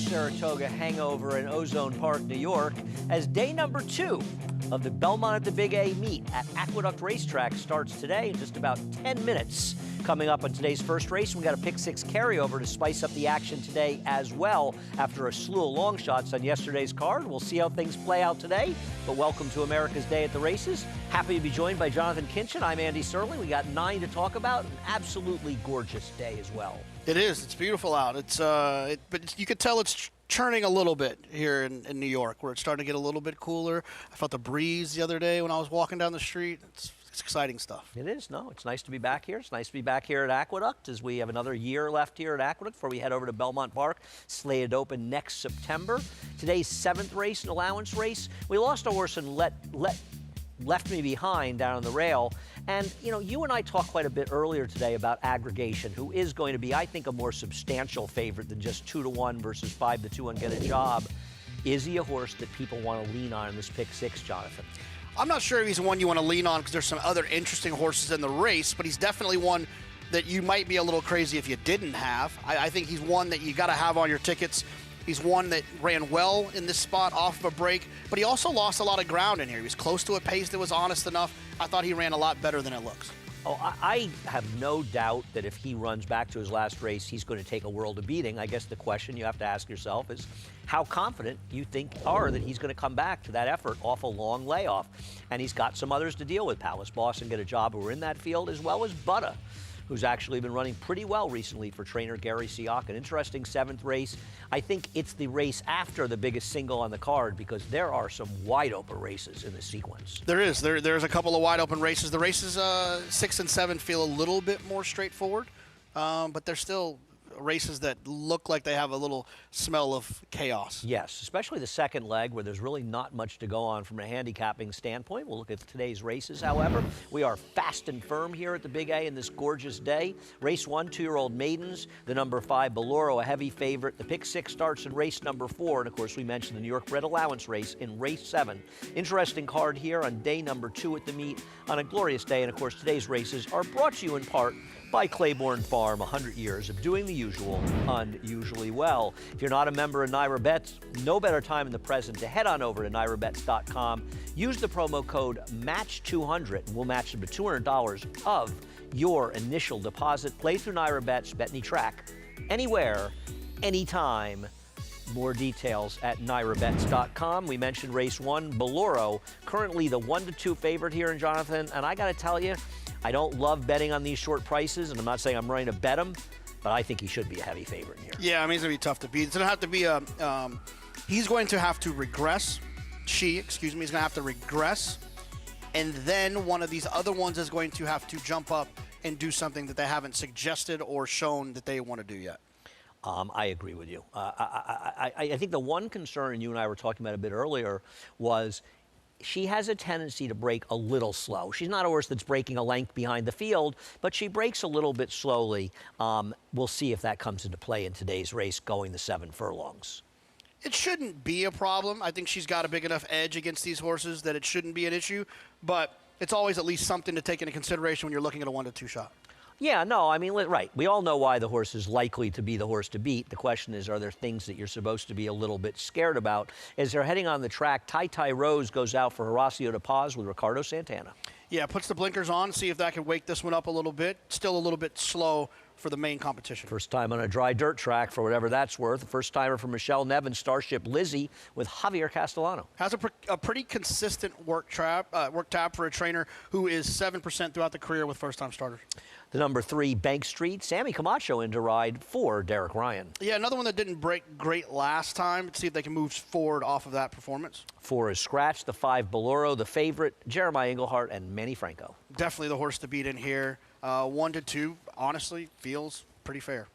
Saratoga hangover in Ozone Park, New York, as day number 2 of the Belmont at the Big A meet at Aqueduct Racetrack starts today in just about 10 minutes. Coming up on today's first race, we got a pick 6 carryover to spice up the action today as well after a slew of long shots on yesterday's card. We'll see how things play out today, but welcome to America's Day at the Races. Happy to be joined by Jonathan Kinchin. I'm Andy Serling. We got 9 to talk about. An absolutely gorgeous day as well. It is. It's beautiful out. But you could tell it's churning a little bit here in New York, where it's starting to get a little bit cooler. I felt the breeze the other day when I was walking down the street. It's exciting stuff. It is. No, it's nice to be back here. It's nice to be back here at Aqueduct as we have another year left here at Aqueduct before we head over to Belmont Park, slated to open next September. Today's 7th race, an allowance race. We lost a horse and left me behind down on the rail. And, you know, you and I talked quite a bit earlier today about Aggregation, who is going to be, I think, a more substantial favorite than just 2-1 versus 5-2 and Get a Job. Is he a horse that people want to lean on in this pick 6, Jonathan? I'm not sure if he's one you want to lean on because there's some other interesting horses in the race, but he's definitely one that you might be a little crazy if you didn't have. I think he's one that you got to have on your tickets. He's one that ran well in this spot off of a break, but he also lost a lot of ground in here. He was close to a pace that was honest enough. I thought he ran a lot better than it looks. Oh, I have no doubt that if he runs back to his last race, he's going to take a world of beating. I guess the question you have to ask yourself is how confident you think that he's going to come back to that effort off a long layoff. And he's got some others to deal with. Palace Boss and Get a Job who are in that field, as well as Butta, who's actually been running pretty well recently for trainer Gary Siak. An interesting 7th race. I think it's the race after the biggest single on the card because there are some wide-open races in the sequence. There is. There's a couple of wide-open races. The races 6 and 7 feel a little bit more straightforward, but they're still races that look like they have a little smell of chaos. Yes, especially the second leg where there's really not much to go on from a handicapping standpoint. We'll look at today's races, however. We are fast and firm here at the Big A in this gorgeous day. Race 1, 2-year-old maidens. The number 5, Boloro, a heavy favorite. The pick 6 starts in race number 4. And, of course, we mentioned the New York Bred Allowance race in race 7. Interesting card here on day number 2 at the meet on a glorious day. And, of course, today's races are brought to you in part by Claiborne Farm, 100 years of doing the usual unusually well. If you're not a member of Naira Bets, no better time in the present to head on over to NairaBets.com. Use the promo code MATCH200 and we'll match them to $200 of your initial deposit. Play through Naira Bets, bet any track, anywhere, anytime. More details at NairaBets.com. We mentioned race 1, Boloro, currently the 1-2 favorite here in Jonathan, and I got to tell you, I don't love betting on these short prices, and I'm not saying I'm ready to bet him, but I think he should be a heavy favorite here. Yeah, I mean, it's going to be tough to beat. It's going to have to be he's going to have to regress. He's going to have to regress, and then one of these other ones is going to have to jump up and do something that they haven't suggested or shown that they want to do yet. I agree with you. I think the one concern, and you and I were talking about a bit earlier, was she has a tendency to break a little slow. She's not a horse that's breaking a length behind the field, but she breaks a little bit slowly. We'll see if that comes into play in today's race going the 7 furlongs. It shouldn't be a problem. I think she's got a big enough edge against these horses that it shouldn't be an issue, but it's always at least something to take into consideration when you're looking at a 1-2 shot. Yeah, no, I mean, right. We all know why the horse is likely to be the horse to beat. The question is, are there things that you're supposed to be a little bit scared about? As they're heading on the track, Tai Rose goes out for Horacio de Paz with Ricardo Santana. Yeah, puts the blinkers on, see if that can wake this one up a little bit. Still a little bit slow for the main competition. First time on a dry dirt track, for whatever that's worth. First timer for Michelle Nevin, Starship Lizzie with Javier Castellano. Has a pretty consistent work tab for a trainer who is 7% throughout the career with first-time starters. The number 3, Bank Street, Sammy Camacho in to ride for Derek Ryan. Yeah, another one that didn't break great last time. Let's see if they can move forward off of that performance. 4 is Scratch, the 5, Boloro, the favorite, Jeremiah Englehart, and Manny Franco. Definitely the horse to beat in here. 1-2, honestly, feels pretty fair.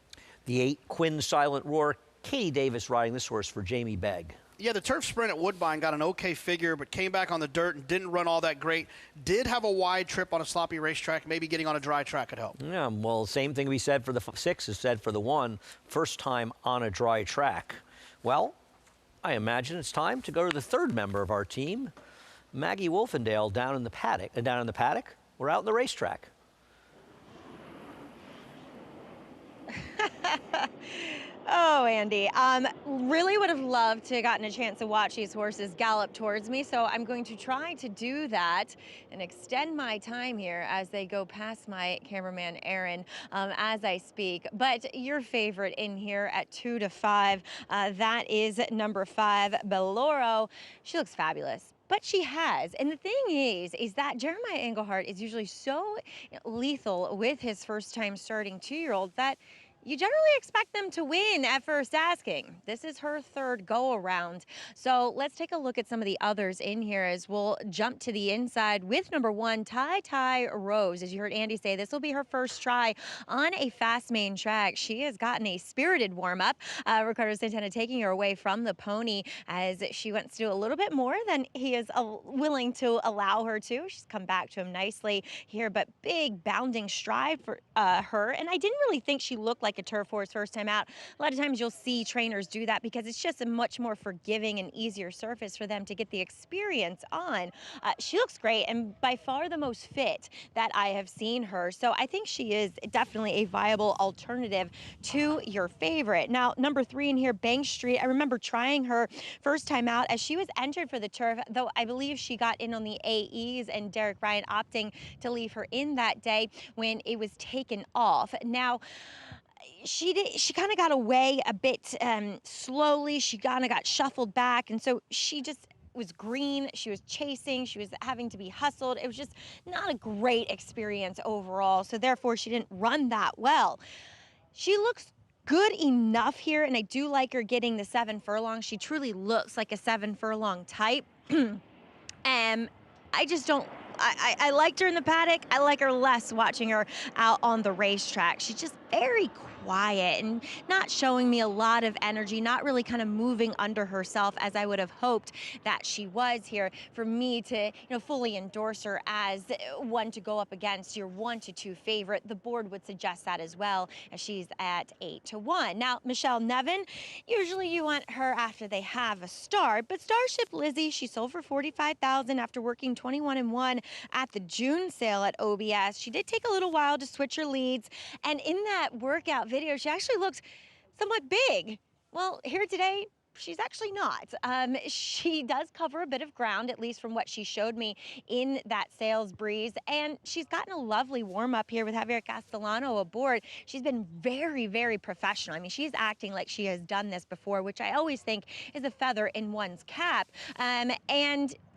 The 8, Quinn Silent Roar, Katie Davis riding this horse for Jamie Begg. Yeah, the turf sprint at Woodbine got an okay figure, but came back on the dirt and didn't run all that great. Did have a wide trip on a sloppy racetrack. Maybe getting on a dry track could help. Yeah, well, same thing we said for the 6 is said for the 1. First time on a dry track. Well, I imagine it's time to go to the 3rd member of our team, Maggie Wolfendale, down in the paddock. We're out in the racetrack. Oh, Andy, really would have loved to have gotten a chance to watch these horses gallop towards me, so I'm going to try to do that and extend my time here as they go past my cameraman, Aaron, as I speak. But your favorite in here at 2 to 5, that is number 5, Belloro. She looks fabulous. But she has. And the thing is that Jeremiah Englehart is usually so lethal with his first time starting 2-year-olds that you generally expect them to win at first asking. This is her third go around. So let's take a look at some of the others in here as we'll jump to the inside with number 1, Tai Rose. As you heard Andy say, this will be her first try on a fast main track. She has gotten a spirited warm up. Ricardo Santana taking her away from the pony as she wants to do a little bit more than he is willing to allow her to. She's come back to him nicely here, but big bounding stride for her. And I didn't really think she looked like a turf horse first time out. A lot of times you'll see trainers do that because it's just a much more forgiving and easier surface for them to get the experience on. She looks great and by far the most fit that I have seen her. So I think she is definitely a viable alternative to your favorite. Now, number 3 in here, Bank Street. I remember trying her first time out as she was entered for the turf, though I believe she got in on the AEs and Derek Ryan opting to leave her in that day when it was taken off. Now, she kind of got away a bit slowly. She kind of got shuffled back, and so she just was green. She was chasing. She was having to be hustled. It was just not a great experience overall, so therefore she didn't run that well. She looks good enough here, and I do like her getting the 7 furlongs. She truly looks like a 7 furlong type. I just don't. I liked her in the paddock. I like her less watching her out on the racetrack. She's just very quiet and not showing me a lot of energy, not really kind of moving under herself as I would have hoped that she was here for me to, fully endorse her as one to go up against your 1 to 2 favorite. The board would suggest that as well, as she's at 8 to 1. Now, Michelle Nevin, usually you want her after they have a start, but Starship Lizzie, she sold for $45,000 after working 21-1 at the June sale at OBS. She did take a little while to switch her leads, and in that workout video, she actually looked somewhat big. Well, here today, she's actually not. She does cover a bit of ground, at least from what she showed me in that sales breeze. And she's gotten a lovely warm up here with Javier Castellano aboard. She's been very, very professional. I mean, she's acting like she has done this before, which I always think is a feather in one's cap. And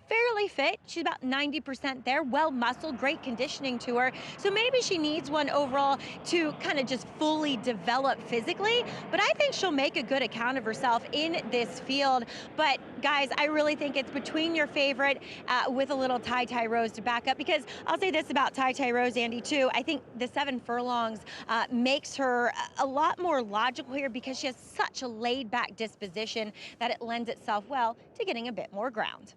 fairly fit. She's about 90% there, well muscled, great conditioning to her. So maybe she needs one overall to kind of just fully develop physically, but I think she'll make a good account of herself in this field. But guys, I really think it's between your favorite with a little Tai Rose to back up, because I'll say this about Tai Rose, Andy, too. I think the 7 furlongs makes her a lot more logical here because she has such a laid back disposition that it lends itself well to getting a bit more ground.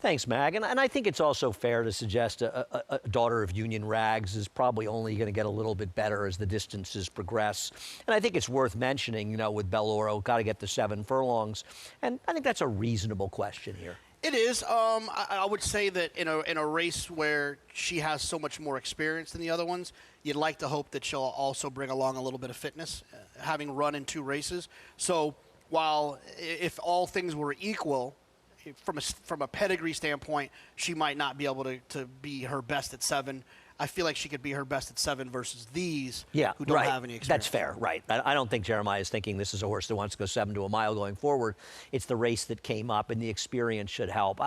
Thanks, Mag. And I think it's also fair to suggest a daughter of Union Rags is probably only going to get a little bit better as the distances progress. And I think it's worth mentioning, with Belloro, got to get the 7 furlongs. And I think that's a reasonable question here. It is. I would say that in a race where she has so much more experience than the other ones, you'd like to hope that she'll also bring along a little bit of fitness, having run in 2 races. So while if all things were equal, from a pedigree standpoint, she might not be able to be her best at 7. I feel like she could be her best at 7 versus these who don't have any experience. That's fair, right. I don't think Jeremiah is thinking this is a horse that wants to go 7 to a mile going forward. It's the race that came up, and the experience should help.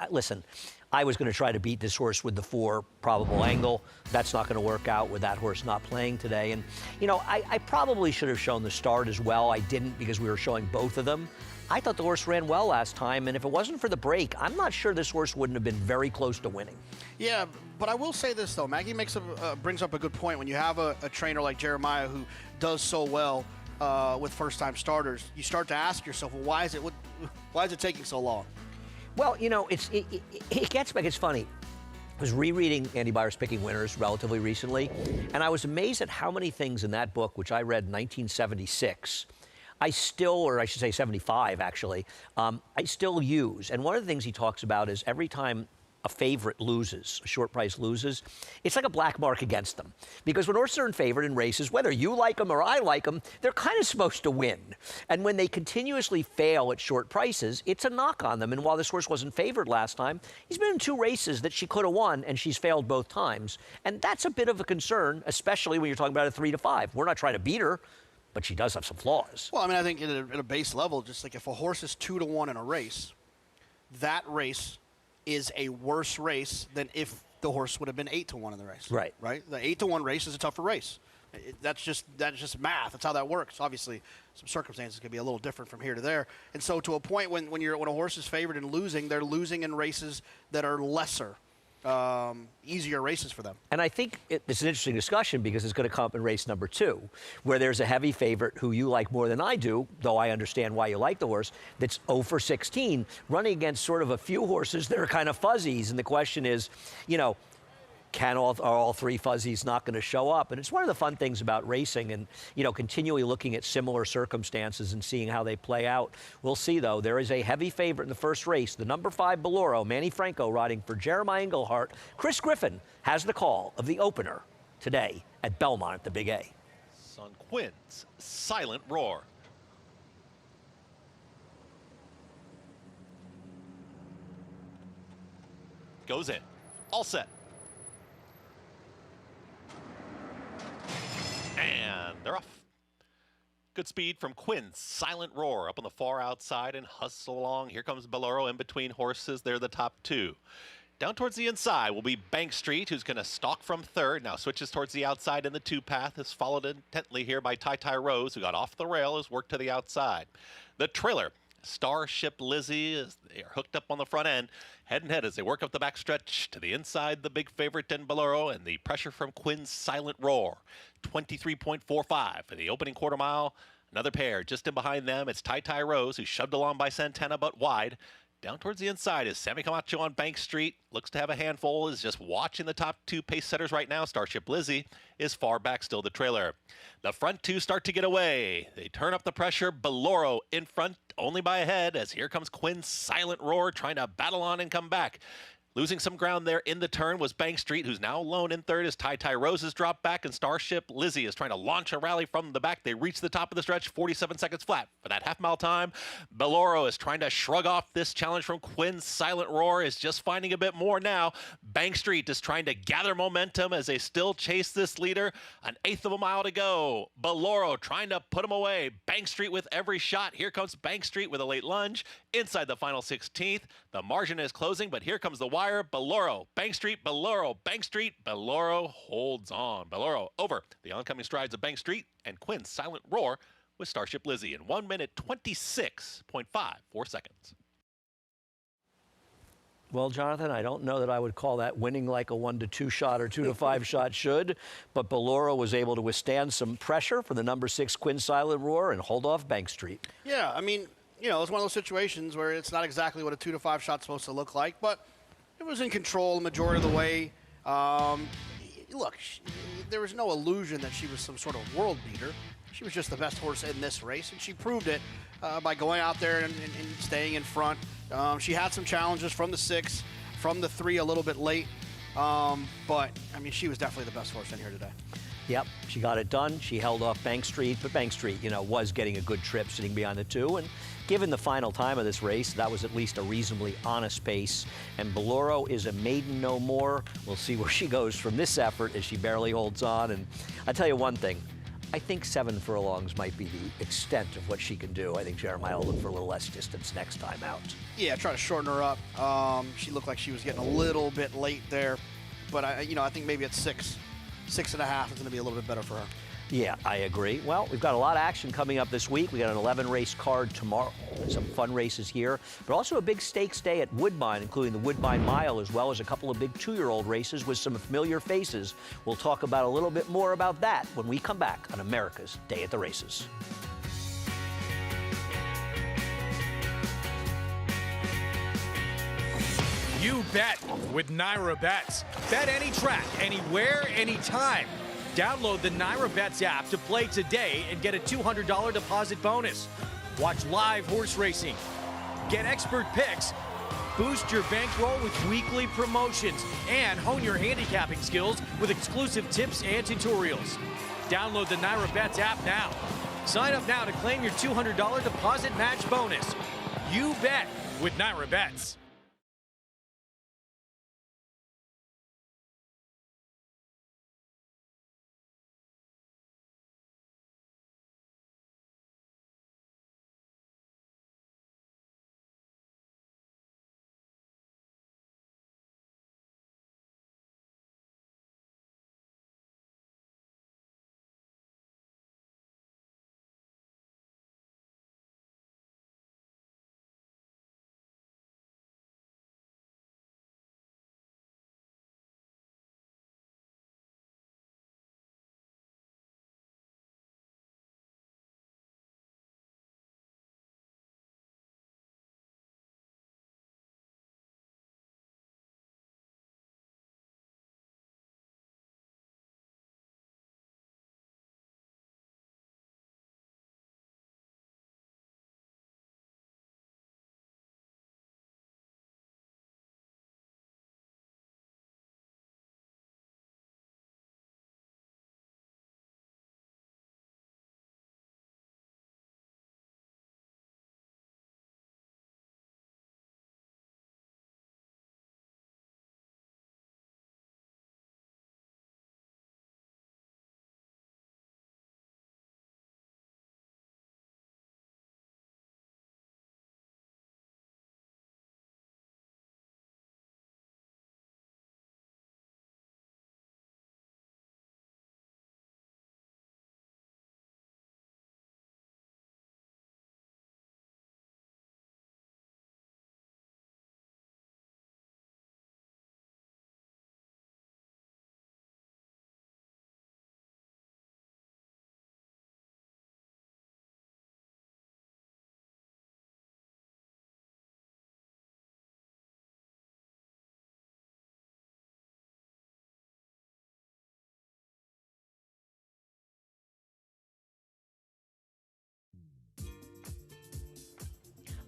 Listen, I was going to try to beat this horse with the 4 probable angle. That's not going to work out with that horse not playing today. And, I probably should have shown the start as well. I didn't because we were showing both of them. I thought the horse ran well last time, and if it wasn't for the break, I'm not sure this horse wouldn't have been very close to winning. Yeah, but I will say this, though. Maggie brings up a good point. When you have a trainer like Jeremiah who does so well with first-time starters, you start to ask yourself, well, why is it taking so long? Well, it gets back. It's funny. I was rereading Andy Byers Picking Winners relatively recently, and I was amazed at how many things in that book, which I read in 1976, I still, or I should say 75 actually, I still use. And one of the things he talks about is every time a favorite loses, a short price loses, it's like a black mark against them. Because when horses are in favorite in races, whether you like them or I like them, they're kind of supposed to win. And when they continuously fail at short prices, it's a knock on them. And while this horse wasn't favored last time, he's been in 2 races that she could have won, and she's failed both times. And that's a bit of a concern, especially when you're talking about a 3 to 5. We're not trying to beat her, but she does have some flaws. Well, I mean, I think at a base level, just like if a horse is 2 to 1 in a race, that race is a worse race than if the horse would have been 8 to 1 in the race. Right. Right. The 8 to 1 race is a tougher race. That's just math. That's how that works. Obviously, some circumstances can be a little different from here to there. And so, to a point when a horse is favored and losing, they're losing in races that are lesser, easier races for them. And I think it's an interesting discussion because it's going to come up in race number 2, where there's a heavy favorite who you like more than I do, though I understand why you like the horse, that's 0 for 16, running against sort of a few horses that are kind of fuzzies. And the question is, are all 3 fuzzies not going to show up? And it's one of the fun things about racing and, continually looking at similar circumstances and seeing how they play out. We'll see, though. There is a heavy favorite in the first race, the number 5 Boloro, Manny Franco riding for Jeremiah Englehart. Chris Griffin has the call of the opener today at Belmont at the Big A. On Quinn's Silent Roar. Goes in. All set. And they're off. Good speed from Quinn's Silent Roar up on the far outside and hustle along. Here comes Boloro in between horses. They're the top 2. Down towards the inside will be Bank Street, who's going to stalk from 3rd. Now switches towards the outside in the 2 path. Is followed intently here by Tai Rose, who got off the rail, has worked to the outside. The trailer, Starship Lizzie, as they are hooked up on the front end. Head and head as they work up the backstretch to the inside, the big favorite, Den Boloro, and the pressure from Quinn's Silent Roar. 23.45 for the opening quarter mile. Another pair just in behind them. It's Tai Rose, who's shoved along by Santana but wide. Down towards the inside is Sammy Camacho on Bank Street. Looks to have a handful, is just watching the top 2 pace setters right now. Starship Lizzie is far back, still the trailer. The front 2 start to get away. They turn up the pressure. Boloro in front, only by a head, as here comes Quinn's Silent Roar trying to battle on and come back. Losing some ground there in the turn was Bank Street, who's now alone in 3rd as Tai Rose's drop back, and Starship Lizzie is trying to launch a rally from the back. They reach the top of the stretch, 47 seconds flat for that half-mile time. Boloro is trying to shrug off this challenge from Quinn's Silent Roar, is just finding a bit more now. Bank Street is trying to gather momentum as they still chase this leader. 1/8 of a mile to go. Boloro trying to put him away. Bank Street with every shot. Here comes Bank Street with a late lunge inside the final 16th. The margin is closing, but here comes the wire. Boloro, Bank Street, Boloro, Bank Street, Boloro holds on. Boloro over the oncoming strides of Bank Street and Quinn's Silent Roar with Starship Lizzie in 1 minute 26.54 seconds. Well, Jonathan, I don't know that I would call that winning like a 1 to 2 shot or 2 to 5 shot should, but Boloro was able to withstand some pressure from the number 6 Quinn's Silent Roar and hold off Bank Street. Yeah, I mean, it's one of those situations where it's not exactly what a 2 to 5 shot's supposed to look like, but it was in control the majority of the way. Look, there was no illusion that she was some sort of world beater. She was just the best horse in this race, and she proved it by going out there and staying in front. She had some challenges from the 6, from the 3 a little bit late, but, I mean, she was definitely the best horse in here today. Yep, she got it done. She held off Bank Street, but Bank Street, was getting a good trip sitting behind the 2. And given the final time of this race, that was at least a reasonably honest pace. And Boloro is a maiden no more. We'll see where she goes from this effort as she barely holds on. And I tell you one thing, I think 7 furlongs might be the extent of what she can do. I think Jeremiah will look for a little less distance next time out. Yeah, try to shorten her up. She looked like she was getting a little bit late there, but I think maybe at 6.5 is going to be a little bit better for her. Yeah, I agree. Well, we've got a lot of action coming up this week. We got an 11-race card tomorrow. Some fun races here, but also a big stakes day at Woodbine, including the Woodbine Mile, as well as a couple of big 2-year-old races with some familiar faces. We'll talk about a little bit more about that when we come back on America's Day at the Races. You bet with Naira Bets. Bet any track, anywhere, anytime. Download the Naira Bets app to play today and get a $200 deposit bonus. Watch live horse racing, get expert picks, Boost your bankroll with weekly promotions and hone your handicapping skills with exclusive tips and tutorials. Download the Naira Bets app now. Sign up now to claim your $200 deposit match bonus. You bet with Naira Bets.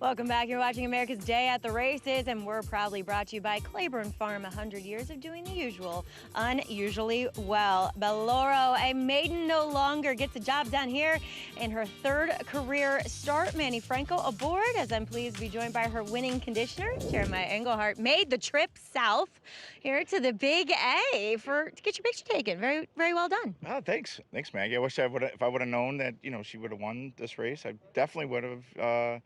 Welcome back. You're watching America's Day at the Races, and we're proudly brought to you by Claiborne Farm, 100 years of doing the usual, unusually well. Beloro, a maiden no longer, gets the job done here in her third career start. Manny Franco aboard, as I'm pleased to be joined by her winning conditioner, Jeremiah Engelhardt, made the trip south here to the Big A to get your picture taken. Very, very well done. Oh, thanks, Maggie. I wish if I would have known that she would have won this race, I definitely would have.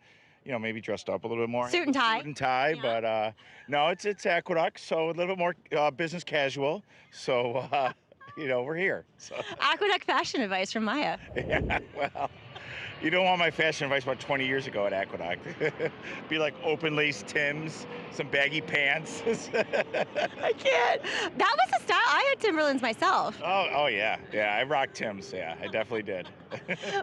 Maybe dressed up a little bit more. Suit and tie. Suit and tie, Yeah. but no, it's Aqueduct, so a little bit more business casual. So, we're here. So. Aqueduct fashion advice from Maya. Yeah, well, you don't want my fashion advice about 20 years ago at Aqueduct. Be like open lace Timbs, some baggy pants. I can't. That was the style. I had Timberlands myself. Oh yeah. I rocked Timbs. Yeah, I definitely did.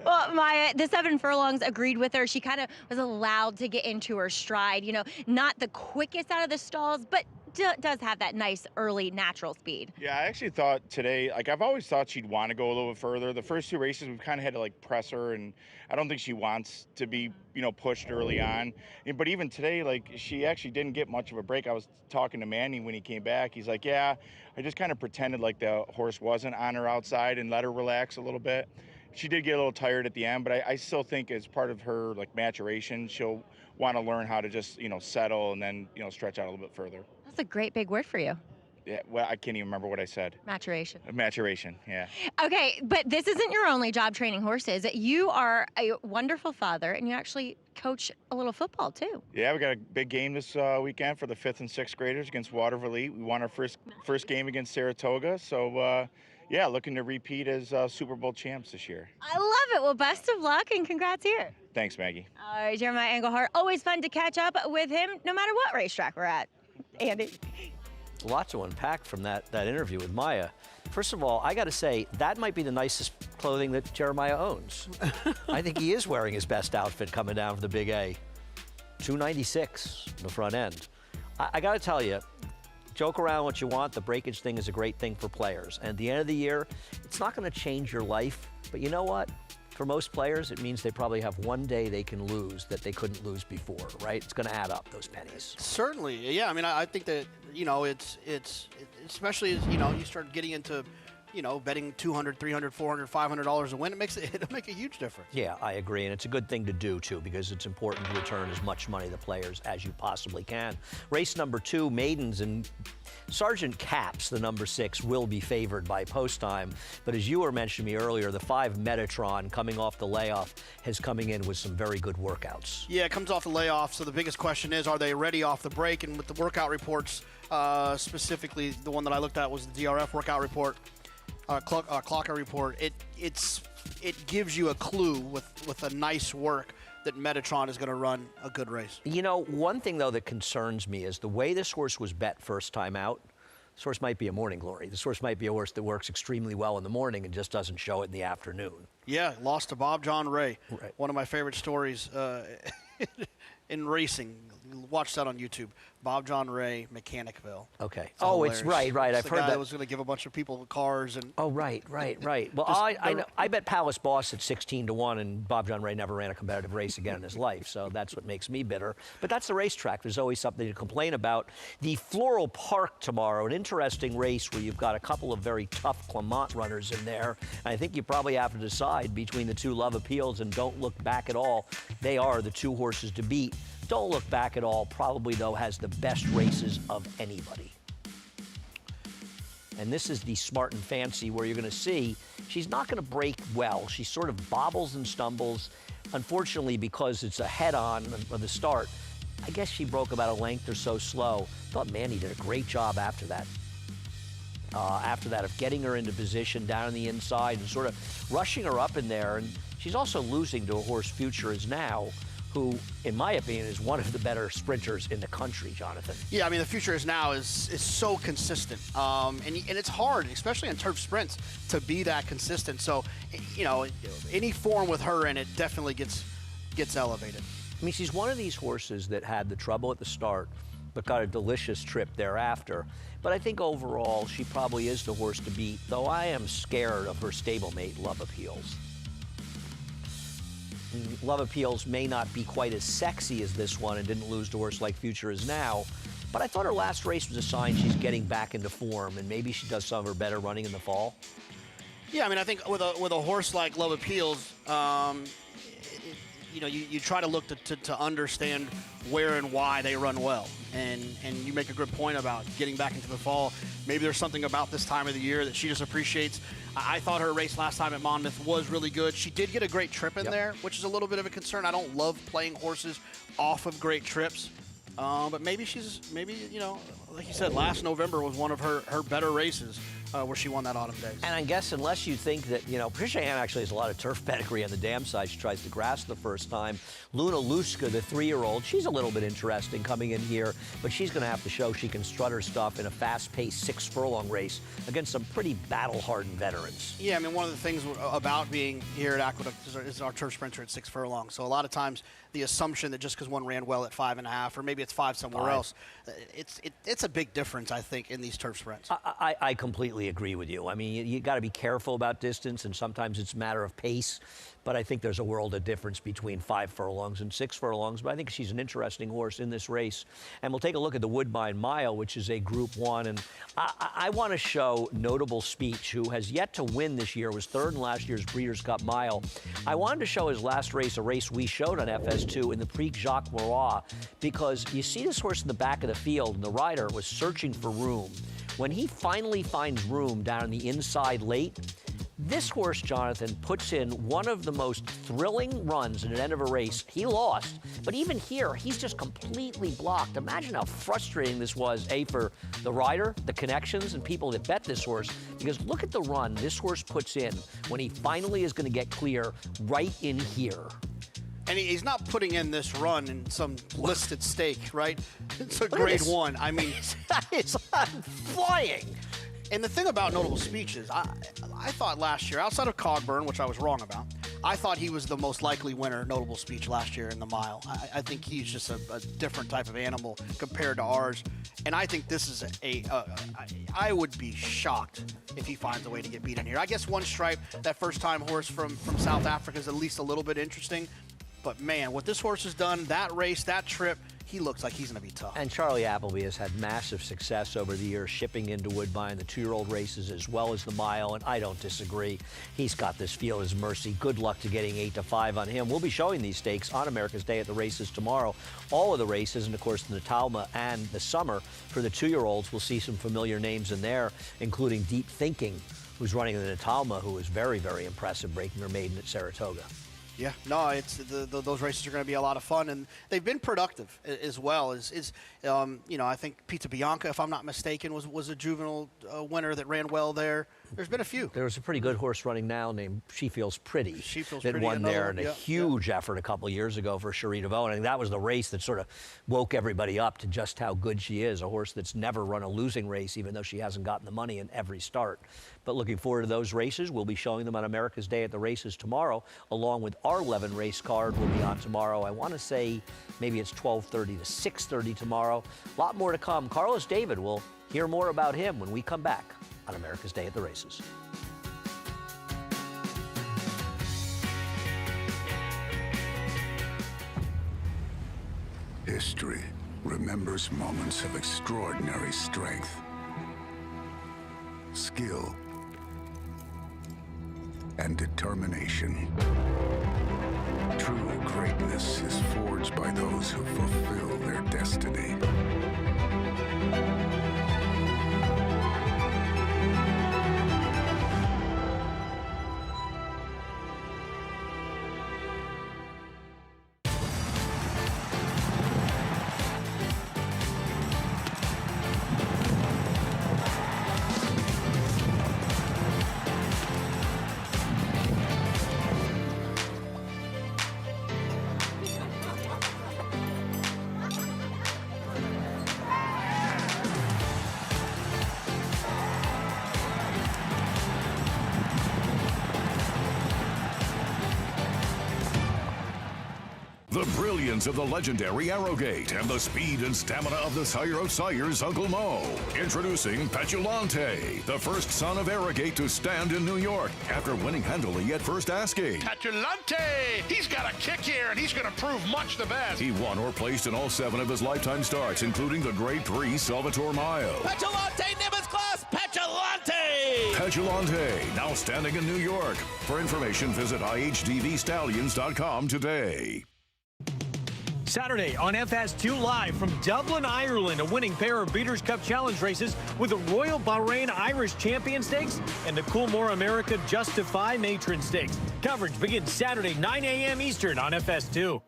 Well, Maya, the 7 furlongs agreed with her. She kind of was allowed to get into her stride. Not the quickest out of the stalls, but does have that nice early natural speed. Yeah, I actually thought today, I've always thought she'd want to go a little bit further. The first 2 races, we've kind of had to press her, and I don't think she wants to be, pushed early on. But even today, she actually didn't get much of a break. I was talking to Manny when he came back. He's like, yeah, I just kind of pretended like the horse wasn't on her outside and let her relax a little bit. She did get a little tired at the end, but I still think as part of her maturation, she'll want to learn how to just, settle and then, stretch out a little bit further. That's a great big word for you. Yeah, well, I can't even remember what I said. Maturation. Maturation, yeah. Okay, but this isn't your only job training horses. You are a wonderful father, and you actually coach a little football, too. Yeah, we got a big game this weekend for the 5th and 6th graders against Waterville Elite. We won our first game against Saratoga, so yeah, looking to repeat as Super Bowl champs this year. I love it. Well, best of luck, and congrats here. Thanks, Maggie. All right, Jeremiah Engelhardt. Always fun to catch up with him, no matter what racetrack we're at. Andy. Lots to unpack from that interview with Maya. First of all, I got to say, that might be the nicest clothing that Jeremiah owns. I think he is wearing his best outfit coming down from the Big A. $296 in the front end. I got to tell you, joke around what you want. The breakage thing is a great thing for players. And at the end of the year, it's not going to change your life. But you know what? for most players, it means they probably have one day they can lose that they couldn't lose before, right? It's going to add up, those pennies. Certainly, yeah. I mean, I think that, you know, it's especially as, you know, you start getting into, you know, betting $200, $300, $400, $500 a win, it'll make a huge difference. Yeah, I agree, and it's a good thing to do too, because it's important to return as much money to players as you possibly can. Race number 2, maidens, and Sergeant Caps, the number 6, will be favored by post time. But as you were mentioning me earlier, the 5 Metatron coming off the layoff has coming in with some very good workouts. Yeah, it comes off the layoff, so the biggest question is, are they ready off the break? And with the workout reports, specifically the one that I looked at was the DRF workout report, Clocker report. It gives you a clue with a nice work that Metatron is going to run a good race. You know, one thing though that concerns me is the way this horse was bet first time out. This horse might be a morning glory. This horse might be a horse that works extremely well in the morning and just doesn't show it in the afternoon. Yeah, lost to Bob John Ray. Right. One of my favorite stories in racing. Watch that on YouTube. Bob John Ray, Mechanicville. Okay. It's Oh, it's hilarious. right. It's I've the heard guy that. was going to give a bunch of people cars and. Oh, right. Well, I bet Palace Boss at 16-1, and Bob John Ray never ran a competitive race again in his life, so that's what makes me bitter. But that's the racetrack. There's always something to complain about. The Floral Park tomorrow, an interesting race where you've got a couple of very tough Clement runners in there. And I think you probably have to decide between the 2 Love Appeals and Don't Look Back at All. They are the 2 horses to beat. Don't Look Back at All probably, though, has the best races of anybody. And this is the Smart and Fancy, where you're going to see she's not going to break well. She sort of bobbles and stumbles. Unfortunately, because it's a head-on of the start, I guess she broke about a length or so slow. Thought Manny did a great job after that. Of getting her into position down on the inside and sort of rushing her up in there. And she's also losing to a horse, Future Is Now, who, in my opinion, is one of the better sprinters in the country, Jonathan. Yeah, I mean, the Future Is Now is so consistent. And it's hard, especially in turf sprints, to be that consistent. So, you know, any form with her in it definitely gets elevated. I mean, she's one of these horses that had the trouble at the start, but got a delicious trip thereafter. But I think overall, she probably is the horse to beat, though I am scared of her stablemate, Love Appeals. Love Appeals may not be quite as sexy as this one and didn't lose to a horse like Future Is Now, but I thought her last race was a sign she's getting back into form, and maybe she does some of her better running in the fall. Yeah, I mean, I think with a horse like Love Appeals, you know, you try to look to understand where and why they run well. And you make a good point about getting back into the fall. Maybe there's something about this time of the year that she just appreciates. I thought her race last time at Monmouth was really good. She did get a great trip in there, which is a little bit of a concern. I don't love playing horses off of great trips. But maybe you know, like you said, last November was one of her better races where she won that Autumn Days. And I guess unless you think that, you know, Patricia Ann actually has a lot of turf pedigree on the dam side. She tries the grass the first time. Luna Luska, the 3-year-old, she's a little bit interesting coming in here, but she's going to have to show she can strut her stuff in a fast-paced 6-furlong race against some pretty battle-hardened veterans. Yeah, I mean, one of the things about being here at Aqueduct is our turf sprinter at 6 furlongs. So a lot of times the assumption that just because one ran well at 5.5, or maybe it's 5 somewhere else, it's a big difference, I think, in these turf sprints. I completely agree with you. I mean, you got to be careful about distance, and sometimes it's a matter of pace. But I think there's a world of difference between 5 furlongs and 6 furlongs. But I think she's an interesting horse in this race. And we'll take a look at the Woodbine Mile, which is a Group 1. And I want to show Notable Speech, who has yet to win this year, was 3rd in last year's Breeders' Cup Mile. I wanted to show his last race, a race we showed on FS2 in the Prix Jacques Morat, because you see this horse in the back of the field, and the rider was searching for room. When he finally finds room down on the inside late, this horse, Jonathan, puts in one of the most thrilling runs at an end of a race. He lost, but even here, he's just completely blocked. Imagine how frustrating this was, A, for the rider, the connections, and people that bet this horse, because look at the run this horse puts in when he finally is going to get clear right in here. And he's not putting in this run in some listed stake, right? It's a grade 1. I mean, it's flying. And the thing about Notable Speech is, I thought last year, outside of Cogburn, which I was wrong about, I thought he was the most likely winner, notable speech last year in the mile. I think he's just a different type of animal compared to ours. And I think this is I would be shocked if he finds a way to get beat in here. I guess One Stripe, that first-time horse from South Africa, is at least a little bit interesting. But, man, what this horse has done, that race, that trip, he looks like he's going to be tough. And Charlie Appleby has had massive success over the years, shipping into Woodbine, the 2-year-old races as well as the mile, and I don't disagree. He's got this field as mercy. Good luck to getting 8-5 on him. We'll be showing these stakes on America's Day at the races tomorrow. All of the races, and of course the Natalma and the Summer for the 2-year-olds. We'll see some familiar names in there, including Deep Thinking, who's running the Natalma, who is very, very impressive, breaking her maiden at Saratoga. Yeah, no, it's those races are going to be a lot of fun, and they've been productive as well. You know, I think Pizza Bianca, if I'm not mistaken, was a juvenile winner that ran well there. There's been a few. There was a pretty good horse running now named She Feels Pretty that Pretty, won there one, in a huge effort a couple of years ago for Cherie DeVoe. And I think that was the race that sort of woke everybody up to just how good she is, a horse that's never run a losing race, even though she hasn't gotten the money in every start. But looking forward to those races. We'll be showing them on America's Day at the races tomorrow, along with our 11 race card will be on tomorrow. I want to say maybe it's 12:30 to 6:30 tomorrow. A lot more to come. Carlos David, will hear more about him when we come back on America's Day at the races. History remembers moments of extraordinary strength, skill, and determination. True greatness is forged by those who fulfill their destiny. The brilliance of the legendary Arrowgate and the speed and stamina of the sire of sires, Uncle Mo. Introducing Petulante, the first son of Arrowgate to stand in New York after winning handily at first asking. Petulante! He's got a kick here, and he's going to prove much the best. He won or placed in all 7 of his lifetime starts, including the Grade 3 Salvatore Mile. Petulante, Nimbus class, Petulante! Petulante, now standing in New York. For information, visit IHDVStallions.com today. Saturday on FS2 Live from Dublin, Ireland, a winning pair of Breeders' Cup Challenge races with the Royal Bahrain Irish Champion Stakes and the Coolmore America Justify Matron Stakes. Coverage begins Saturday, 9 a.m. Eastern on FS2.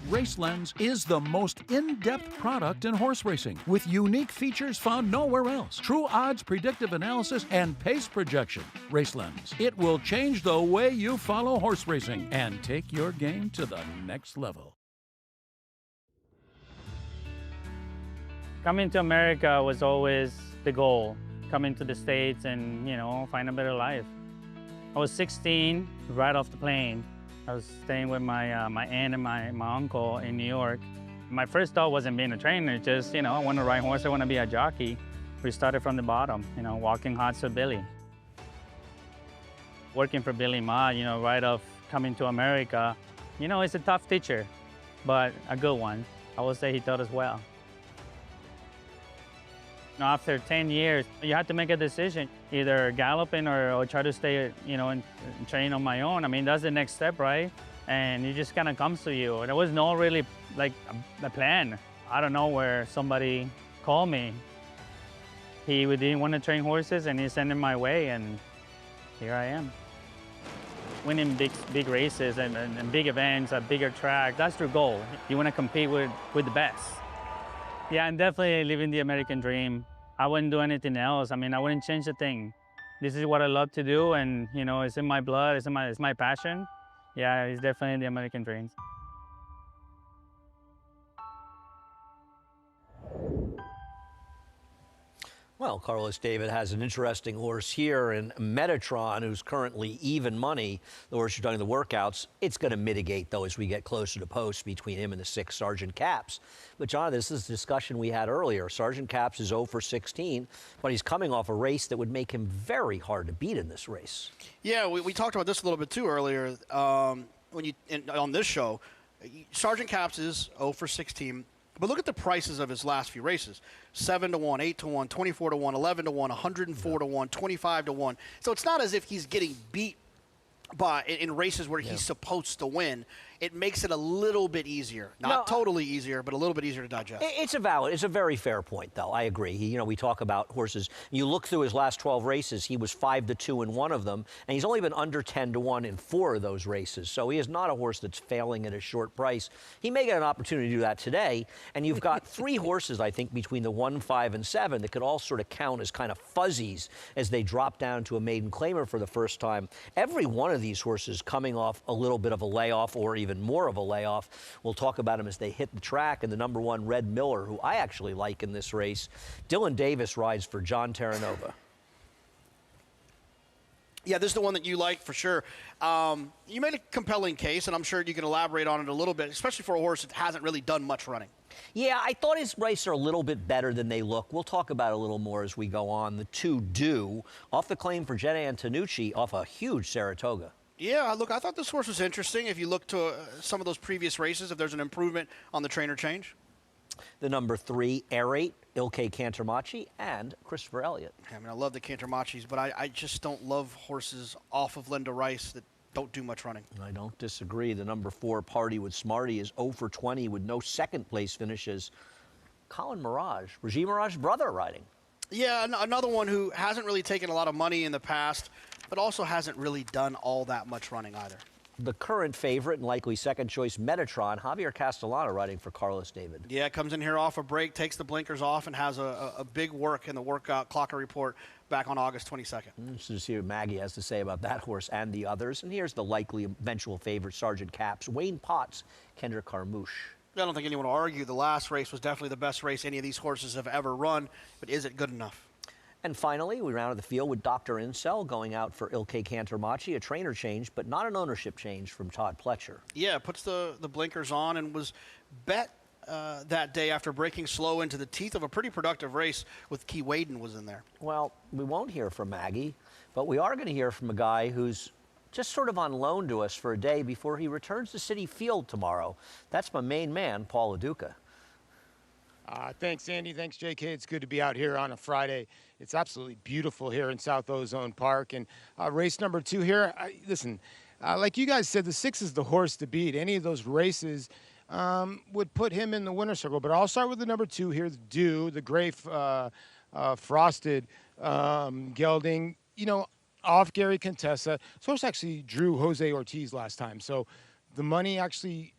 RaceLens is the most in-depth product in horse racing, with unique features found nowhere else. True odds, predictive analysis, and pace projection. RaceLens. It will change the way you follow horse racing and take your game to the next level. Coming to America was always the goal. Coming to the States and, you know, find a better life. I was 16, right off the plane. I was staying with my my aunt and my uncle in New York. My first thought wasn't being a trainer, just, you know, I want to ride horse, I want to be a jockey. We started from the bottom, you know, walking hots with Billy. Working for Billy Ma, you know, right off coming to America. You know, it's a tough teacher, but a good one. I would say he taught us well. After 10 years, you had to make a decision, either galloping or try to stay, you know, and train on my own. I mean, that's the next step, right? And it just kind of comes to you. There was no really, like, a plan. I don't know where somebody called me. He didn't want to train horses, and he sent them my way, and here I am. Winning big races and big events, a bigger track, that's your goal. You want to compete with the best. Yeah, I'm definitely living the American dream. I wouldn't do anything else. I mean, I wouldn't change a thing. This is what I love to do, and, you know, it's in my blood, it's my passion. Yeah, it's definitely the American dream. Well, Carlos David has an interesting horse here in Metatron, who's currently even money. The horse you're doing the workouts. It's going to mitigate, though, as we get closer to post between him and the 6 Sergeant Caps. But, John, this is the discussion we had earlier. Sergeant Caps is 0 for 16, but he's coming off a race that would make him very hard to beat in this race. Yeah, we talked about this a little bit, too, earlier on this show. Sergeant Caps is 0 for 16. But look at the prices of his last few races. 7 to 1, 8 to 1, 24 to 1, 11 to 1, 104 to 1, 25 to 1. So it's not as if he's getting beat in races where he's supposed to win. It makes it a little bit easier. Not totally easier, but a little bit easier to digest. It's a very fair point, though. I agree. We talk about horses. You look through his last 12 races, he was 5 to 2 in one of them, and he's only been under 10 to 1 in 4 of those races. So he is not a horse that's failing at a short price. He may get an opportunity to do that today, and you've got 3 horses, I think, between the 1, 5, and 7 that could all sort of count as kind of fuzzies as they drop down to a maiden claimer for the first time. Every one of these horses coming off a little bit of a layoff or even more of a layoff. We'll talk about him as they hit the track. And the number 1, Red Miller, who I actually like in this race. Dylan Davis rides for John Terranova. Yeah, this is the one that you like for sure. You made a compelling case, and I'm sure you can elaborate on it a little bit, especially for a horse that hasn't really done much running. Yeah, I thought his races are a little bit better than they look. We'll talk about it a little more as we go on. The 2 Do, off the claim for Jenna Antonucci, off a huge Saratoga. Yeah, look, I thought this horse was interesting. If you look to some of those previous races, if there's an improvement on the trainer change. The number 3, Airate, Ilke Cantermachi, and Christopher Elliott. I mean, I love the Cantermachis, but I just don't love horses off of Linda Rice that don't do much running. I don't disagree. The number 4, Party with Smarty, is 0 for 20 with no second place finishes. Colin Mirage, Reggie Mirage's brother, riding. Yeah, another one who hasn't really taken a lot of money in the past, but also hasn't really done all that much running either. The current favorite and likely second choice, Metatron, Javier Castellano riding for Carlos David. Yeah, comes in here off a break, takes the blinkers off, and has a big work in the workout clocker report back on August 22nd. Interested to see what Maggie has to say about that horse and the others. And here's the likely eventual favorite, Sergeant Caps, Wayne Potts, Kendrick Carmouche. I don't think anyone will argue the last race was definitely the best race any of these horses have ever run, but is it good enough? And finally, we rounded the field with Dr. Incel going out for Ilke Cantermachi, a trainer change, but not an ownership change from Todd Pletcher. Yeah, puts the blinkers on and was bet that day after breaking slow into the teeth of a pretty productive race with Key Waden was in there. Well, we won't hear from Maggie, but we are going to hear from a guy who's just sort of on loan to us for a day before he returns to Citi Field tomorrow. That's my main man, Paul LaDuca. Thanks, Andy. Thanks, JK. It's good to be out here on a Friday. It's absolutely beautiful here in South Ozone Park. And race number 2 here, listen, like you guys said, the 6 is the horse to beat. Any of those races would put him in the winner's circle. But I'll start with the number 2 here, the Do, the gray frosted gelding. Off Gary Contessa. This horse actually drew Jose Ortiz last time. So the money actually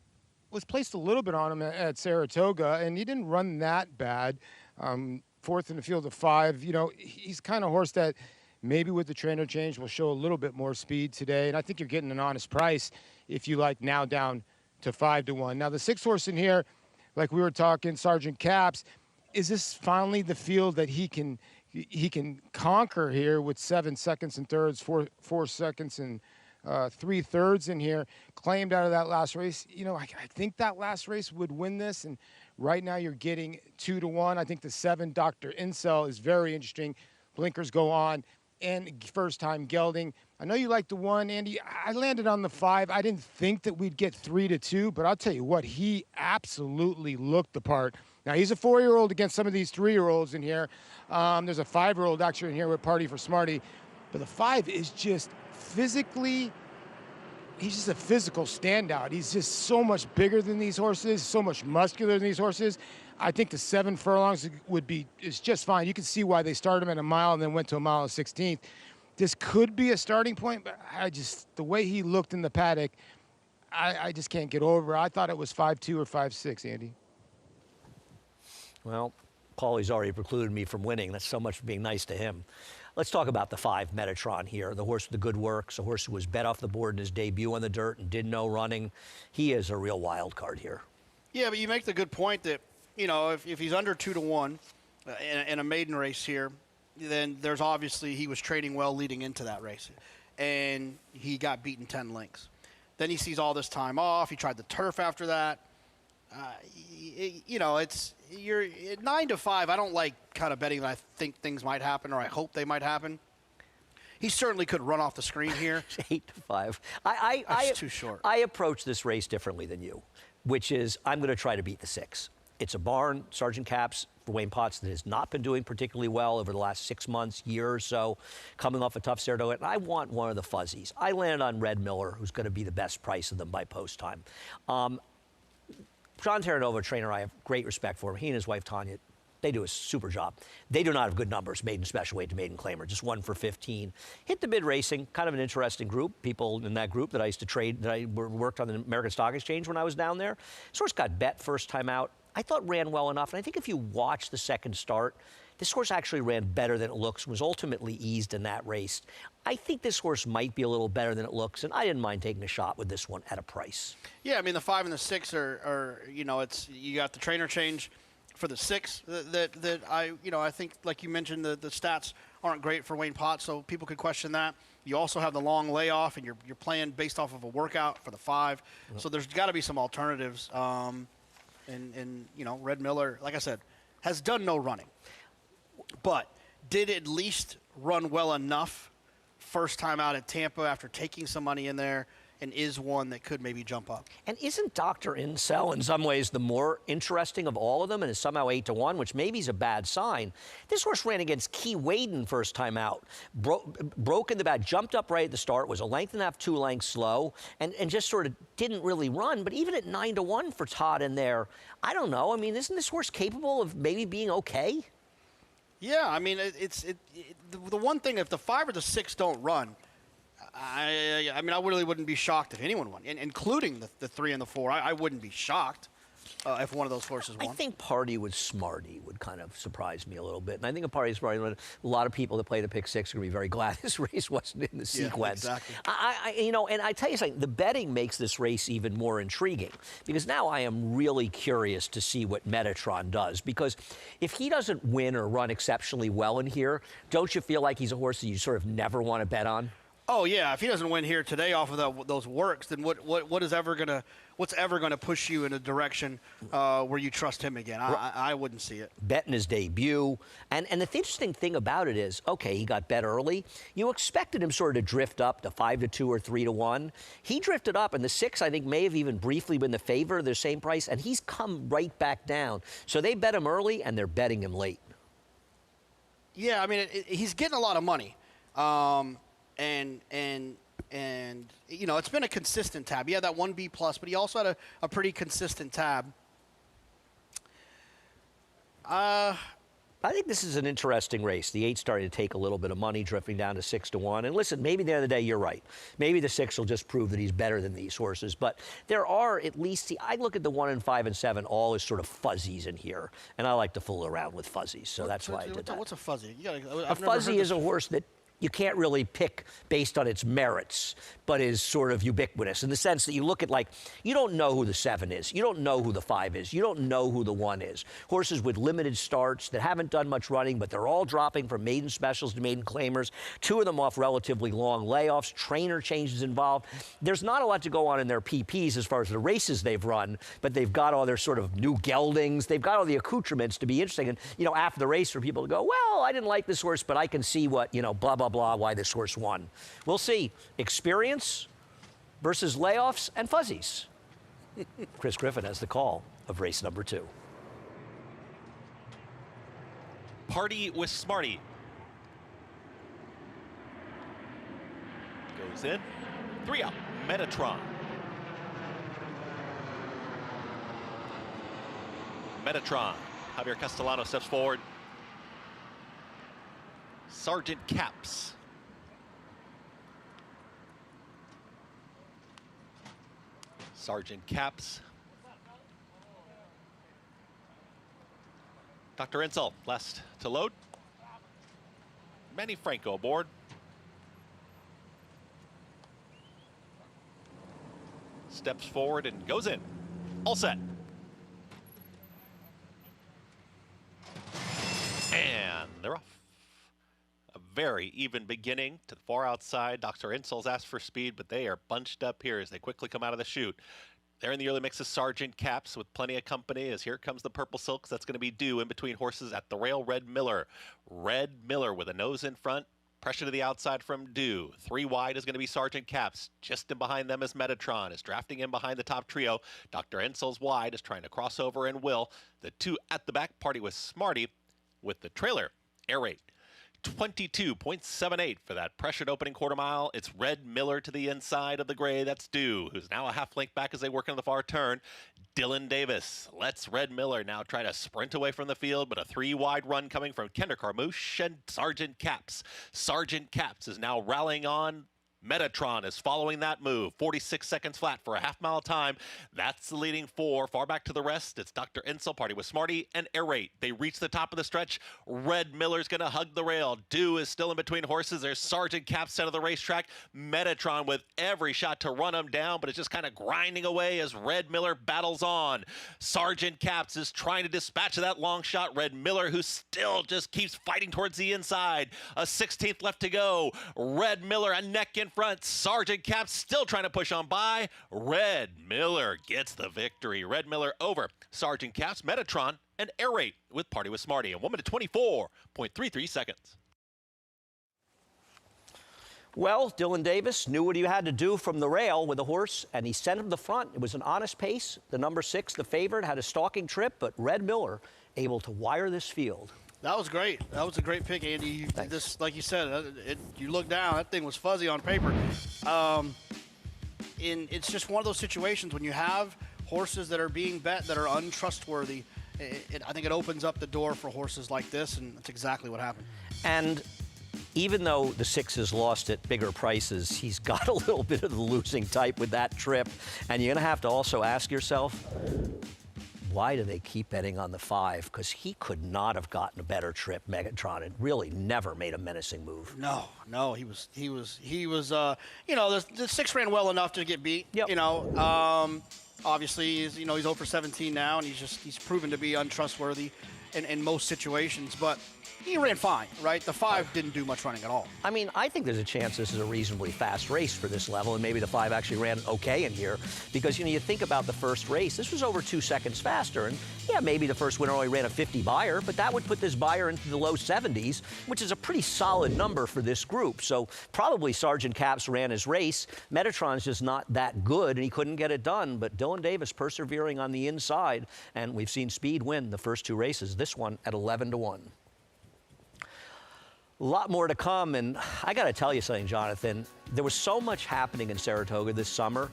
was placed a little bit on him at Saratoga, and he didn't run that bad. 4th in the field of 5. He's kind of horse that maybe with the trainer change will show a little bit more speed today. And I think you're getting an honest price if you like now down to 5 to 1. Now the 6th horse in here, like we were talking, Sergeant Caps, is this finally the field that he can conquer here with 7 seconds and thirds, 4 seconds and 3/3 in here, claimed out of that last race. I think that last race would win this, and right now you're getting 2 to 1. I think the 7, Dr. Incel, is very interesting. Blinkers go on, and first-time gelding. I know you like the 1, Andy. I landed on the 5. I didn't think that we'd get 3 to 2, but I'll tell you what, he absolutely looked the part. Now, he's a 4-year-old against some of these 3-year-olds in here. There's a 5-year-old actually in here with Party for Smarty. But the 5 is just physically, he's just a physical standout. He's just so much bigger than these horses, so much muscular than these horses. I think the 7 furlongs is just fine. You can see why they started him at a mile and then went to a mile and 16th. This could be a starting point, but the way he looked in the paddock, I just can't get over it. I thought it was 5-2 or 5-6, Andy. Well, Paulie's already precluded me from winning. That's so much for being nice to him. Let's talk about the 5, Metatron here, the horse with the good works, a horse who was bet off the board in his debut on the dirt and did no running. He is a real wild card here. Yeah, but you make the good point that, if he's under 2 to 1 in a maiden race here, then there's obviously he was trading well leading into that race, and he got beaten 10 lengths. Then he sees all this time off. He tried the turf after that. You know, you're 9-5. I don't like kind of betting that I think things might happen or I hope they might happen. He certainly could run off the screen here. 8-5. That's too short. I approach this race differently than you, which is I'm going to try to beat the 6. It's a barn, Sergeant Caps for Wayne Potts, that has not been doing particularly well over the last 6 months, year or so, coming off a tough Saratoga. And I want one of the fuzzies. I landed on Red Miller, who's going to be the best price of them by post time. John Terranova, trainer, I have great respect for him. He and his wife, Tanya, they do a super job. They do not have good numbers, maiden special weight to maiden claimer, just 1 for 15. Hit the Bid Racing, kind of an interesting group. People in that group that I used to trade, that I worked on the American Stock Exchange when I was down there. This horse got bet first time out. I thought ran well enough, and I think if you watch the second start, this horse actually ran better than it looks, was ultimately eased in that race. I think this horse might be a little better than it looks, and I didn't mind taking a shot with this one at a price. Yeah, I mean, the 5 and the 6 are you know, you got the trainer change for the 6 that I think, like you mentioned, the stats aren't great for Wayne Potts, so people could question that. You also have the long layoff, and you're playing based off of a workout for the 5. Mm-hmm. So there's got to be some alternatives. And you know, Red Miller, like I said, has done no running, but did at least run well enough first time out at Tampa after taking some money in there, and is one that could maybe jump up. And isn't Dr. Incel in some ways the more interesting of all of them, and is somehow 8-1, which maybe is a bad sign? This horse ran against Key Waden first time out, broke in the back, jumped up right at the start, was a length and a half, 2 lengths slow, and just sort of didn't really run. But even at 9-1 for Todd in there, I don't know. I mean, isn't this horse capable of maybe being okay? Yeah, I mean, the one thing, if the 5 or the 6 don't run, I mean, I really wouldn't be shocked if anyone won, including the 3 and the 4. I wouldn't be shocked if one of those horses won. I think Party with Smarty would kind of surprise me a little bit. And I think a Party with Smarty, a lot of people that play the pick 6 are going to be very glad this race wasn't in the sequence. Yeah, exactly. You know, and I tell you something, the betting makes this race even more intriguing, because now I am really curious to see what Metatron does. Because if he doesn't win or run exceptionally well in here, don't you feel like he's a horse that you sort of never want to bet on? Oh yeah, if he doesn't win here today off of those works, then what's ever gonna push you in a direction where you trust him again? I wouldn't see it. Betting his debut, and the interesting thing about it is, okay, he got bet early. You expected him sort of to drift up to 5-2 or 3-1. He drifted up, and the 6 I think may have even briefly been the favor. They're same price, and he's come right back down. So they bet him early, and they're betting him late. Yeah, I mean he's getting a lot of money. And you know, it's been a consistent tab. He had that 1B+, but he also had a pretty consistent tab. I think this is an interesting race. The 8 started to take a little bit of money, drifting down to 6-1. And listen, maybe at the end of the day, you're right. Maybe the 6 will just prove that he's better than these horses. But there are at least, I look at the 1 and 5 and 7 all as sort of fuzzies in here. And I like to fool around with fuzzies. So that's why I did that. What's a fuzzy? A fuzzy is a horse that you can't really pick based on its merits, but is sort of ubiquitous in the sense that you look at, like, you don't know who the 7 is. You don't know who the 5 is. You don't know who the 1 is. Horses with limited starts that haven't done much running, but they're all dropping from maiden specials to maiden claimers. 2 of them off relatively long layoffs, trainer changes involved. There's not a lot to go on in their PPs as far as the races they've run, but they've got all their sort of new geldings. They've got all the accoutrements to be interesting. And, you know, after the race for people to go, well, I didn't like this horse, but I can see what, you know, blah, blah, blah, why this horse won. We'll see. Experience versus layoffs and fuzzies. Chris Griffin has the call of race number 2. Party with Smarty. Goes in. 3 out. Metatron. Metatron. Javier Castellano steps forward. Sergeant Caps. Sergeant Caps. Dr. Insel, last to load. Manny Franco aboard. Steps forward and goes in. All set. And they're off. very even beginning to the far outside. Dr. Insol's asked for speed, but they are bunched up here as they quickly come out of the chute. There in the early mix is Sergeant Caps with plenty of company, as here comes the Purple Silks. That's going to be due in between horses at the rail. Red Miller. Red Miller with a nose in front. Pressure to the outside from Dew. 3 wide is going to be Sergeant Caps. Just in behind them is Metatron. Is drafting in behind the top trio. Dr. Insol's wide is trying to cross over and will. The 2 at the back, Party with Smarty with the trailer. Air Raid. 22.78 for that pressured opening quarter mile. It's Red Miller to the inside of the gray. That's Dew, who's now a half length back as they work into the far turn. Dylan Davis lets Red Miller now try to sprint away from the field, but a 3 wide run coming from Kender Carmouche and Sergeant Caps. Sergeant Caps is now rallying on. Metatron is following that move. 46 seconds flat for a half-mile time. That's the leading 4. Far back to the rest, it's Dr. Insel, Party with Smarty, and Air Raid. They reach the top of the stretch. Red Miller's going to hug the rail. Dew is still in between horses. There's Sergeant Caps out of the racetrack. Metatron with every shot to run him down, but it's just kind of grinding away as Red Miller battles on. Sergeant Caps is trying to dispatch that long shot. Red Miller, who still just keeps fighting towards the inside. A 16th left to go. Red Miller a neck in front. Sergeant Caps still trying to push on by. Red Miller gets the victory. Red Miller over Sergeant Caps, Metatron, and Air Raid with Party with Smarty. And 1 minute 24.33 seconds. Well, Dylan Davis knew what he had to do from the rail with the horse, and he sent him to the front. It was an honest pace. The number 6, the favorite, had a stalking trip, but Red Miller able to wire this field. That was great. That was a great pick, Andy. This, like you said, you look down, that thing was fuzzy on paper. It's just one of those situations when you have horses that are being bet that are untrustworthy. I think it opens up the door for horses like this, and that's exactly what happened. And even though the 6 has lost at bigger prices, he's got a little bit of the losing type with that trip. And you're going to have to also ask yourself, why do they keep betting on the 5? Because he could not have gotten a better trip. Megatron had really never made a menacing move. No, he was. You know, the 6 ran well enough to get beat. Yep. You know, obviously, he's 0 for 17 now, and he's proven to be untrustworthy in most situations. But he ran fine, right? The 5 didn't do much running at all. I mean, I think there's a chance this is a reasonably fast race for this level, and maybe the 5 actually ran okay in here. Because, you know, you think about the first race, this was over 2 seconds faster. And, yeah, maybe the first winner only ran a 50 buyer, but that would put this buyer into the low 70s, which is a pretty solid number for this group. So probably Sergeant Caps ran his race. Metatron's just not that good, and he couldn't get it done. But Dylan Davis persevering on the inside, and we've seen Speed win the first 2 races, this one at 11-1. A lot more to come, and I got to tell you something, Jonathan. There was so much happening in Saratoga this summer.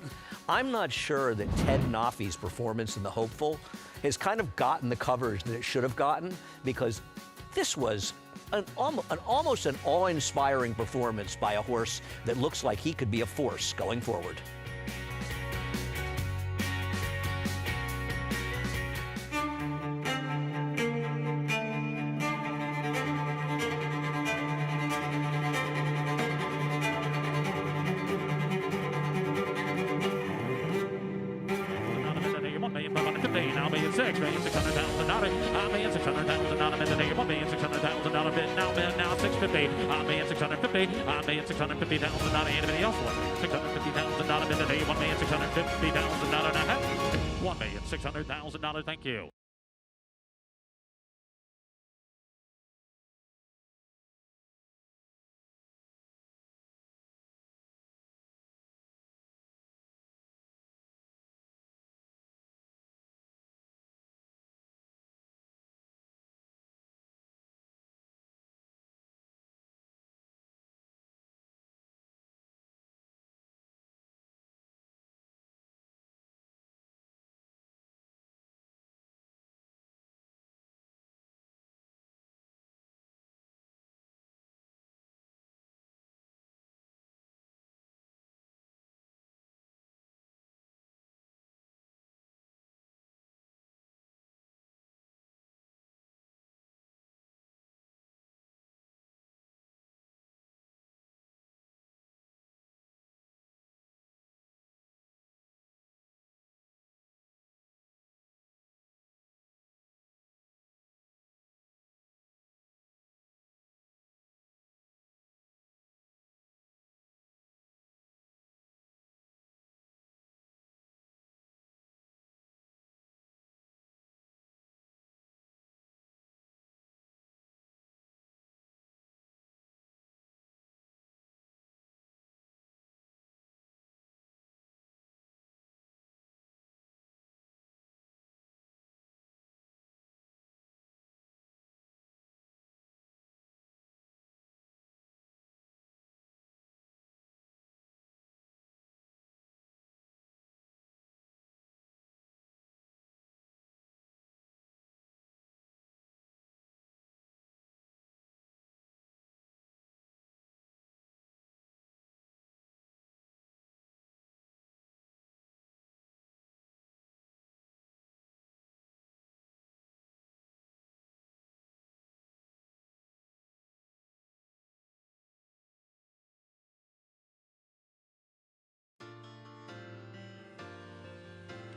I'm not sure that Ted Naffy's performance in the Hopeful has kind of gotten the coverage that it should have gotten, because this was almost an awe-inspiring performance by a horse that looks like he could be a force going forward. $1,650,000 anybody else won. $650,000 in the day, $1,650,000 $1,600,000. Thank you.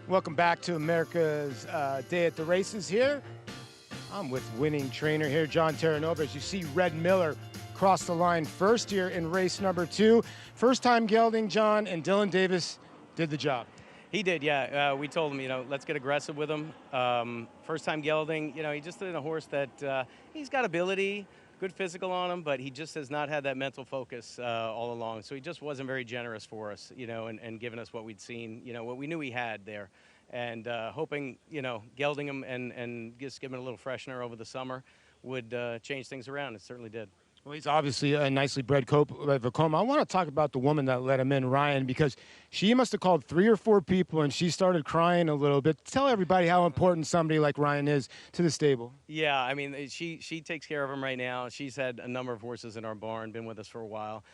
Welcome back to America's Day at the Races here. I'm with winning trainer here, John Terranova. As you see, Red Miller crossed the line first here in race number 2. First time gelding, John, and Dylan Davis did the job. He did, yeah. We told him, let's get aggressive with him. First time gelding, he just did a horse that he's got ability, good physical on him, but he just has not had that mental focus all along. So he just wasn't very generous for us, and giving us what we'd seen, what we knew he had there. And hoping, gelding him and just giving him a little freshener over the summer would change things around. It certainly did. Well, he's obviously a nicely bred Vacoma. I want to talk about the woman that let him in, Ryan, because she must have called 3 or 4 people and she started crying a little bit. Tell everybody how important somebody like Ryan is to the stable. Yeah, I mean, she takes care of him right now. She's had a number of horses in our barn, been with us for a while.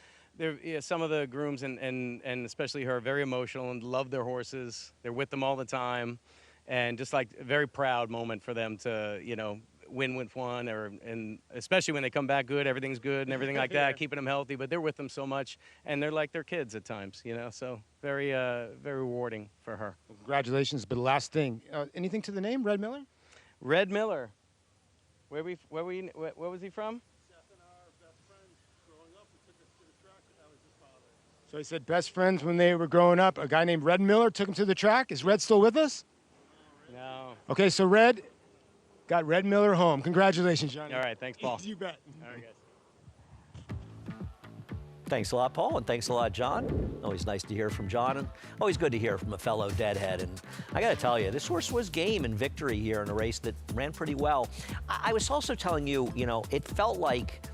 Some of the grooms and especially her are very emotional and love their horses. They're with them all the time, and just like a very proud moment for them to, win with one, and especially when they come back good, everything's good and everything like that, keeping them healthy. But they're with them so much, and they're like their kids at times, So very, very rewarding for her. Well, congratulations. But the last thing, anything to the name, Red Miller? Red Miller. What was he from? So he said best friends when they were growing up. A guy named Red Miller took him to the track. Is Red still with us? No. Okay, so Red got Red Miller home. Congratulations, Johnny. All right, thanks, Paul. You bet. All right, guys. Thanks a lot, Paul, and thanks a lot, John. Always nice to hear from John, and always good to hear from a fellow deadhead. And I got to tell you, this horse was game in victory here in a race that ran pretty well. I was also telling you, it felt like,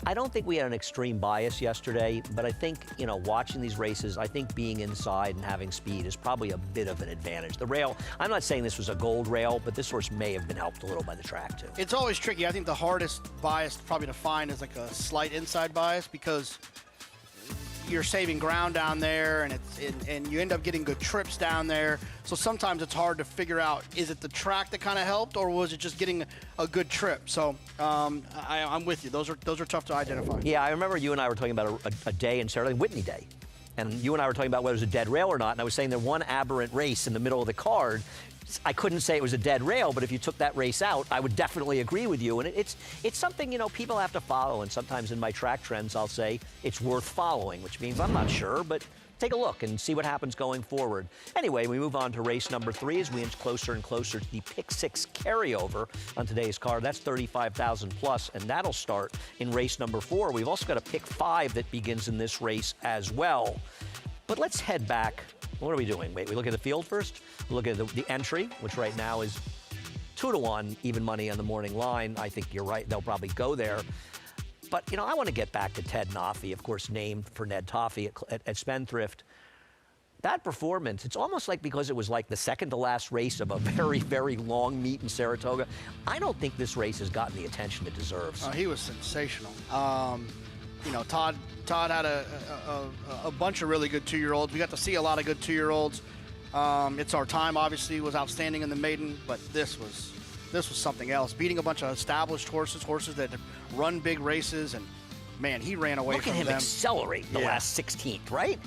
I don't think we had an extreme bias yesterday, but I think, watching these races, I think being inside and having speed is probably a bit of an advantage. The rail, I'm not saying this was a gold rail, but this horse may have been helped a little by the track, too. It's always tricky. I think the hardest bias probably to find is like a slight inside bias, because you're saving ground down there, and you end up getting good trips down there. So sometimes it's hard to figure out, is it the track that kind of helped, or was it just getting a good trip? So I'm with you. Those are tough to identify. Yeah, I remember you and I were talking about a day in Saturday, Whitney Day. And you and I were talking about whether it was a dead rail or not, and I was saying that one aberrant race in the middle of the card, I couldn't say it was a dead rail, but if you took that race out, I would definitely agree with you. And it's something, people have to follow, and sometimes in my track trends, I'll say it's worth following, which means I'm not sure, but take a look and see what happens going forward. Anyway, we move on to race number 3 as we inch closer and closer to the Pick 6 carryover on today's card. That's 35,000 plus, and that'll start in race number 4. We've also got a Pick 5 that begins in this race as well. But let's head back. What are we doing? Wait, we look at the field first? We look at the entry, which right now is 2-1, even money on the morning line. I think you're right. They'll probably go there. But, I want to get back to Ted Noffey, of course, named for Ned Toffee at Spendthrift. That performance, it's almost like because it was like the second to last race of a very, very long meet in Saratoga. I don't think this race has gotten the attention it deserves. He was sensational. Todd had a bunch of really good 2-year-olds. We got to see a lot of good 2-year-olds. It's Our Time, obviously, was outstanding in the maiden, but this was something else. Beating a bunch of established horses that run big races, and man, he ran away from them. Look at him accelerate the last 16th, right?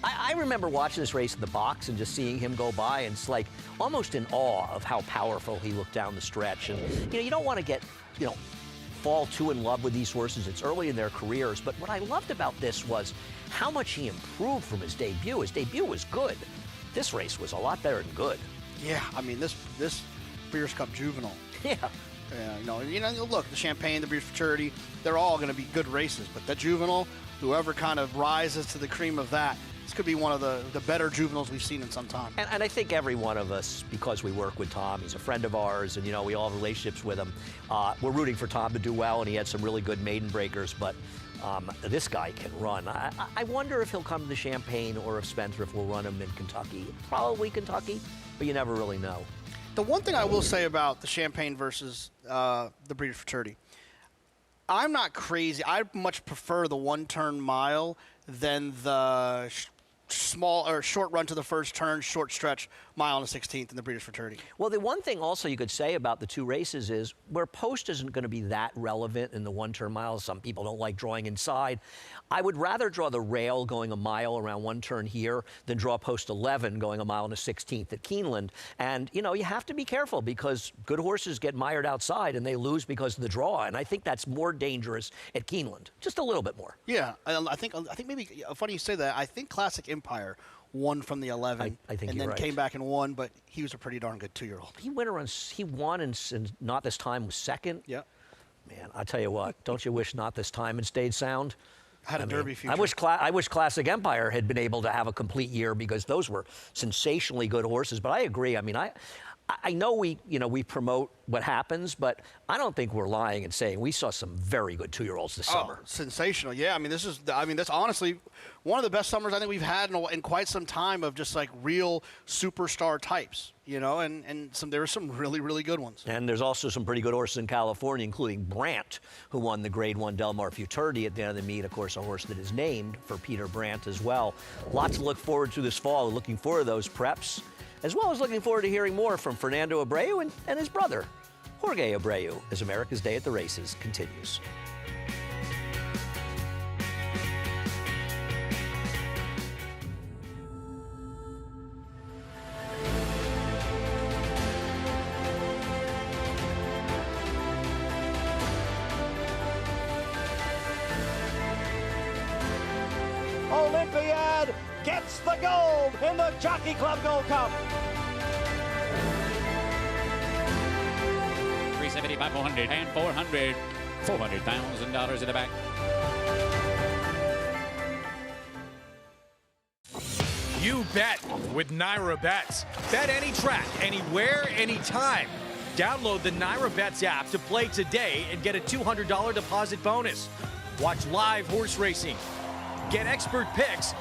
I remember watching this race in the box and just seeing him go by, and it's like almost in awe of how powerful he looked down the stretch. And you don't want to get, fall too in love with these horses. It's early in their careers, but what I loved about this was how much he improved from his debut. His debut was good. This race was a lot better than good. Yeah, I mean, this Breeders' Cup Juvenile. Yeah. Look, the Champagne, the Breeders' Futurity, they're all going to be good races, but the Juvenile, whoever kind of rises to the cream of that, this could be one of the better juveniles we've seen in some time. And I think every one of us, because we work with Tom, he's a friend of ours, and we all have relationships with him. We're rooting for Tom to do well, and he had some really good maiden breakers, but this guy can run. I wonder if he'll come to the Champagne or if Spendthrift will run him in Kentucky. Probably Kentucky, but you never really know. The one thing I will say about the Champagne versus the Breeders' Futurity, I'm not crazy. I much prefer the one-turn mile than the small or short run to the first turn, short stretch, mile and a 16th in the Breeders' Fraternity. Well, the one thing also you could say about the two races is where post isn't going to be that relevant in the one-turn miles. Some people don't like drawing inside. I would rather draw the rail going a mile around one turn here than draw post 11 going a mile and a 16th at Keeneland. And, you know, you have to be careful because good horses get mired outside and they lose because of the draw. And I think that's more dangerous at Keeneland, just a little bit more. Yeah, I think maybe, funny you say that, I think Classic Empire won from the 11 I think and you're then right. came back and won, but he was a pretty darn good 2-year-old. He won and Not This Time was second. Yeah. Man, I tell you what, don't you wish Not This Time had stayed sound? Had a Derby future. I wish Classic Empire had been able to have a complete year because those were sensationally good horses. But I agree. I mean, I know we promote what happens, but I don't think we're lying and saying we saw some very good 2-year-olds this summer. Sensational. Yeah, I mean, that's honestly one of the best summers I think we've had in quite some time of just like real superstar types, you know, and there were some really, really good ones. And there's also some pretty good horses in California, including Brandt, who won the Grade 1 Del Mar Futurity at the end of the meet. Of course, a horse that is named for Peter Brandt as well. Lots to look forward to this fall. Looking forward to those preps, as well as looking forward to hearing more from Fernando Abreu and his brother, Jorge Abreu, as America's Day at the Races continues. Olympiad gets the gold in the Jockey Club Gold Cup. 375, 400, and 400. $400,000 in the back. You bet with Naira Bets. Bet any track, anywhere, anytime. Download the Naira Bets app to play today and get a $200 deposit bonus. Watch live horse racing. Get expert picks.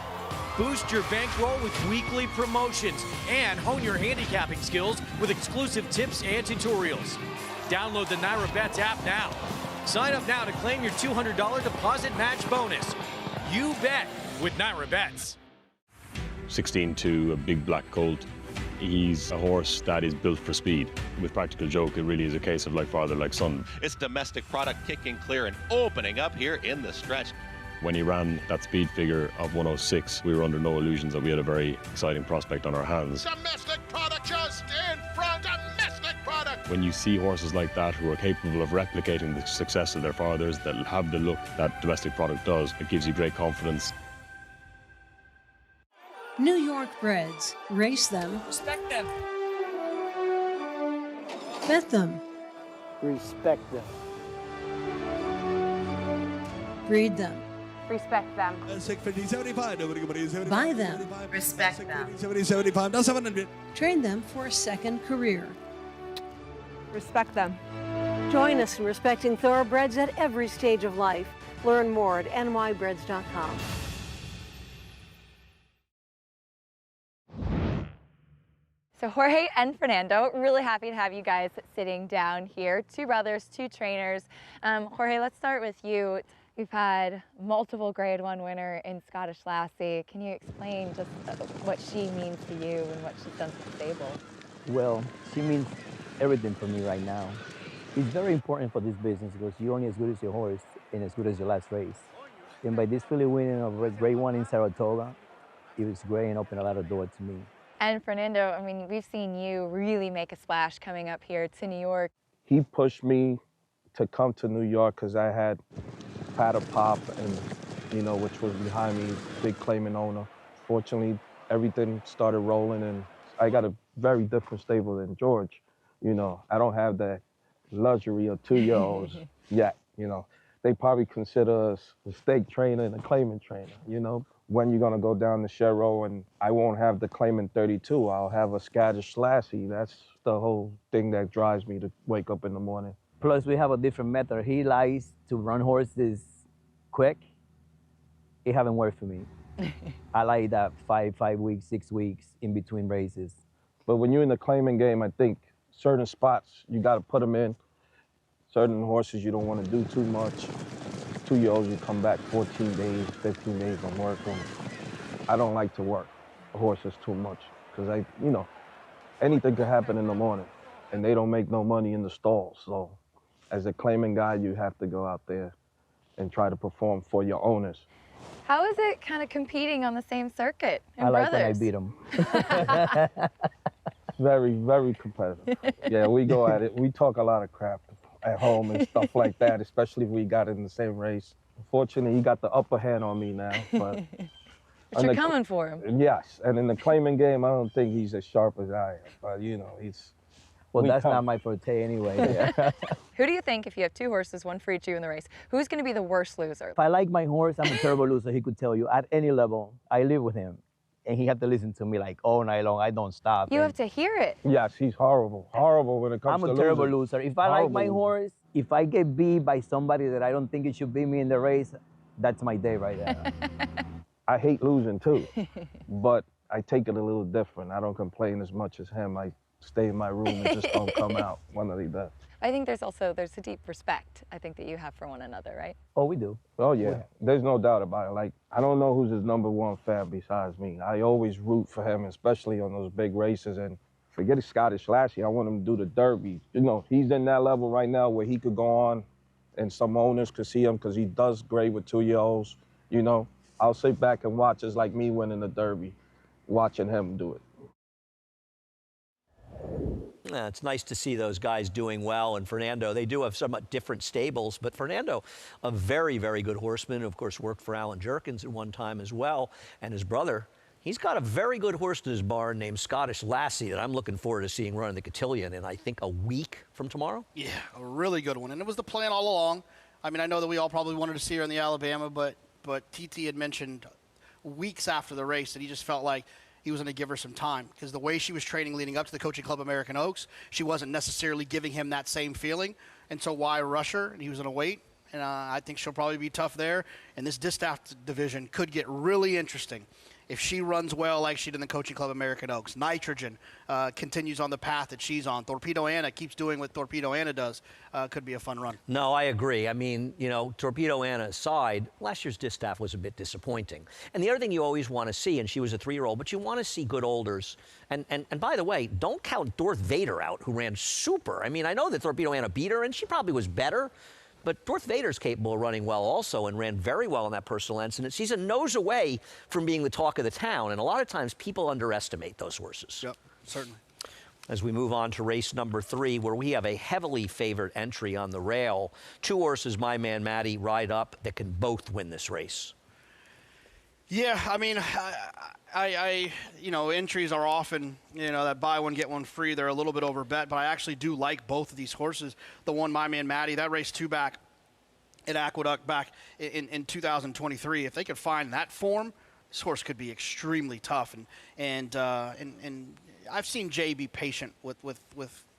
Boost your bankroll with weekly promotions and hone your handicapping skills with exclusive tips and tutorials. Download the Naira Bets app now. Sign up now to claim your $200 deposit match bonus. You bet with Naira Bets. 16-2, a big black colt. He's a horse that is built for speed. With Practical Joke, it really is a case of like father, like son. It's domestic product kicking clear and opening up here in the stretch. When he ran that speed figure of 106, we were under no illusions that we had a very exciting prospect on our hands. Domestic product just in front. Domestic product. When you see horses like that who are capable of replicating the success of their fathers, that have the look that domestic product does, it gives you great confidence. New York breds. Race them. Respect them. Bet them. Respect them. Breed them. Respect them. Buy them. Respect them. Train them for a second career. Respect them. Join us in respecting thoroughbreds at every stage of life. Learn more at nybreds.com. So Jorge and Fernando, really happy to have you guys sitting down here. Two brothers, two trainers. Jorge, let's start with you. You've had multiple Grade 1 winner in Scottish Lassie. Can you explain just what she means to you and what she's done for the stable? Well, she means everything for me right now. It's very important for this business because you're only as good as your horse and as good as your last race. And by this filly winning of Grade 1 in Saratoga, it was great and opened a lot of doors to me. And Fernando, I mean, we've seen you really make a splash coming up here to New York. He pushed me to come to New York because I had Paddock Pop, and which was behind me, big claiming owner. Fortunately, everything started rolling, and I got a very different stable than George. I don't have that luxury of 2-year-olds yet. They probably consider us a stake trainer and a claimant trainer. When you're gonna go down the Sherrow, and I won't have the claimant 32, I'll have a Scottish Lassie. That's the whole thing that drives me to wake up in the morning. Plus, we have a different method. He likes to run horses quick. It haven't worked for me. I like that 5 weeks, 6 weeks in between races. But when you're in the claiming game, I think certain spots you got to put them in. Certain horses you don't want to do too much. 2-year-olds, you come back 14 days, 15 days on work. I don't like to work horses too much because anything could happen in the morning, and they don't make no money in the stalls. So as a claiming guy, you have to go out there and try to perform for your owners. How is it kind of competing on the same circuit in I like brothers? when I beat them. Very, very competitive. Yeah, we go at it. We talk a lot of crap at home and stuff like that, especially if we got in the same race. Unfortunately, he got the upper hand on me now. But you're coming for him. Yes, and in the claiming game, I don't think he's as sharp as I am. But, he's... Well, that's not my forte anyway. Yeah. Who do you think, if you have 2 horses, one for each of you in the race, who's going to be the worst loser? If I like my horse, I'm a terrible loser. He could tell you at any level. I live with him, and he had to listen to me like all night long. I don't stop. You have to hear it. Yes, he's horrible. Horrible when it comes to I'm a terrible loser. If I like my horse, if I get beat by somebody that I don't think it should beat me in the race, that's my day right there. I hate losing too, but I take it a little different. I don't complain as much as him. I stay in my room and just don't come out one of these days. I think there's a deep respect, I think, that you have for one another, right? Oh, we do. Oh, yeah. There's no doubt about it. Like, I don't know who's his #1 fan besides me. I always root for him, especially on those big races. And forget Scottish Lassie, I want him to do the Derby. He's in that level right now where he could go on and some owners could see him because he does great with 2-year-olds. I'll sit back and watch. It's like me winning the Derby, watching him do it. Yeah, it's nice to see those guys doing well. And Fernando, they do have somewhat different stables, but Fernando, a very, very good horseman, of course, worked for Alan Jerkins at one time as well. And his brother, he's got a very good horse in his barn named Scottish Lassie that I'm looking forward to seeing run in the Cotillion in, I think, a week from tomorrow. Yeah, a really good one. And it was the plan all along. I mean, I know that we all probably wanted to see her in the Alabama, but TT had mentioned weeks after the race that he just felt like he was going to give her some time because the way she was training leading up to the Coaching Club American Oaks, she wasn't necessarily giving him that same feeling. And so why rush her? And he was going to wait. And I think she'll probably be tough there. And this distaff division could get really interesting if she runs well like she did in the Coaching Club American Oaks. Nitrogen continues on the path that she's on. Torpedo Anna keeps doing what Torpedo Anna does. Could be a fun run. No, I agree. I mean, Torpedo Anna aside, last year's distaff was a bit disappointing. And the other thing you always want to see, and she was a 3-year-old, but you want to see good olders. And by the way, don't count Dorth Vader out, who ran super. I mean, I know that Torpedo Anna beat her, and she probably was better. But Dorth Vader's capable of running well also and ran very well in that personal incident. She's a nose away from being the talk of the town, and a lot of times people underestimate those horses. Yep, certainly. As we move on to race number 3, where we have a heavily favored entry on the rail. 2 horses, My Man Matty, ride up, that can both win this race. Yeah, I mean, entries are often, that buy one, get one free. They're a little bit over bet, but I actually do like both of these horses. The one, My Man Matty, that raced 2 back at Aqueduct back in 2023. If they could find that form, this horse could be extremely tough. And I've seen Jay be patient with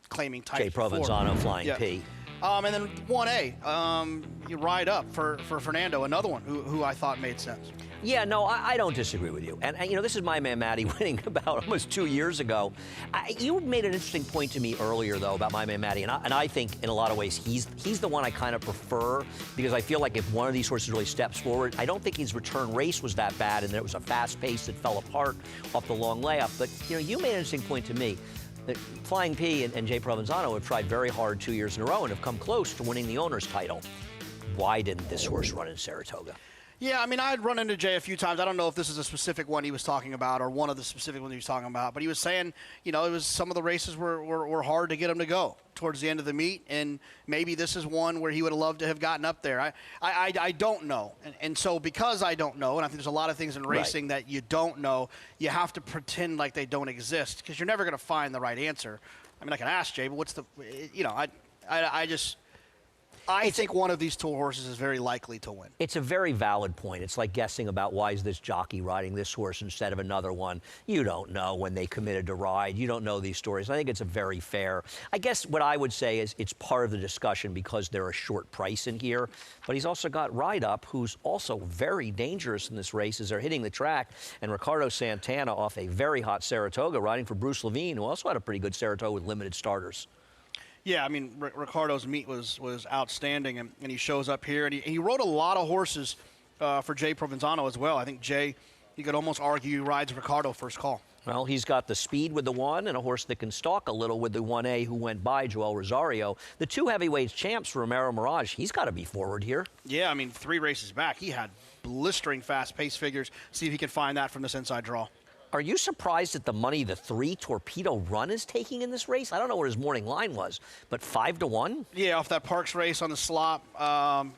claiming type. Jay Provenzano, Flying P. And then 1A, you ride up for Fernando, another one who I thought made sense. Yeah, no, I don't disagree with you. And this is My Man Matty winning about almost 2 years ago. You made an interesting point to me earlier, though, about My Man Matty. And I think, in a lot of ways, he's the one I kind of prefer because I feel like if one of these horses really steps forward, I don't think his return race was that bad and there was a fast pace that fell apart off the long layup. But, you made an interesting point to me. That Flying P and Jay Provenzano have tried very hard 2 years in a row and have come close to winning the owner's title. Why didn't this horse run in Saratoga? Yeah, I mean, I'd run into Jay a few times. I don't know if this is a specific one he was talking about or one of the specific ones he was talking about, but he was saying, it was some of the races were hard to get him to go towards the end of the meet, and maybe this is one where he would have loved to have gotten up there. I don't know, and so because I don't know, and I think there's a lot of things in racing that you don't know, you have to pretend like they don't exist because you're never going to find the right answer. I mean, I can ask Jay, but what's the, I think one of these 2 horses is very likely to win. It's a very valid point. It's like guessing about why is this jockey riding this horse instead of another one. You don't know when they committed to ride. You don't know these stories. I think it's a very fair. I guess what I would say is it's part of the discussion because they're a short price in here. But he's also got Ride Up, who's also very dangerous in this race as they're hitting the track. And Ricardo Santana off a very hot Saratoga riding for Bruce Levine, who also had a pretty good Saratoga with limited starters. Yeah, I mean, Ricardo's meet was outstanding, and he shows up here. And he rode a lot of horses for Jay Provenzano as well. I think Jay you could almost argue he rides Ricardo first call. Well, he's got the speed with the 1 and a horse that can stalk a little with the 1A who went by, Joel Rosario. The 2 heavyweights champs for Romero Mirage, he's got to be forward here. Yeah, I mean, 3 races back, he had blistering fast pace figures. See if he can find that from this inside draw. Are you surprised at the money the 3 Torpedo Run is taking in this race? I don't know what his morning line was, but 5 to 1? Yeah, off that Parks race on the slop.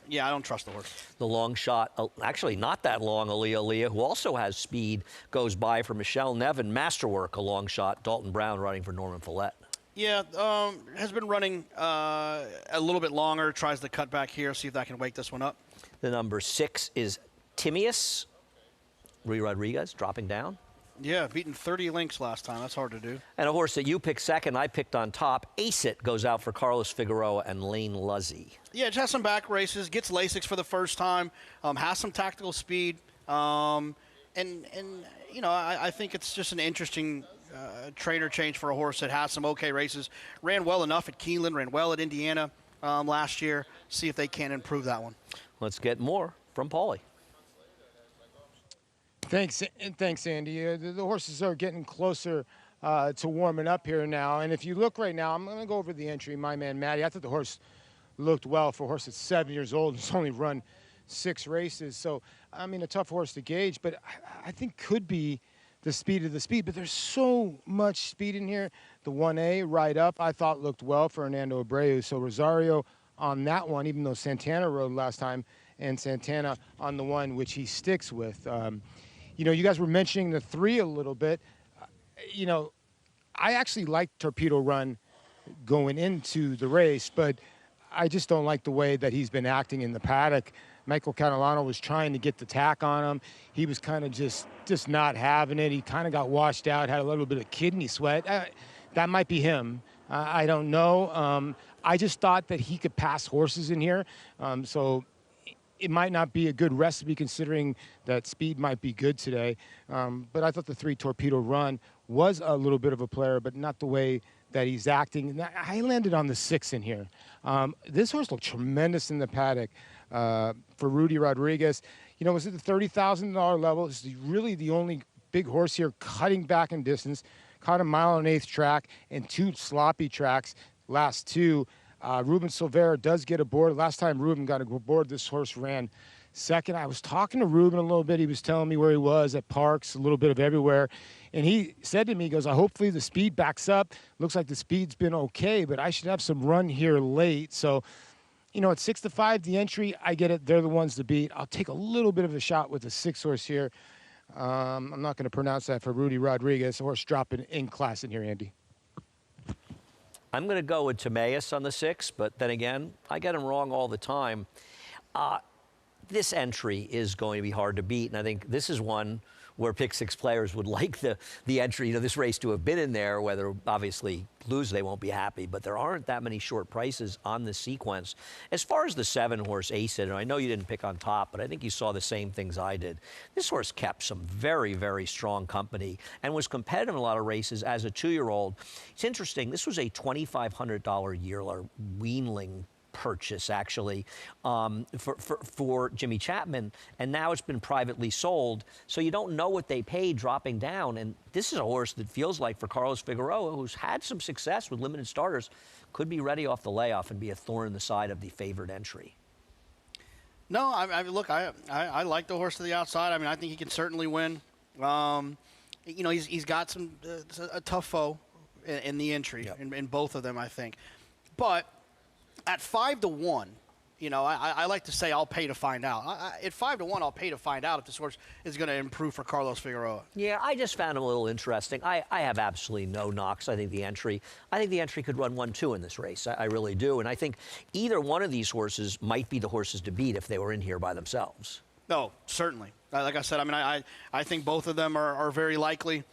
Yeah, I don't trust the horse. The long shot, actually not that long, Aaliyah, who also has speed, goes by for Michelle Nevin. Masterwork, a long shot. Dalton Brown running for Norman Follett. Yeah, has been running a little bit longer. Tries to cut back here, see if that can wake this one up. The number 6 is Timaeus. Rui Rodriguez dropping down. Yeah, beaten 30 lengths last time. That's hard to do. And a horse that you picked second, I picked on top. Ace It goes out for Carlos Figueroa and Lane Luzzy. Yeah, just has some back races, gets Lasix for the first time, has some tactical speed, and you know, I think it's just an interesting trainer change for a horse that has some okay races. Ran well enough at Keeneland, ran well at Indiana last year. See if they can improve that one. Let's get more from Paulie. Thanks, Andy. The horses are getting closer to warming up here now. And if you look right now, I'm going to go over the entry. My man, Matty, I thought the horse looked well for a horse that's 7 years old. He's only run 6 races. So, I mean, a tough horse to gauge, but I think could be the speed of the speed. But there's so much speed in here. The 1A right up, I thought looked well for Hernando Abreu. So Rosario on that one, even though Santana rode last time, and Santana on the one which he sticks with. You know, you guys were mentioning the 3 a little bit. You know, I actually liked Torpedo Run going into the race, but I just don't like the way that he's been acting in the paddock. Michael Catalano was trying to get the tack on him. He was kind of just not having it. He kind of got washed out, had a little bit of kidney sweat. That might be him. I don't know. I just thought that he could pass horses in here. So it might not be a good recipe considering that speed might be good today. But I thought the 3 Torpedo Run was a little bit of a player, but not the way that he's acting. I landed on the 6 in here. This horse looked tremendous in the paddock for Rudy Rodriguez. You know, it was at the $30,000 level. It's really the only big horse here cutting back in distance. Caught a 1 1/8 track and 2 sloppy tracks, last 2. Ruben Silvera does get aboard. Last time Ruben got aboard, this horse ran second. I was talking to Ruben a little bit. He was telling me where he was at Parks, a little bit of everywhere. And he said to me, he goes, hopefully the speed backs up. Looks like the speed's been okay, but I should have some run here late. So, you know, at 6 to 5, the entry, I get it. They're the ones to beat. I'll take a little bit of a shot with the 6 horse here. I'm not going to pronounce that for Rudy Rodriguez. The horse dropping in class in here, Andy. I'm going to go with Timaeus on the 6, but then again, I get him wrong all the time. This entry is going to be hard to beat, and I think this is one where Pick 6 players would like the entry, you know, this race to have been in there. Whether obviously lose, they won't be happy, but there aren't that many short prices on this sequence. As far as the 7 horse Ace It, and I know you didn't pick on top, but I think you saw the same things I did. This horse kept some very, very strong company and was competitive in a lot of races as a 2-year-old. It's interesting, this was a $2,500 yearler weanling purchase actually for Jimmy Chapman, and now it's been privately sold, so you don't know what they paid dropping down. And this is a horse that feels like for Carlos Figueroa, who's had some success with limited starters, could be ready off the layoff and be a thorn in the side of the favored entry. No, I mean, look, I like the horse to the outside. I mean, I think he can certainly win. You know, he's got a tough foe in the entry, in both of them, I think. But at 5 to 1, you know, I like to say I'll pay to find out. At 5 to 1, I'll pay to find out if this horse is going to improve for Carlos Figueroa. Yeah, I just found him a little interesting. I have absolutely no knocks. I think the entry could run 1-2 in this race. I really do. And I think either one of these horses might be the horses to beat if they were in here by themselves. No, certainly. Like I said, I mean, I think both of them are very likely.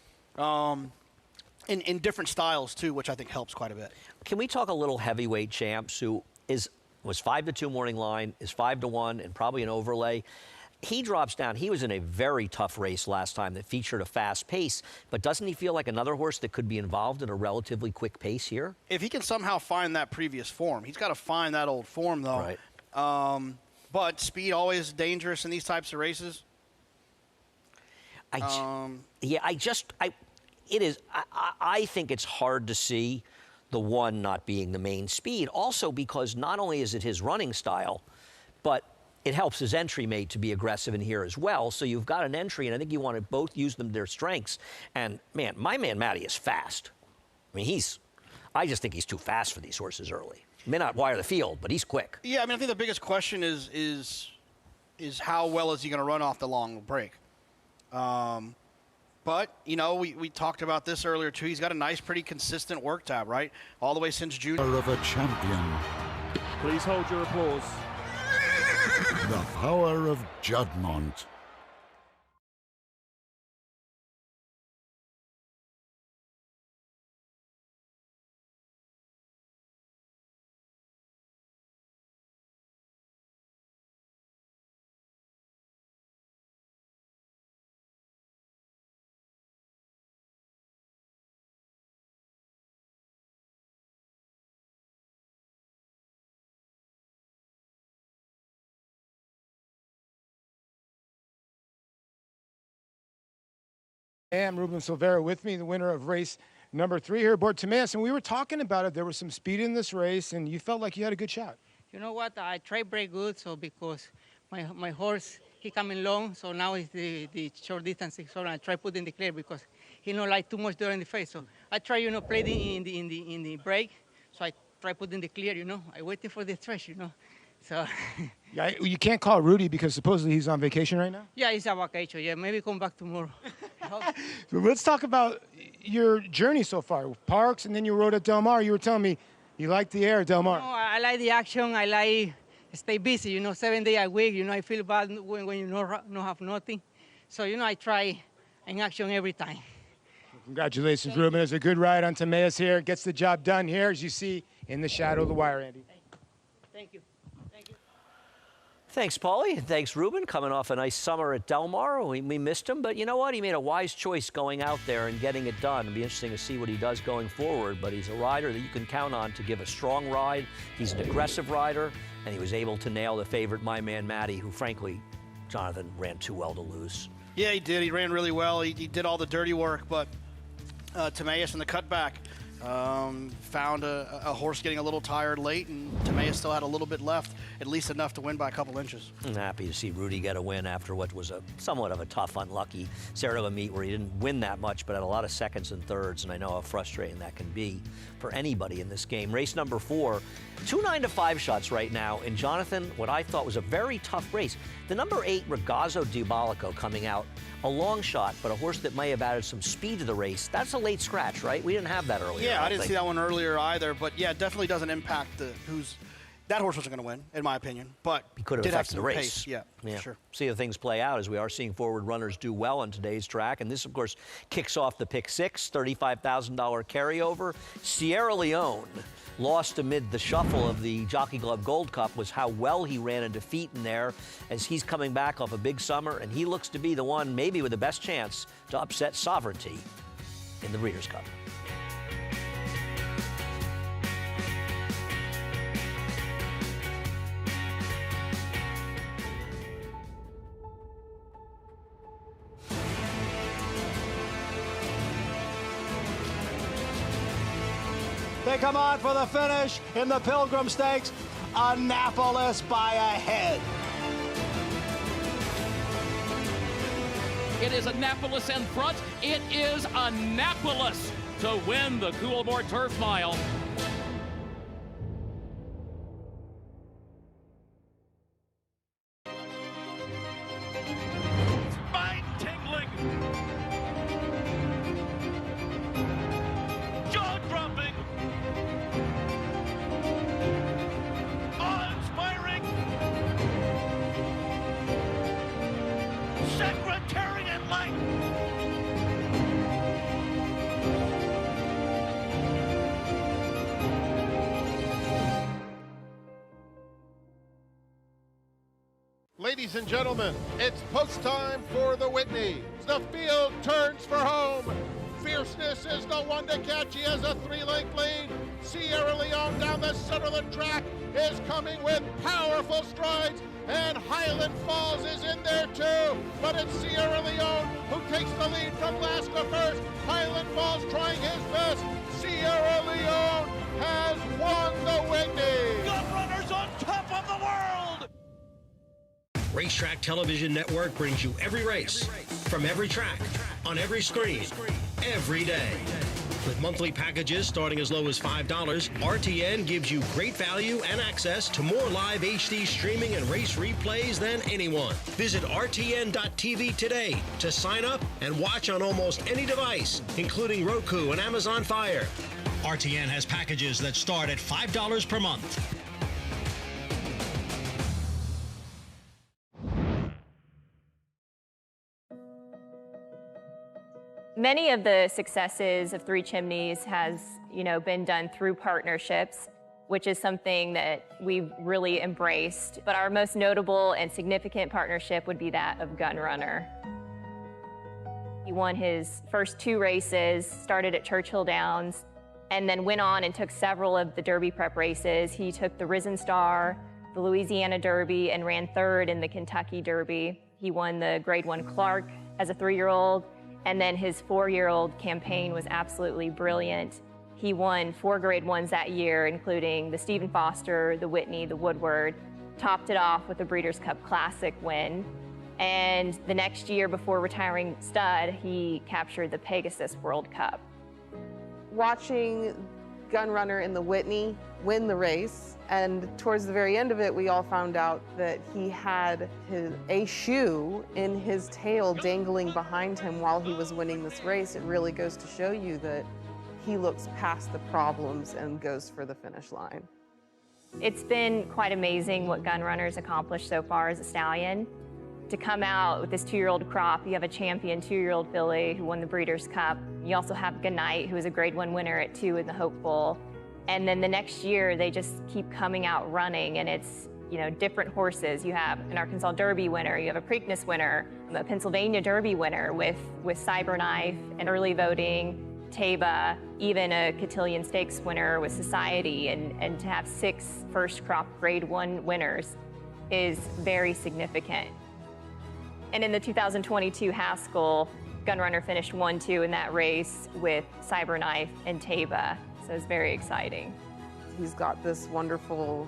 In different styles, too, which I think helps quite a bit. Can we talk a little heavyweight champs who was 5 to 2 morning line, is 5 to 1, and probably an overlay? He drops down. He was in a very tough race last time that featured a fast pace, but doesn't he feel like another horse that could be involved in a relatively quick pace here? If he can somehow find that previous form. He's got to find that old form, though. Right. But speed always dangerous in these types of races. I think it's hard to see the one not being the main speed. Also because not only is it his running style, but it helps his entry mate to be aggressive in here as well. So you've got an entry, and I think you want to both use them their strengths. And man, my man Matty is fast. I mean, I just think he's too fast for these horses early. He may not wire the field, but he's quick. Yeah, I mean, I think the biggest question is how well is he going to run off the long break? But, you know, we talked about this earlier, too. He's got a nice, pretty consistent work tab, right? All the way since June. Of a champion. Please hold your applause. The power of Juddmonte. I'm Ruben Silvera with me, the winner of race number 3 here aboard Timaeus. And we were talking about it. There was some speed in this race, and you felt like you had a good shot. You know what? I tried very good, so because my horse, he coming long, so now it's the short distance. So I try put in the clear because he don't like too much dirt in the face. So I try, you know, play in the break. So I try put in the clear, you know. I waiting for the stretch, you know. So. Yeah, you can't call Rudy because supposedly he's on vacation right now? Yeah, he's on vacation. Yeah, maybe come back tomorrow. So let's talk about your journey so far. Parks, and then you rode at Del Mar. You were telling me you like the air at Del Mar. No, I like the action. I like stay busy, you know, 7 days a week. You know, I feel bad when you don't have nothing. So, you know, I try in action every time. Congratulations, Ruben. It's a good ride on Timaeus here. Gets the job done here, as you see, in the shadow of the wire, Andy. Thank you. Thanks, Paulie. Thanks, Ruben, coming off a nice summer at Del Mar. We missed him, but you know what? He made a wise choice going out there and getting it done. It'll be interesting to see what he does going forward, but he's a rider that you can count on to give a strong ride. He's an aggressive rider, and he was able to nail the favorite, my man Matty, who, frankly, Jonathan, ran too well to lose. Yeah, he did. He ran really well. He did all the dirty work, but Timaeus in the cutback found a horse getting a little tired late, and Timaeus still had a little bit left, at least enough to win by a couple inches. I'm happy to see Rudy get a win after what was somewhat of a tough, unlucky Saratoga meet where he didn't win that much, but had a lot of seconds and thirds, and I know how frustrating that can be for anybody in this game. Race number 4, 2 9-to-5 shots right now, and Jonathan, what I thought was a very tough race. The number 8, Regazzo Diabolico, coming out, a long shot, but a horse that may have added some speed to the race. That's a late scratch, right? We didn't have that earlier. Yeah, I didn't see that one earlier either, but yeah, it definitely doesn't impact that horse wasn't going to win, in my opinion, but he could have did have affected some the race. Pace. Yeah, sure. See how things play out as we are seeing forward runners do well on today's track. And this, of course, kicks off the pick 6, $35,000 carryover. Sierra Leone lost amid the shuffle of the Jockey Club Gold Cup was how well he ran a defeat in there as he's coming back off a big summer, and he looks to be the one maybe with the best chance to upset Sovereignty in the Breeders' Cup. They come on for the finish in the Pilgrim Stakes. Annapolis by a head. It is Annapolis in front. It is Annapolis to win the Coolmore Turf Mile. Spine-tingling. Jaw-dropping. Awe-inspiring. Secretariat-like. Ladies and gentlemen, it's post time for the Whitney. The field turns for home. Fierceness is the one to catch. He has a 3-length lead. Sierra Leone down the center of the track is coming with powerful strides, and Highland Falls is in there too, but it's Sierra Leone who takes the lead from last to first. Highland Falls trying his best. Sierra Leone has won the Whitney. Gun Runners on top of the world! Racetrack Television Network brings you every race, from every track, on every screen, every day. With monthly packages starting as low as $5, RTN gives you great value and access to more live HD streaming and race replays than anyone. Visit RTN.tv today to sign up and watch on almost any device, including Roku and Amazon Fire. RTN has packages that start at $5 per month. Many of the successes of Three Chimneys has, been done through partnerships, which is something that we've really embraced. But our most notable and significant partnership would be that of Gun Runner. He won his first 2 races, started at Churchill Downs, and then went on and took several of the Derby prep races. He took the Risen Star, the Louisiana Derby, and ran 3rd in the Kentucky Derby. He won the Grade 1 Clark as a 3-year-old. And then his 4-year-old campaign was absolutely brilliant. He won 4 Grade 1s that year, including the Stephen Foster, the Whitney, the Woodward, topped it off with the Breeders' Cup Classic win. And the next year, before retiring stud, he captured the Pegasus World Cup. Watching Gun Runner in the Whitney win the race, and towards the very end of it, we all found out that he had a shoe in his tail dangling behind him while he was winning this race. It really goes to show you that he looks past the problems and goes for the finish line. It's been quite amazing what Gun Runner's accomplished so far as a stallion. To come out with this 2-year-old crop, you have a champion 2-year-old filly who won the Breeders' Cup. You also have Goodnight, who was a Grade 1 winner at 2 in the Hopeful. And then the next year, they just keep coming out running, and it's, different horses. You have an Arkansas Derby winner, you have a Preakness winner, a Pennsylvania Derby winner with Cyberknife and Early Voting, Taba, even a Cotillion Stakes winner with Society, and to have 6 first crop Grade 1 winners is very significant. And in the 2022 Haskell, Gun Runner finished 1-2 in that race with Cyberknife and Taba. So it's very exciting. He's got this wonderful,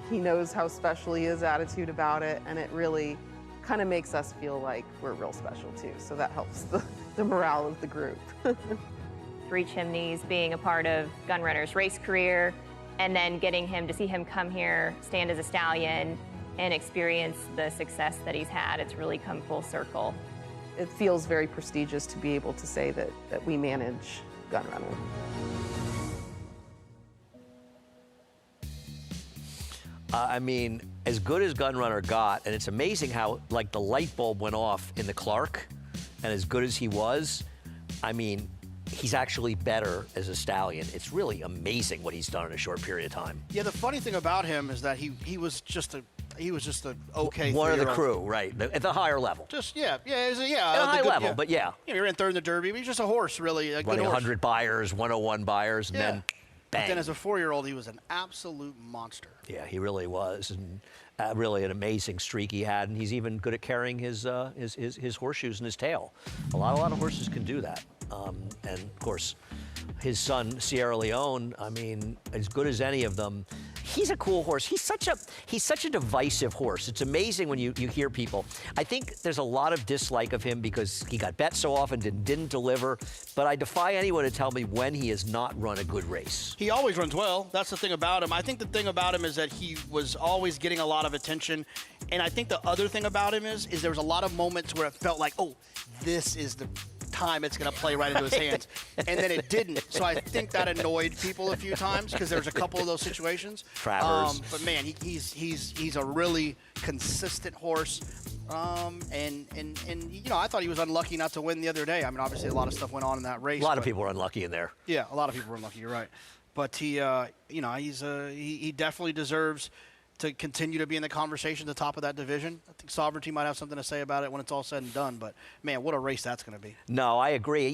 he knows how special he is attitude about it, and it really kind of makes us feel like we're real special too. So that helps the morale of the group. Three Chimneys being a part of Gun Runner's race career, and then getting him to see him come here, stand as a stallion, and experience the success that he's had. It's really come full circle. It feels very prestigious to be able to say that we manage Gun Runner. I mean, as good as Gun Runner got, and it's amazing how, the light bulb went off in the Clark, and as good as he was, I mean, he's actually better as a stallion. It's really amazing what he's done in a short period of time. Yeah, the funny thing about him is that he was just a okay one of the 3-year-old. crew, right? At the higher level. Just at a high level, but yeah. You're in 3rd in the Derby, but he's just a horse, really. A good Running horse. 100 buyers, 101 buyers, and then bang. But then as a 4-year-old, he was an absolute monster. Yeah, he really was, and really an amazing streak he had, and he's even good at carrying his horseshoes in his tail. A lot of horses can do that, and of course, his son Sierra Leone. I mean, as good as any of them. He's a cool horse. He's such a divisive horse. It's amazing when you hear people. I think there's a lot of dislike of him because he got bet so often and didn't deliver. But I defy anyone to tell me when he has not run a good race. He always runs well. That's the thing about him. I think the thing about him is that he was always getting a lot of attention. And I think the other thing about him is there was a lot of moments where it felt like, oh, this is the time it's going to play right into his hands, and then it didn't. So I think that annoyed people a few times because there was a couple of those situations. Travers. But man, he's a really consistent horse. And I thought he was unlucky not to win the other day. I mean, obviously a lot of stuff went on in that race. A lot of people were unlucky in there. Yeah, a lot of people were unlucky. You're right. But he definitely deserves to continue to be in the conversation at the top of that division. I think Sovereignty might have something to say about it when it's all said and done, but man, what a race that's going to be. No, I agree.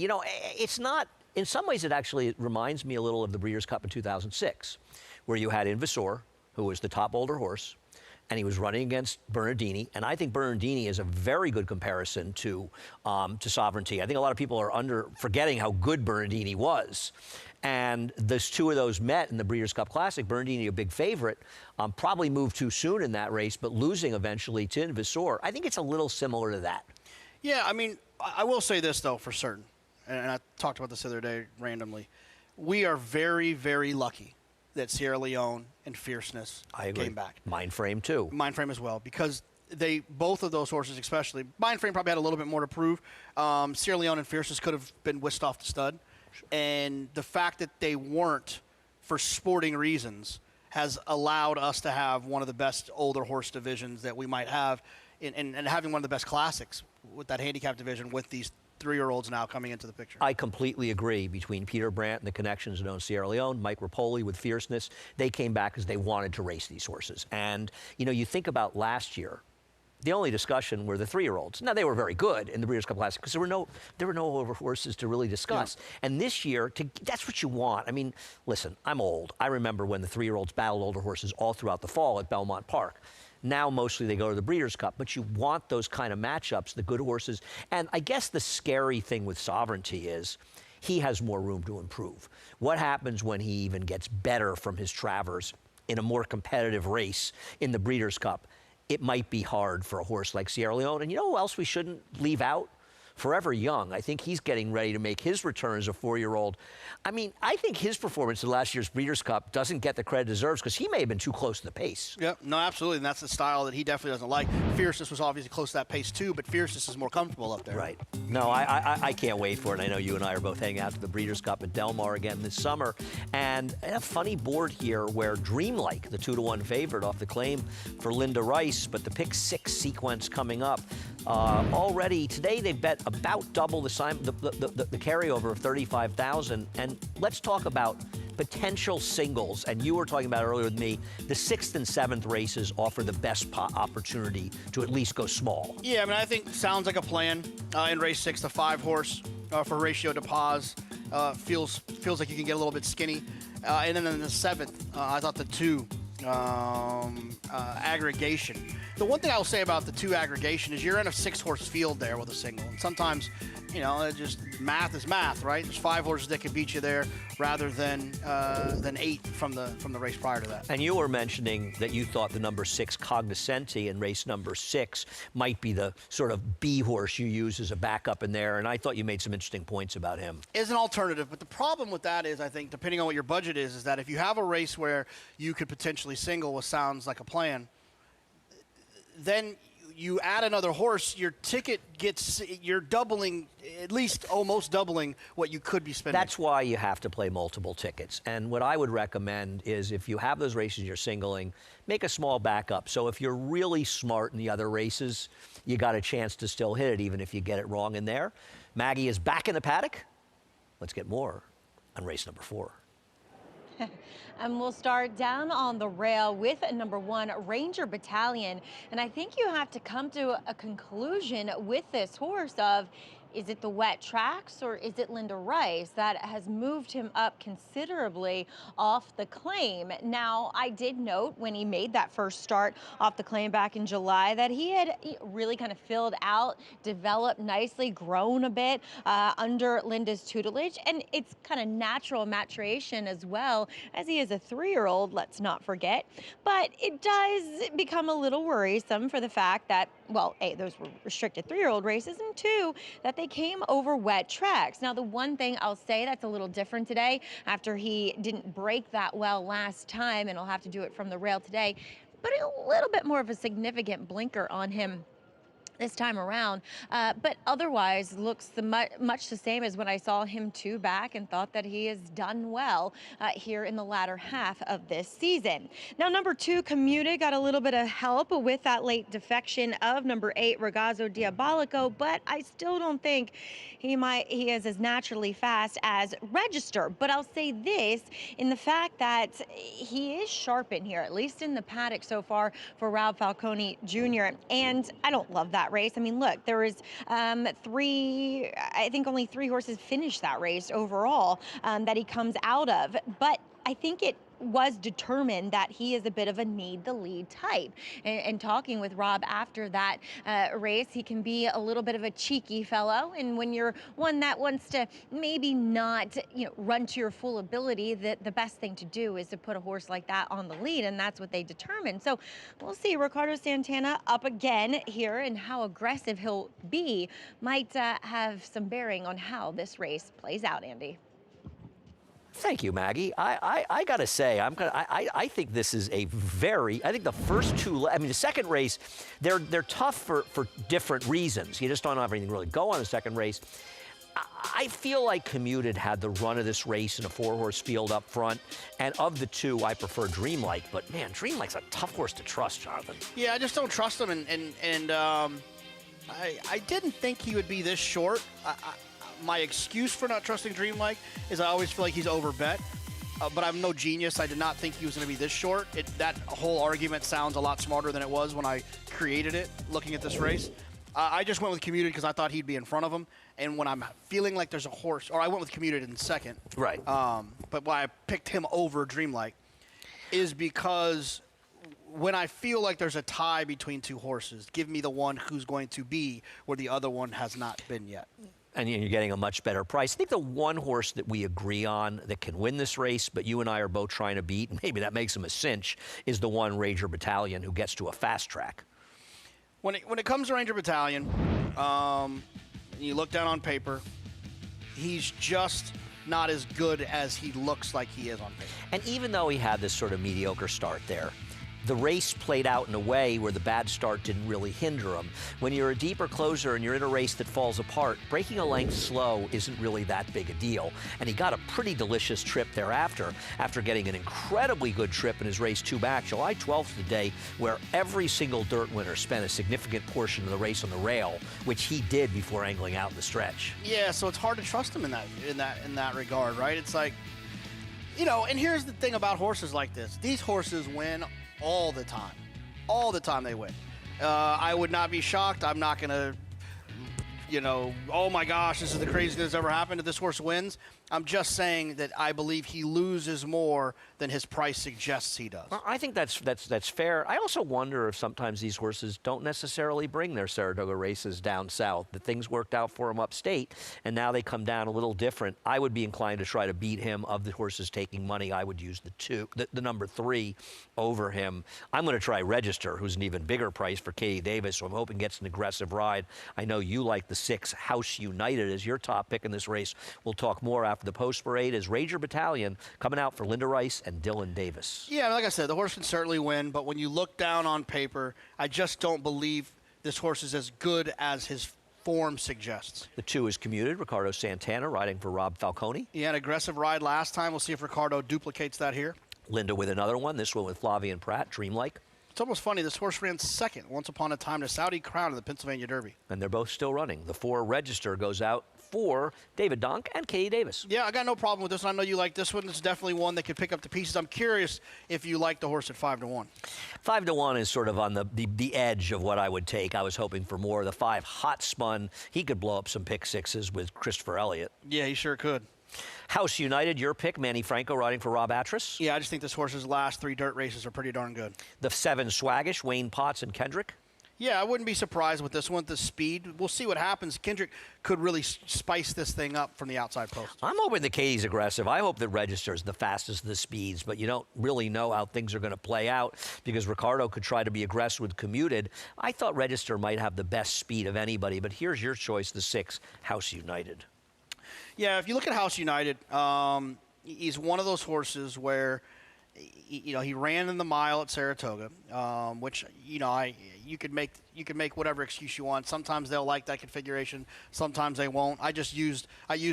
It's not, in some ways it actually reminds me a little of the Breeders' Cup in 2006, where you had Invasor, who was the top older horse, and he was running against Bernardini, and I think Bernardini is a very good comparison to Sovereignty. I think a lot of people are forgetting how good Bernardini was. And those two of those met in the Breeders' Cup Classic. Bernardini, a big favorite, probably moved too soon in that race, but losing eventually to Invasor. I think it's a little similar to that. Yeah, I mean, I will say this, though, for certain, and I talked about this the other day randomly. We are very, very lucky that Sierra Leone and Fierceness came back. Mindframe, too. Mindframe as well, because both of those horses especially, Mindframe probably had a little bit more to prove. Sierra Leone and Fierceness could have been whisked off the stud. And the fact that they weren't for sporting reasons has allowed us to have one of the best older horse divisions that we might have and having one of the best classics with that handicap division with these 3-year-olds now coming into the picture. I completely agree between Peter Brandt and the connections that own Sierra Leone, Mike Rapoli with Fierceness. They came back because they wanted to race these horses. And, you know, you think about last year, the only discussion were the 3-year-olds. Now, they were very good in the Breeders' Cup Classic because there were no over horses to really discuss. Yeah. And this year, that's what you want. I mean, listen, I'm old. I remember when the 3-year-olds battled older horses all throughout the fall at Belmont Park. Now, mostly they go to the Breeders' Cup, but you want those kind of matchups, the good horses. And I guess the scary thing with Sovereignty is he has more room to improve. What happens when he even gets better from his Travers in a more competitive race in the Breeders' Cup? It might be hard for a horse like Sierra Leone. And you know who else we shouldn't leave out? Forever Young. I think he's getting ready to make his return as a 4-year-old. I mean, I think his performance in last year's Breeders' Cup doesn't get the credit it deserves because he may have been too close to the pace. Yeah, no, absolutely, and that's the style that he definitely doesn't like. Fierceness was obviously close to that pace too, but Fierceness is more comfortable up there. Right. No, I can't wait for it. I know you and I are both hanging out to the Breeders' Cup at Del Mar again this summer. And a funny board here where Dreamlike, the 2-to-1 favorite off the claim for Linda Rice, but the pick 6 sequence coming up. Already today they bet about double the carryover of 35,000. And let's talk about potential singles. And you were talking about earlier with me, the 6th and 7th races offer the best opportunity to at least go small. Yeah, I mean, I think sounds like a plan. In race 6, the 5-horse for Ratio de Paz feels like you can get a little bit skinny. And then in the 7th, I thought the 2 aggregation. The one thing I will say about the 2 aggregation is you're in a 6-horse field there with a single. And sometimes, you know, it just math is math, right? There's 5 horses that can beat you there rather than 8 from the race prior to that. And you were mentioning that you thought the number 6 Cognoscenti in race number 6 might be the sort of B horse you use as a backup in there. And I thought you made some interesting points about him. Is an alternative, but the problem with that is, I think, depending on what your budget is that if you have a race where you could potentially single, what sounds like a plan, then you add another horse, your ticket you're doubling, at least almost doubling what you could be spending. That's why you have to play multiple tickets. And what I would recommend is if you have those races you're singling, make a small backup. So if you're really smart in the other races, you got a chance to still hit it, even if you get it wrong in there. Maggie is back in the paddock. Let's get more on race number 4. And we'll start down on the rail with number 1, Ranger Battalion. And I think you have to come to a conclusion with this horse of, is it the wet tracks or is it Linda Rice that has moved him up considerably off the claim? Now, I did note when he made that first start off the claim back in July that he had really kind of filled out, developed nicely, grown a bit under Linda's tutelage. And it's kind of natural maturation as well, as he is a 3-year-old, let's not forget. But it does become a little worrisome for the fact that, well, A, those were restricted 3-year-old races, and 2, that they came over wet tracks. Now, the one thing I'll say that's a little different today, after he didn't break that well last time, and he'll have to do it from the rail today, but a little bit more of a significant blinker on him this time around, but otherwise looks much the same as when I saw him 2 back and thought that he has done well here in the latter half of this season. Now, number 2, Commuted, got a little bit of help with that late defection of number 8, Ragazzo Diabolico, but I still don't think he is as naturally fast as Register. But I'll say this, in the fact that he is sharp in here, at least in the paddock so far for Raul Falcone Jr., and I don't love that race. I mean, look, there was I think only 3 horses finished that race overall that he comes out of. But I I think it was determined that he is a bit of a need the lead type. And talking with Rob after that race, he can be a little bit of a cheeky fellow. And when you're one that wants to maybe not, run to your full ability, that the best thing to do is to put a horse like that on the lead, and that's what they determined. So we'll see. Ricardo Santana up again here, and how aggressive he'll be might have some bearing on how this race plays out, Andy. Thank you, Maggie. I gotta say, I think this is I think the first two, the second race, they're tough for different reasons. You just don't have anything really go on the second race. I feel like Commuted had the run of this race in a 4-horse field up front, and of the two, I prefer Dreamlike. But man, Dreamlike's a tough horse to trust, Jonathan. Yeah, I just don't trust him, and I didn't think he would be this short. My excuse for not trusting Dreamlike is I always feel like he's overbet, but I'm no genius. I did not think he was going to be this short. That whole argument sounds a lot smarter than it was when I created it, looking at this race. I just went with Commuted because I thought he'd be in front of him, and when I'm feeling like there's a horse, or I went with Commuted in second. Right. But why I picked him over Dreamlike is because when I feel like there's a tie between two horses, give me the one who's going to be where the other one has not been yet. And you're getting a much better price. I think the one horse that we agree on that can win this race, but you and I are both trying to beat, and maybe that makes him a cinch, is the one Ranger Battalion who gets to a fast track. When it comes to Ranger Battalion, you look down on paper, he's just not as good as he looks like he is on paper. And even though he had this sort of mediocre start there, the race played out in a way where the bad start didn't really hinder him. When you're a deeper closer and you're in a race that falls apart, breaking a length slow isn't really that big a deal. And he got a pretty delicious trip thereafter, after getting an incredibly good trip in his race 2 back. July 12th, the day where every single dirt winner spent a significant portion of the race on the rail, which he did before angling out in the stretch. Yeah, so it's hard to trust him in that regard, right? It's like, and here's the thing about horses like this. These horses win all the time. All the time they win. I would not be shocked. I'm not going to, oh my gosh, this is the craziest thing that's ever happened if this horse wins. I'm just saying that I believe he loses more than his price suggests he does. Well, I think that's fair. I also wonder if sometimes these horses don't necessarily bring their Saratoga races down south. That things worked out for him upstate, and now they come down a little different. I would be inclined to try to beat him. Of the horses taking money, I would use the number 3 over him. I'm going to try Register, who's an even bigger price for Katie Davis, so I'm hoping gets an aggressive ride. I know you like the 6 House United as your top pick in this race. We'll talk more after the post parade as Ranger Battalion coming out for Linda Rice and Dylan Davis. Yeah, like I said, the horse can certainly win, but when you look down on paper, I just don't believe this horse is as good as his form suggests. The 2 is Commuted, Ricardo Santana riding for Rob Falcone. He had an aggressive ride last time. We'll see if Ricardo duplicates that here. Linda with another one, this one with Flavian Pratt, Dreamlike. It's almost funny, this horse ran second once upon a time to Saudi Crown in the Pennsylvania Derby. And they're both still running. The 4 Register goes out for David Donk and Katie Davis. Yeah, I got no problem with this one. I know you like this one. It's definitely one that could pick up the pieces. I'm curious if you like the horse at 5-1. 5-1 is sort of on the edge of what I would take. I was hoping for more. The 5 Hot Spun, he could blow up some pick 6s with Christopher Elliott. Yeah, he sure could. House United, your pick, Manny Franco riding for Rob Atras. Yeah, I just think this horse's last 3 dirt races are pretty darn good. The 7 Swaggish, Wayne Potts and Kendrick. Yeah, I wouldn't be surprised with this one, the speed. We'll see what happens. Kendrick could really spice this thing up from the outside post. I'm hoping that Katie's aggressive. I hope that Register's the fastest of the speeds, but you don't really know how things are going to play out because Ricardo could try to be aggressive with Commuted. I thought Register might have the best speed of anybody, but here's your choice, the 6 House United. Yeah, if you look at House United, he's one of those horses where, he ran in the mile at Saratoga, which, you could make whatever excuse you want. Sometimes they'll like that configuration. Sometimes they won't. I use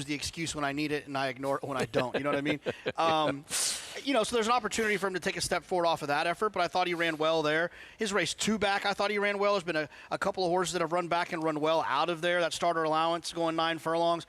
the excuse when I need it, and I ignore it when I don't. You know what I mean? So there's an opportunity for him to take a step forward off of that effort, but I thought he ran well there. His race 2 back, I thought he ran well. There's been a couple of horses that have run back and run well out of there. That starter allowance going 9 furlongs.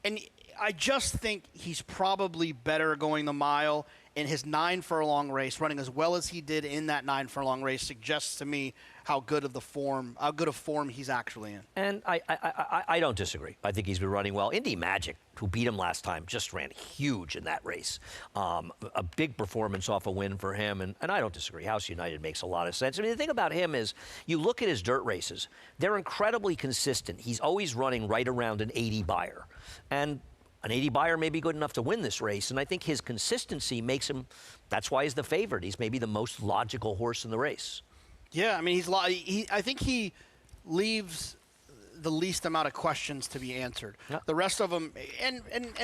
And I just think he's probably better going the mile in his 9 furlong race, running as well as he did in that 9 furlong race, suggests to me how good of form he's actually in. And I don't disagree. I think he's been running well. Indy Magic, who beat him last time, just ran huge in that race. A big performance off a win for him, and I don't disagree. House United makes a lot of sense. I mean, the thing about him is, you look at his dirt races, they're incredibly consistent. He's always running right around an 80 buyer. And an 80 buyer may be good enough to win this race, and I think his consistency makes him, that's why he's the favorite. He's maybe the most logical horse in the race. Yeah, I mean, I think he leaves the least amount of questions to be answered. Yep. The rest of them, and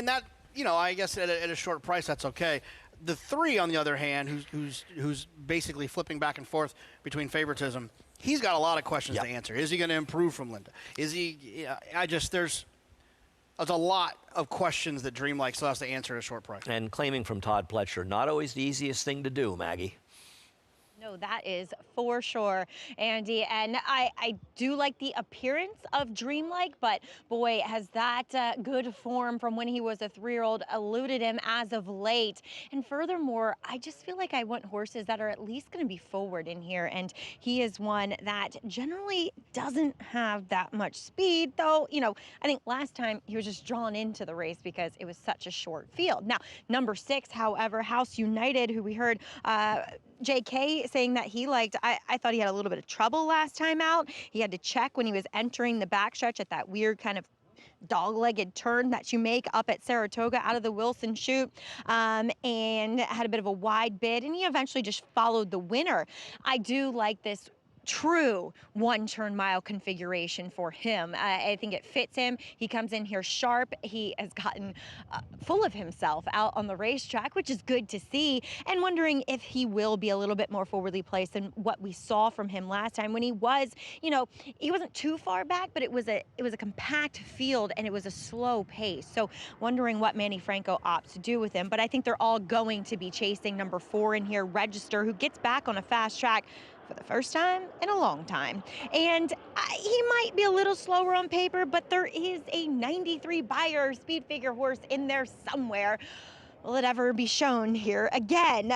that, you know, I guess at a short price, that's okay. The 3, on the other hand, who's basically flipping back and forth between favoritism, he's got a lot of questions to answer. Is he going to improve from Linda? Is he? There's a lot of questions that Dreamlike still has to answer at a short price. And claiming from Todd Pletcher, not always the easiest thing to do, Maggie. No, that is for sure, Andy. And I do like the appearance of Dreamlike, but boy, has that good form from when he was a 3-year-old eluded him as of late. And furthermore, I just feel like I want horses that are at least going to be forward in here. And he is one that generally doesn't have that much speed, though, you know, I think last time he was just drawn into the race because it was such a short field. Now, number 6, however, House United, who we heard JK saying that he liked, I thought he had a little bit of trouble last time out. He had to check when he was entering the backstretch at that weird kind of dog-legged turn that you make up at Saratoga out of the Wilson chute, and had a bit of a wide bid, and he eventually just followed the winner. I do like this true 1-turn mile configuration for him. I think it fits him. He comes in here sharp. He has gotten full of himself out on the racetrack, which is good to see, and wondering if he will be a little bit more forwardly placed than what we saw from him last time when he was, you know, he wasn't too far back, but it was a compact field and it was a slow pace. So wondering what Manny Franco opts to do with him, but I think they're all going to be chasing number 4 in here, Register, who gets back on a fast track for the first time in a long time. And he might be a little slower on paper, but there is a 93 buyer speed figure horse in there somewhere. Will it ever be shown here again?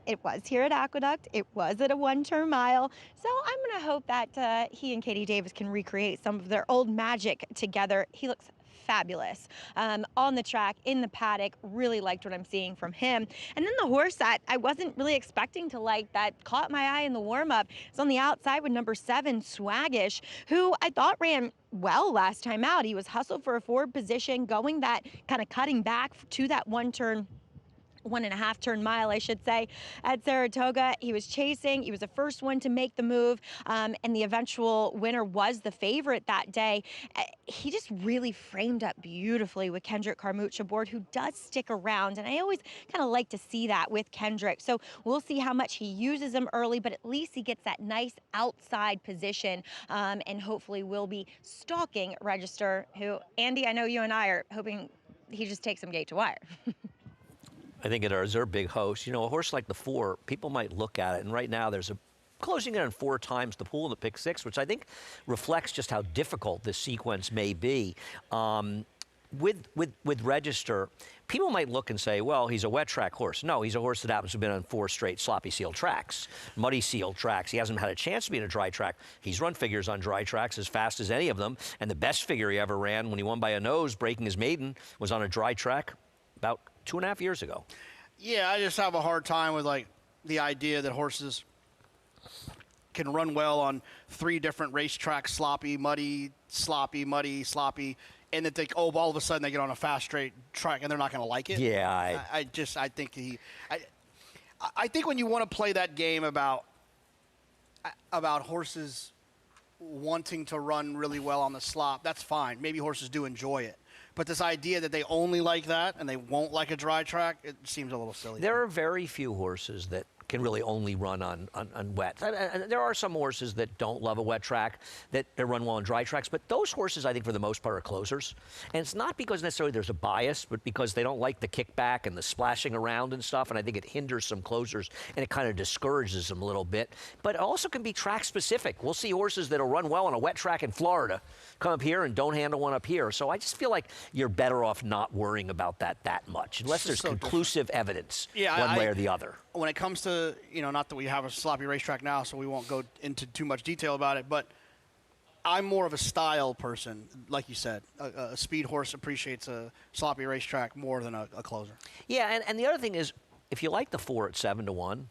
It was here at Aqueduct. It was at a 1-turn mile. So I'm going to hope that he and Katie Davis can recreate some of their old magic together. He looks fabulous on the track, in the paddock. Really liked what I'm seeing from him. And then the horse that I wasn't really expecting to like, that caught my eye in the warm-up, is on the outside with number 7, Swaggish, who I thought ran well last time out. He was hustled for a forward position, going that kind of cutting back to that 1.5-turn mile, I should say, at Saratoga. He was chasing. He was the first one to make the move, and the eventual winner was the favorite that day. He just really framed up beautifully with Kendrick Carmouche aboard, who does stick around, and I always kind of like to see that with Kendrick. So we'll see how much he uses him early, but at least he gets that nice outside position, and hopefully will be stalking Register, who, Andy, I know you and I are hoping he just takes him gate to wire. I think it is their big host. You know, a horse like the 4, people might look at it, and right now there's a closing in on 4 times the pool in the pick 6, which I think reflects just how difficult this sequence may be. With Register, people might look and say, well, he's a wet track horse. No, he's a horse that happens to have been on 4 straight sloppy sealed tracks, muddy sealed tracks. He hasn't had a chance to be in a dry track. He's run figures on dry tracks as fast as any of them, and the best figure he ever ran when he won by a nose, breaking his maiden, was on a dry track about 2.5 years ago. Yeah, I just have a hard time with, like, the idea that horses can run well on 3 different racetracks, sloppy, muddy, sloppy, muddy, sloppy, and that they, all of a sudden they get on a fast straight track and they're not going to like it. Yeah, I think when you want to play that game about horses wanting to run really well on the slop, that's fine. Maybe horses do enjoy it. But this idea that they only like that and they won't like a dry track, it seems a little silly. There are very few horses that can really only run on wet. And there are some horses that don't love a wet track, that run well on dry tracks, but those horses, I think, for the most part, are closers. And it's not because necessarily there's a bias, but because they don't like the kickback and the splashing around and stuff, and I think it hinders some closers, and it kind of discourages them a little bit. But it also can be track-specific. We'll see horses that'll run well on a wet track in Florida come up here and don't handle one up here. So I just feel like you're better off not worrying about that much, unless there's conclusive evidence one way or the other. When it comes to, not that we have a sloppy racetrack now, so we won't go into too much detail about it, but I'm more of a style person, like you said. A speed horse appreciates a sloppy racetrack more than a closer. Yeah, and the other thing is, if you like the 4 at 7-1,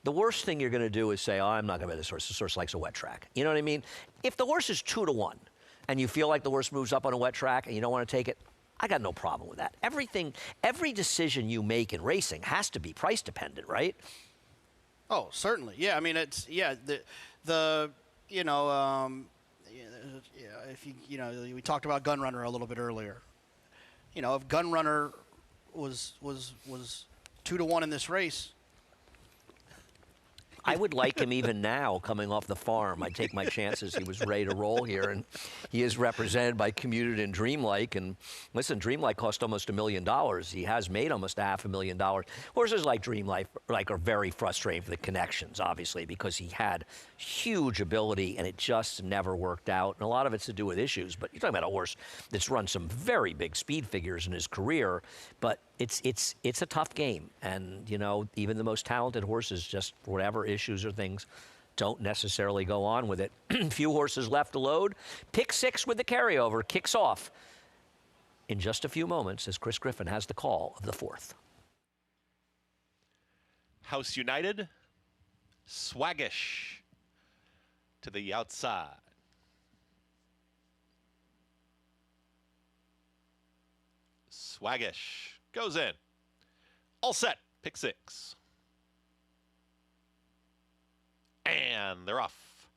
the worst thing you're going to do is say, oh, I'm not going to bet this horse. This horse likes a wet track. You know what I mean? If the horse is 2-1, and you feel like the horse moves up on a wet track and you don't want to take it, I got no problem with that. Every decision you make in racing has to be price dependent, right? Oh, certainly. Yeah, I mean, it's, if we talked about Gunrunner a little bit earlier. If Gunrunner was 2-1 in this race, I would like him even now, coming off the farm. I'd take my chances he was ready to roll here, and he is represented by Commuted and Dreamlike. And listen, Dreamlike cost almost $1 million. He has made almost $500,000. Horses like Dreamlike are very frustrating for the connections, obviously, because he had huge ability and it just never worked out. And a lot of it's to do with issues. But you're talking about a horse that's run some very big speed figures in his career, but it's a tough game, and even the most talented horses, just for whatever issues or things, don't necessarily go on with it. Few horses left to load. Pick 6 with the carryover kicks off in just a few moments as Chris Griffin has the call of the 4th. House United, Swaggish to the outside. Swaggish goes in. All set. Pick 6. And they're off.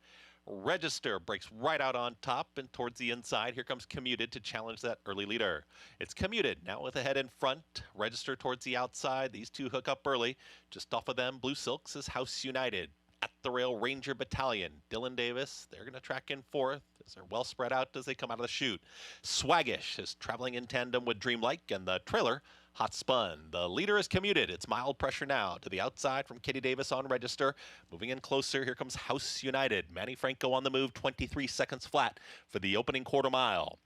Register breaks right out on top and towards the inside. Here comes Commuted to challenge that early leader. It's Commuted now with a head in front. Register towards the outside. These two hook up early. Just off of them, Blue Silks is House United. At the rail, Ranger Battalion. Dylan Davis, they're going to track in 4th as they're well spread out as they come out of the chute. Swaggish is traveling in tandem with Dreamlike, and the trailer, Hot Spun. The leader is Commuted. It's mild pressure now to the outside from Kitty Davis on Register. Moving in closer, here comes House United. Manny Franco on the move, 23 seconds flat for the opening quarter mile.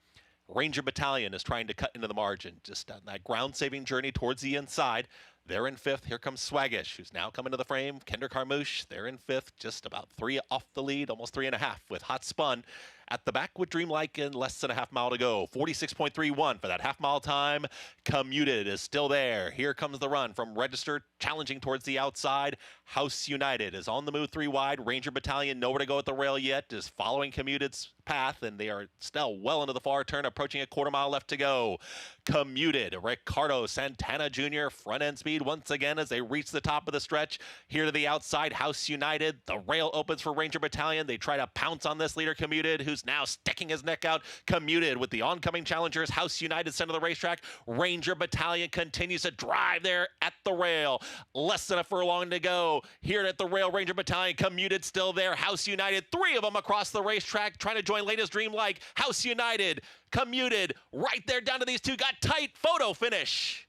Ranger Battalion is trying to cut into the margin, just on that ground-saving journey towards the inside. They're in 5th. Here comes Swaggish, who's now coming to the frame. Kendrick Harmouche, they're in 5th, just about 3 off the lead, almost 3.5 with Hot Spun. At the back with Dreamlike in less than a half mile to go. 46.31 for that half mile time. Commuted is still there. Here comes the run from Register, challenging towards the outside. House United is on the move 3 wide. Ranger Battalion nowhere to go at the rail yet, is following Commuted's path, and they are still well into the far turn, approaching a quarter mile left to go. Commuted, Ricardo Santana Jr., front end speed once again as they reach the top of the stretch. Here to the outside, House United. The rail opens for Ranger Battalion. They try to pounce on this leader, Commuted, who's now sticking his neck out. Commuted with the oncoming challengers. House United center of the racetrack. Ranger Battalion continues to drive there at the rail. Less than a furlong to go. Here at the rail, Ranger Battalion, Commuted still there. House United, 3 of them across the racetrack, trying to join latest Dreamlike. House United, Commuted, right there down to these two. Got tight. Photo finish.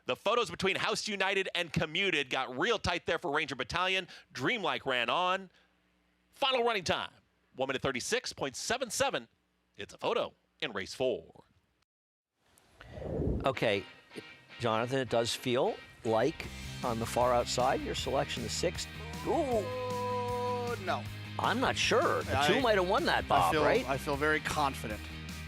The photos between House United and Commuted got real tight there for Ranger Battalion. Dreamlike ran on. Final running time, 1 minute 36.77. It's a photo in race 4. Okay, Jonathan, it does feel like on the far outside, your selection is 6. Ooh. No. I'm not sure. The 2 might have won that, Bob, right? I feel very confident.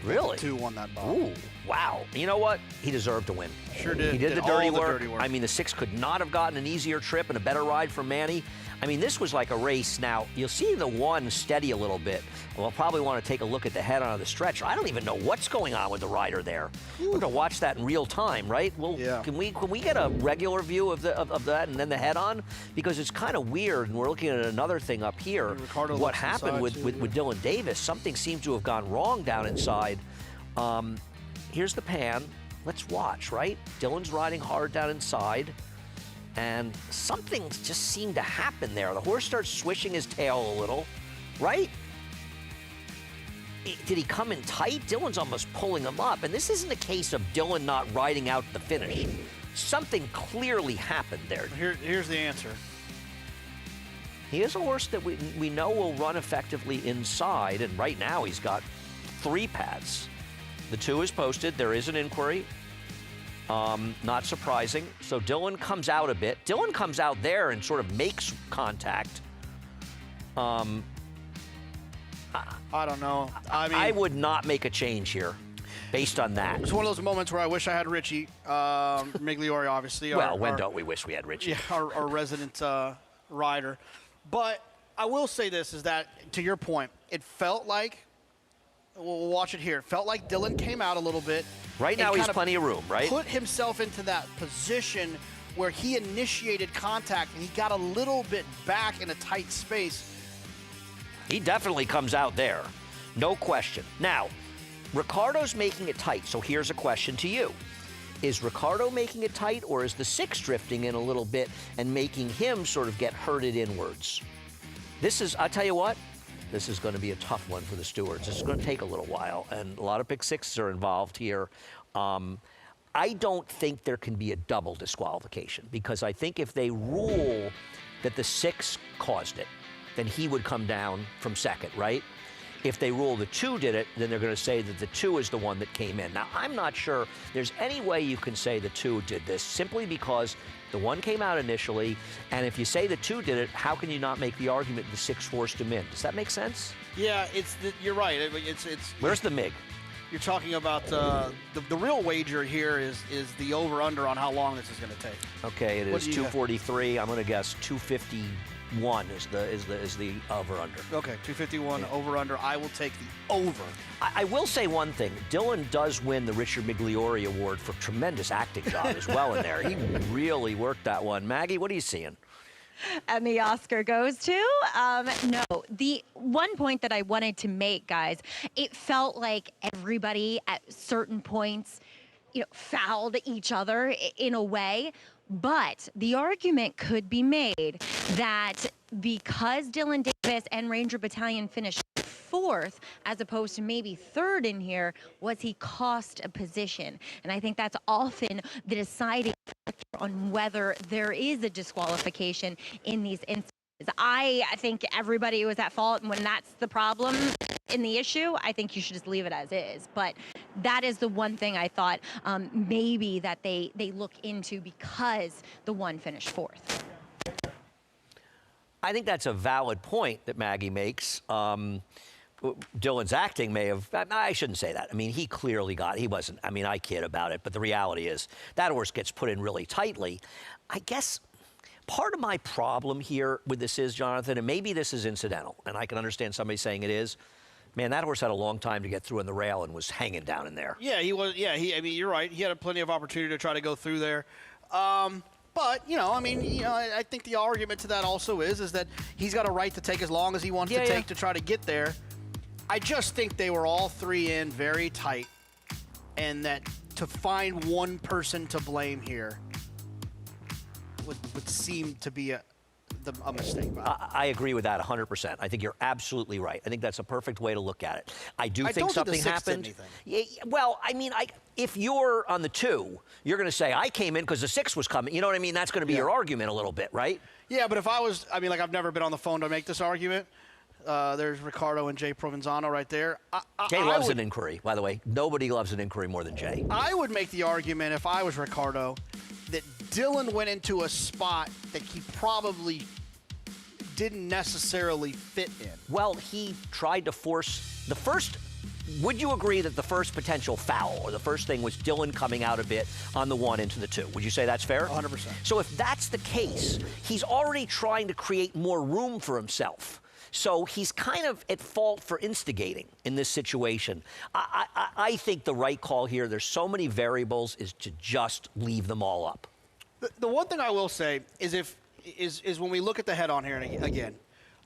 Really? The 2 won that, Bob. Ooh, wow. You know what? He deserved to win. Sure did. He did the dirty all work. the dirty work. I mean, the 6 could not have gotten an easier trip and a better ride from Manny. I mean, this was like a race. Now, you'll see the 1 steady a little bit. We'll probably want to take a look at the head on the stretch. I don't even know what's going on with the rider there. We're going to watch that in real time, right? Well, yeah. Can we get a regular view of that and then the head on? Because it's kind of weird, and we're looking at another thing up here. What happened with Dylan Davis? Something seems to have gone wrong down inside. Here's the pan. Let's watch, right? Dylan's riding hard down inside. and something just seemed to happen there. The horse starts swishing his tail a little, right? Did he come in tight? Dylan's almost pulling him up, and this isn't a case of Dylan not riding out the finish. Something clearly happened there. Here's the answer. He is a horse that we know will run effectively inside, and right now he's got 3 pads. The 2 is posted. There is an inquiry. Not surprising. So Dylan comes out a bit. Dylan comes out there and sort of makes contact. I don't know. I mean, I would not make a change here based on that. It's one of those moments where I wish I had Richie Migliori, obviously. Well, when don't we wish we had Richie? Yeah, our resident rider. But I will say this, is that, to your point, it felt like, we'll watch it here, it felt like Dylan came out a little bit. Right now he's plenty of room, right? Put himself into that position where he initiated contact and he got a little bit back in a tight space. He definitely comes out there, no question. Now, Ricardo's making it tight, so here's a question to you. Is Ricardo making it tight, or is the 6 drifting in a little bit and making him sort of get herded inwards? This is, I'll tell you what, this is going to be a tough one for the Stewards. This is going to take a little while, and a lot of pick 6s are involved here. I don't think there can be a double disqualification, because I think if they rule that the 6 caused it, then he would come down from 2nd, right? If they rule the 2 did it, then they're going to say that the 2 is the one that came in. Now, I'm not sure there's any way you can say the 2 did this, simply because the 1 came out initially, and if you say the 2 did it, how can you not make the argument the 6 forced him in? Does that make sense? Yeah, you're right. It's Where's the MIG? You're talking about the real wager here is the over-under on how long this is going to take. Okay, it is 243. I'm going to guess 251 is the over-under. Okay, 251 over-under. I will take the over. I will say one thing. Dylan does win the Richard Migliori Award for tremendous acting job as well in there. He really worked that one. Maggie, what are you seeing? And the Oscar goes to? No, the one point that I wanted to make, guys, it felt like everybody at certain points, fouled each other in a way. But the argument could be made that because Dylan Davis and Ranger Battalion finished 4th, as opposed to maybe 3rd in here, was he cost a position? And I think that's often the deciding factor on whether there is a disqualification in these instances. I think everybody was at fault, and when that's the problem in the issue, I think you should just leave it as is. But that is the one thing I thought maybe that they look into, because the 1 finished 4th. I think that's a valid point that Maggie makes. Dylan's acting may have, I shouldn't say that. I mean, he clearly he wasn't, I kid about it, but the reality is that horse gets put in really tightly. I guess part of my problem here with this is, Jonathan, and maybe this is incidental, and I can understand somebody saying it is, man, that horse had a long time to get through on the rail and was hanging down in there. Yeah, he was. Yeah, you're right. He had plenty of opportunity to try to go through there. But, I think the argument to that also is that he's got a right to take as long as he wants to take to try to get there. I just think they were all 3 in very tight, and that to find one person to blame here would seem to be a mistake. I agree with that 100%. I think you're absolutely right. I think that's a perfect way to look at it. I think something happened. Yeah, well, if you're on the 2, you're going to say, I came in because the 6 was coming. You know what I mean? That's going to be your argument a little bit, right? Yeah, but if I was, I've never been on the phone to make this argument. There's Ricardo and Jay Provenzano right there. Jay loves an inquiry, by the way. Nobody loves an inquiry more than Jay. I would make the argument, if I was Ricardo, that Dylan went into a spot that he probably didn't necessarily fit in. Well, he tried to force the first. Would you agree that the first potential foul, or the first thing, was Dylan coming out a bit on the 1 into the 2? Would you say that's fair? 100%. So if that's the case, he's already trying to create more room for himself. So he's kind of at fault for instigating in this situation. I think the right call here, there's so many variables, is to just leave them all up. The one thing I will say is when we look at the head-on here again,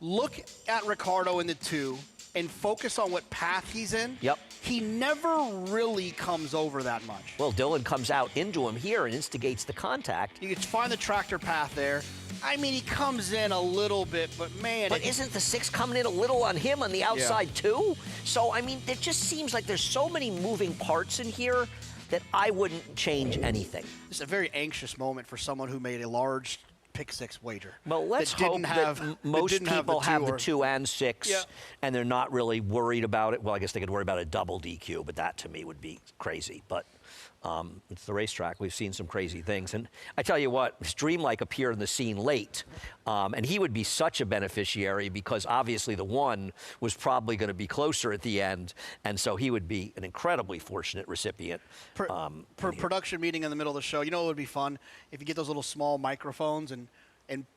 look at Ricardo in the 2 and focus on what path he's in, Yep. he never really comes over that much. Well, Dylan comes out into him here and instigates the contact. You can find the tractor path there. I mean, he comes in a little bit, but man. But isn't the 6 coming in a little on him on the outside too? So, I mean, it just seems like there's so many moving parts in here that I wouldn't change anything. It's a very anxious moment for someone who made a large pick 6 wager. Well, let's hope that most people have the 2 and 6, and they're not really worried about it. Well, I guess they could worry about a double DQ, but that to me would be crazy. But it's the racetrack. We've seen some crazy things. And I tell you what, Dreamlike appeared in the scene late, and he would be such a beneficiary because obviously the 1 was probably going to be closer at the end, and so he would be an incredibly fortunate recipient. Production meeting in the middle of the show. You know what would be fun? If you get those little small microphones and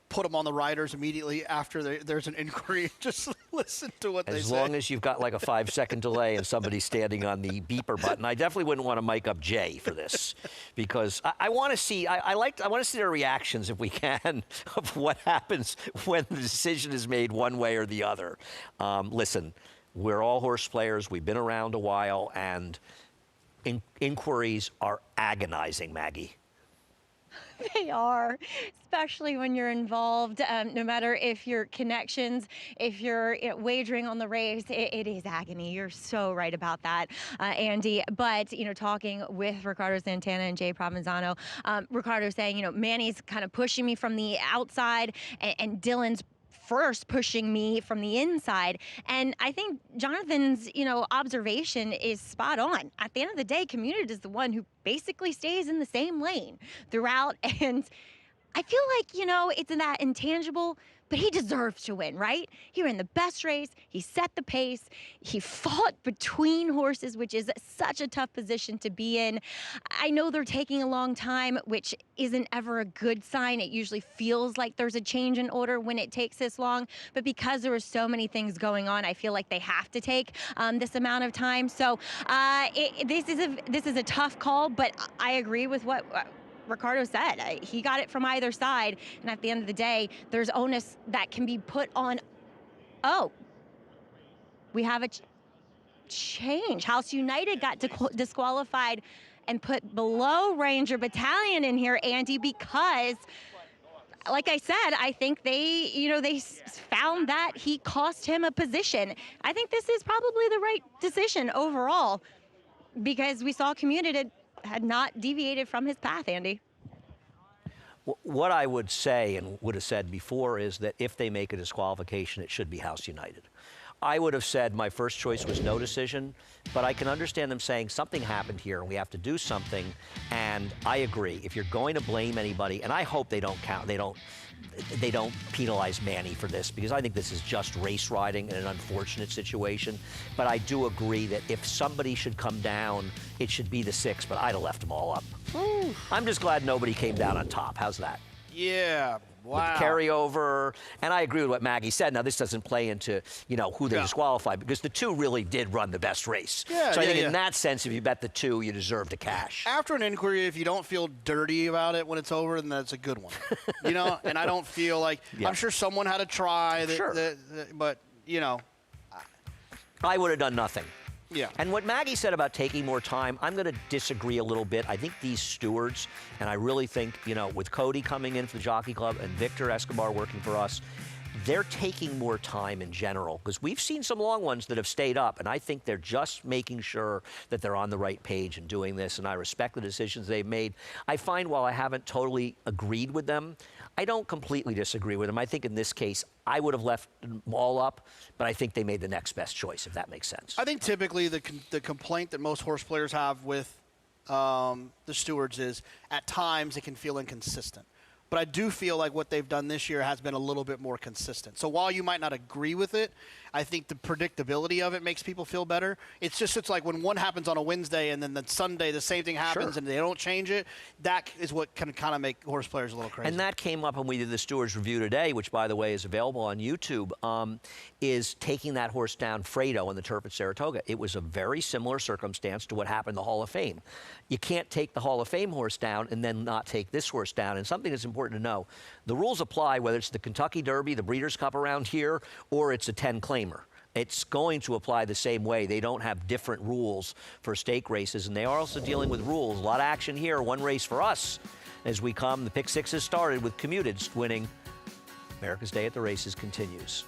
put them on the riders immediately after there's an inquiry. Just listen to what they say. As long as you've got like a 5-second delay and somebody's standing on the beeper button. I definitely wouldn't want to mic up Jay for this because I want to see. I want to see their reactions if we can of what happens when the decision is made one way or the other. Listen, we're all horse players. We've been around a while, and inquiries are agonizing, Maggie. They are, especially when you're involved. No matter if you're connections, if you're wagering on the race, it is agony. You're so right about that, Andy. But, talking with Ricardo Santana and Jay Provenzano, Ricardo saying, Manny's kind of pushing me from the outside and Dylan's first pushing me from the inside. And I think Jonathan's, observation is spot on. At the end of the day, Commuted is the one who basically stays in the same lane throughout. And I feel like, it's that intangible, but he deserves to win, right? He ran the best race. He set the pace. He fought between horses, which is such a tough position to be in. I know they're taking a long time, which isn't ever a good sign. It usually feels like there's a change in order when it takes this long. But because there were so many things going on, I feel like they have to take this amount of time. So this is a tough call, but I agree with what Ricardo said. He got it from either side, and at the end of the day, there's onus that can be put on. Oh, we have a change. House United got disqualified and put below Ranger Battalion in here, Andy, because, like I said, I think they found that he cost him a position. I think this is probably the right decision overall, because we saw Commuted had not deviated from his path, Andy. What I would say and would have said before is that if they make a disqualification, it should be House United. I would have said my first choice was no decision, but I can understand them saying something happened here and we have to do something, and I agree. If you're going to blame anybody, and I hope they don't penalize Manny for this, because I think this is just race riding in an unfortunate situation. But I do agree that if somebody should come down, it should be the 6, but I'd have left them all up. I'm just glad nobody came down on top. How's that? Yeah. Wow. With carryover, and I agree with what Maggie said. Now, this doesn't play into, who they disqualified, because the 2 really did run the best race. Yeah, so I think in that sense, if you bet the 2, you deserve to cash. After an inquiry, if you don't feel dirty about it when it's over, then that's a good one. And I don't feel like, I'm sure someone had a try, but, I would have done nothing. Yeah. And what Maggie said about taking more time, I'm going to disagree a little bit. I think these stewards, and I really think, with Cody coming in for the Jockey Club and Victor Escobar working for us, they're taking more time in general, because we've seen some long ones that have stayed up, and I think they're just making sure that they're on the right page and doing this, and I respect the decisions they've made. I find while I haven't totally agreed with them, I don't completely disagree with them. I think in this case, I would have left them all up, but I think they made the next best choice, if that makes sense. I think typically the complaint that most horse players have with the stewards is at times it can feel inconsistent. But I do feel like what they've done this year has been a little bit more consistent. So while you might not agree with it, I think the predictability of it makes people feel better. It's like when one happens on a Wednesday and then the Sunday the same thing happens and they don't change it, that is what can kind of make horse players a little crazy. And that came up when we did the Stewards review today, which, by the way, is available on YouTube, is taking that horse down, Fredo, in the Turf at Saratoga. It was a very similar circumstance to what happened in the Hall of Fame. You can't take the Hall of Fame horse down and then not take this horse down. And something that's important to know, the rules apply whether it's the Kentucky Derby, the Breeders' Cup around here, or it's a 10-claimer. it's going to apply the same way. They don't have different rules for stake races, and they are also dealing with rules. A lot of action here. One race for us as we come. The pick six has started with Commuted winning. America's Day at the Races continues.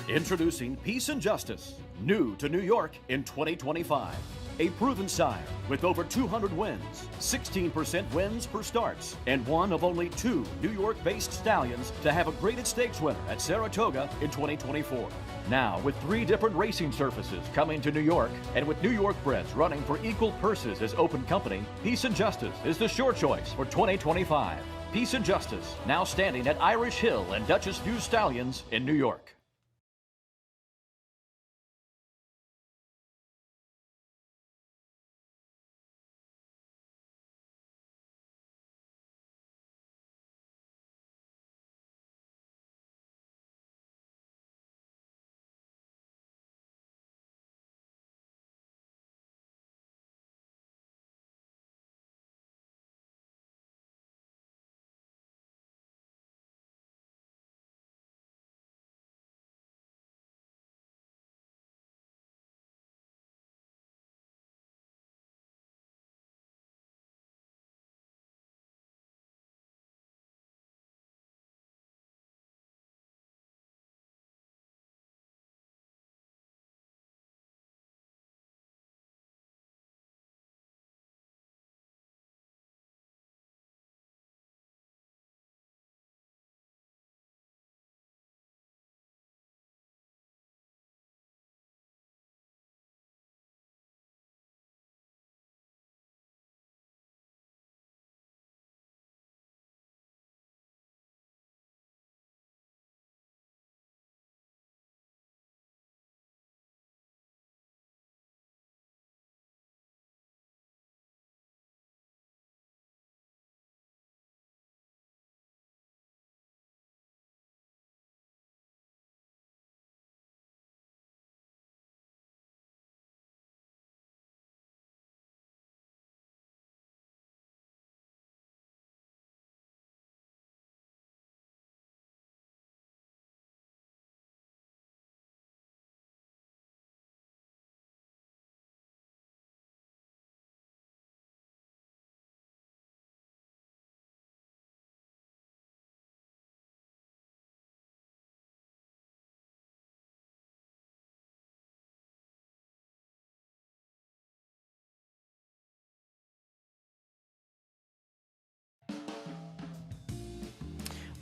Introducing Peace and Justice, new to New York in 2025. A proven sire with over 200 wins, 16% wins per starts, and one of only 2 New York-based stallions to have a graded stakes winner at Saratoga in 2024. Now, with 3 different racing surfaces coming to New York, and with New York breds running for equal purses as open company, Peace and Justice is the sure choice for 2025. Peace and Justice, now standing at Irish Hill and Duchess View Stallions in New York.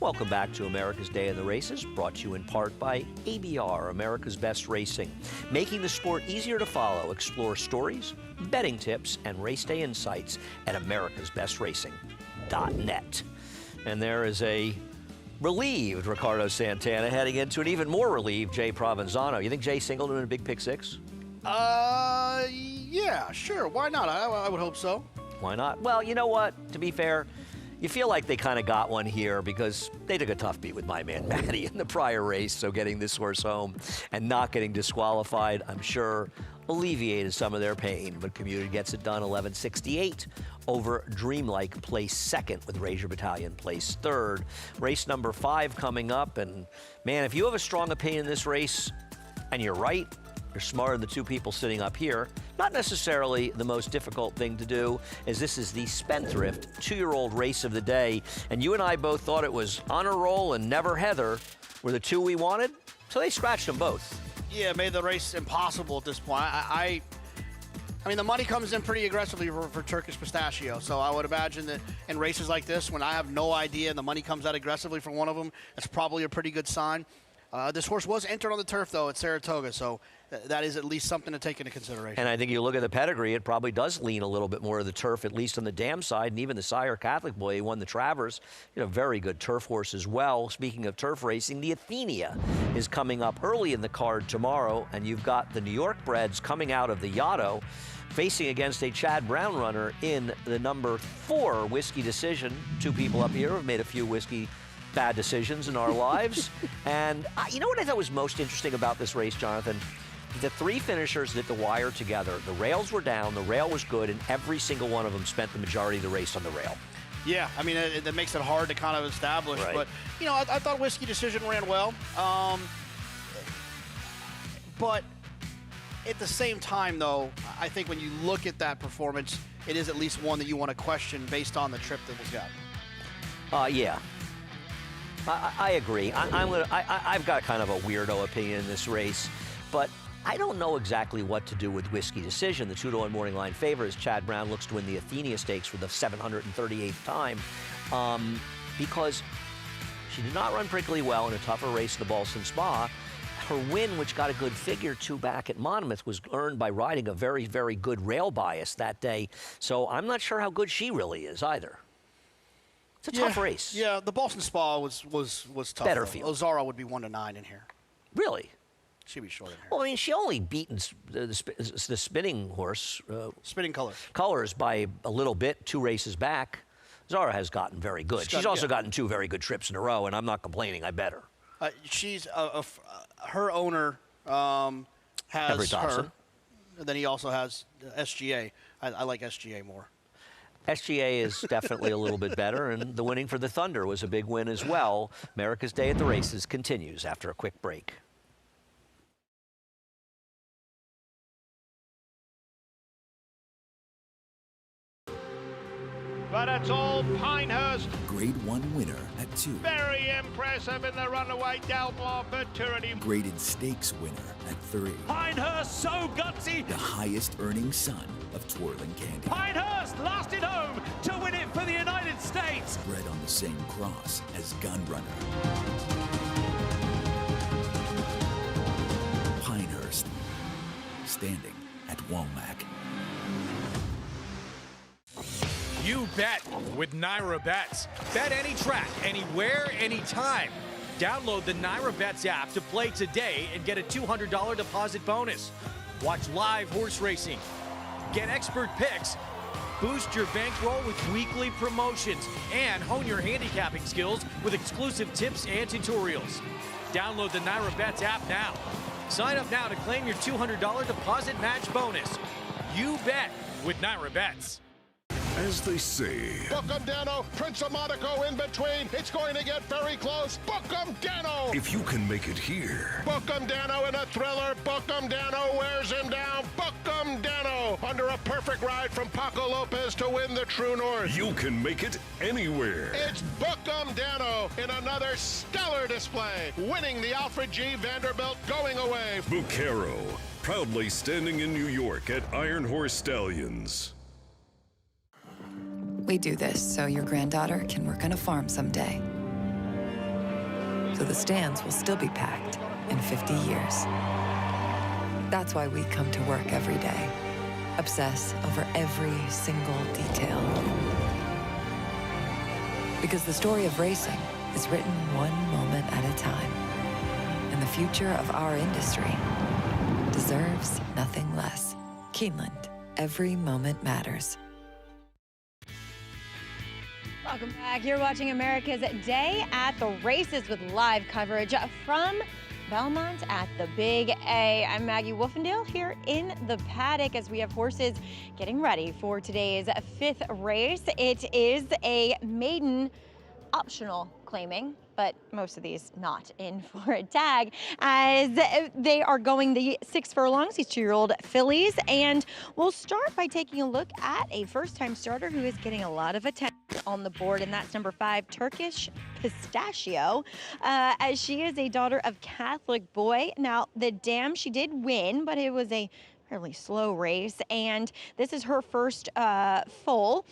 Welcome back to America's Day in the Races, brought to you in part by ABR, America's Best Racing. Making the sport easier to follow. Explore stories, betting tips, and race day insights at americasbestracing.net. And there is a relieved Ricardo Santana heading into an even more relieved Jay Provenzano. You think Jay singled in a big pick six? Yeah, sure. Why not? I would hope so. Why not? Well, you know what? To be fair, you feel like they kind of got one here because they took a tough beat with my man Matty in the prior race, so getting this horse home and not getting disqualified, I'm sure, alleviated some of their pain. But Commuted gets it done, 11:68 over Dreamlike, place second, with Razor Battalion place third. Race number 5 coming up, and man, if you have a strong opinion in this race, and you're right, you're smarter than the 2 people sitting up here. Not necessarily the most difficult thing to do, as this is the Spendthrift 2-year-old race of the day. And you and I both thought it was Honor Roll and Never Heather were the 2 we wanted, so they scratched them both. Yeah, made the race impossible at this point. I mean, the money comes in pretty aggressively for Turkish Pistachio, so I would imagine that in races like this, when I have no idea and the money comes out aggressively for one of them, that's probably a pretty good sign. This horse was entered on the turf, though, at Saratoga, so that is at least something to take into consideration. And I think you look at the pedigree, it probably does lean a little bit more to the turf, at least on the dam side. And even the sire Catholic Boy, he won the Travers, very good turf horse as well. Speaking of turf racing, the Athenia is coming up early in the card tomorrow, and you've got the New York breds coming out of the Yaddo, facing against a Chad Brown runner in the number 4 Whiskey Decision. 2 people up here have made a few whiskey bad decisions in our lives. And you know what I thought was most interesting about this race, Jonathan? The 3 finishers hit the wire together. The rails were down, the rail was good, and every single one of them spent the majority of the race on the rail. Yeah, I mean, that makes it hard to kind of establish. Right. But, you know, I thought Whiskey Decision ran well. But at the same time, though, I think when you look at that performance, it is at least one that you want to question based on the trip that was got. Yeah. I agree. I've got kind of a weirdo opinion in this race, but I don't know exactly what to do with Whiskey Decision. The 2-to-1 morning line favor as Chad Brown looks to win the Athenia Stakes for the 738th time because she did not run particularly well in a tougher race in the Ballston Spa. Her win, which got a good figure 2 back at Monmouth, was earned by riding a very, very good rail bias that day. So I'm not sure how good she really is either. It's a tough race. Yeah, the Ballston Spa was tough. Better though. field. Ozara would be 1-9 in here. Really? She'd be short in here. Well, I mean, she only beaten the spinning horse. Spinning Colors. Colors by a little bit, 2 races back. Zara has gotten very good. She's also gotten 2 very good trips in a row, and I'm not complaining. I bet her. She's her owner has her, and then he also has SGA. I like SGA more. SGA is definitely a little bit better, and the winning for the Thunder was a big win as well. America's Day at the Races continues after a quick break. But it's all Pinehurst. Grade 1 winner at 2. Very impressive in the runaway Delmore Futurity. Graded stakes winner at 3. Pinehurst so gutsy. The highest earning son of Twirling Candy. Pinehurst last at home to win it for the United States. Bred on the same cross as Gunrunner. Pinehurst, standing at Womack. You bet with Naira Bets. Bet any track, anywhere, anytime. Download the Naira Bets app to play today and get a $200 deposit bonus. Watch live horse racing, get expert picks, boost your bankroll with weekly promotions, and hone your handicapping skills with exclusive tips and tutorials. Download the Naira Bets app now. Sign up now to claim your $200 deposit match bonus. You bet with Naira Bets. As they say, Book 'em, Dano. Prince of Monaco in between. It's going to get very close. Book 'em, Dano. if you can make it here, Book 'em, Dano in a thriller. Book 'em, Dano wears him down. Book 'em, Dano under a perfect ride from Paco Lopez to win the True North. you can make it anywhere. It's Book 'em, Dano in another stellar display, winning the Alfred G. Vanderbilt going away. Bucaro, proudly standing in New York at Iron Horse Stallions. We do this so your granddaughter can work on a farm someday. So the stands will still be packed in 50 years. That's why we come to work every day, obsess over every single detail. Because the story of racing is written one moment at a time. And the future of our industry deserves nothing less. Keeneland, every moment matters. Welcome back. You're watching America's Day at the Races with live coverage from Belmont at the Big A. I'm Maggie Wolfendale here in the paddock as we have horses getting ready for today's 5th race. It is a maiden optional claiming, but most of these not in for a tag, as they are going the 6 furlongs, these 2-year-old fillies. And we'll start by taking a look at a first-time starter who is getting a lot of attention on the board, and that's number 5, Turkish Pistachio, as she is a daughter of Catholic Boy. Now, the dam, she did win, but it was a fairly slow race, and this is her first foal.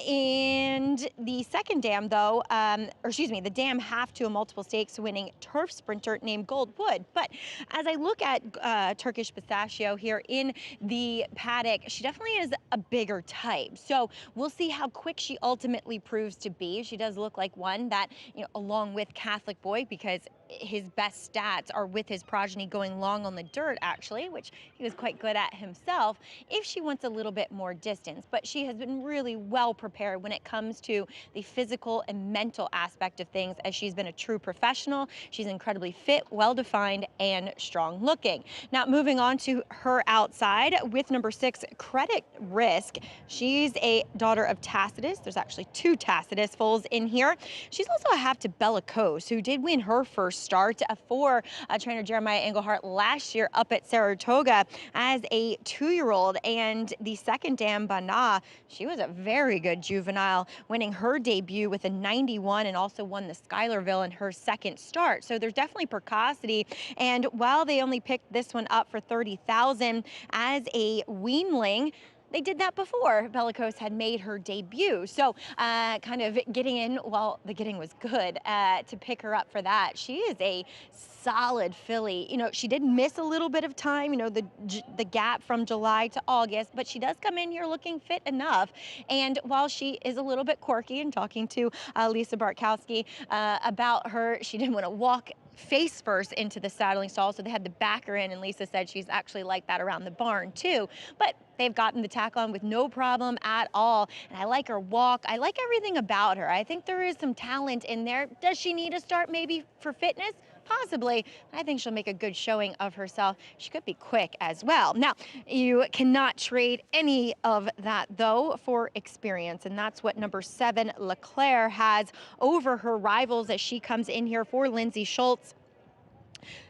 And the second dam, though, the dam half to a multiple stakes winning turf sprinter named Goldwood. But as I look at Turkish Pistachio here in the paddock, she definitely is a bigger type. So we'll see how quick she ultimately proves to be. She does look like one that, along with Catholic Boy, because his best stats are with his progeny going long on the dirt, actually, which he was quite good at himself, if she wants a little bit more distance. But she has been really well prepared when it comes to the physical and mental aspect of things, as she's been a true professional. She's incredibly fit, well-defined, and strong-looking. Now, moving on to her outside with number 6, Credit Risk. She's a daughter of Tacitus. There's actually 2 Tacitus foals in here. She's also a half to Bellicose, who did win her first start for trainer Jeremiah Engelhardt last year up at Saratoga as a 2-year-old. And the second dam, Bana, she was a very good juvenile, winning her debut with a 91 and also won the Schuylerville in her second start. So there's definitely precocity. And while they only picked this one up for $30,000 as a weanling, they did that before Bellicose had made her debut. So kind of getting in while the getting was good to pick her up for that. She is a solid filly. You know, she did miss a little bit of time, you know, the gap from July to August, but she does come in here looking fit enough. And while she is a little bit quirky, and talking to Lisa Bartkowski about her, she didn't want to walk face first into the saddling stall, so they had to back her in, and Lisa said she's actually like that around the barn too. But they've gotten the tack on with no problem at all, and I like her walk. I like everything about her. I think there is some talent in there. Does she need a start maybe for fitness? Possibly. I think she'll make a good showing of herself. She could be quick as well. Now, you cannot trade any of that, though, for experience, and that's what number 7, Leclerc, has over her rivals as she comes in here for Lindsay Schultz.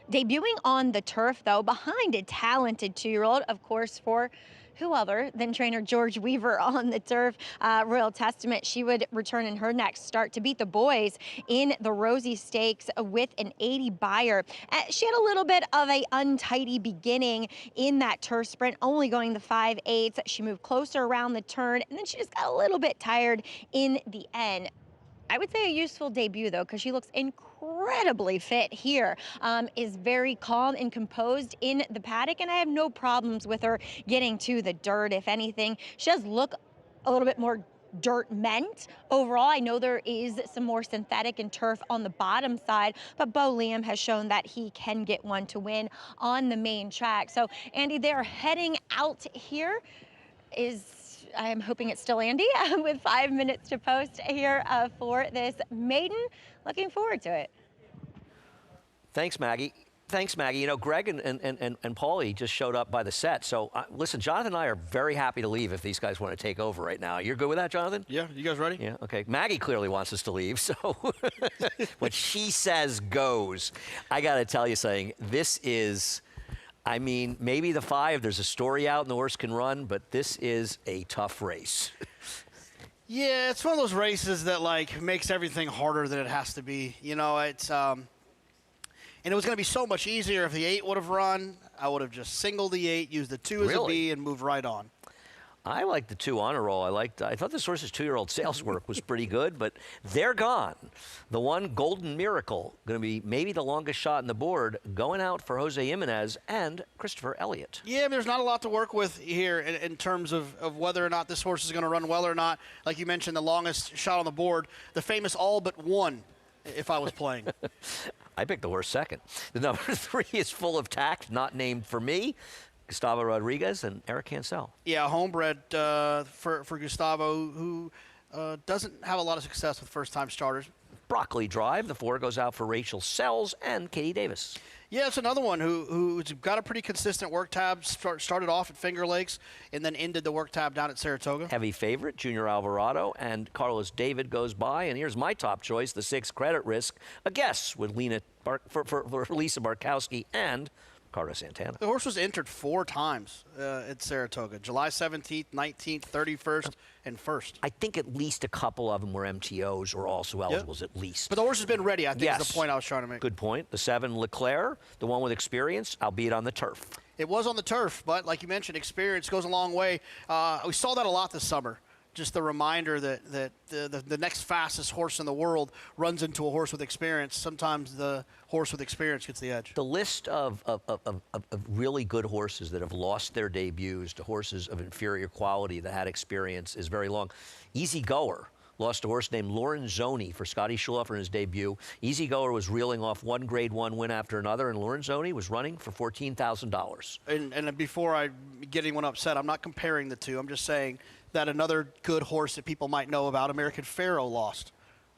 Debuting on the turf, though, behind a talented 2-year-old, of course, for who other than trainer George Weaver on the turf. Royal Testament, she would return in her next start to beat the boys in the Rosie Stakes with an 80 buyer. She had a little bit of a untidy beginning in that turf sprint, only going the 5/8. She moved closer around the turn, and then she just got a little bit tired in the end. I would say a useful debut, though, because she looks incredibly fit here, is very calm and composed in the paddock, and I have no problems with her getting to the dirt. If anything, she does look a little bit more dirt meant. Overall, I know there is some more synthetic and turf on the bottom side, but Bo Liam has shown that he can get one to win on the main track. So, Andy, they are heading out here. I'm hoping it's still Andy with 5 minutes to post here for this maiden. Looking forward to it. Thanks, Maggie. Thanks, Maggie. You know, Greg and Paulie just showed up by the set. So, listen, Jonathan and I are very happy to leave if these guys want to take over right now. You're good with that, Jonathan? Yeah. You guys ready? Yeah. Okay. Maggie clearly wants us to leave. So, what she says goes. I got to tell you something. This is... I mean, maybe the 5, there's a story out and the horse can run, but this is a tough race. Yeah, it's one of those races that, like, makes everything harder than it has to be. You know, it's and it was going to be so much easier if the 8 would have run. I would have just singled the 8, used the 2 as a B, and moved right on. I like the 2 on a roll. I thought this horse's 2-year-old sales work was pretty good, but they're gone. The 1, Golden Miracle, going to be maybe the longest shot in the board, going out for Jose Jimenez and Christopher Elliott. Yeah, I mean, there's not a lot to work with here in terms of whether or not this horse is going to run well or not. Like you mentioned, the longest shot on the board, the famous all but 1, if I was playing. I picked the horse second. The number 3 is Full of Tact, not named for me. Gustavo Rodriguez and Eric Cancel. Yeah, homebred for Gustavo, who doesn't have a lot of success with first-time starters. Broccoli Drive, the 4 goes out for Rachel Sells and Katie Davis. Yeah, it's another one who's got a pretty consistent work tab. Started off at Finger Lakes and then ended the work tab down at Saratoga. Heavy favorite, Junior Alvarado, and Carlos David goes by. And here's my top choice, the 6, Credit Risk, a guess with for Lisa Bartkowski and Carlos Santana. The horse was entered 4 times at Saratoga, July 17th, 19th, 31st, and 1st. I think at least a couple of them were MTOs or also eligibles at least. But the horse has been ready, I think yes. is the point I was trying to make. Good point. The 7, Leclerc, the one with experience, albeit on the turf. It was on the turf, but like you mentioned, experience goes a long way. We saw that a lot this summer. Just the reminder that the next fastest horse in the world runs into a horse with experience. Sometimes the horse with experience gets the edge. The list of really good horses that have lost their debuts to horses of inferior quality that had experience is very long. Easy Goer lost a horse named Lorenzoni for Scotty Schulhofer in his debut. Easy Goer was reeling off one Grade 1 win after another, and Lorenzoni was running for $14,000. And before I get anyone upset, I'm not comparing the two. I'm just saying that another good horse that people might know about, American Pharaoh, lost.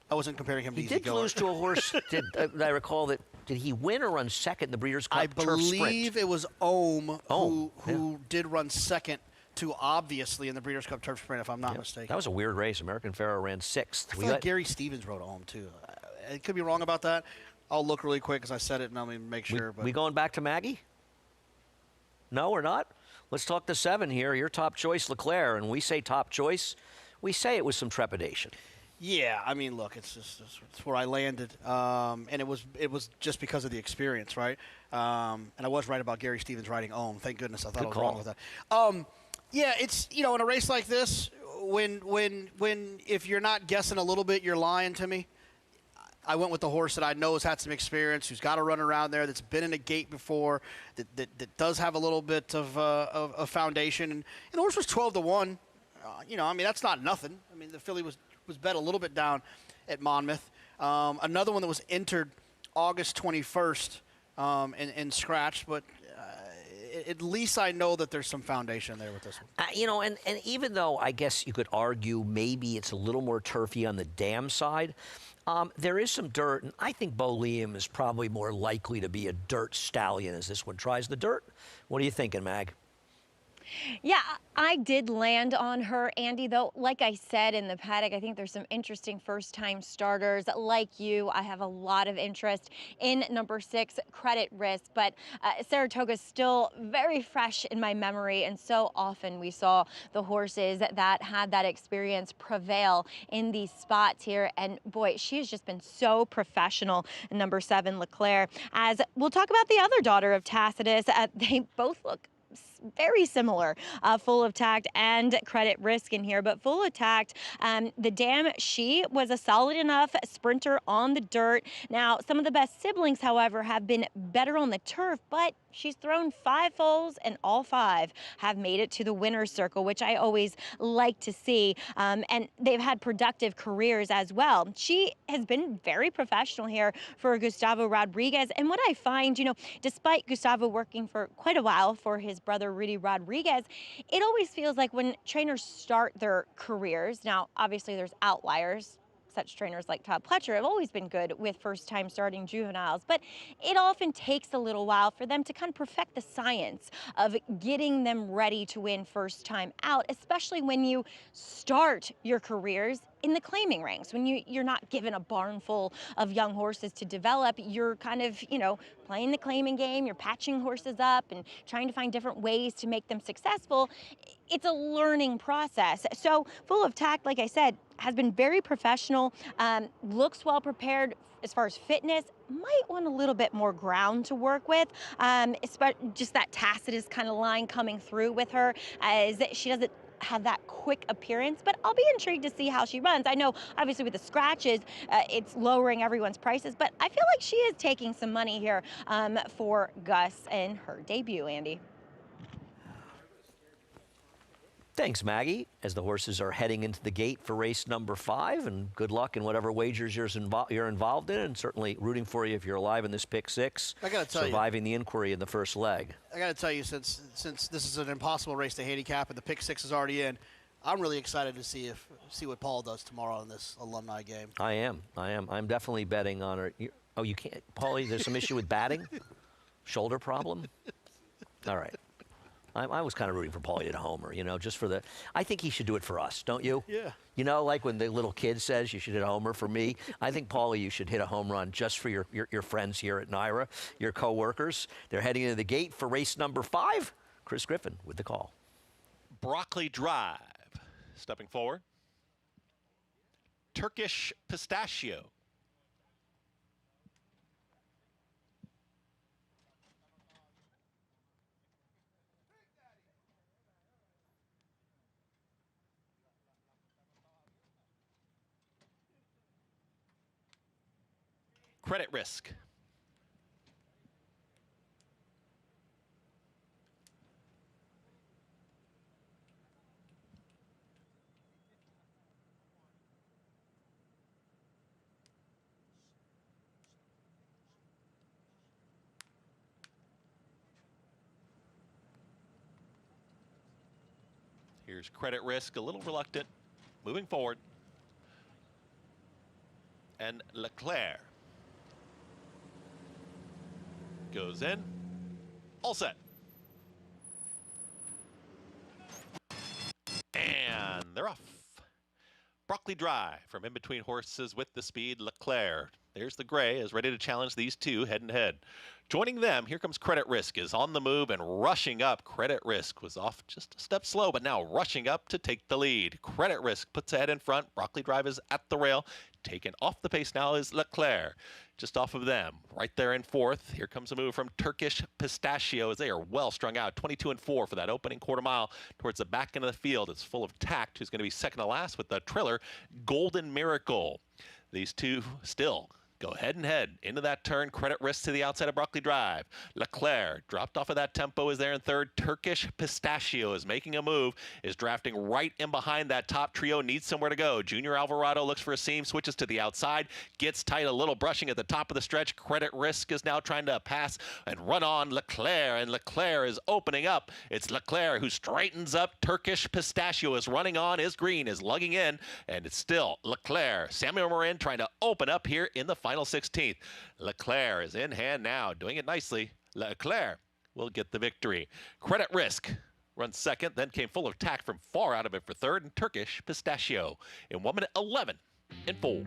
I wasn't comparing him to Easy Goer. He did lose to a horse, I recall that. Did he win or run second in the Breeders' Cup I Turf Sprint? believe it was Ohm who did run second to Obviously in the Breeders' Cup Turf Sprint, if I'm not mistaken. That was a weird race. American Pharaoh ran 6th. I feel like Gary Stevens rode Ohm, too. I could be wrong about that. I'll look really quick because I said it and I'm going to make sure. We going back to Maggie? No, we're not? Let's talk to 7 here. Your top choice, Leclerc. And we say top choice, we say it with some trepidation. Yeah, I mean, look, it's where I landed, and it was just because of the experience, right? And I was right about Gary Stevens riding Ohm. Thank goodness, I thought I was wrong with that. Yeah, it's in a race like this, when if you're not guessing a little bit, you're lying to me. I went with the horse that I know has had some experience, who's got to run around there, that's been in a gate before, that does have a little bit of foundation, and the horse was 12-1. I mean, that's not nothing. I mean, the filly was bet a little bit down at Monmouth. Another one that was entered August 21st and scratched, but at least I know that there's some foundation there with this one. And even though I guess you could argue maybe it's a little more turfy on the dam side, there is some dirt, and I think Bo Liam is probably more likely to be a dirt stallion as this one tries the dirt. What are you thinking, Mag? Yeah, I did land on her, Andy, though. Like I said in the paddock, I think there's some interesting first-time starters. Like you, I have a lot of interest in number 6, Credit Risk, but Saratoga's still very fresh in my memory, and so often we saw the horses that had that experience prevail in these spots here, and boy, she has just been so professional in number 7, Leclerc. As we'll talk about the other daughter of Tacitus, they both look very similar, Full of Tact and Credit Risk in here, but Full of Tact, the dam, she was a solid enough sprinter on the dirt. Now, some of the best siblings, however, have been better on the turf, but she's thrown 5 foals, and all 5 have made it to the winner's circle, which I always like to see. And they've had productive careers as well. She has been very professional here for Gustavo Rodriguez. And what I find, despite Gustavo working for quite a while for his brother Rudy Rodriguez, it always feels like when trainers start their careers, now obviously there's outliers, such trainers like Todd Pletcher have always been good with first-time starting juveniles, but it often takes a little while for them to kind of perfect the science of getting them ready to win first time out, especially when you start your careers in the claiming ranks. When you're not given a barn full of young horses to develop, you're kind of, playing the claiming game, you're patching horses up and trying to find different ways to make them successful. It's a learning process. So Full of Tact, like I said, has been very professional, looks well prepared as far as fitness, might want a little bit more ground to work with, just that Tacitus kind of line coming through with her, as she doesn't have that quick appearance, but I'll be intrigued to see how she runs. I know, obviously, with the scratches, it's lowering everyone's prices, but I feel like she is taking some money here for Gus in her debut, Andy. Thanks, Maggie, as the horses are heading into the gate for race number 5, and good luck in whatever wagers you're involved in, and certainly rooting for you if you're alive in this pick 6, I gotta tell surviving the inquiry in the first leg. I got to tell you, since this is an impossible race to handicap and the pick 6 is already in, I'm really excited to see what Paul does tomorrow in this alumni game. I am. I'm definitely betting on her. You can't, Paulie. There's some issue with batting, shoulder problem. All right. I was kind of rooting for Paulie at homer, just for the. I think he should do it for us, don't you? Yeah. Like when the little kid says you should hit a homer for me. I think, Paulie, you should hit a home run just for your friends here at NYRA, your co-workers. They're heading into the gate for race number 5. Chris Griffin with the call. Broccoli Drive. Stepping forward. Turkish Pistachio. Credit Risk. Here's Credit Risk, a little reluctant, moving forward. And Leclerc goes in, all set. And they're off. Broccoli Dry from in between horses with the speed, Leclerc. There's the gray, is ready to challenge these two head and head. Joining them, here comes Credit Risk, is on the move and rushing up. Credit Risk was off just a step slow, but now rushing up to take the lead. Credit Risk puts ahead in front. Broccoli Drive is at the rail. Taken off the pace now is Leclerc. Just off of them, right there in fourth. Here comes a move from Turkish Pistachio as they are well strung out. 22 and 4 for that opening quarter mile towards the back end of the field. It's full of tact. Who's going to be second to last with the trailer, Golden Miracle. These two still go head and head into that turn. Credit Risk to the outside of Broccoli Drive. Leclerc dropped off of that tempo, is there in third. Turkish Pistachio is making a move, is drafting right in behind that top trio, needs somewhere to go. Junior Alvarado looks for a seam, switches to the outside, gets tight, a little brushing at the top of the stretch. Credit Risk is now trying to pass and run on Leclerc, and Leclerc is opening up. It's Leclerc who straightens up. Turkish Pistachio is running on, is green, is lugging in, and it's still Leclerc. Samuel Marin trying to open up here in the final 16th. Leclerc is in hand now, doing it nicely. Leclerc will get the victory. Credit Risk runs second, then came full of tact from far out of it for third, and Turkish Pistachio in 1 minute 11 and 4.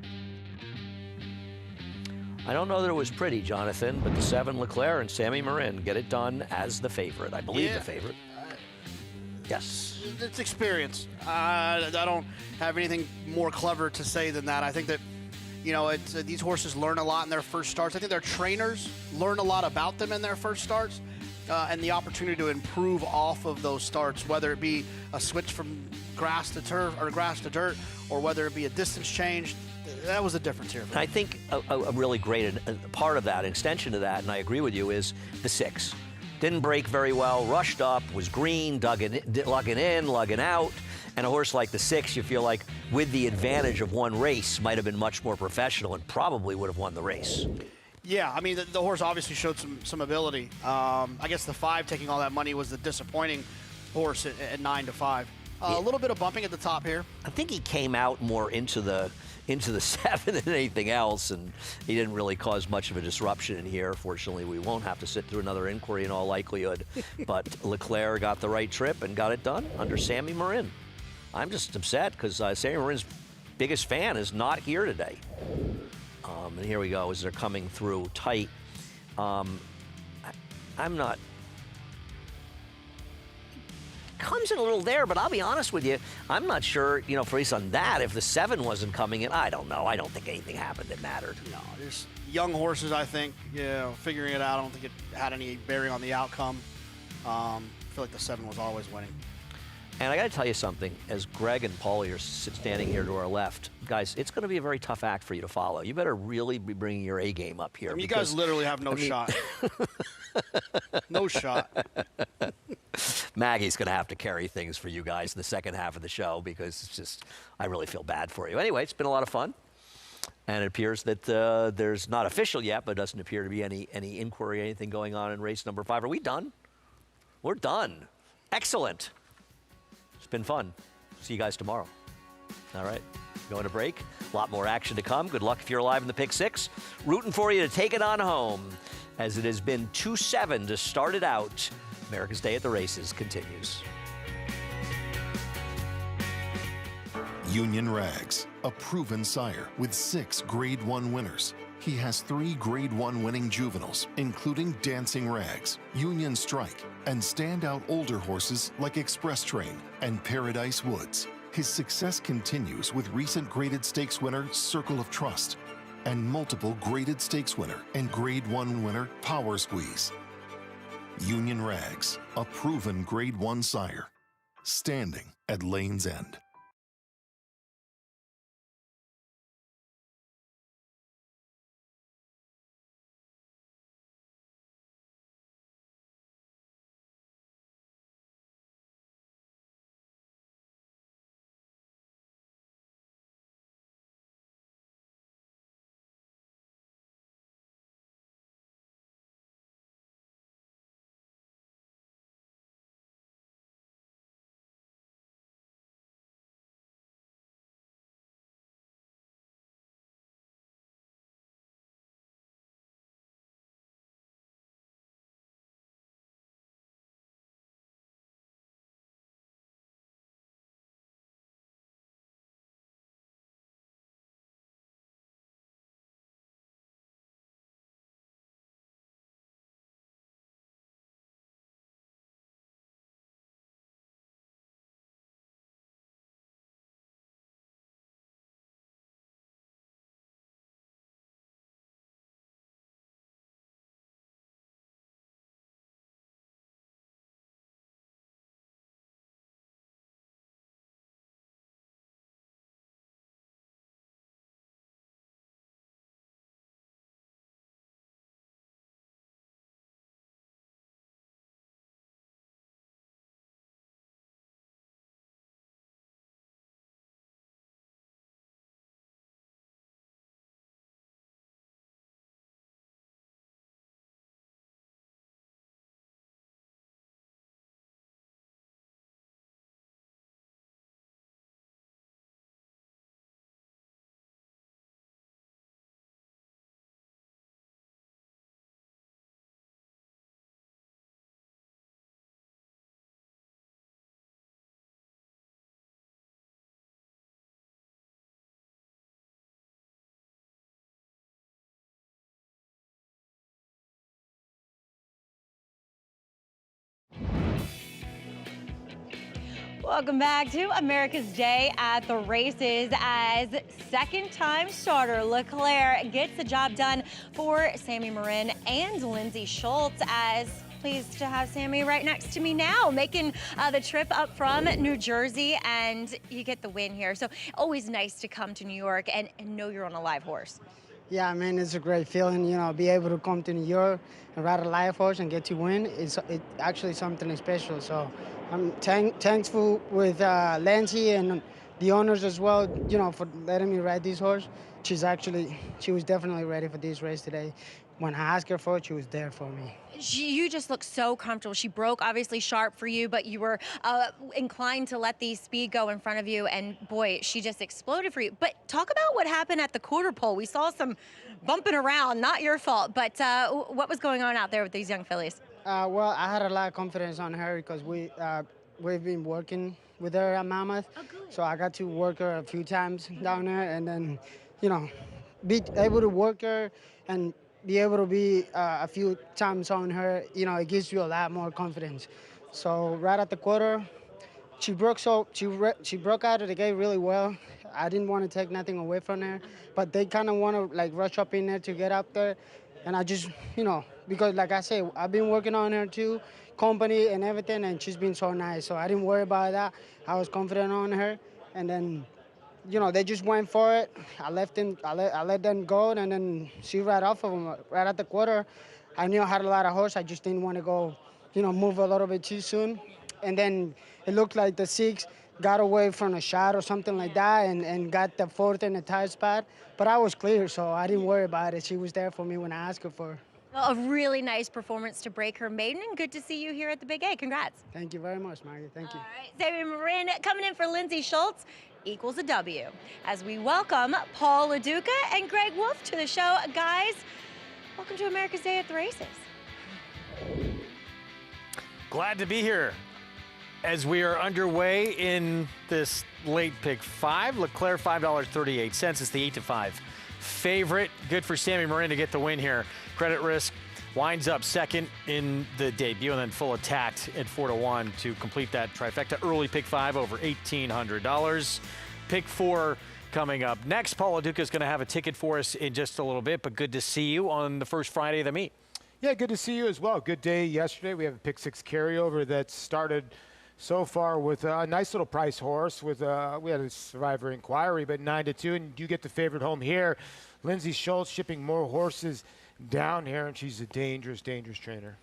I don't know that it was pretty, Jonathan, but the 7 Leclerc and Sammy Marin get it done as the favorite. I believe the favorite. Yes. It's experience. I don't have anything more clever to say than that. I think that, you know, these horses learn a lot in their first starts. I think their trainers learn a lot about them in their first starts, and the opportunity to improve off of those starts, whether it be a switch from grass to turf or grass to dirt, or whether it be a distance change. That was the difference here. I think a really great part of that, extension to that, and I agree with you, is the 6. Didn't break very well, rushed up, was green, lugging in, lugging out. And a horse like the 6, you feel like, with the advantage of one race, might have been much more professional and probably would have won the race. Yeah, I mean, the horse obviously showed some ability. I guess the 5 taking all that money was the disappointing horse at 9 to 5. A little bit of bumping at the top here. I think he came out more into the 7 than anything else, and he didn't really cause much of a disruption in here. Fortunately, we won't have to sit through another inquiry in all likelihood. But Leclerc got the right trip and got it done under Sammy Marin. I'm just upset because Sammy Marin's biggest fan is not here today. And here we go as they're coming through tight. I'm not... Comes in a little there, but I'll be honest with you, I'm not sure, you know, based on that, if the 7 wasn't coming in, I don't know. I don't think anything happened that mattered. No, there's young horses, I think, figuring it out. I don't think it had any bearing on the outcome. I feel like the 7 was always winning. And I got to tell you something, as Greg and Paulie are standing here to our left, guys, it's going to be a very tough act for you to follow. You better really be bringing your A game up here. I mean, you guys literally have no shot. No shot. Maggie's going to have to carry things for you guys in the second half of the show because it's just, I really feel bad for you. Anyway, it's been a lot of fun. And it appears that there's not official yet, but doesn't appear to be any inquiry, anything going on in race number 5. Are we done? We're done. Excellent. It's been fun. See you guys tomorrow. All right. Going to break. A lot more action to come. Good luck if you're alive in the Pick 6. Rooting for you to take it on home as it has been 2-7 to start it out. America's Day at the Races continues. Union Rags, a proven sire with 6 Grade 1 winners. He has 3 Grade 1 winning juveniles, including Dancing Rags, Union Strike, and standout older horses like Express Train and Paradise Woods. His success continues with recent graded stakes winner Circle of Trust and multiple graded stakes winner and Grade 1 winner Power Squeeze. Union Rags, a proven Grade 1 sire, standing at Lane's End. Welcome back to America's Day at the Races as second-time starter Leclerc gets the job done for Sammy Marin and Lindsey Schultz. As pleased to have Sammy right next to me now, making the trip up from New Jersey, and you get the win here. So always nice to come to New York and know you're on a live horse. Yeah, I mean, it's a great feeling, you know, be able to come to New York and ride a live horse and get to win. It's actually something special. So I'm thankful with Lindsey and the owners as well, you know, for letting me ride this horse. She was definitely ready for this race today. When I asked her for it, she was there for me. You just look so comfortable. She broke obviously sharp for you, but you were inclined to let the speed go in front of you, and boy, she just exploded for you. But talk about what happened at the quarter pole. We saw some bumping around, not your fault, but what was going on out there with these young fillies? Well, I had a lot of confidence on her because we've been working with her at Mammoth. Oh, good. So I got to work her a few times down there, and then, you know, be able to work her and be able to be a few times on her, you know, it gives you a lot more confidence. So right at the quarter, she broke out of the gate really well. I didn't want to take nothing away from her, but they kind of want to like rush up in there to get up there, and I just, you know, because like I said, I've been working on her too, company and everything, and she's been so nice. So I didn't worry about that. I was confident on her, and then, you know, they just went for it. I let them go, and then she right off of them right at the quarter. I knew I had a lot of horse. I just didn't want to go, you know, move a little bit too soon. And then it looked like the 6 got away from a shot or something like that, and got the 4th in the tight spot. But I was clear, so I didn't worry about it. She was there for me when I asked her for her. Well, a really nice performance to break her maiden, and good to see you here at the Big A. Congrats. Thank you very much, Maggie. Thank you. All right, Sammy Marin coming in for Lindsey Schultz equals a W. As we welcome Paul LaDuca and Greg Wolf to the show. Guys, welcome to America's Day at the Races. Glad to be here as we are underway in this late pick 5. Leclerc, $5.38. It's the 8-5 favorite. Good for Sammy Marin to get the win here. Credit Risk winds up second in the debut, and then Full Attacked at 4-1 to complete that trifecta. Early pick 5 over $1,800. Pick 4 coming up next. Paul LaDuca is going to have a ticket for us in just a little bit, but good to see you on the first Friday of the meet. Yeah, good to see you as well. Good day yesterday. We have a pick 6 carryover that started so far with a nice little price horse. With we had a survivor inquiry, but 9-2, and you get the favorite home here. Lindsey Schultz shipping more horses down here, and she's a dangerous, dangerous trainer.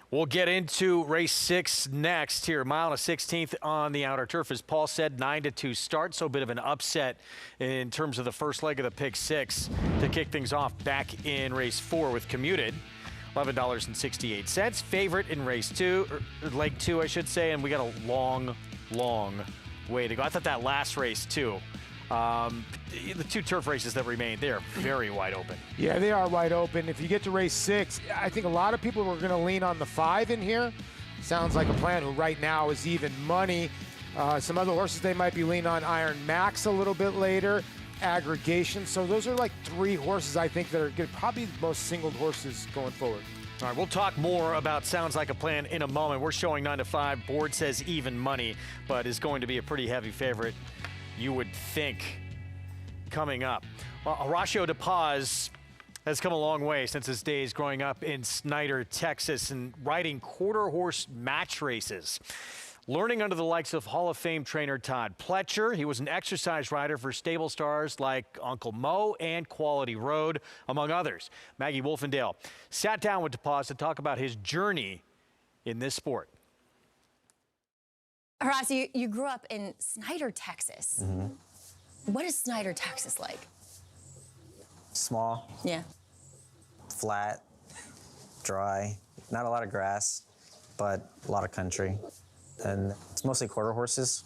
We'll get into race 6 next here. Mile and a 16th on the outer turf. As Paul said, 9-2 start, so a bit of an upset in terms of the first leg of the pick 6 to kick things off back in race 4 with Commuted. $11.68. Favorite in race 2, or leg 2, I should say, and we got a long, long way to go. I thought that last race too. The 2 turf races that remain, they are very wide open. Yeah, they are wide open. If you get to race 6, I think a lot of people were going to lean on the 5 in here. Sounds like a plan, who right now is even money. Some other horses they might be leaning on, Iron Max a little bit later, Aggregation. So those are like 3 horses I think that are probably the most singled horses going forward. All right, we'll talk more about Sounds Like a Plan in a moment. We're showing 9-5. Board says even money, but is going to be a pretty heavy favorite, you would think, coming up. Well, Horacio De Paz has come a long way since his days growing up in Snyder, Texas, and riding quarter horse match races. Learning under the likes of Hall of Fame trainer Todd Pletcher. He was an exercise rider for stable stars like Uncle Mo and Quality Road, among others. Maggie Wolfendale sat down with De Paz to talk about his journey in this sport. Horacio, you grew up in Snyder, Texas. Mm-hmm. What is Snyder, Texas like? Small. Yeah. Flat, dry, not a lot of grass, but a lot of country. And it's mostly quarter horses.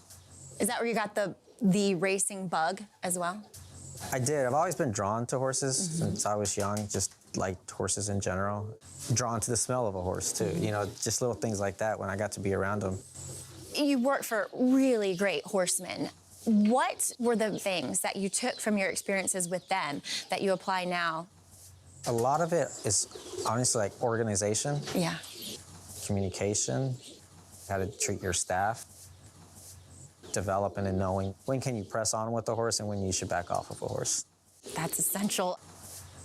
Is that where you got the racing bug as well? I did. I've always been drawn to horses since I was young, just liked horses in general. Drawn to the smell of a horse too, you know, just little things like that when I got to be around them. You worked for really great horsemen. What were the things that you took from your experiences with them that you apply now? A lot of it is honestly like organization. Yeah. Communication, how to treat your staff, developing and knowing when can you press on with a horse and when you should back off of a horse. That's essential.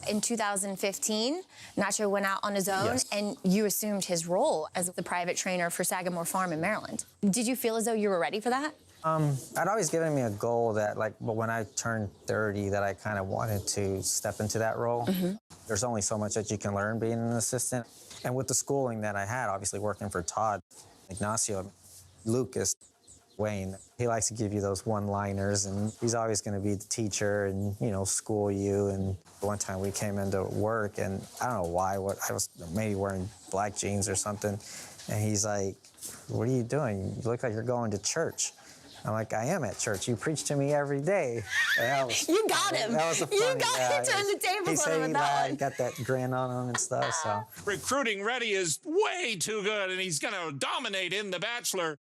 In 2015, Nacho went out on his own, Yes. and you assumed his role as the private trainer for Sagamore Farm in Maryland. Did you feel as though you were ready for that? I'd always given me a goal that, but when I turned 30, that I kind of wanted to step into that role. There's only so much that you can learn being an assistant. And with the schooling that I had, obviously working for Todd, Ignacio, Lucas, Wayne, he likes to give you those one-liners, and he's always going to be the teacher and, school you. And one time we came into work, and I don't know why, I was maybe wearing black jeans or something, and he's like, "What are you doing? You look like you're going to church." I'm like, "I am at church. You preach to me every day." You got him. That was You got him. Turn the tables on him with that one. He got that grin on him and stuff, so. Recruiting ready is way too good, and he's going to dominate in The Bachelor.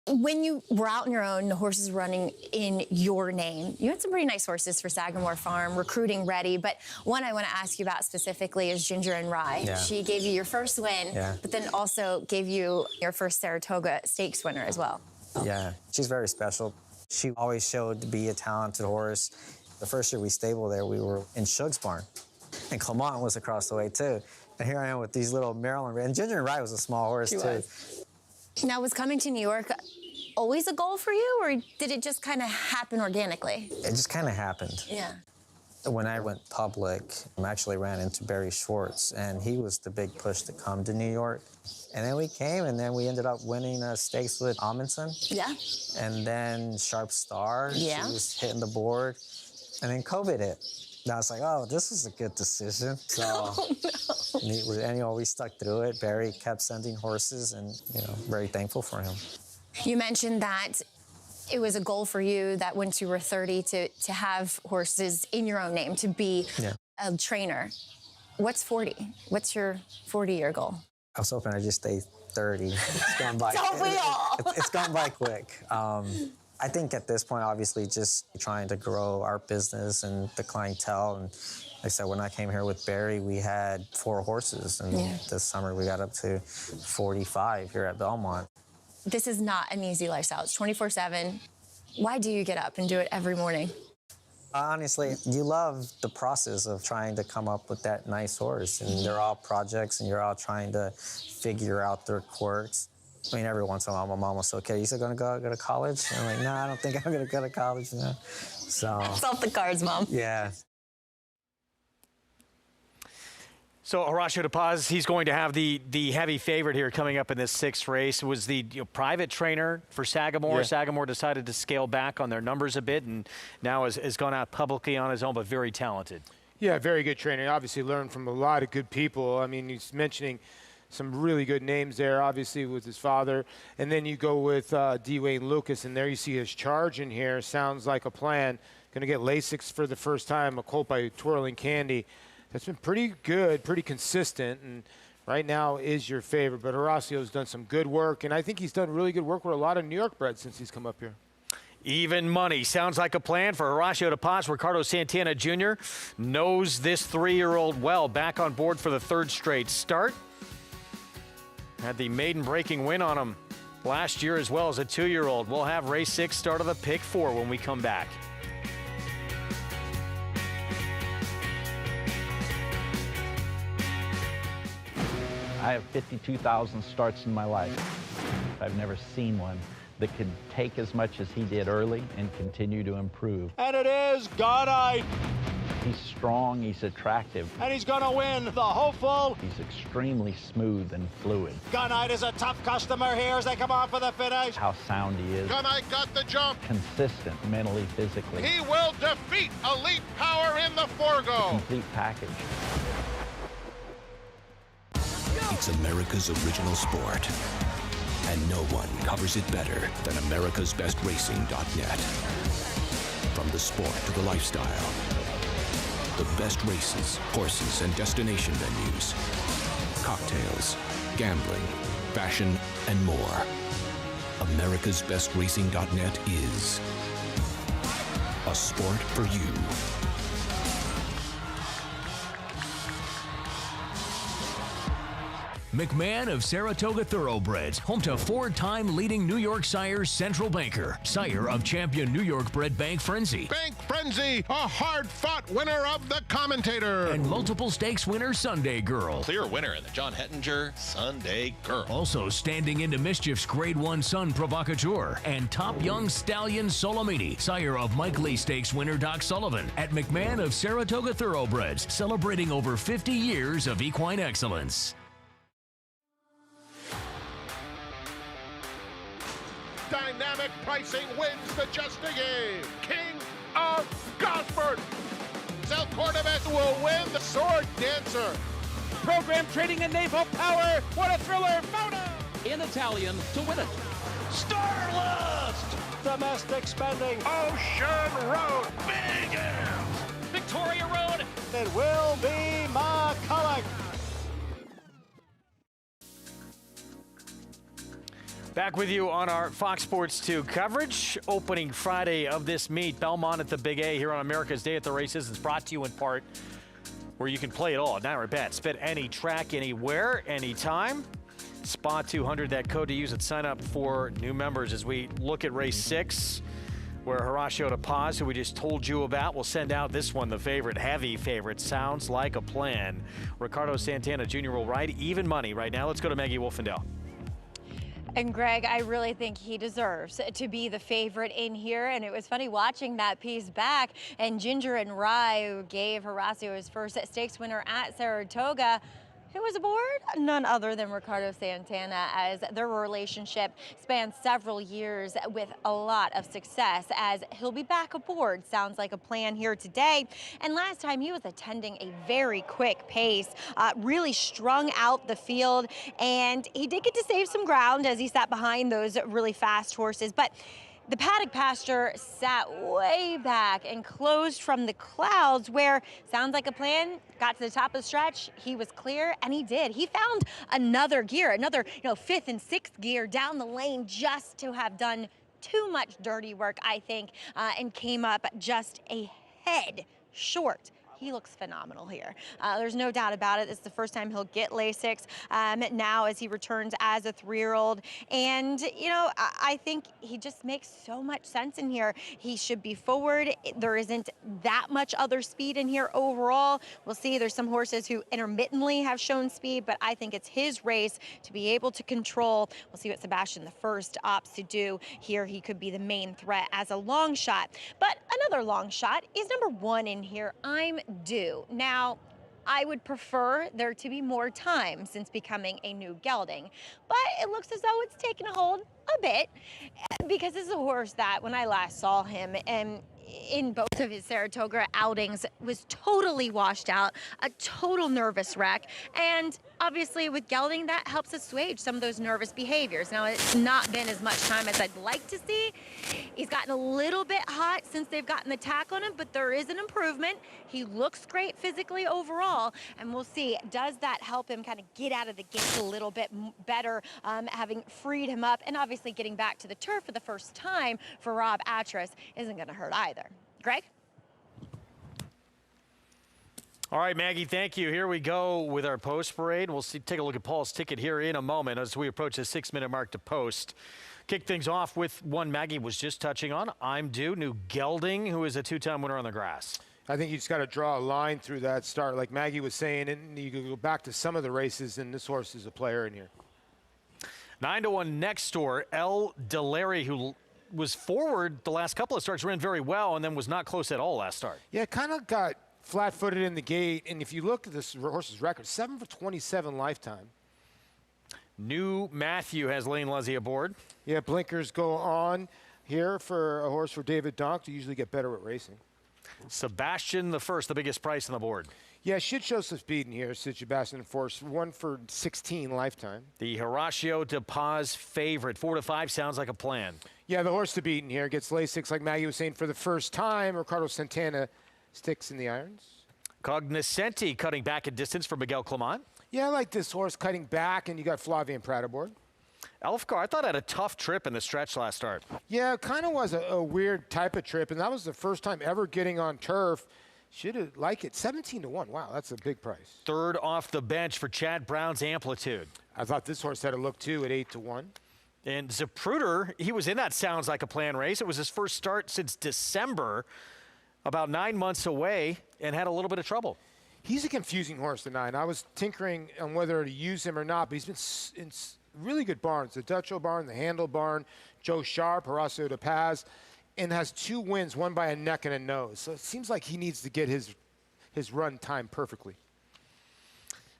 When you were out on your own, the horses running in your name, you had some pretty nice horses for Sagamore Farm, recruiting ready. But one I want to ask you about specifically is Ginger and Rye. Yeah. She gave you your first win, Yeah. but then also gave you your first Saratoga Stakes winner as well. Yeah, she's very special. She always showed to be a talented horse. The first year we stabled there, we were in Shug's barn. And Clement was across the way, too. And here I am with these little Maryland. And Ginger and Rye was a small horse, She too. was. Now, was coming to New York always a goal for you, or did it just kind of happen organically? It just kind of happened. Yeah. When I went public, I actually ran into Barry Schwartz, and he was the big push to come to New York. And then we came, and then we ended up winning a stakes with Amundsen. Yeah. And then Sharp Star, Yeah. she was hitting the board. And then COVID hit. And I was like, oh, this is a good decision. So, we stuck through it. Barry kept sending horses, and, very thankful for him. You mentioned that it was a goal for you that once you were 30 to have horses in your own name, to be a trainer. What's 40? What's your 40-year goal? I was hoping I'd just stay 30. It's gone by. Don't we all? It's gone by quick. I think at this point, obviously, just trying to grow our business and the clientele. And like I said, when I came here with Barry, we had 4 horses. And this summer, we got up to 45 here at Belmont. This is not an easy lifestyle. It's 24/7. Why do you get up and do it every morning? Honestly, you love the process of trying to come up with that nice horse. And they're all projects, and you're all trying to figure out their quirks. I mean, every once in a while, my mom was, "Okay, you still gonna go to college?" And I'm like, "No, I don't think I'm gonna go to college now." So. It's off the cards, Mom. Yeah. So Horacio De Paz, he's going to have the heavy favorite here coming up in this 6th race. Was the private trainer for Sagamore. Yeah. Sagamore decided to scale back on their numbers a bit, and now has gone out publicly on his own, but very talented. Yeah, very good trainer. Obviously learned from a lot of good people. I mean, he's mentioning some really good names there, obviously, with his father. And then you go with D. Wayne Lucas, and there you see his charge in here. Sounds like a plan. Going to get Lasix for the first time, a colt by Twirling Candy. That's been pretty good, pretty consistent, and right now is your favorite. But Horacio's done some good work, and I think he's done really good work with a lot of New York breds since he's come up here. Even money. Sounds like a plan for Horacio De Paz. Ricardo Santana Jr. knows this 3-year-old well. Back on board for the 3rd straight start. Had the maiden breaking win on him last year as well as a 2-year-old. We'll have race 6 start of the pick 4 when we come back. I have 52,000 starts in my life. I've never seen one that could take as much as he did early and continue to improve. And it is Godite. He's strong, he's attractive. And he's going to win the hopeful. He's extremely smooth and fluid. Gunite is a tough customer here as they come on for the finish. How sound he is. Gunite got the jump. Consistent mentally, physically. He will defeat Elite Power in the Forgo. Complete package. It's America's original sport, and no one covers it better than americasbestracing.net. From the sport to the lifestyle, the best races, horses, and destination venues, cocktails, gambling, fashion, and more. americasbestracing.net is a sport for you. McMahon of Saratoga Thoroughbreds, home to 4-time leading New York sire Central Banker, sire of champion New York bred Bank Frenzy. Bank Frenzy, a hard-fought winner of the Commentator. And multiple stakes winner Sunday Girl. Clear winner in the John Hettinger Sunday Girl. Also standing into mischief's Grade 1 Sun Provocateur and top young stallion Solomini, sire of Mike Lee Stakes winner Doc Sullivan at McMahon of Saratoga Thoroughbreds, celebrating over 50 years of equine excellence. Dynamic pricing wins the Just a Game. King of Gosford. Sel Cordovez will win the Sword Dancer. Program trading and naval power. What a thriller. Fauna. In Italian to win it. Starlust. Domestic spending. Ocean Road. Big Am. Victoria Road. It will be McCulloch. Back with you on our Fox Sports 2 coverage. Opening Friday of this meet, Belmont at the Big A here on America's Day at the Races. It's brought to you in part where you can play it all. Naira Bet. Bet any track, anywhere, anytime. SPA 200, that code to use at sign up for new members as we look at race 6, where Horacio de Paz, who we just told you about, will send out this one, the favorite, heavy favorite. Sounds like a plan. Ricardo Santana Jr. will ride even money right now. Let's go to Maggie Wolfendale. And Greg, I really think he deserves to be the favorite in here. And it was funny watching that piece back. And Ginger and Rye, who gave Horacio his first stakes winner at Saratoga, who was aboard? None other than Ricardo Santana, as their relationship spans several years with a lot of success, as he'll be back aboard. Sounds like a plan here today. And last time he was attending a very quick pace, really strung out the field, and he did get to save some ground as he sat behind those really fast horses. But the Paddock pasture sat way back and closed from the clouds, where sounds like a plan. Got to the top of the stretch, he was clear, and he did. He found another gear, another 5th and 6th gear down the lane, just to have done too much dirty work, I think, and came up just a head short. He looks phenomenal here. There's no doubt about it. This is the first time he'll get Lasix now as he returns as a 3-year-old. And, I think he just makes so much sense in here. He should be forward. There isn't that much other speed in here overall. We'll see. There's some horses who intermittently have shown speed, but I think it's his race to be able to control. We'll see what Sebastian the First opts to do here. He could be the main threat as a long shot. But another long shot is number 1 in here, I'm Due. Now, I would prefer there to be more time since becoming a new gelding, but it looks as though it's taken a hold a bit, because this is a horse that when I last saw him and in both of his Saratoga outings was totally washed out, a total nervous wreck, and obviously with gelding that helps assuage some of those nervous behaviors. Now, it's not been as much time as I'd like to see. He's gotten a little bit hot since they've gotten the tack on him, but there is an improvement. He looks great physically overall, and we'll see, does that help him kind of get out of the gate a little bit better, having freed him up, and obviously getting back to the turf for the first time for Rob Atras isn't going to hurt either. Greg? All right, Maggie, thank you. Here we go with our post parade. We'll take a look at Paul's ticket here in a moment as we approach the 6-minute mark to post. Kick things off with one Maggie was just touching on. I'm Due, new gelding, who is a 2-time winner on the grass. I think you just got to draw a line through that start, like Maggie was saying, and you can go back to some of the races, and this horse is a player in here. 9-1 next door, El Delary, who was forward the last couple of starts, ran very well, and then was not close at all last start. Yeah, kind of got flat-footed in the gate, and if you look at this horse's record, 7 for 27 lifetime. New Matthew has Lane Luzzy aboard. Yeah, blinkers go on here for a horse for David Donk to usually get better at racing. Sebastian the First, the biggest price on the board. Yeah, should show some speed in here, Sebastian the First. 1 for 16 lifetime. The Horacio de Paz favorite, 4 to 5, sounds like a plan. Yeah, the horse to beat in here gets Lasix, like Maggie was saying, for the first time. Ricardo Santana sticks in the irons. Cognoscenti cutting back in distance for Miguel Clement. Yeah, I like this horse cutting back, and you got Flavian Pratt aboard. Elfgar, I thought had a tough trip in the stretch last start. Yeah, it kind of was a weird type of trip, and that was the first time ever getting on turf Should have like it. 17-1. Wow, that's a big price. Third off the bench for Chad Brown's Amplitude. I thought this horse had a look too at 8-1. And Zapruder, he was in that Sounds Like a Plan race. It was his first start since December, about 9 months away, and had a little bit of trouble. He's a confusing horse, the 9. I was tinkering on whether to use him or not, but he's been in really good barns. The Dutcho barn, the Handle barn, Joe Sharp, Horacio de Paz, and has 2 wins, one by a neck and a nose. So it seems like he needs to get his run time perfectly.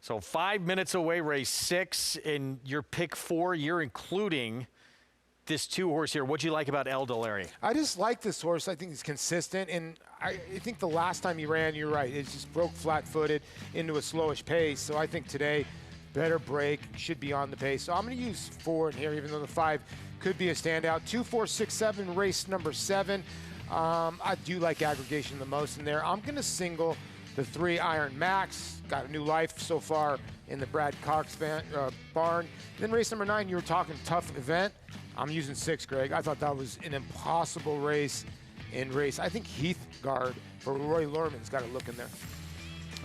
So 5 minutes away, race 6, and your pick 4, you're including this 2-horse here. What'd you like about El Delary? I just like this horse. I think he's consistent, and I think the last time he ran, you're right, it just broke flat-footed into a slowish pace. So I think today, better break, should be on the pace. So I'm going to use 4 in here, even though the 5 could be a standout. 2, 4, 6, 7, race number 7. I do like aggregation the most in there. I'm going to single the 3 Iron Max. Got a new life so far in the Brad Cox barn. Then race number 9, you were talking tough event. I'm using 6, Greg. I thought that was an impossible race in race. I think Heathguard for Roy Lorman's got a look in there.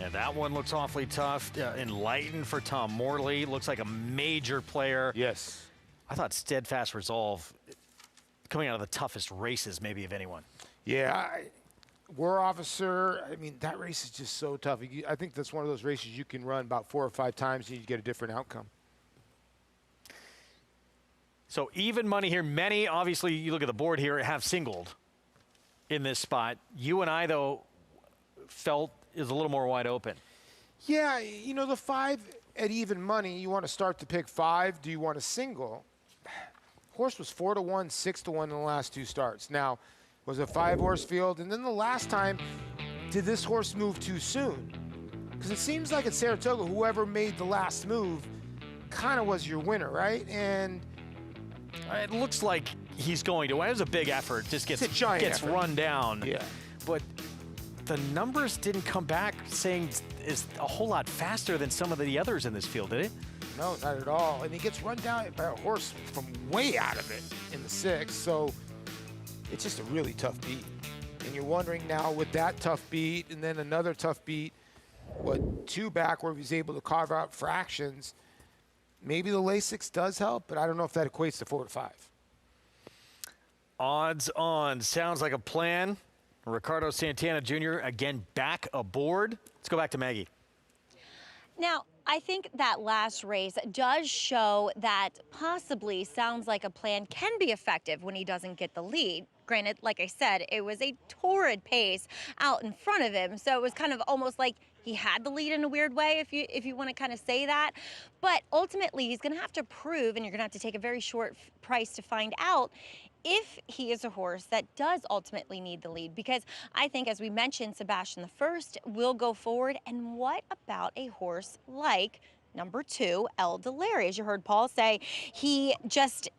Yeah, that one looks awfully tough. Enlightened for Tom Morley. Looks like a major player. Yes. I thought Steadfast Resolve coming out of the toughest races maybe of anyone. Yeah, War Officer, I mean, that race is just so tough. I think that's one of those races you can run about 4 or 5 times and you get a different outcome. So even money here. Many, obviously, you look at the board here, have singled in this spot. You and I, though, felt is a little more wide open. Yeah, you know, the 5 at even money, you want to start to pick 5. Do you want to single? Horse was 4-1, 6-1 in the last 2 starts. Now, was a 5-horse field, and then the last time, did this horse move too soon? Because it seems like at Saratoga, whoever made the last move kind of was your winner, right? And it looks like he's going to win. It was a big effort. Just gets effort. Run down. Yeah. But the numbers didn't come back saying it's a whole lot faster than some of the others in this field, did it? No, not at all. And he gets run down by a horse from way out of it in the 6th. So it's just a really tough beat. And you're wondering now with that tough beat and then another tough beat, 2 back where he's able to carve out fractions, maybe the Lasix does help, but I don't know if that equates to 4-5. Odds on. Sounds like a plan. Ricardo Santana Jr. again back aboard. Let's go back to Maggie. Now, I think that last race does show that possibly Sounds Like a Plan can be effective when he doesn't get the lead. Granted, like I said, it was a torrid pace out in front of him, so it was kind of almost like he had the lead in a weird way, if you want to kind of say that. But ultimately, he's going to have to prove, and you're going to have to take a very short price to find out if he is a horse that does ultimately need the lead. Because I think, as we mentioned, Sebastian the First will go forward. And what about a horse like number 2, El Delary? As you heard Paul say, he just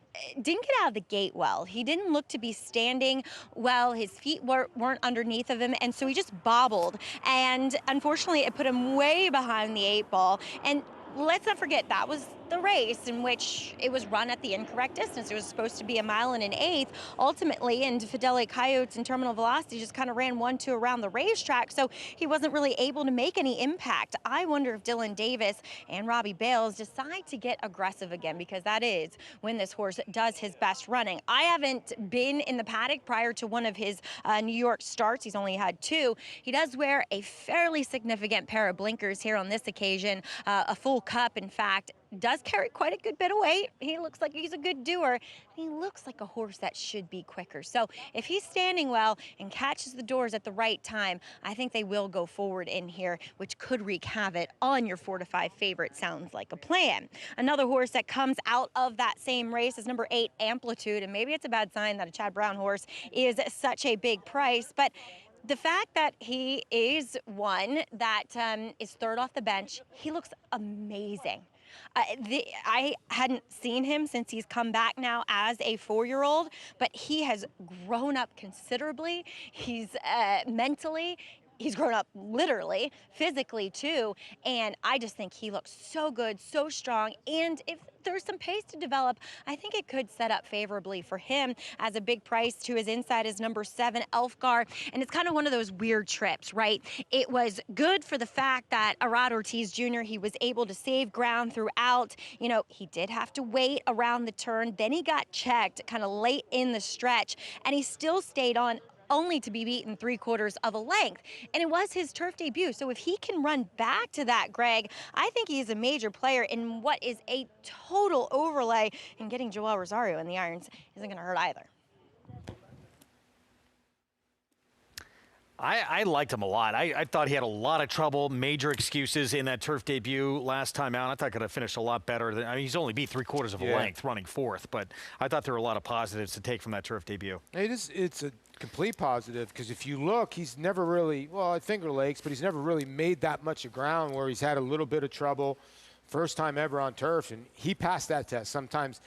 didn't get out of the gate well. He didn't look to be standing well. His feet weren't underneath of him, and so he just bobbled. And unfortunately, it put him way behind the 8 ball. And let's not forget, that was the race in which it was run at the incorrect distance. It was supposed to be 1 mile and an 1/8 ultimately, and Fidelity Coyotes and Terminal Velocity just kind of ran 1-2 around the racetrack, so he wasn't really able to make any impact. I wonder if Dylan Davis and Robbie Bales decide to get aggressive again, because that is when this horse does his best running. I haven't been in the paddock prior to one of his New York starts. He's only had 2. He does wear a fairly significant pair of blinkers here on this occasion, a full cup, in fact. Does carry quite a good bit of weight. He looks like he's a good doer. He looks like a horse that should be quicker. So if he's standing well and catches the doors at the right time, I think they will go forward in here, which could wreak havoc on your 4-5 favorite. Sounds Like a Plan. Another horse that comes out of that same race is number 8, Amplitude. And maybe it's a bad sign that a Chad Brown horse is such a big price, but the fact that he is one that is 3rd off the bench, he looks amazing. I hadn't seen him since he's come back now as a 4-year-old, but he has grown up considerably. He's mentally, he's grown up literally, physically too, and I just think he looks so good, so strong. And if there's some pace to develop, I think it could set up favorably for him. As a big price to his inside is number 7, Elfgar. And it's kind of one of those weird trips, right? It was good for the fact that Arad Ortiz Jr., he was able to save ground throughout. You know, he did have to wait around the turn. Then he got checked kind of late in the stretch, and he still stayed on, only to be beaten 3/4 of a length. And it was his turf debut. So if he can run back to that, Greg, I think he's a major player in what is a total overlay, and getting Joel Rosario in the irons isn't going to hurt either. I liked him a lot. I thought he had a lot of trouble, major excuses in that turf debut last time out. I thought he could have finished a lot better. I mean, he's only beat 3/4 of a length running 4th, but I thought there were a lot of positives to take from that turf debut. It's a complete positive, because if you look, he's never really, well, at Finger Lakes, but he's never really made that much of ground where he's had a little bit of trouble. First time ever on turf, and he passed that test. Sometimes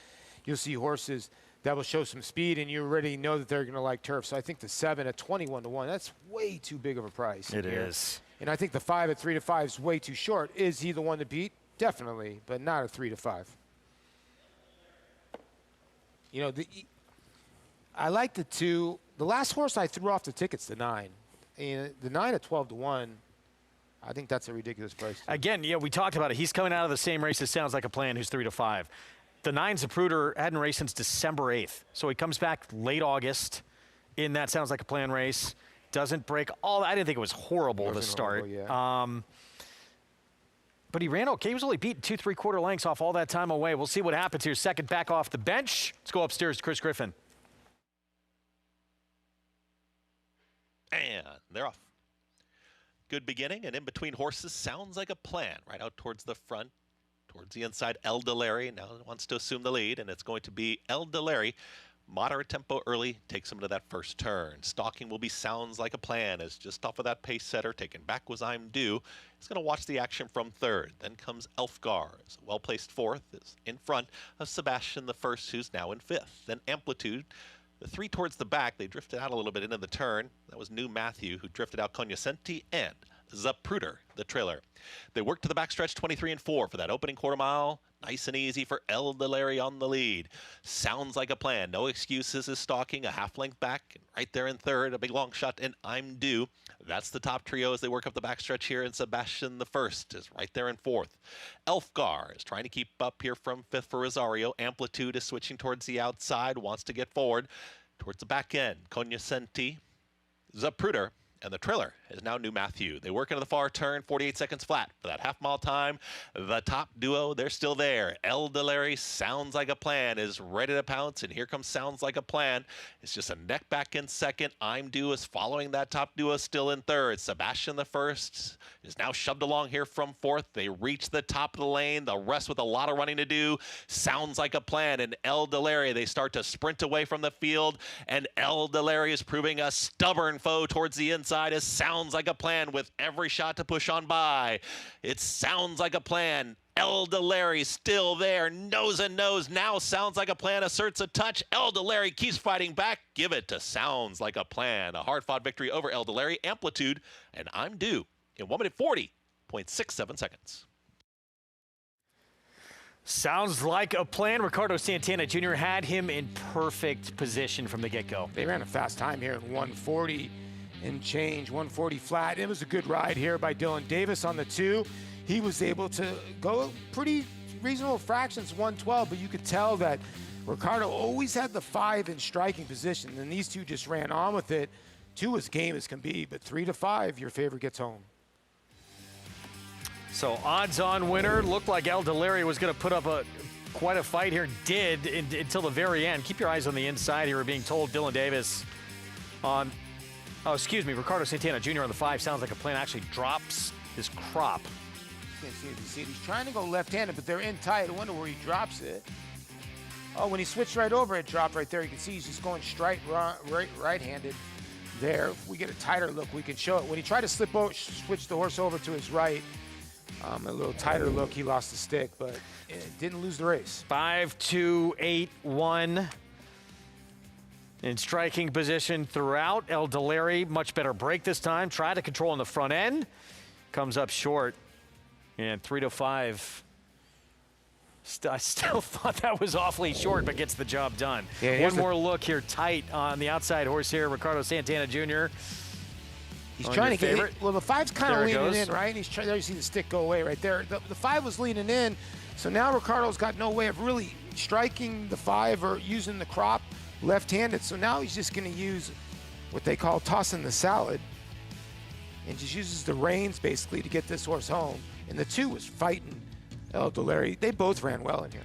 you'll see horses that will show some speed, and you already know that they're going to like turf. So I think the 7 at 21-1, that's way too big of a price. It is. And I think the 5 at 3-5 is way too short. Is he the one to beat? Definitely, but not at 3-5. You know, I like the 2. The last horse I threw off the ticket's the 9. And the 9 at 12-1, I think that's a ridiculous price. Again, yeah, we talked about it. He's coming out of the same race as Sounds Like a Plan, who's 3-5. The 9 Zapruder hadn't raced since December 8th. So he comes back late August in that Sounds Like a Plan race. Doesn't break all. I didn't think it was horrible to start. But he ran okay. He was only beaten 2 3/4 lengths off all that time away. We'll see what happens here. Second back off the bench. Let's go upstairs to Chris Griffin. And they're off. Good beginning, and in between horses, Sounds Like a Plan. Right out towards the front. Towards the inside, El Delary now wants to assume the lead, and it's going to be El Delary. Moderate tempo early, takes him to that first turn. Stalking will be Sounds Like a Plan, as just off of that pace setter, taken back was I'm Due. He's going to watch the action from 3rd. Then comes Elfgar, well-placed 4th, is in front of Sebastian the First, who's now in 5th. Then Amplitude, the 3 towards the back, they drifted out a little bit into the turn. That was New Matthew, who drifted out Cognoscenti, and Zapruder, the trailer. They worked to the backstretch 23 and 4 for that opening quarter mile. Nice and easy for El Delary on the lead. Sounds Like a Plan. No excuses is stalking, a half length back. And right there in 3rd, a big long shot, and I'm Due. That's the top trio as they work up the backstretch here, and Sebastian the First is right there in 4th. Elfgar is trying to keep up here from 5th for Rosario. Amplitude is switching towards the outside, wants to get forward towards the back end. Cognoscenti, Zapruder, and the trailer is now New Matthew. They work into the far turn, 48 seconds flat for that half-mile time. The top duo, they're still there. El Delary, Sounds Like a Plan, is ready to pounce, and here comes Sounds Like a Plan. It's just a neck back in 2nd. I'm Due is following that top duo, still in 3rd. Sebastian the First is now shoved along here from 4th. They reach the top of the lane. The rest with a lot of running to do. Sounds Like a Plan and El Delary, they start to sprint away from the field, and El Delary is proving a stubborn foe towards the inside. As Sounds Like a Plan with every shot to push on by. It Sounds Like a Plan. El Delary still there, nose and nose. Now Sounds Like a Plan asserts a touch. El Delary keeps fighting back. Give it to Sounds Like a Plan. A hard-fought victory over El Delary. Amplitude, and I'm Due in 1 minute 40.67 seconds. Sounds Like a Plan. Ricardo Santana Jr. had him in perfect position from the get-go. They ran a fast time here in 140 and change, 140 flat. It was a good ride here by Dylan Davis on the 2. He was able to go pretty reasonable fractions, 112, but you could tell that Ricardo always had the 5 in striking position, and these 2 just ran on with it. 2 as game as can be, but 3-5, your favorite gets home. So odds-on winner. Looked like El Delary was going to put up quite a fight here. Did until the very end. Keep your eyes on the inside here. We're being told Dylan Davis on... Oh, excuse me, Ricardo Santana Jr. on the 5. Sounds Like a Plan actually drops his crop. Can't see if you see it. He's trying to go left-handed, but they're in tight. I wonder where he drops it. Oh, when he switched right over, it dropped right there. You can see he's just going straight right-handed there. If we get a tighter look, we can show it. When he tried to switch the horse over to his right, a little tighter look, he lost the stick, but it didn't lose the race. 5-2-8-1. In striking position throughout. El Delary, much better break this time. Tried to control in the front end. Comes up short. And 3-5. I still thought that was awfully short, but gets the job done. Yeah, one more look here, tight on the outside horse here, Ricardo Santana Jr. He's trying to get it. Well, the 5's kind of leaning in, right? He's trying. There you see the stick go away right there. The 5 was leaning in, so now Ricardo's got no way of really striking the 5 or using the crop left-handed. So now he's just going to use what they call tossing the salad, and just uses the reins basically to get this horse home. And the 2 was fighting El Doleri. They both ran well in here.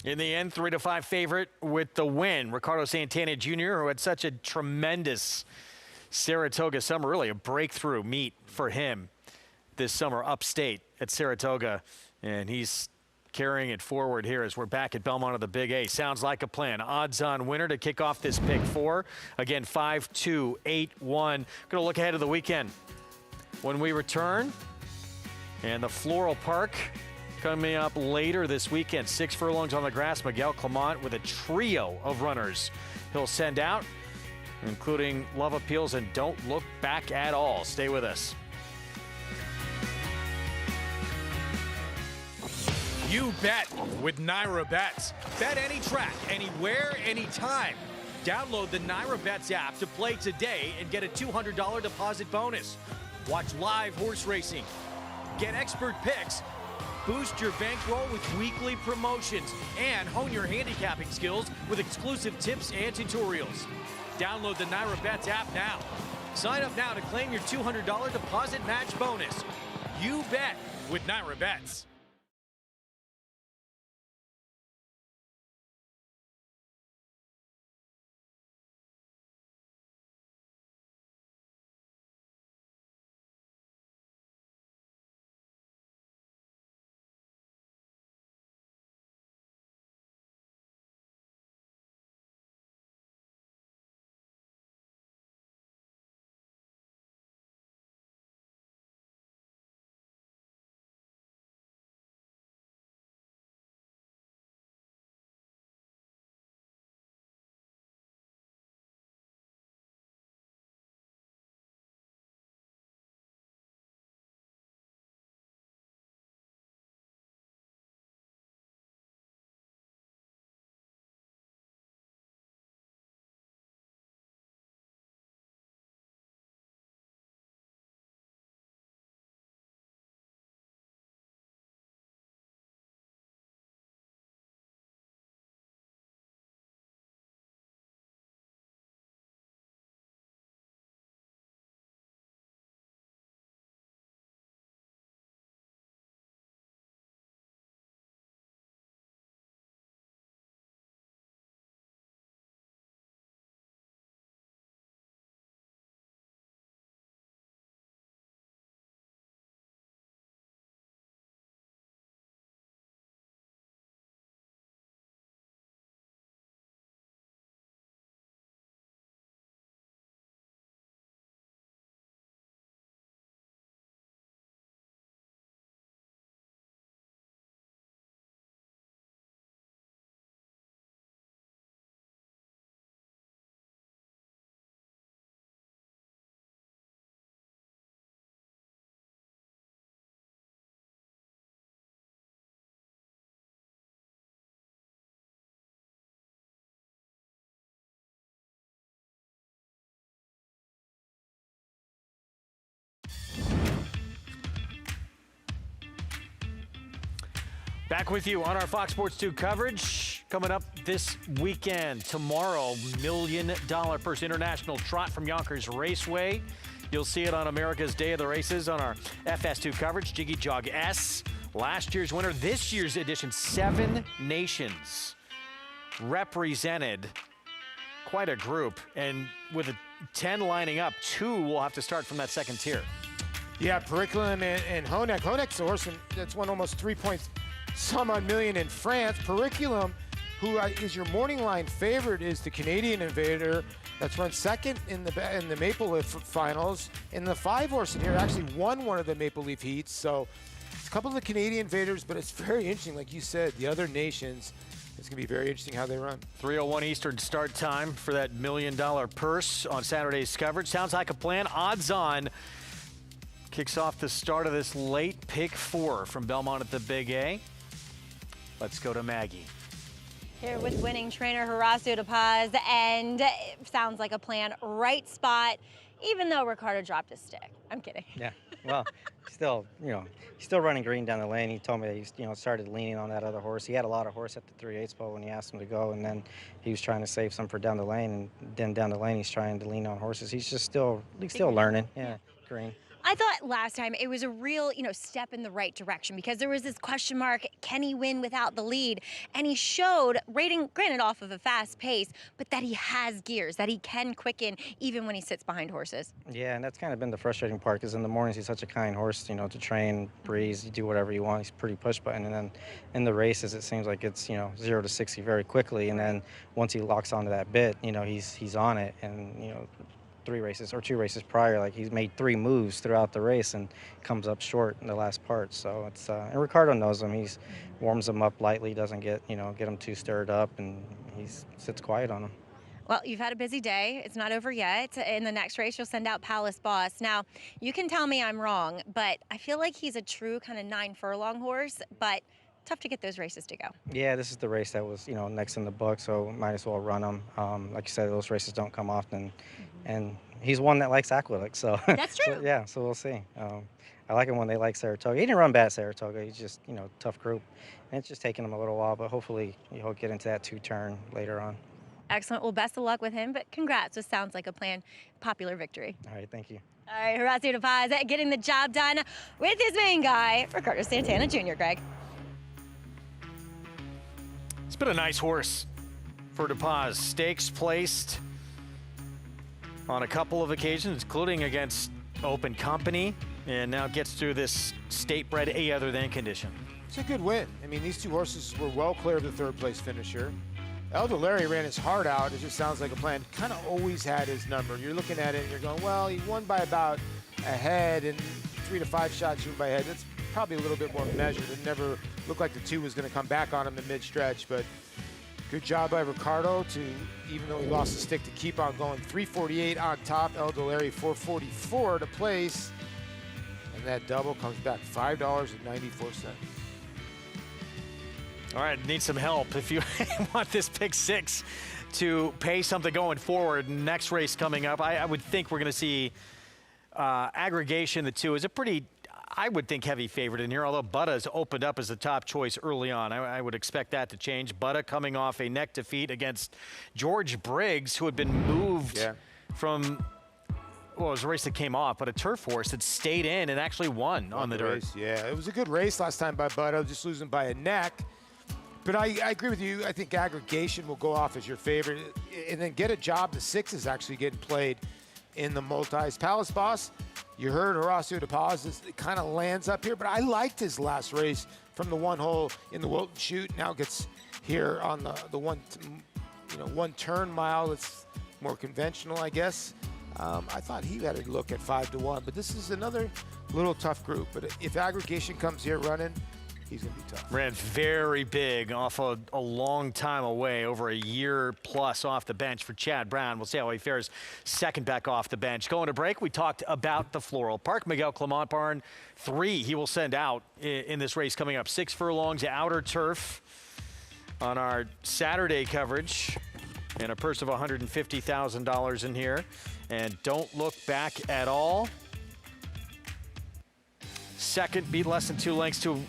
In the end, 3-5 favorite with the win. Ricardo Santana Jr., who had such a tremendous Saratoga summer, really a breakthrough meet for him this summer upstate at Saratoga. And he's carrying it forward here as we're back at Belmont of the Big A. Sounds like a plan. Odds-on winner to kick off this pick 4. Again, 5-2, 8-1. Going to look ahead of the weekend when we return. And the Floral Park coming up later this weekend. 6 furlongs on the grass. Miguel Clement with a trio of runners he'll send out, including Love Appeals and Don't Look Back at All. Stay with us. You bet with Naira Bets. Bet any track, anywhere, anytime. Download the Naira Bets app to play today and get a $200 deposit bonus. Watch live horse racing. Get expert picks. Boost your bankroll with weekly promotions and hone your handicapping skills with exclusive tips and tutorials. Download the Naira Bets app now. Sign up now to claim your $200 deposit match bonus. You bet with Naira Bets. Back with you on our Fox Sports 2 coverage. Coming up this weekend, tomorrow, $1 million Purse International Trot from Yonkers Raceway. You'll see it on America's Day of the Races on our FS2 coverage. Jiggy Jog S, last year's winner. This year's edition, 7 nations represented. Quite a group. And with 10 lining up, 2 will have to start from that second tier. Yeah, Periculum and Honeck. Honeck's a horse that's won almost 3 points. Some odd million in France. Periculum, who is your morning line favorite, is the Canadian Invader that's run second in the Maple Leaf finals. And the 5 horse in here actually won one of the Maple Leaf heats. So it's a couple of the Canadian Invaders, but it's very interesting, like you said, the other nations. It's going to be very interesting how they run. 3:01 Eastern start time for that $1 million purse on Saturday's coverage. Sounds like a plan. Odds on Kicks off the start of this late pick 4 from Belmont at the Big A. Let's go to Maggie. Here with winning trainer Horacio De Paz, and it sounds like a plan. Right spot, even though Ricardo dropped his stick. I'm kidding. Yeah, well, still, he's still running green down the lane. He told me that he, started leaning on that other horse. He had a lot of horse at the 3/8 pole when he asked him to go, and then he was trying to save some for down the lane, and then down the lane he's trying to lean on horses. He's still learning. Yeah, green. I thought last time it was a real, step in the right direction because there was this question mark, can he win without the lead? And he showed, granted off of a fast pace, but that he has gears, that he can quicken even when he sits behind horses. Yeah, and that's kind of been the frustrating part because in the mornings he's such a kind horse, to train, breeze, you do whatever you want. He's pretty push button. And then in the races it seems like it's, 0 to 60 very quickly. And then once he locks onto that bit, he's on it. And, 2 races prior, like he's made 3 moves throughout the race and comes up short in the last part. So it's and Ricardo knows him. He's warms him up lightly, doesn't get him too stirred up, and he sits quiet on him. Well, you've had a busy day. It's not over yet. In the next race, you'll send out Palace Boss. Now, you can tell me I'm wrong, but I feel like he's a true kind of 9 furlong horse, but tough to get those races to go. Yeah, this is the race that was, next in the book, so might as well run him. Like you said, those races don't come often, and he's one that likes Aqueduct, so. That's true. So we'll see. I like him when they like Saratoga. He didn't run bad at Saratoga. He's just, tough group, and it's just taking him a little while, but hopefully he'll get into that 2-turn later on. Excellent. Well, best of luck with him, but congrats. This sounds like a planned popular victory. All right, thank you. All right, Horacio De Paz getting the job done with his main guy, Ricardo Santana Jr., Greg. It's been a nice horse for De Paz. Stakes placed on a couple of occasions, including against Open Company, and now gets through this state-bred A other than condition. It's a good win. I mean, these 2 horses were well clear of the 3rd place finisher. Elder Larry ran his heart out. It just sounds like a plan. Kind of always had his number. You're looking at it and you're going, well, he won by about a head, and 3 to 5 shots he won by a head. That's probably a little bit more measured. It never looked like the 2 was going to come back on him in mid-stretch, but good job by Ricardo to, even though he lost the stick, to keep on going. 348 on top, Elder Larry 444 to place, and that double comes back $5.94. All right, need some help if you want this pick 6 to pay something going forward. Next race coming up, I would think we're going to see aggregation. The 2 is a pretty, I would think, heavy favorite in here, although Butta's opened up as the top choice early on. I would expect that to change. Butta coming off a neck defeat against George Briggs, who had been moved from, well, it was a race that came off, but a turf horse that stayed in and actually won on the dirt. Race, yeah, it was a good race last time by Butta, just losing by a neck. But I agree with you. I think aggregation will go off as your favorite. And then get a job. The 6 is actually getting played in the multis. Palace Boss, you heard Horacio De Paz kind of lands up here, but I liked his last race from the 1 hole in the Wilton Chute. Now gets here on the 1 turn mile. It's more conventional, I guess. I thought he had a look at 5 to 1, but this is another little tough group. But if aggregation comes here running, he's going to be tough. Ran very big off a long time away, over a year plus off the bench for Chad Brown. We'll see how he fares second back off the bench. Going to break, we talked about the Floral Park. Miguel Clement Barn, 3 he will send out in this race coming up. 6 furlongs, outer turf on our Saturday coverage. And a purse of $150,000 in here. And don't look back at all. Second, beat less than 2 lengths to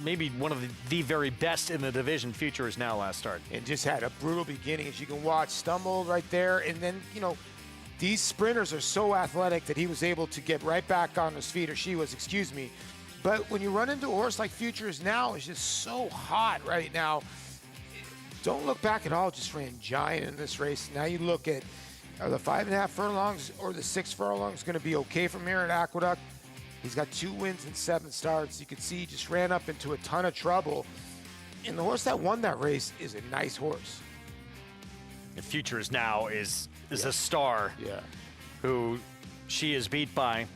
maybe one of the very best in the division. Future is now last start. And just had a brutal beginning, as you can watch. Stumbled right there, and then, these sprinters are so athletic that he was able to get right back on his feet, or she was, excuse me. But when you run into a horse like Futures now, is just so hot right now. Don't look back at all. Just ran giant in this race. Now you look at, are the 5.5 furlongs or the 6 furlongs going to be okay from here at Aqueduct? He's got 2 wins and 7 starts. You can see he just ran up into a ton of trouble. And the horse that won that race is a nice horse. And Futures now is a star. Yeah. Who she is beat by.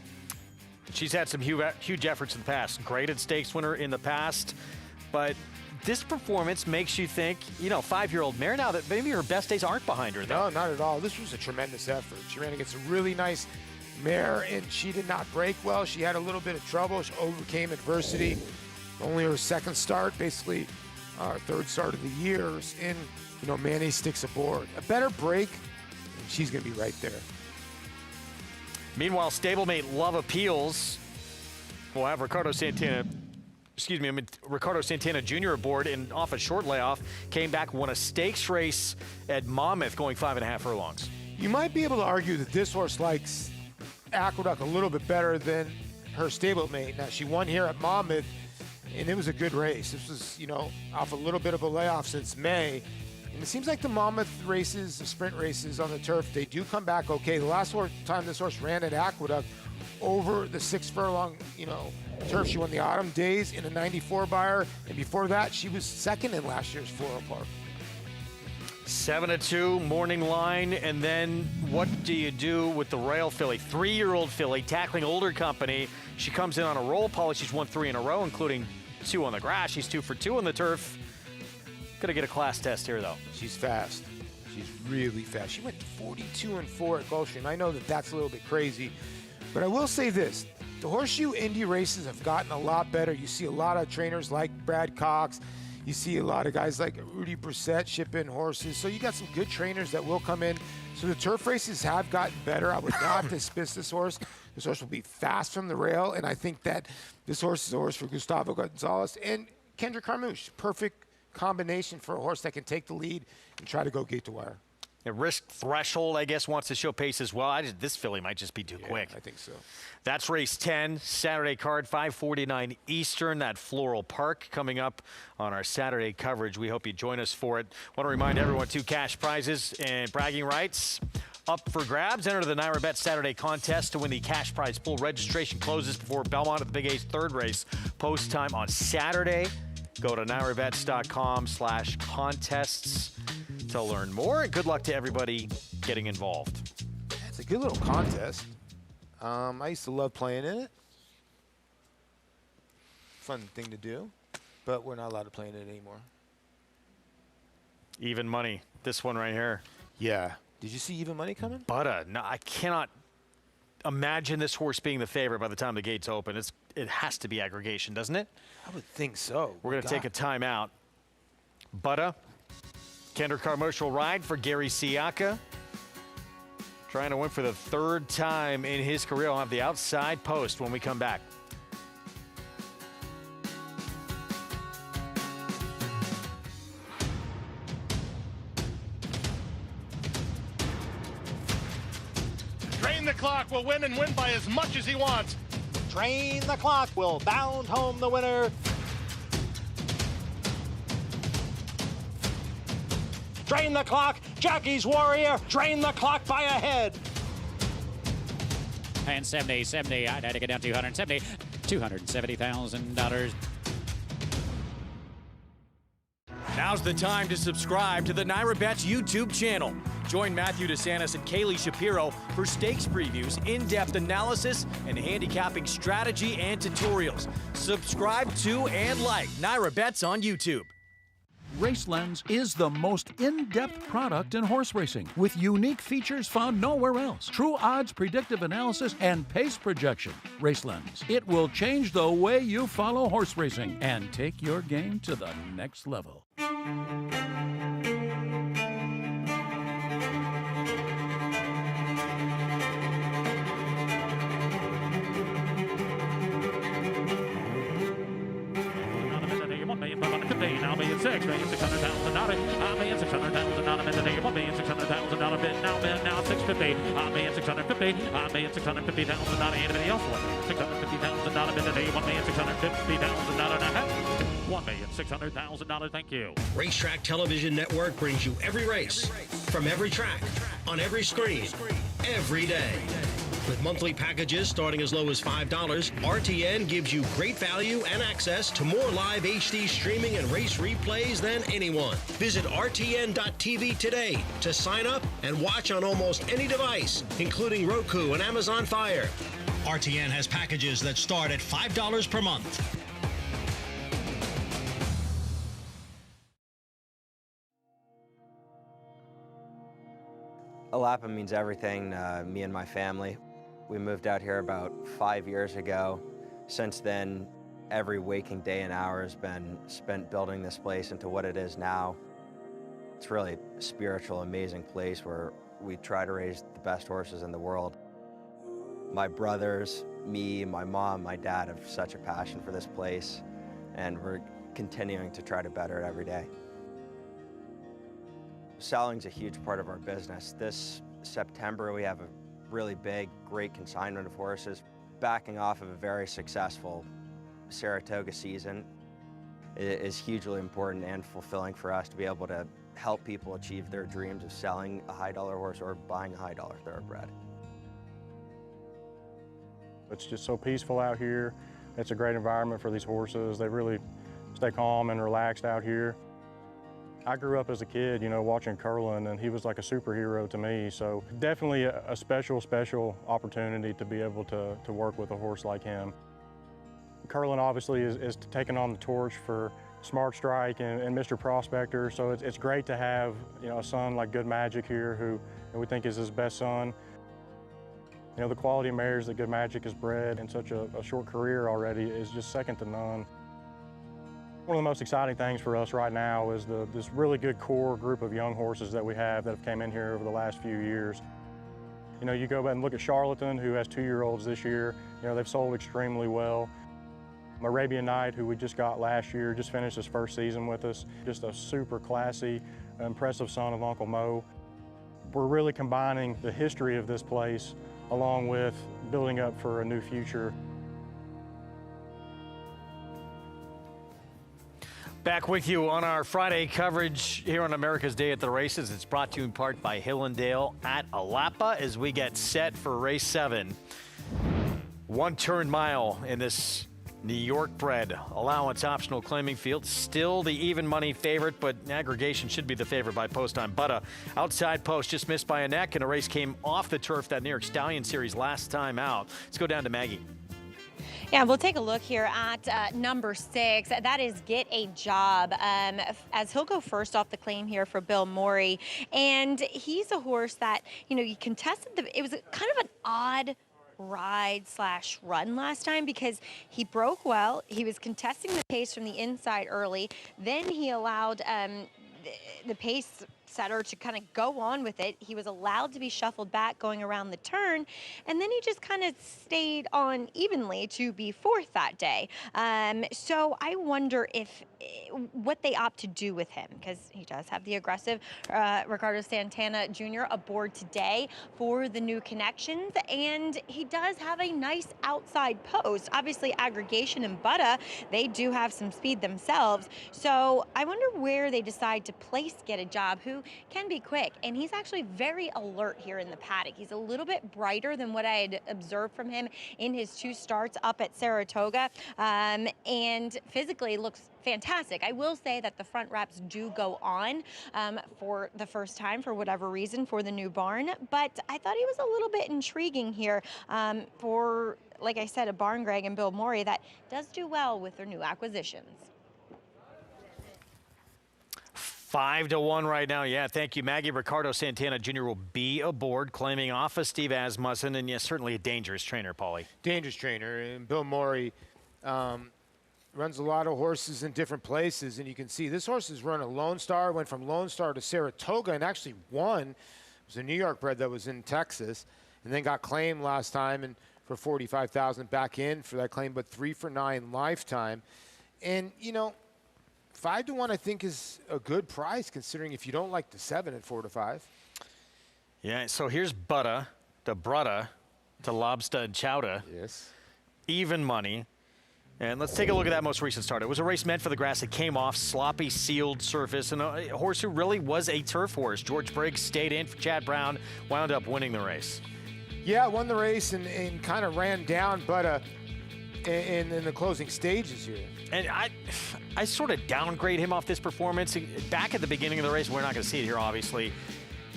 She's had some huge efforts in the past. Graded stakes winner in the past. But this performance makes you think, 5-year-old mare now that maybe her best days aren't behind her. No, not at all. This was a tremendous effort. She ran against a really nice mare, and she did not break well. She had a little bit of trouble. She overcame adversity. Only her second start, basically our third start of the year, and Manny sticks aboard. A better break, and she's going to be right there. Meanwhile, stablemate Love Appeals will have Ricardo Santana Jr. aboard and off a short layoff. Came back, won a stakes race at Monmouth, going 5.5 furlongs. You might be able to argue that this horse likes Aqueduct a little bit better than her stablemate. Now, she won here at Monmouth, and it was a good race. This was, off a little bit of a layoff since May. And it seems like the Monmouth races, the sprint races on the turf, they do come back okay. The last time this horse ran at Aqueduct over the 6 furlong, turf, she won the Autumn Days in a 94 buyer. And before that, she was second in last year's Floral Park. 7-2, morning line, and then what do you do with the Royal filly? 3-year-old filly, tackling older company. She comes in on a roll. Polly, she's won 3 in a row, including 2 on the grass. She's 2 for 2 on the turf. Gonna get a class test here, though. She's fast. She's really fast. She went 42-4 at Gulfstream. I know that that's a little bit crazy, but I will say this. The Horseshoe Indy races have gotten a lot better. You see a lot of trainers like Brad Cox. You see a lot of guys like Rudy Brissett ship in horses. So you got some good trainers that will come in. So the turf races have gotten better. I would not dismiss this horse. This horse will be fast from the rail, and I think that this horse is a horse for Gustavo Gonzalez and Kendrick Carmouche. Perfect combination for a horse that can take the lead and try to go gate to wire. A risk threshold, I guess, wants to show pace as well. This filly might just be too quick. I think so. That's race 10, Saturday card, 5:49 Eastern. That Floral Park coming up on our Saturday coverage. We hope you join us for it. Want to remind everyone, 2 cash prizes and bragging rights up for grabs. Enter the Naira Bet Saturday contest to win the cash prize pool. Registration closes before Belmont at the Big A's 3rd race. Post time on Saturday. Go to nairabets.com/contests to learn more. And good luck to everybody getting involved. It's a good little contest. I used to love playing in it. Fun thing to do, but we're not allowed to play in it anymore. Even money. This one right here. Yeah. Did you see even money coming? But no, I cannot imagine this horse being the favorite by the time the gates open. It has to be aggregation, doesn't it? I would think so. We're going to take a timeout. Butta, Kendrick Carmouche will ride for Gary Siaka. Trying to win for the 3rd time in his career. I'll have the outside post when we come back. Drain the Clock will win and win by as much as he wants. Drain the Clock will bound home the winner. Drain the Clock, Jackie's Warrior, drain the clock by a head. And 70, I'd had to get down 270, $270,000. Now's the time to subscribe to the Naira Bets YouTube channel. Join Matthew DeSantis and Kaylee Shapiro for stakes previews, in-depth analysis, and handicapping strategy and tutorials. Subscribe to and like Naira Bets on YouTube. RaceLens is the most in-depth product in horse racing, with unique features found nowhere else. True odds, predictive analysis, and pace projection. RaceLens. It will change the way you follow horse racing and take your game to the next level. $1,600,000, $1,600,000 bid now $650,000, $1,650,000. Anybody else want $650,000 bid today? $1,650,000 $1,600,000. Thank you. Racetrack Television Network brings you every race from every track on every screen every day. With monthly packages starting as low as $5, RTN gives you great value and access to more live HD streaming and race replays than anyone. Visit RTN.tv today to sign up and watch on almost any device, including Roku and Amazon Fire. RTN has packages that start at $5 per month. Alapa means everything to me and my family. We moved out here about 5 years ago. Since then, every waking day and hour has been spent building this place into what it is now. It's really a spiritual, amazing place where we try to raise the best horses in the world. My brothers, me, my mom, my dad have such a passion for this place, and we're continuing to try to better it every day. Selling's a huge part of our business. This September, we have a really big, great consignment of horses, backing off of a very successful Saratoga season. It is hugely important and fulfilling for us to be able to help people achieve their dreams of selling a high-dollar horse or buying a high-dollar thoroughbred. It's just so peaceful out here. It's a great environment for these horses. They really stay calm and relaxed out here. I grew up as a kid, you know, watching Curlin, and he was like a superhero to me. So definitely a special opportunity to be able to work with a horse like him. Curlin obviously is taking on the torch for Smart Strike and Mr. Prospector. So it's great to have, you know, a son like Good Magic here who we think is his best son. You know, the quality of mares that Good Magic has bred in such a short career already is just second to none. One of the most exciting things for us right now is this really good core group of young horses that we have that have came in here over the last few years. You know, you go back and look at Charlatan, who has 2-year-olds this year. You know, they've sold extremely well. Arabian Night, who we just got last year, just finished his first season with us. Just a super classy, impressive son of Uncle Mo. We're really combining the history of this place along with building up for a new future. Back with you on our Friday coverage here on America's Day at the Races. It's brought to you in part by Hillendale at Alapa as we get set for race 7. 1 turn mile in this New York bred allowance optional claiming field. Still the even money favorite, but aggregation should be the favorite by post time. But a outside post just missed by a neck, and a race came off the turf that New York Stallion Series last time out. Let's go down to Maggie. Yeah, we'll take a look here at number 6. That is Get a Job, as he'll go first off the claim here for Bill Morey. And he's a horse that, you know, you contested it was kind of an odd ride/run last time because he broke well. He was contesting the pace from the inside early. Then he allowed the pace setter to kind of go on with it. He was allowed to be shuffled back going around the turn, and then he just kind of stayed on evenly to be 4th that day. So I wonder if what they opt to do with him, because he does have the aggressive Ricardo Santana Jr. aboard today for the new connections, and he does have a nice outside post. Obviously, Aggregation and Butta, they do have some speed themselves, so I wonder where they decide to place Get a Job, who can be quick, and he's actually very alert here in the paddock. He's a little bit brighter than what I had observed from him in his 2 starts up at Saratoga, and physically looks fantastic. I will say that the front wraps do go on for the first time for whatever reason for the new barn, but I thought he was a little bit intriguing here for, like I said, a barn Greg and Bill Morey that does do well with their new acquisitions. 5-1 right now. Yeah, thank you, Maggie. Ricardo Santana Jr. will be aboard, claiming off of Steve Asmussen, and yes, certainly a dangerous trainer, Paulie. Dangerous trainer, and Bill Morey runs a lot of horses in different places, and you can see this horse has run a Lone Star, went from Lone Star to Saratoga, and actually won. It was a New York bred that was in Texas, and then got claimed last time and for $45,000 back in for that claim, but 3 for 9 lifetime. And, you know, 5-1, I think, is a good price considering if you don't like the 7 at 4-5. Yeah, so here's Butta to Brutta to Lobsta and Chowda. Yes. Even money. And let's take a look at that most recent start. It was a race meant for the grass. It came off sloppy, sealed surface, and a horse who really was a turf horse. George Briggs stayed in for Chad Brown, wound up winning the race. Yeah, won the race and kind of ran down Butta in the closing stages here. And I sort of downgrade him off this performance. Back at the beginning of the race, we're not going to see it here, obviously.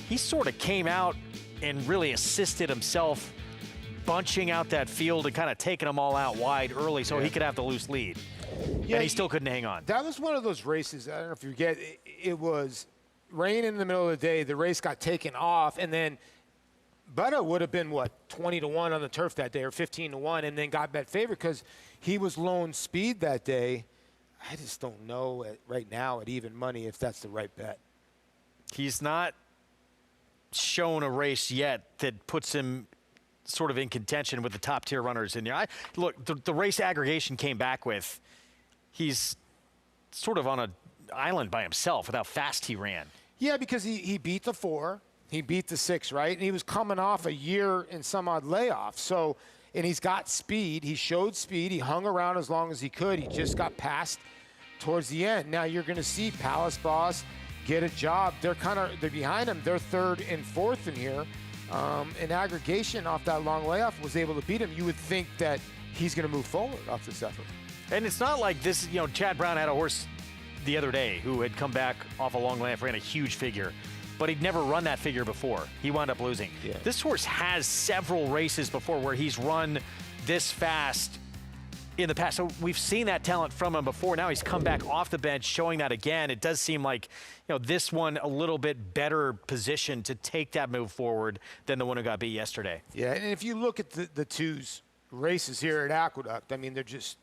He sort of came out and really assisted himself, bunching out that field and kind of taking them all out wide early so he could have the loose lead. Yeah, and he still couldn't hang on. That was one of those races, I don't know if you get it was rain in the middle of the day, the race got taken off, and then Butta would have been, what, 20-1 on the turf that day, or 15-1, and then got bet favorite because he was lone speed that day. I just don't know right now at even money if that's the right bet. He's not shown a race yet that puts him sort of in contention with the top tier runners in there. Look, the race aggregation came back with, he's sort of on an island by himself with how fast he ran. Yeah, because he beat the 4, he beat the 6, right? And he was coming off a year and some odd layoff. So, and he's got speed. He showed speed. He hung around as long as he could. He just got passed towards the end. Now you're going to see Palace Boss get a job. They're behind him. They're 3rd and 4th in here. And aggregation off that long layoff was able to beat him. You would think that he's going to move forward off this effort. And it's not like this, you know, Chad Brown had a horse the other day who had come back off a long layoff, ran a huge figure, but he'd never run that figure before. He wound up losing. Yeah. This horse has several races before where he's run this fast in the past. So we've seen that talent from him before. Now he's come back off the bench, showing that again. It does seem like, you know, this one a little bit better position to take that move forward than the one who got beat yesterday. Yeah, and if you look at the 2's races here at Aqueduct, I mean, they're just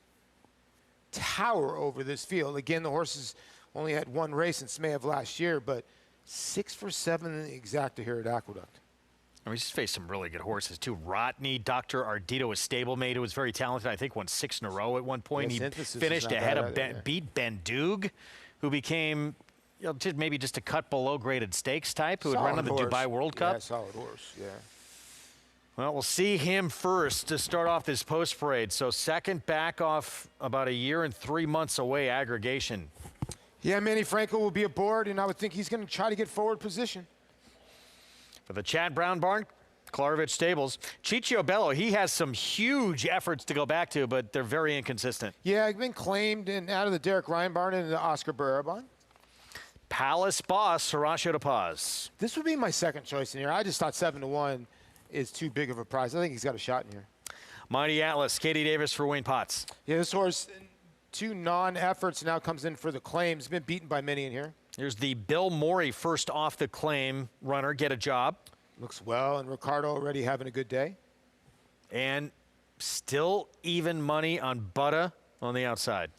tower over this field. Again, the horses only had 1 race since May of last year, but 6 for 7 in the exacta here at Aqueduct. I mean, he's faced some really good horses, too. Rodney, Dr. Ardito, a stablemate who was very talented. I think won 6 in a row at one point. Yeah, he finished ahead of beat Ben Doog, who became, you know, maybe just a cut below graded stakes type, who had run on the Dubai World Cup. Yeah, solid horse, yeah. Well, we'll see him first to start off this post parade. So second back off about 1 year and 3 months away aggregation. Yeah, Manny Franco will be aboard, and I would think he's going to try to get forward position. For the Chad Brown barn, Klarovich Stables. Ciccio Bello, he has some huge efforts to go back to, but they're very inconsistent. Yeah, I've been claimed out of the Derek Ryan barn into the Oscar Barrera barn. Palace Boss, Horacio de Paz. This would be my second choice in here. I just thought 7-1 is too big of a prize. I think he's got a shot in here. Mighty Atlas, Katie Davis for Wayne Potts. Yeah, this horse, 2 non-efforts, now comes in for the claim. He's been beaten by many in here. Here's the Bill Morey first off the claim runner, get a job. Looks well, and Ricardo already having a good day. And still even money on Butta on the outside.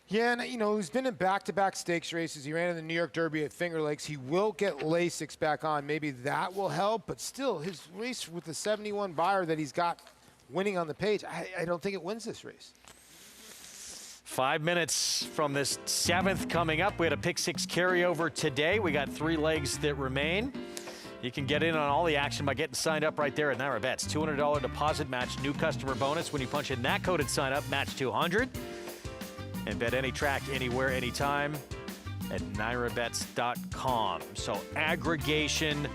Yeah, and you know, he's been in back-to-back stakes races. He ran in the New York Derby at Finger Lakes. He will get Lasix back on. Maybe that will help, but still, his race with the 71 buyer that he's got winning on the page, I don't think it wins this race. 5 minutes from this 7th coming up. We had a pick 6 carryover today. We got 3 legs that remain. You can get in on all the action by getting signed up right there at Naira Bets. $200 deposit match, new customer bonus. When you punch in that code and sign up, match 200. And bet any track, anywhere, anytime at NairaBets.com. So aggregation,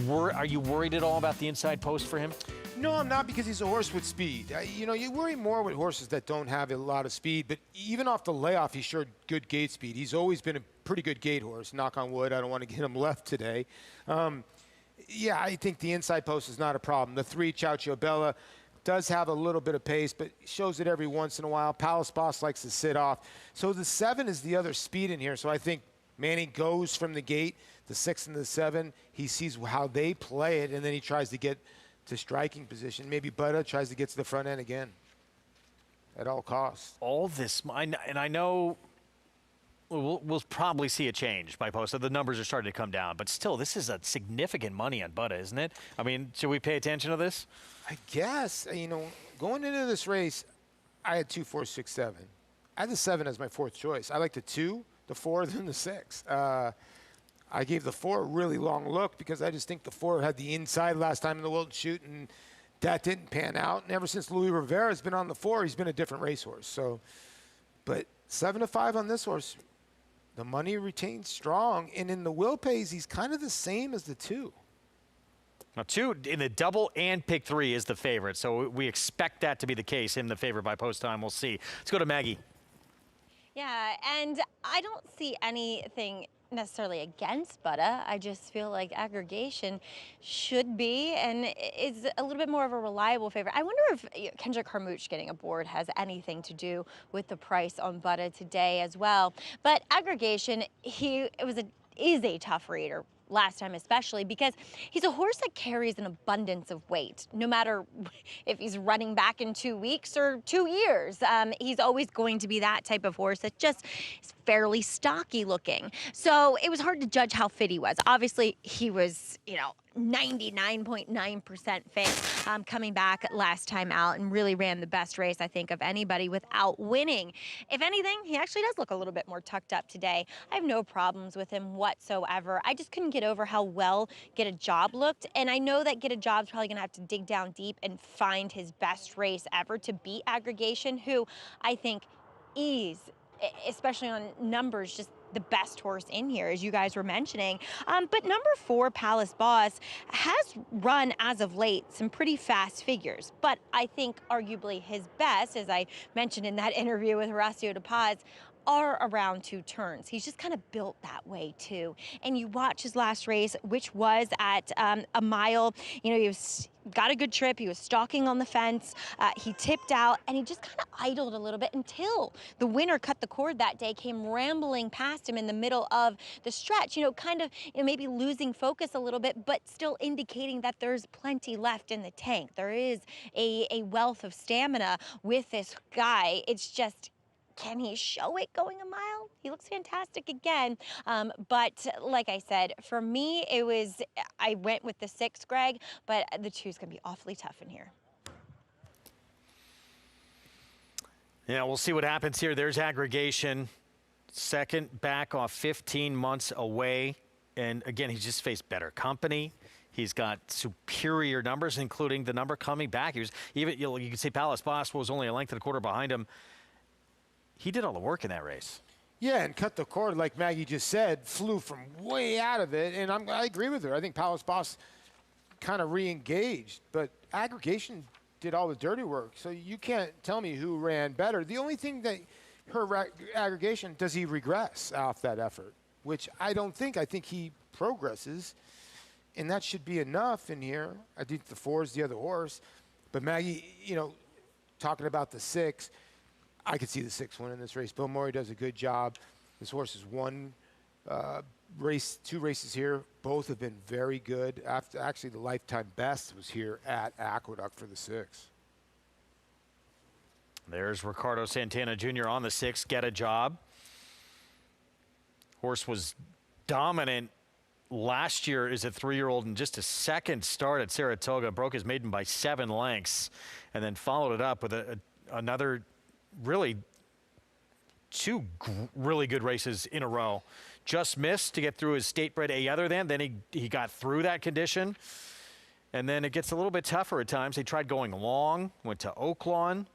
are you worried at all about the inside post for him? No, I'm not, because he's a horse with speed. You know, you worry more with horses that don't have a lot of speed, but even off the layoff, he showed good gate speed. He's always been a pretty good gate horse, knock on wood. I don't want to get him left today. Yeah, I think the inside post is not a problem. The 3, Ciccio Bello, does have a little bit of pace, but shows it every once in a while. Palace Boss likes to sit off. So the 7 is the other speed in here. So I think Manny goes from the gate, the 6 and the 7. He sees how they play it, and then he tries to get to striking position. Maybe Butta tries to get to the front end again at all costs. All this, and I know we'll probably see a change by post. So the numbers are starting to come down, but still, this is a significant money on Butta, isn't it? I mean, should we pay attention to this? I guess, you know, going into this race, I had 2, 4, 6, 7. I had the 7 as my 4th choice. I like the 2, the 4, then the 6. I gave the 4 a really long look because I just think the 4 had the inside last time in the Wilton Shoot, and that didn't pan out. And ever since Louis Rivera's been on the 4, he's been a different racehorse. So, but 7-5 on this horse. The money retains strong, and in the will pays, he's kind of the same as the 2. Now, 2 in the double and pick 3 is the favorite, so we expect that to be the case. Him the favorite by post time. We'll see. Let's go to Maggie. Yeah, and I don't see anything necessarily against Butta. I just feel like aggregation should be and is a little bit more of a reliable favorite. I wonder if Kendrick Harmouche getting aboard has anything to do with the price on Butta today as well. But aggregation, is a tough reader. last time especially, because he's a horse that carries an abundance of weight. No matter if he's running back in 2 weeks or 2 years, he's always going to be that type of horse that just is fairly stocky looking. So it was hard to judge how fit he was. Obviously, he was, 99.9% fit coming back last time out and really ran the best race, I think, of anybody without winning. If anything, he actually does look a little bit more tucked up today. I have no problems with him whatsoever. I just couldn't get over how well Get a Job looked, and I know that Get a Job's probably gonna have to dig down deep and find his best race ever to beat Aggregation, who I think is, especially on numbers, just the best horse in here, as you guys were mentioning. But number 4, Palace Boss, has run as of late some pretty fast figures, but I think arguably his best, as I mentioned in that interview with Horacio De Paz, are around 2 turns. He's just kind of built that way too. And you watch his last race, which was at a mile. He was got a good trip. He was stalking on the fence. He tipped out, and he just kind of idled a little bit until the winner cut the cord that day, came rambling past him in the middle of the stretch, maybe losing focus a little bit, but still indicating that there's plenty left in the tank. There is a wealth of stamina with this guy. It's just, can he show it going a mile? He looks fantastic again. But like I said, for me, I went with the 6, Greg, but the 2's gonna be awfully tough in here. Yeah, we'll see what happens here. There's Aggregation, second back off 15 months away. And again, he's just faced better company. He's got superior numbers, including the number coming back. He was even, you can say Palace Boss was only a length and a quarter behind him. He did all the work in that race. Yeah, and cut the cord, like Maggie just said, flew from way out of it, and I agree with her. I think Palace Boss kind of re-engaged, but Aggregation did all the dirty work, so you can't tell me who ran better. The only thing that Aggregation, does he regress off that effort? Which I don't think. I think he progresses, and that should be enough in here. I think the 4 is the other horse, but Maggie, talking about the 6, I could see the 6 winning this race. Bill Murray does a good job. This horse has won 2 races here. Both have been very good. Actually, the lifetime best was here at Aqueduct for the 6. There's Ricardo Santana Jr. on the 6, Get a Job. Horse was dominant last year as a 3-year-old in just a second start at Saratoga. Broke his maiden by 7 lengths and then followed it up with another really 2 really good races in a row. Just missed to get through his state bred A other than. Then he got through that condition. And then it gets a little bit tougher at times. They tried going long, went to Oaklawn.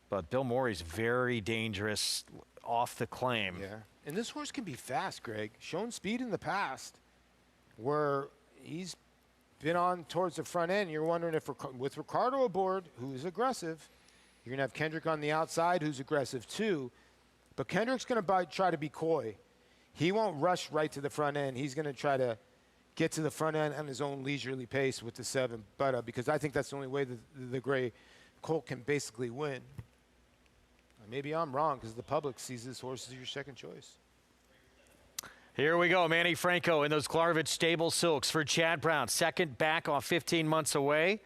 But Bill Murray's very dangerous off the claim. Yeah, and this horse can be fast, Greg. Shown speed in the past where he's been on towards the front end. You're wondering if, with Ricardo aboard, who's aggressive, you're going to have Kendrick on the outside, who's aggressive too. But Kendrick's going to try to be coy. He won't rush right to the front end. He's going to try to get to the front end on his own leisurely pace with the 7, because I think that's the only way the gray colt can basically win. Maybe I'm wrong, because the public sees this horse as your second choice. Here we go, Manny Franco in those Klarvich stable silks for Chad Brown. Second back off 15 months away.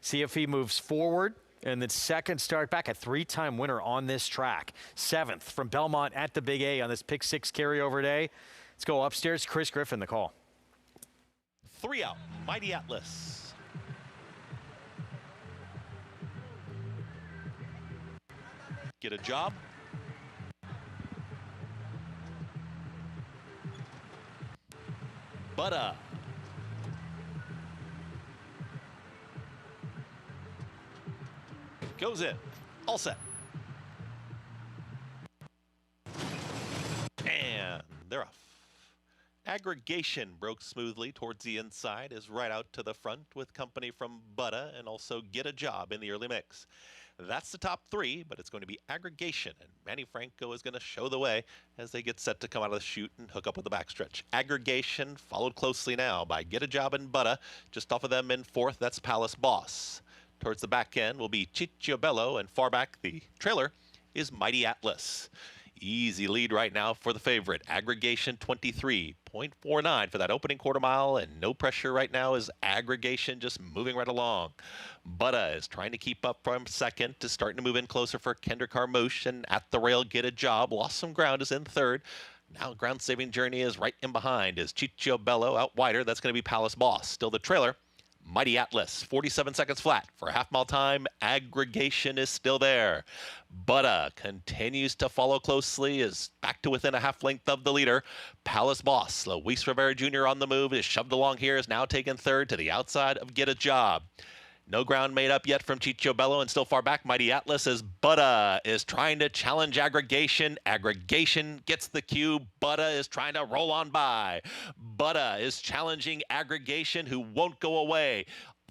See if he moves forward. And the second start back, a 3-time winner on this track. 7th from Belmont at the Big A on this pick 6 carryover day. Let's go upstairs. Chris Griffin, the call. 3 out, Mighty Atlas. Get a Job. Butta. Goes in. All set. And they're off. Aggregation broke smoothly towards the inside, is right out to the front with company from Butta and also Get a Job in the early mix. That's the top 3, but it's going to be Aggregation, and Manny Franco is going to show the way as they get set to come out of the chute and hook up with the backstretch. Aggregation followed closely now by Get a Job and Butta. Just off of them in 4th, that's Palace Boss. Towards the back end will be Cicciobello, and far back the trailer is Mighty Atlas. Easy lead right now for the favorite. Aggregation 23.49 for that opening quarter mile, and no pressure right now as Aggregation just moving right along. Butta is trying to keep up from second, to starting to move in closer for Kendrick Harmouche, and At the Rail Get a Job. Lost some ground, is in third. Now Ground Saving Journey is right in behind as Ciccio Bello out wider. That's going to be Palace Boss. Still the trailer. Mighty Atlas, 47 seconds flat for a half-mile time. Aggregation is still there. Butta continues to follow closely, is back to within a half length of the leader. Palace Boss, Luis Rivera Jr. on the move, is shoved along here, is now taken third to the outside of Get a Job. No ground made up yet from Ciccio Bello, and still far back, Mighty Atlas, as Butta is trying to challenge Aggregation. Aggregation gets the cue. Butta is trying to roll on by. Butta is challenging Aggregation, who won't go away.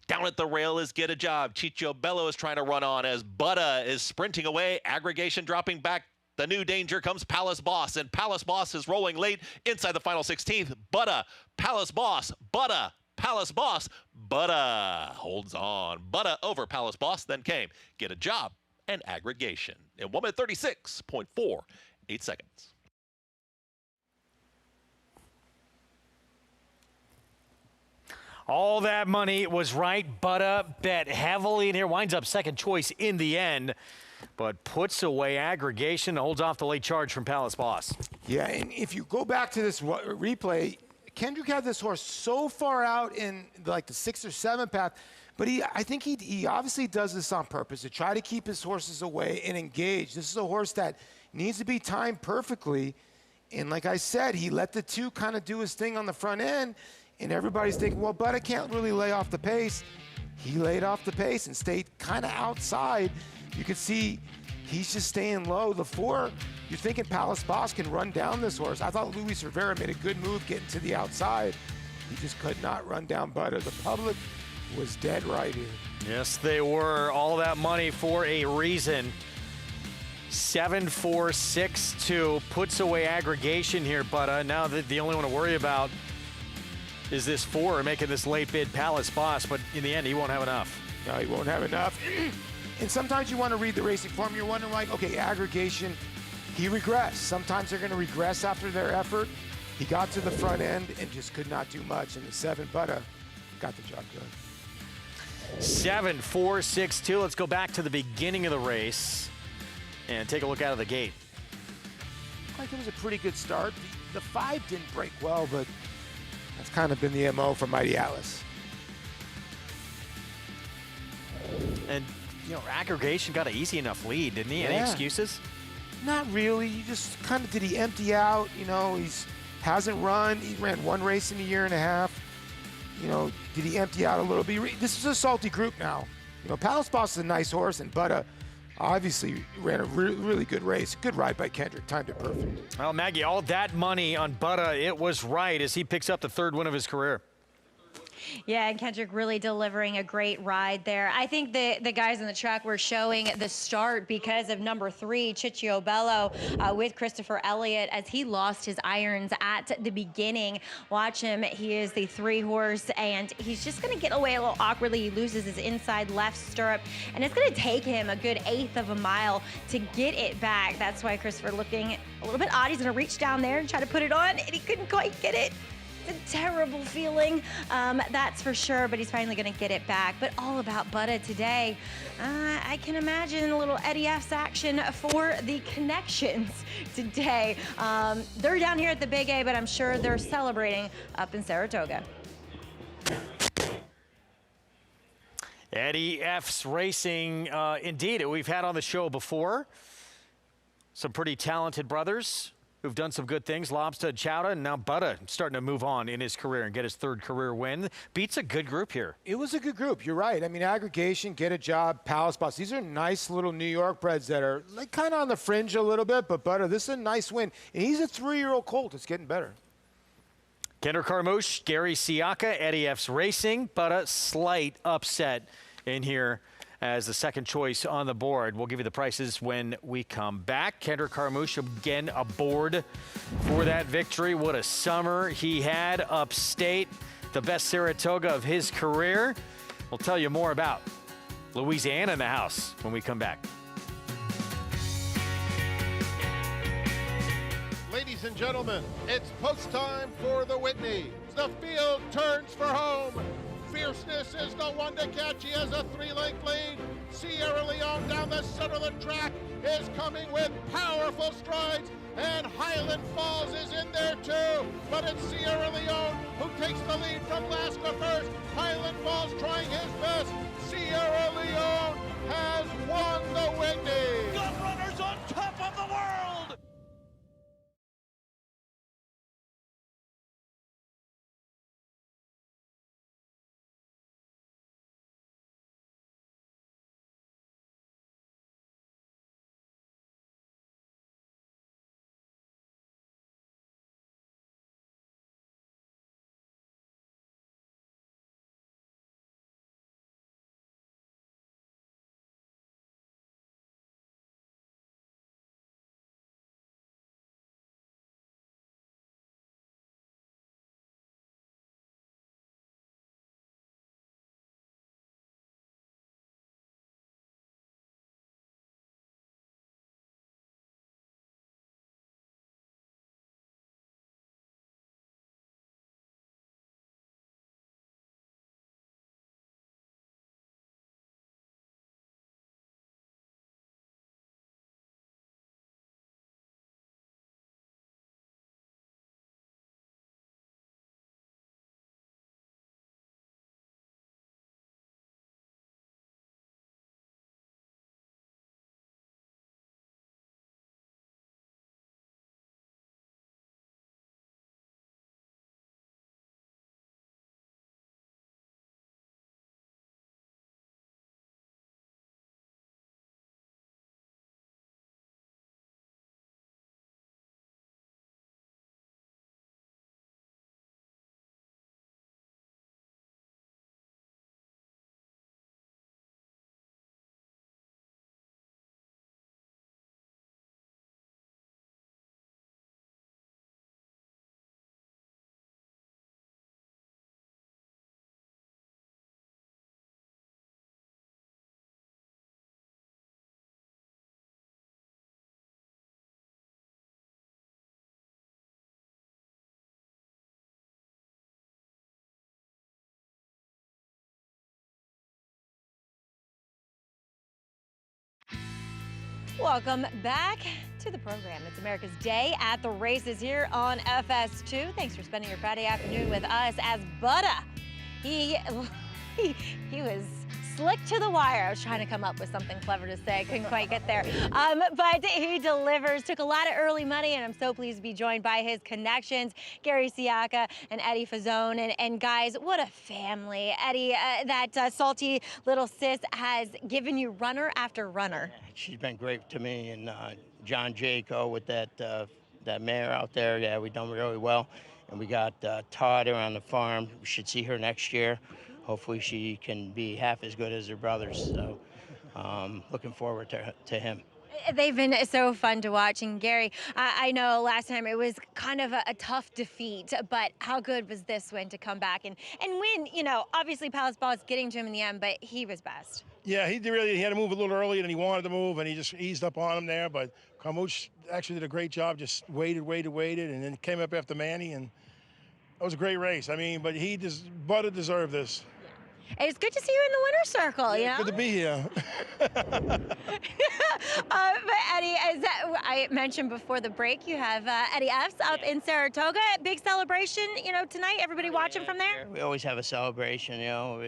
Down at the rail is Get a Job. Ciccio Bello is trying to run on as Butta is sprinting away. Aggregation dropping back. The new danger comes Palace Boss, and Palace Boss is rolling late inside the final 16th. Butta, Palace Boss, Butta, Palace Boss. Butta holds on. Butta over Palace Boss, then came Get a Job and Aggregation in 1 minute 36.48 seconds. All that money was right. Butta bet heavily in here. Winds up second choice in the end, but puts away Aggregation, holds off the late charge from Palace Boss. Yeah, and if you go back to this replay, Kendrick had this horse so far out in like the 6 or 7 path, but I think he obviously does this on purpose to try to keep his horses away and engage. This is a horse that needs to be timed perfectly, and like I said, he let the 2 kind of do his thing on the front end, and everybody's thinking, well, Butta can't really lay off the pace. He laid off the pace and stayed kind of outside. You can see he's just staying low. The 4, you're thinking Palace Boss can run down this horse. I thought Luis Rivera made a good move getting to the outside. He just could not run down Butta. The public was dead right here. Yes, they were. All that money for a reason. 7-4-6-2 puts away Aggregation here, Butta. Now the only one to worry about is this 4 making this late bid Palace Boss, but in the end, he won't have enough. No, he won't have enough. And sometimes you want to read the racing form. You're wondering, like, okay, Aggregation, he regressed. Sometimes they're going to regress after their effort. He got to the front end and just could not do much. And the 7, Butta got the job done. 7-4-6-2. Let's go back to the beginning of the race and take a look out of the gate. Like it was a pretty good start. The 5 didn't break well, but that's kind of been the MO for Mighty Atlas. And you know, Aggregation got an easy enough lead, didn't he? Yeah. Any excuses? Not really. You just kind of, did he empty out? You know, hasn't run. He ran 1 race in a year and a half. You know, did he empty out a little bit? This is a salty group now. You know, Palace Boss is a nice horse, and Butta obviously ran a really good race. Good ride by Kendrick. Timed it perfect. Well, Maggie, all that money on Butta, it was right as he picks up the 3rd win of his career. Yeah, and Kendrick really delivering a great ride there. I think the guys on the track were showing the start because of number 3, Ciccio Bello, with Christopher Elliott, as he lost his irons at the beginning. Watch him. He is the 3 horse, and he's just going to get away a little awkwardly. He loses his inside left stirrup, and it's going to take him a good 1/8 of a mile to get it back. That's why Christopher looking a little bit odd. He's going to reach down there and try to put it on, and he couldn't quite get it. It's a terrible feeling, that's for sure, but he's finally going to get it back. But all about Butta today. I can imagine a little Eddie F's action for the connections today. They're down here at the Big A, but I'm sure they're celebrating up in Saratoga. Eddie F's racing, indeed, we've had on the show before. Some pretty talented brothers who've done some good things. Lobster, Chowda, and now Butta starting to move on in his career and get his 3rd career win. Beats a good group here. It was a good group. You're right. I mean, Aggregation, Get a Job, Palace Boss. These are nice little New York breds that are like kind of on the fringe a little bit, but Butta, this is a nice win. And he's a 3-year-old colt. It's getting better. Kendrick Harmouche, Gary Siaka, Eddie F's racing, Butta slight upset in here as the 2nd choice on the board. We'll give you the prices when we come back. Kendrick Harmouche again aboard for that victory. What a summer he had upstate. The best Saratoga of his career. We'll tell you more about Louisiana in the house when we come back. and gentlemen, it's post time for the Whitney. The field turns for home. Fierceness is the one to catch. He has a 3-length lead. Sierra Leone down the center of the track is coming with powerful strides. And Highland Falls is in there too. But it's Sierra Leone who takes the lead from Alaska first. Highland Falls trying his best. Sierra Leone has won the Whitney. Gun runners on top of the world. Welcome back to the program. It's America's Day at the Races here on FS2. Thanks for spending your Friday afternoon with us as Butta. He was slick to the wire. I was trying to come up with something clever to say. Couldn't quite get there. But he delivers. Took a lot of early money, and I'm so pleased to be joined by his connections, Gary Siaka and Eddie Fazzone. And guys, what a family. Eddie, that salty little sis has given you runner after runner. She's been great to me, and John Jaco with that mare out there. Yeah, we've done really well. And we got Todd around the farm. We should see her next year. Hopefully she can be half as good as her brothers. So looking forward to him. They've been so fun to watch. And Gary, I know last time it was kind of a tough defeat, but how good was this win to come back and win? You know, obviously Palace Ball is getting to him in the end, but he was best. Yeah, he had to move a little earlier than he wanted to move, and he just eased up on him there. But Carmouche actually did a great job, just waited, and then came up after Manny, and it was a great race. I mean, but Butta deserved this. It's good to see you in the winner's circle, you know? Good to be here. But Eddie, as I mentioned before the break, you have Eddie F's up in Saratoga. Big celebration, you know, tonight. Everybody watching from there? We always have a celebration, you know.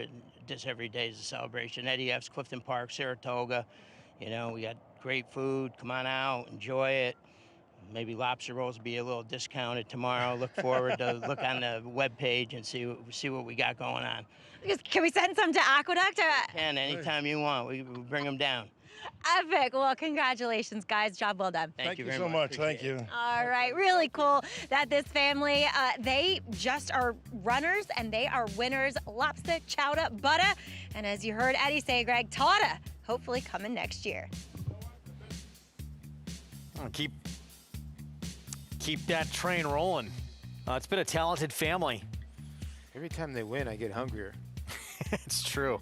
Just every day is a celebration. Eddie F's, Clifton Park, Saratoga. You know, we got great food. Come on out, enjoy it. Maybe lobster rolls will be a little discounted tomorrow. Look forward to look on the webpage and see what we got going on. Can we send some to Aqueduct? Can anytime you want. We bring them down. Epic. Well, congratulations, guys. Job well done. Thank you so much. Thank you. All right. Really cool that this family, they just are runners and they are winners. Lobster, Chowder, Butta. And as you heard Eddie say, Greg, Tauta, hopefully coming next year. I'll keep that train rolling. It's been a talented family. Every time they win, I get hungrier. It's true.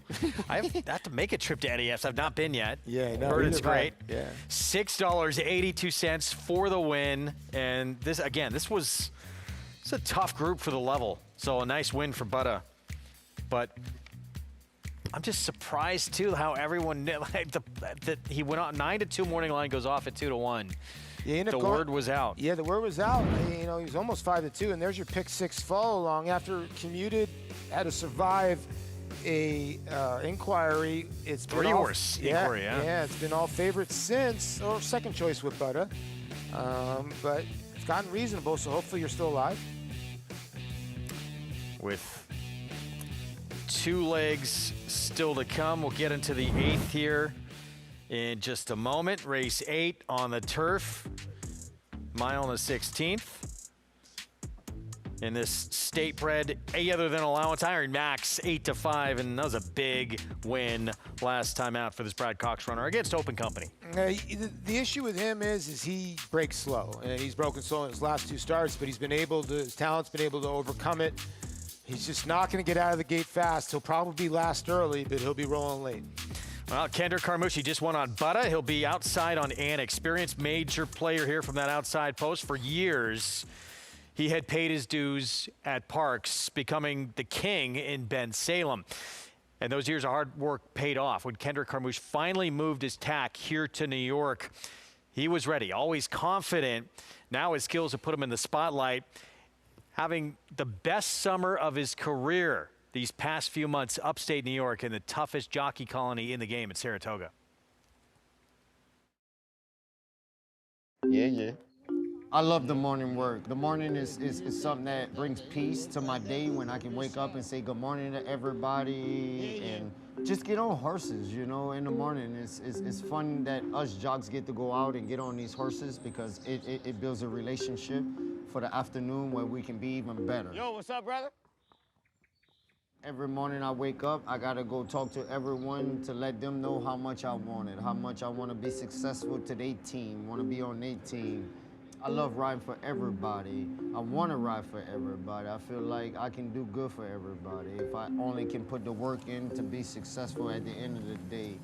I have to make a trip to NEFs. I've not been yet. Yeah, no, heard it's either have I. great. Yeah. $6.82 for the win. And this, again, it's a tough group for the level. So a nice win for Butta. But I'm just surprised, too, how everyone, that he went on 9-2 morning line, goes off at 2-1. Yeah, the word was out. Yeah, the word was out. You know, he was almost 5-2, and there's your pick six follow along after commuted, had to survive a inquiry. It's been Three-horse inquiry, yeah, it's been all favorites since, or second choice with Butta. But it's gotten reasonable, so hopefully you're still alive. With 2 legs still to come, we'll get into the 8th here in just a moment. Race 8 on the turf, mile and the 16th. In this state bred, other than allowance, Iron Max 8-5, and that was a big win last time out for this Brad Cox runner against Open Company. The issue with him is he breaks slow, and he's broken slow in his last 2 starts, but his talent's been able to overcome it. He's just not going to get out of the gate fast. He'll probably be last early, but he'll be rolling late. Well, Kendrick Carmouche just won on Butta. He'll be outside on An. Experienced major player here from that outside post for years. He had paid his dues at Parks, becoming the king in Ben Salem. And those years of hard work paid off. When Kendrick Carmouche finally moved his tack here to New York, he was ready, always confident. Now his skills have put him in the spotlight, having the best summer of his career these past few months upstate New York in the toughest jockey colony in the game at Saratoga. Yeah. I love the morning work. The morning is something that brings peace to my day when I can wake up and say good morning to everybody and just get on horses, you know, in the morning. It's fun that us jocks get to go out and get on these horses because it builds a relationship for the afternoon where we can be even better. Yo, what's up, brother? Every morning I wake up, I gotta go talk to everyone to let them know how much I want it, how much I wanna be successful to their team, wanna be on their team. I love riding for everybody. I wanna ride for everybody. I feel like I can do good for everybody if I only can put the work in to be successful at the end of the day.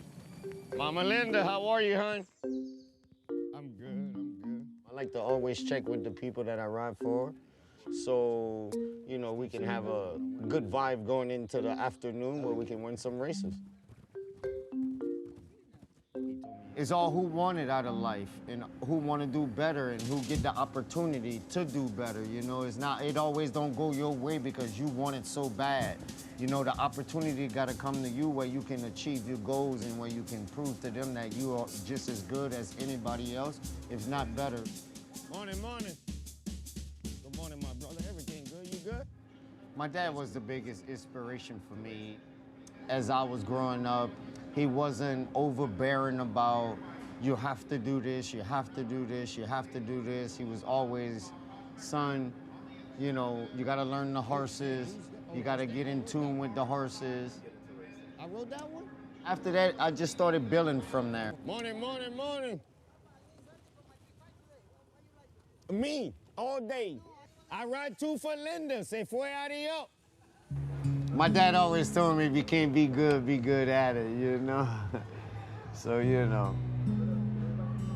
Mama Linda, how are you, hon? I'm good. I like to always check with the people that I ride for, so, you know, we can have a good vibe going into the afternoon where we can win some races. It's all who want it out of life and who want to do better and who get the opportunity to do better. You know, it always don't go your way because you want it so bad. You know, the opportunity got to come to you where you can achieve your goals and where you can prove to them that you are just as good as anybody else, if not better. Morning. Good morning, my brother. Everything good? You good? My dad was the biggest inspiration for me as I was growing up. He wasn't overbearing about, you have to do this, you have to do this, you have to do this. He was always, son, you know, you gotta learn the horses, you gotta get in tune with the horses. I wrote that one? After that, I just started building from there. Morning. Me, all day. I ride 2 for Linda. Se fue adios. My dad always told me if you can't be good at it, you know? So, you know,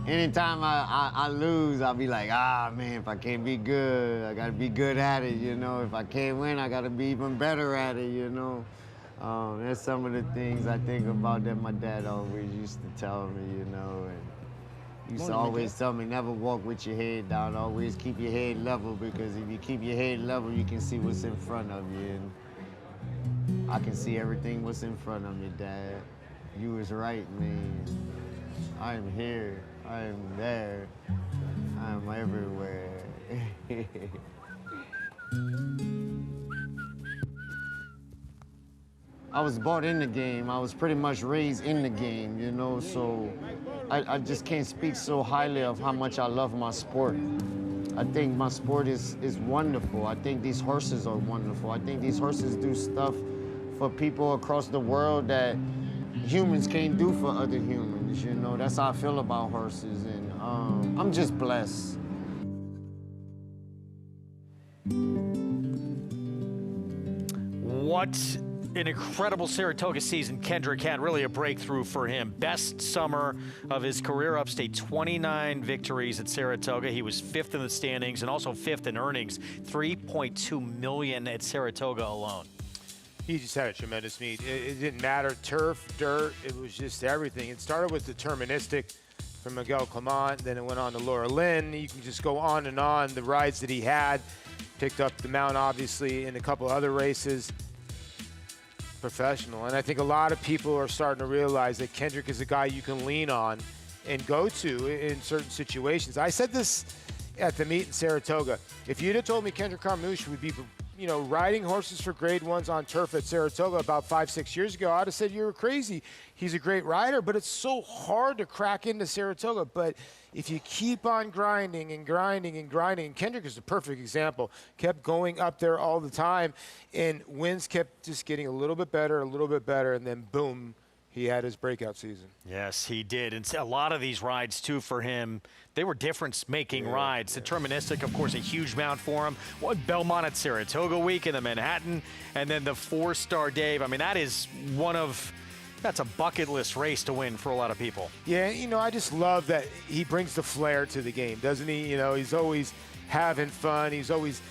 anytime I lose, I'll be like, man, if I can't be good, I gotta be good at it, you know? If I can't win, I gotta be even better at it, you know? That's some of the things I think about that my dad always used to tell me, you know? And used to always tell me, never walk with your head down, always keep your head level, because if you keep your head level, you can see what's in front of you. And I can see everything what's in front of me, Dad. You was right, man. I am here, I am there, I am everywhere. I was brought in the game. I was pretty much raised in the game, you know, so I just can't speak so highly of how much I love my sport. I think my sport is wonderful. I think these horses are wonderful. I think these horses do stuff for people across the world that humans can't do for other humans, you know. That's how I feel about horses, and I'm just blessed. What an incredible Saratoga season Kendrick had, really a breakthrough for him. Best summer of his career upstate, 29 victories at Saratoga. He was 5th in the standings and also 5th in earnings, $3.2 million at Saratoga alone. He just had a tremendous meet. It didn't matter, turf, dirt, it was just everything. It started with deterministic from Miguel Clement, then it went on to Laura Lynn. You can just go on and on. The rides that he had, picked up the mount obviously in a couple other races. Professional, and I think a lot of people are starting to realize that Kendrick is a guy you can lean on and go to in certain situations. I said this at the meet in Saratoga. If you'd have told me Kendrick Carmouche would be, you know, riding horses for grade ones on turf at Saratoga about 5-6 years ago, I'd have said you were crazy. He's a great rider, but it's so hard to crack into Saratoga. But if you keep on grinding and grinding and grinding, and Kendrick is the perfect example, kept going up there all the time, and wins kept just getting a little bit better, and then boom, he had his breakout season. Yes, he did. And a lot of these rides, too, for him, they were difference-making rides. Deterministic, of course, a huge mount for him. What Belmont at Saratoga week in the Manhattan, and then the 4-star Dave. I mean, that is that's a bucket list race to win for a lot of people. Yeah, you know, I just love that he brings the flair to the game, doesn't he? You know, he's always having fun. He's always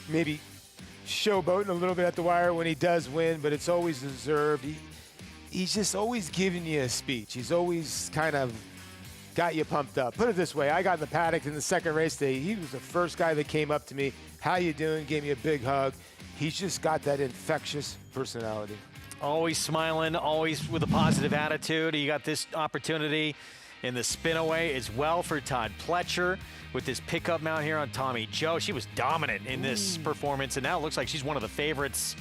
maybe showboating a little bit at the wire when he does win, but it's always deserved. He's just always giving you a speech. He's always kind of got you pumped up. Put it this way, I got in the paddock in the second race day. He was the first guy that came up to me, how you doing, gave me a big hug. He's just got that infectious personality. Always smiling, always with a positive attitude. He got this opportunity in the spin-away as well for Todd Pletcher with this pickup mount here on Tommy Joe. She was dominant in this performance, and now it looks like she's one of the favorites.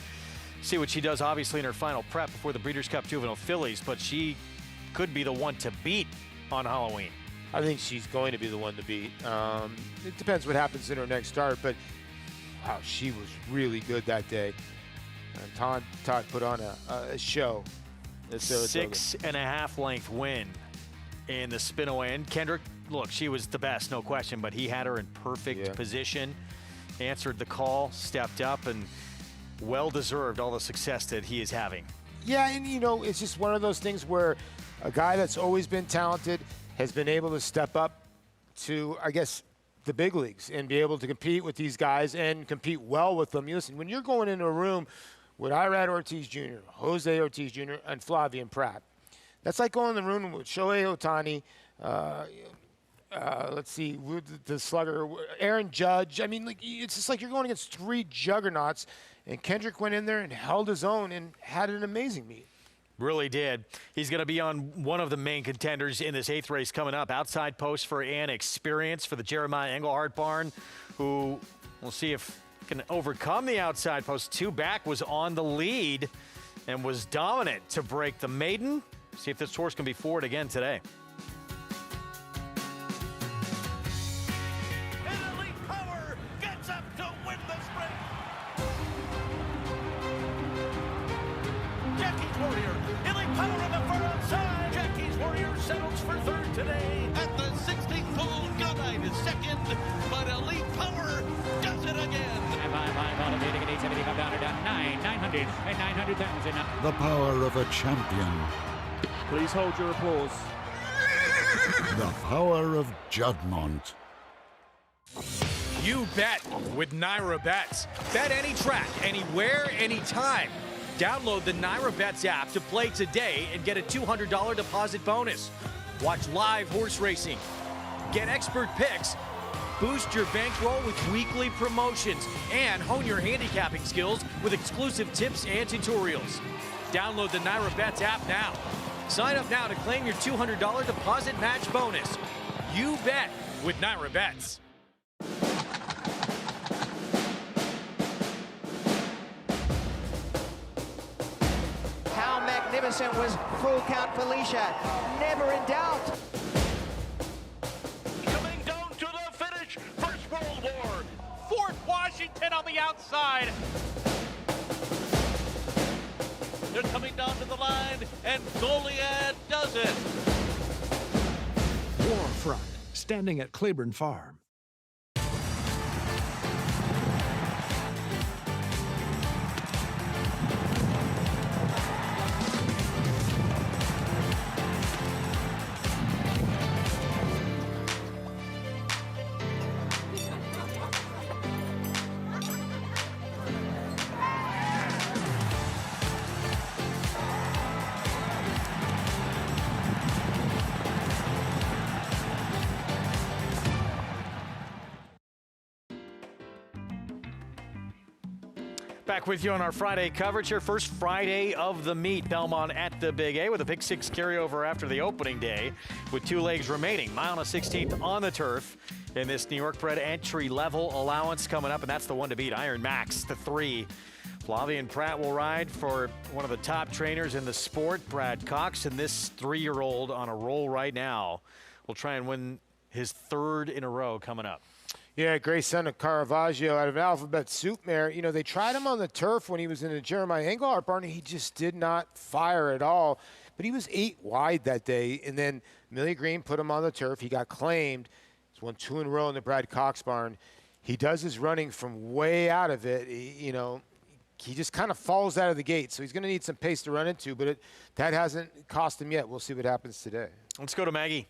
See what she does, obviously, in her final prep before the Breeders' Cup Juvenile Fillies, but she could be the one to beat on Halloween. I think she's going to be the one to beat. It depends what happens in her next start, but wow, she was really good that day. And Todd put on a show. 6.5 length win in the spin-away. And Kendrick, look, she was the best, no question, but he had her in perfect position, answered the call, stepped up, and well-deserved all the success that he is having. Yeah, and you know, it's just one of those things where a guy that's always been talented has been able to step up to, I guess, the big leagues and be able to compete with these guys and compete well with them. You listen, when you're going into a room with Irad Ortiz Jr., Jose Ortiz Jr., and Flavian Pratt, that's like going in the room with Shohei Ohtani, let's see, the slugger, Aaron Judge. I mean, like, it's just like you're going against three juggernauts, and Kendrick went in there and held his own and had an amazing meet. Really did. He's going to be on one of the main contenders in this 8th race coming up. Outside post for Ann Experience for the Jeremiah Engelhardt barn, who we'll see if can overcome the outside post. 2 back was on the lead and was dominant to break the maiden. See if this horse can be forward again today. Warrior. Elite Power on the far outside. Jackie's Warrior settles for 3rd today. At the 16th hole, Gunite is 2nd, but Elite Power does it again. 5 on the leading at 870, come down to 900 and 900,000. The power of a champion. Please hold your applause. The power of Juddmonte. You bet with Naira Bets. Bet any track, anywhere, anytime. Download the Naira Bets app to play today and get a $200 deposit bonus. Watch live horse racing. Get expert picks. Boost your bankroll with weekly promotions and hone your handicapping skills with exclusive tips and tutorials. Download the Naira Bets app now. Sign up now to claim your $200 deposit match bonus. You bet with Naira Bets. How magnificent was Full Count Felicia? Never in doubt. Coming down to the finish, First World War. Fort Washington on the outside. They're coming down to the line, and Goliad does it. Warfront, standing at Claiborne Farm. Back with you on our Friday coverage here. First Friday of the meet. Belmont at the Big A with a Big 6 carryover after the opening day with 2 legs remaining. Mile and a 16th on the turf in this New York bred entry level allowance coming up, and that's the one to beat. Iron Max, the 3. Flavien Prat will ride for one of the top trainers in the sport, Brad Cox, and this 3-year-old on a roll right now will try and win his 3rd in a row coming up. Yeah, great son of Caravaggio out of Alphabet Soup Mare. You know, they tried him on the turf when he was in the Jeremiah Engelhardt barn, and he just did not fire at all. But he was 8 wide that day, and then Millie Green put him on the turf. He got claimed. He's won 2 in a row in the Brad Cox barn. He does his running from way out of it. You know, he just kind of falls out of the gate, so he's going to need some pace to run into, but that hasn't cost him yet. We'll see what happens today. Let's go to Maggie.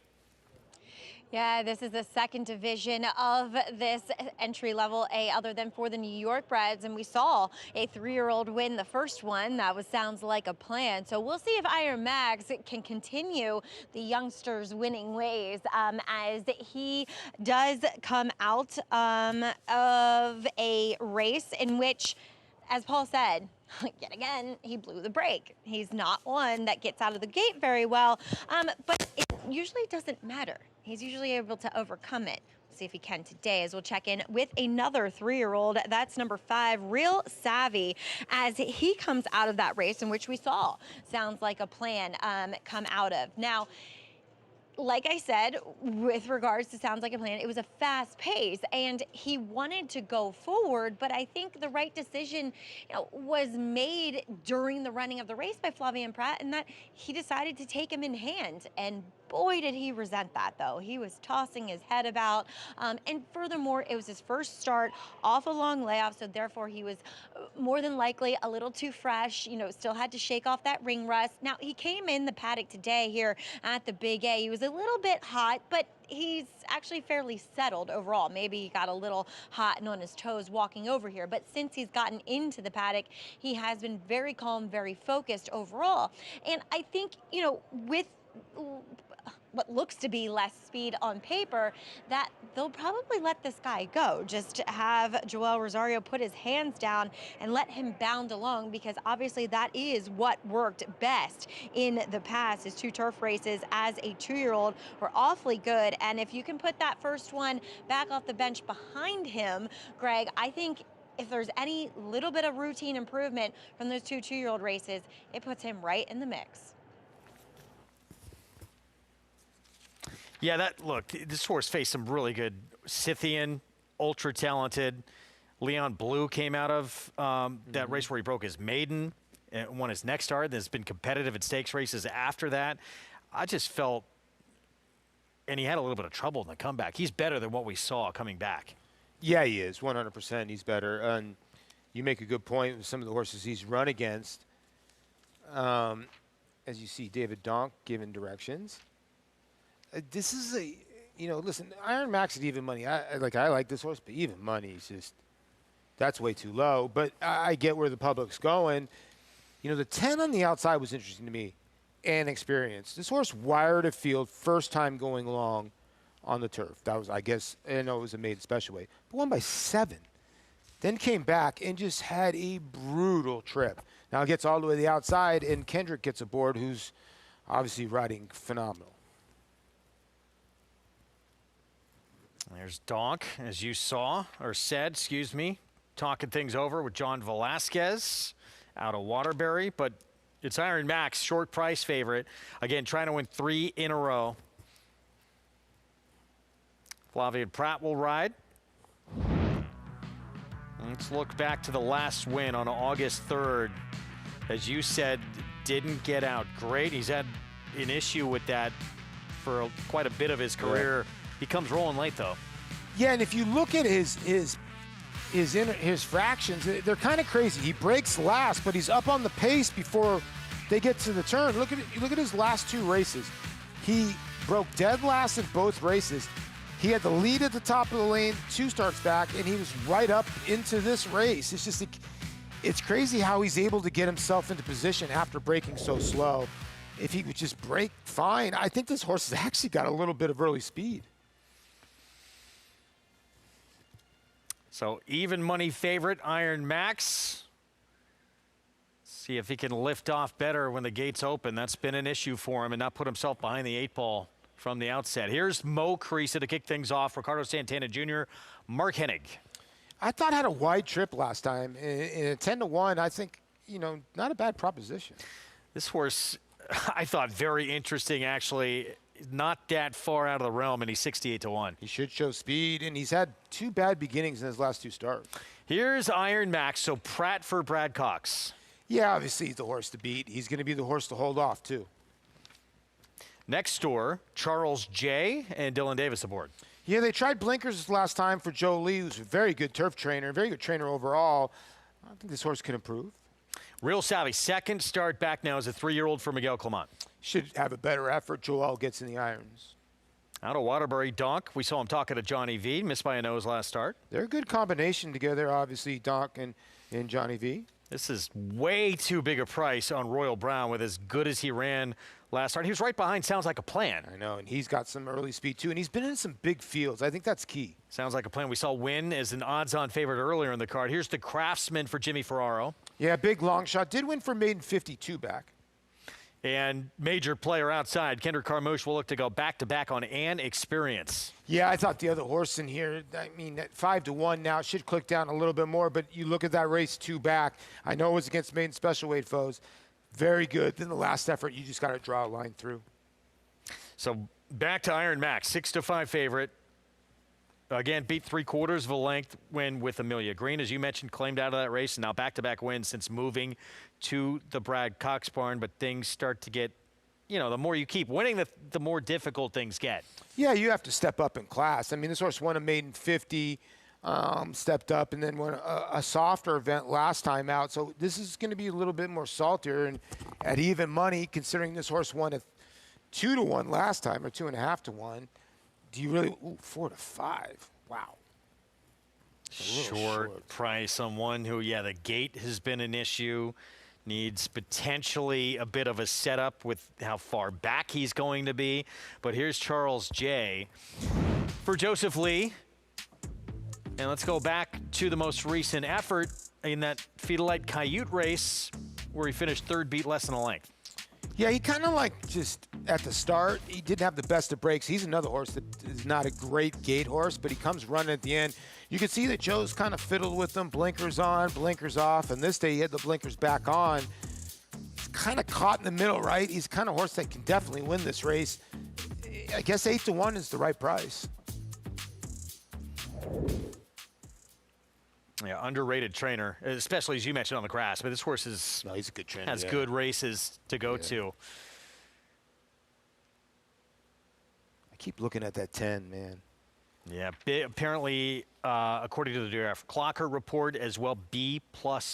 Yeah, this is the 2nd division of this entry level A other than for the New York breds, and we saw a 3-year-old win the first one. That sounds like a plan. So we'll see if Iron Max can continue the youngsters' winning ways as he does come out of a race in which, as Paul said, yet again, he blew the brake. He's not one that gets out of the gate very well, but it usually doesn't matter. He's usually able to overcome it. We'll see if he can today as we'll check in with another 3-year-old. That's number 5, Real Savvy, as he comes out of that race in which we saw Sounds Like a Plan come out of. Now, like I said, with regards to Sounds Like a Plan, it was a fast pace, and he wanted to go forward, but I think the right decision, was made during the running of the race by Flavien Prat, and that he decided to take him in hand. And boy, did he resent that, though. He was tossing his head about, and furthermore, it was his first start off a long layoff, so therefore he was more than likely a little too fresh, still had to shake off that ring rust. Now, he came in the paddock today here at the Big A. He was a little bit hot, but he's actually fairly settled overall. Maybe he got a little hot and on his toes walking over here, but since he's gotten into the paddock, he has been very calm, very focused overall. And I think, with what looks to be less speed on paper, that they'll probably let this guy go. Just have Joel Rosario put his hands down and let him bound along, because obviously that is what worked best in the past. His 2 turf races as a 2-year-old were awfully good, and if you can put that first one back off the bench behind him, Greg, I think if there's any little bit of routine improvement from those 2 2-year-old races, it puts him right in the mix. Yeah, look, this horse faced some really good Scythian, ultra-talented. Leon Blue came out of that race where he broke his maiden and won his next start. There's been competitive at stakes races after that. I just felt, and he had a little bit of trouble in the comeback. He's better than what we saw coming back. Yeah, he is. 100% he's better. And you make a good point with some of the horses he's run against. As you see, David Donk giving directions. This is listen, Iron Max at even money. I like this horse, but even money is just, that's way too low. But I get where the public's going. The 10 on the outside was interesting to me and experience. This horse wired a field first time going long on the turf. That was, I guess, I know it was a maiden special weight, but won by 7. Then came back and just had a brutal trip. Now it gets all the way to the outside, and Kendrick gets aboard, who's obviously riding phenomenal. There's Donk, as you saw, or said, excuse me, talking things over with John Velasquez out of Waterbury, but it's Iron Max, short price favorite. Again, trying to win 3 in a row. Flavien Prat will ride. Let's look back to the last win on August 3rd. As you said, didn't get out great. He's had an issue with that for quite a bit of his career. Yeah. He comes rolling late, though. Yeah, and if you look at his fractions, they're kind of crazy. He breaks last, but he's up on the pace before they get to the turn. Look at his last 2 races. He broke dead last in both races. He had the lead at the top of the lane, 2 starts back, and he was right up into this race. It's just, it's crazy how he's able to get himself into position after breaking so slow. If he would just break fine, I think this horse has actually got a little bit of early speed. So even money favorite, Iron Max. See if he can lift off better when the gates open. That's been an issue for him, and not put himself behind the 8 ball from the outset. Here's Mo Creasa to kick things off. Ricardo Santana Jr., Mark Hennig. I thought had a wide trip last time. In a 10-1, I think, not a bad proposition. This horse, I thought very interesting, actually. Not that far out of the realm, and he's 68-1. He should show speed, and he's had 2 bad beginnings in his last 2 starts. Here's Iron Max, so Pratt for Brad Cox. Yeah, obviously he's the horse to beat. He's going to be the horse to hold off, too. Next door, Charles J. and Dylan Davis aboard. Yeah, they tried blinkers last time for Joe Lee, who's a very good turf trainer, very good trainer overall. I think this horse can improve. Real Savvy, second start back now as a 3-year-old for Miguel Clement. Should have a better effort. Joel gets in the irons. Out of Waterbury, Donk. We saw him talking to Johnny V. Missed by a nose last start. They're a good combination together, obviously, Donk and Johnny V. This is way too big a price on Royal Brown with as good as he ran last start. He was right behind Sounds Like a Plan. I know, and he's got some early speed, too, and he's been in some big fields. I think that's key. Sounds Like a Plan. We saw Win as an odds-on favorite earlier in the card. Here's the Craftsman for Jimmy Ferraro. Yeah, big long shot. Did win for maiden 52 back. And major player outside, Kendrick Carmouche will look to go back-to-back on An Experience. Yeah, I thought the other horse in here, at 5-1 now, should click down a little bit more, but you look at that race 2 back. I know it was against maiden special weight foes. Very good. Then the last effort, you just got to draw a line through. So back to Iron Max, 6-5 favorite. Again, beat 3/4 of a length win with Amelia Green, as you mentioned, claimed out of that race, and now back-to-back wins since moving to the Brad Cox barn. But things start to get, the more you keep winning, the more difficult things get. Yeah, you have to step up in class. I mean, this horse won a maiden 50, stepped up, and then won a softer event last time out. So this is going to be a little bit more saltier, and at even money, considering this horse won a 2-1 last time, or 2.5-1. Do you really, 4-5? Wow. Short price on one who, the gate has been an issue. Needs potentially a bit of a setup with how far back he's going to be. But here's Charles J. for Joseph Lee. And let's go back to the most recent effort in that Fetalite Coyote race where he finished 3rd, beat less than a length. Yeah, he kind of just at the start, he didn't have the best of breaks. He's another horse that is not a great gate horse, but he comes running at the end. You can see that Joe's kind of fiddled with them, blinkers on, blinkers off, and this day he had the blinkers back on. He's kind of caught in the middle, right? He's the kind of horse that can definitely win this race. I guess 8-1 is the right price. Yeah, underrated trainer, especially as you mentioned on the grass. But this horse is he's a good trainer. Has good races to go to. I keep looking at that 10, man. Yeah, apparently, according to the Jeff Clocker report as well, B+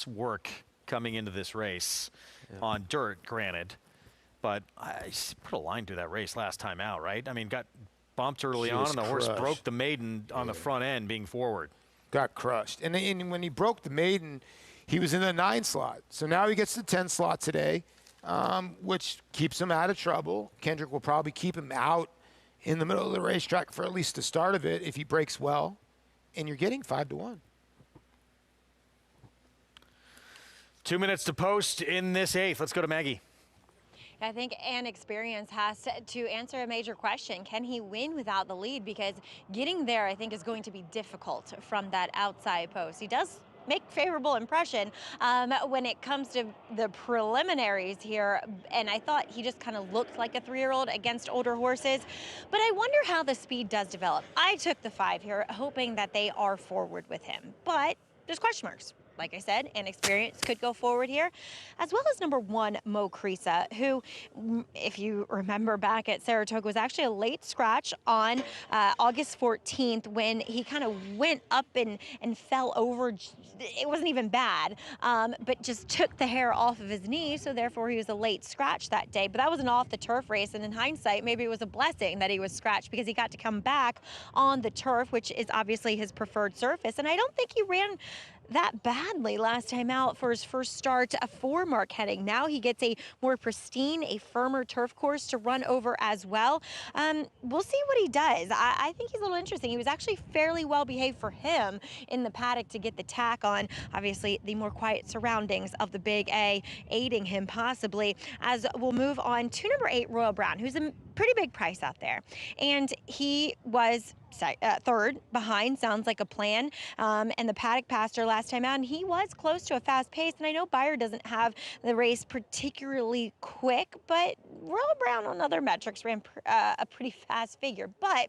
work coming into this race on dirt, granted. But I put a line through that race last time out, right? I mean, got bumped early on, and the horse broke the maiden on the front end being forward. Got crushed. And when he broke the maiden, he was in the 9 slot. So now he gets the 10 slot today, which keeps him out of trouble. Kendrick will probably keep him out in the middle of the racetrack for at least the start of it if he breaks well. And you're getting 5-1. 2 minutes to post in this 8th. Let's go to Maggie. I think An Experience has to answer a major question. Can he win without the lead? Because getting there, I think, is going to be difficult from that outside post. He does make favorable impression when it comes to the preliminaries here, and I thought he just kind of looked like a 3-year-old against older horses. But I wonder how the speed does develop. I took the 5 here, hoping that they are forward with him, but there's question marks. Like I said, An Experience could go forward here, as well as number 1, Mo Creasa, who, if you remember back at Saratoga, was actually a late scratch on August 14th when he kind of went up and fell over. It wasn't even bad, but just took the hair off of his knee, so therefore he was a late scratch that day. But that was an off-the-turf race, and in hindsight, maybe it was a blessing that he was scratched because he got to come back on the turf, which is obviously his preferred surface. And I don't think he ran that badly last time out for his first start for Mark Hennig. Now he gets a more pristine, a firmer turf course to run over as well. We'll see what he does. I think he's a little interesting. He was actually fairly well behaved for him in the paddock to get the tack on. Obviously, the more quiet surroundings of the Big A aiding him possibly. As we'll move on to number 8, Royal Brown, who's a pretty big price out there. And he was third behind, sounds like a plan. And the paddock passed her last time out, and he was close to a fast pace. And I know Beyer doesn't have the race particularly quick, but Royal Brown on other metrics ran a pretty fast figure. But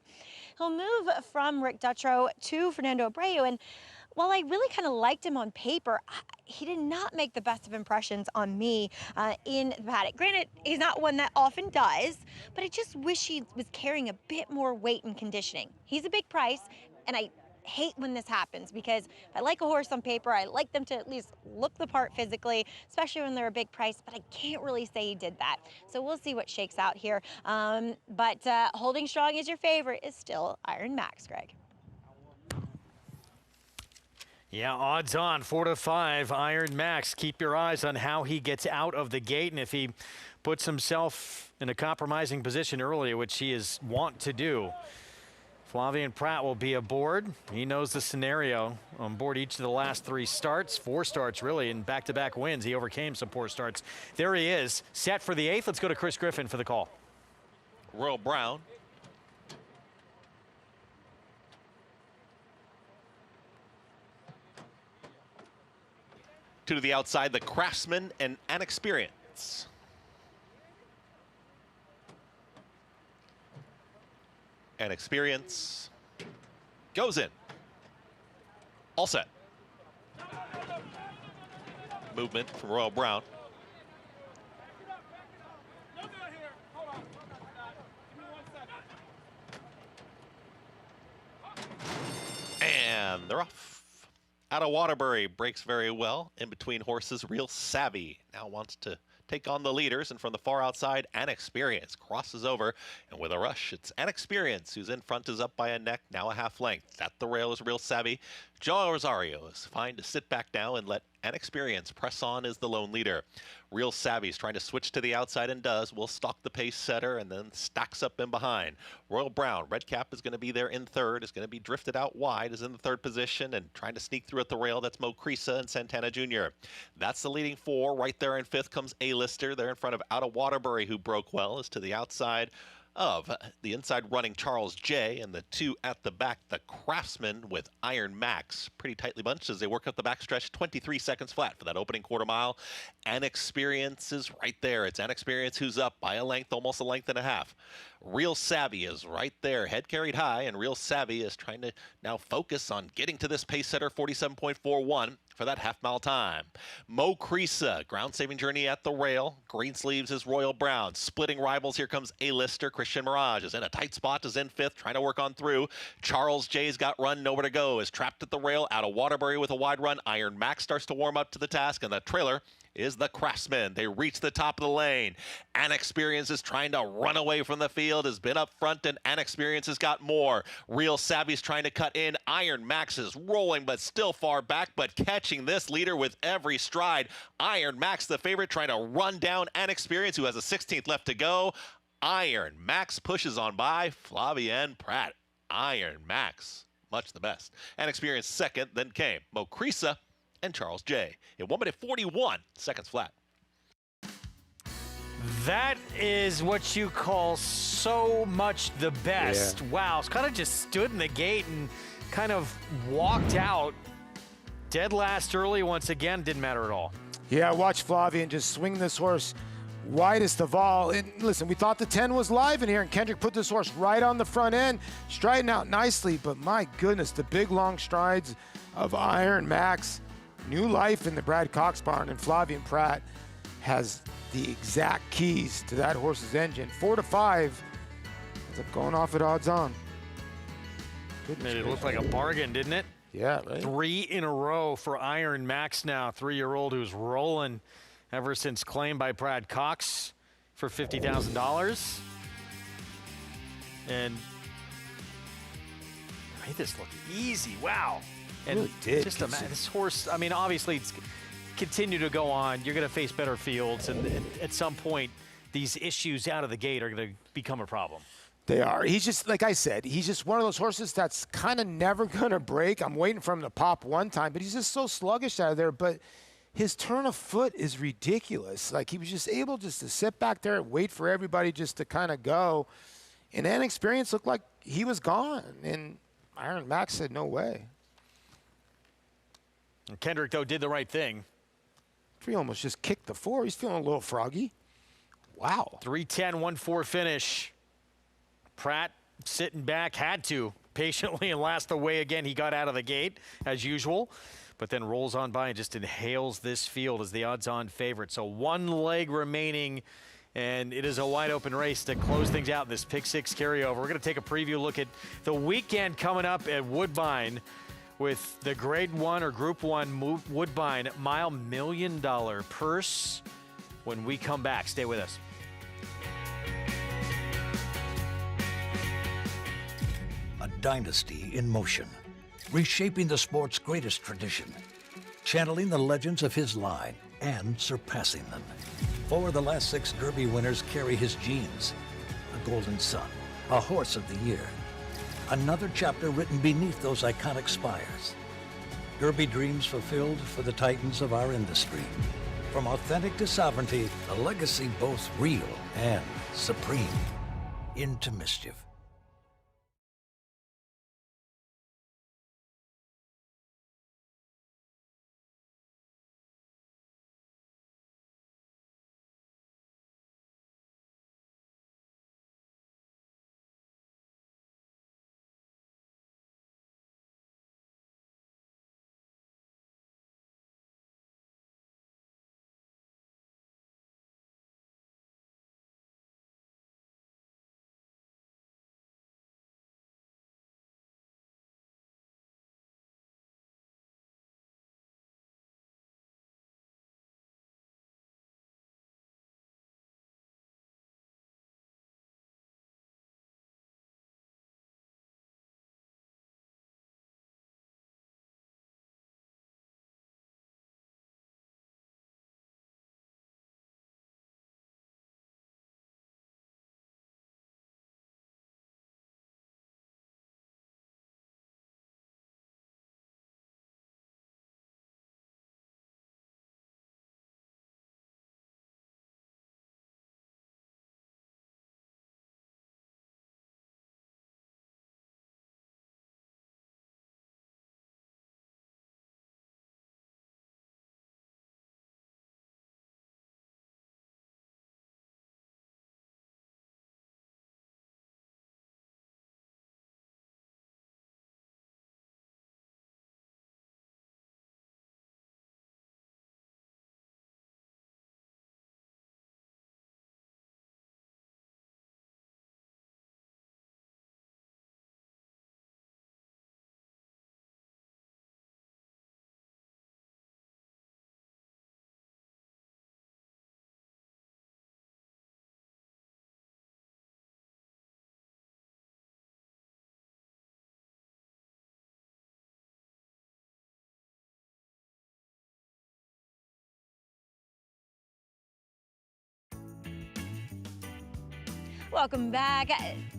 he'll move from Rick Dutrow to Fernando Abreu. And while I really kind of liked him on paper, he did not make the best of impressions on me in the paddock. Granted, he's not one that often does, but I just wish he was carrying a bit more weight and conditioning. He's a big price, and I hate when this happens because if I like a horse on paper, I like them to at least look the part physically, especially when they're a big price, but I can't really say he did that. So we'll see what shakes out here. But holding strong as your favorite is still Iron Max, Greg. Yeah, odds on 4 to 5 Iron Max. Keep your eyes on how he gets out of the gate, and if he puts himself in a compromising position early, which he is wont to do. Flavien Prat will be aboard. He knows the scenario on board each of the last 3 starts, 4 starts really, and back-to-back wins. He overcame some poor starts. There he is, set for the 8th. Let's go to Chris Griffin for the call. Royal Brown. To the outside, the Craftsman and Inexperience. Inexperience goes in. All set. Movement from Royal Brown. And they're off. Out of Waterbury breaks very well in between horses. Real Savvy now wants to take on the leaders, and from the far outside, Inexperience crosses over, and with a rush, it's Inexperience who's in front, is up by a neck, now a half length. At the rail is Real Savvy. Joel Rosario is fine to sit back now and let Inexperience press on as the lone leader. Real Savvy is trying to switch to the outside and does. Will stalk the pace setter and then stacks up in behind. Royal Brown, red cap, is going to be there in third, is going to be drifted out wide, is in the 3rd position and trying to sneak through at the rail. That's Mo Creasa and Santana Jr. That's the leading 4. Right there in 5th comes A-Lister. They're in front of Out of Waterbury, who broke well, is to the outside of the inside running Charles J, and the 2 at the back, the Craftsman with Iron Max. Pretty tightly bunched as they work up the backstretch. 23 seconds flat for that opening quarter mile. Inexperience is right there. It's Inexperience who's up by a length, almost a length and a half. Real Savvy is right there, head carried high, and Real Savvy is trying to now focus on getting to this pace setter, 47.41 for that half-mile time. Mo Creasa, ground-saving journey at the rail. Greensleeves is Royal Brown. Splitting rivals, here comes A-Lister. Christian Mirage is in a tight spot, is in 5th, trying to work on through. Charles J's got run, nowhere to go, is trapped at the rail. Out of Waterbury with a wide run. Iron Max starts to warm up to the task, and the trailer is the Craftsman. They reach the top of the lane. Inexperience is trying to run away from the field, has been up front, and Inexperience has got more. Real Savvy's trying to cut in. Iron Max is rolling, but still far back, but catching this leader with every stride. Iron Max, the favorite, trying to run down Inexperience, who has a 16th left to go. Iron Max pushes on by Flavien Prat. Iron Max, much the best. Inexperience 2nd, then came Mo Creasa and Charles J. In 1 minute 41 seconds flat. That is what you call so much the best. Yeah. Wow, it's kind of just stood in the gate and kind of walked out. Dead last early once again, didn't matter at all. Yeah, watch Flavien just swing this horse widest of all. And listen, we thought the 10 was live in here, and Kendrick put this horse right on the front end, striding out nicely, but my goodness, the big long strides of Iron Max. New life in the Brad Cox barn, and Flavien Prat has the exact keys to that horse's engine. 4 to 5. Ends up going off at odds on. Made it look like a bargain, didn't it? Yeah, right. 3 in a row for Iron Max now. 3-year-old who's rolling ever since claimed by Brad Cox for $50,000. And made this look easy. Wow. And Really did. just this horse, I mean, obviously it's continue to go on. You're going to face better fields, and at some point, these issues out of the gate are going to become a problem. They are. He's just, like I said, he's just one of those horses that's kind of never going to break. I'm waiting for him to pop one time, but he's just so sluggish out of there. But his turn of foot is ridiculous. Like, he was just able just to sit back there and wait for everybody just to kind of go. And then Experience looked like he was gone. And Iron Max said, no way. And Kendrick, though, did the right thing. He almost just kicked the 4. He's feeling a little froggy. Wow. 3:10, 1-4 finish. Pratt sitting back, had to patiently and last the way again. He got out of the gate as usual, but then rolls on by and just inhales this field as the odds-on favorite. So one leg remaining, and it is a wide open race to close things out in this Pick 6 carryover. We're going to take a preview look at the weekend coming up at Woodbine with the Grade 1 or Group 1 Woodbine Mile $1 Million purse when we come back. Stay with us. A dynasty in motion, reshaping the sport's greatest tradition, channeling the legends of his line and surpassing them. 4 of the last 6 Derby winners carry his genes. A Golden Son, a Horse of the Year. Another chapter written beneath those iconic spires. Derby dreams fulfilled for the titans of our industry. From authentic to sovereignty, a legacy both real and supreme. Into Mischief. Welcome back.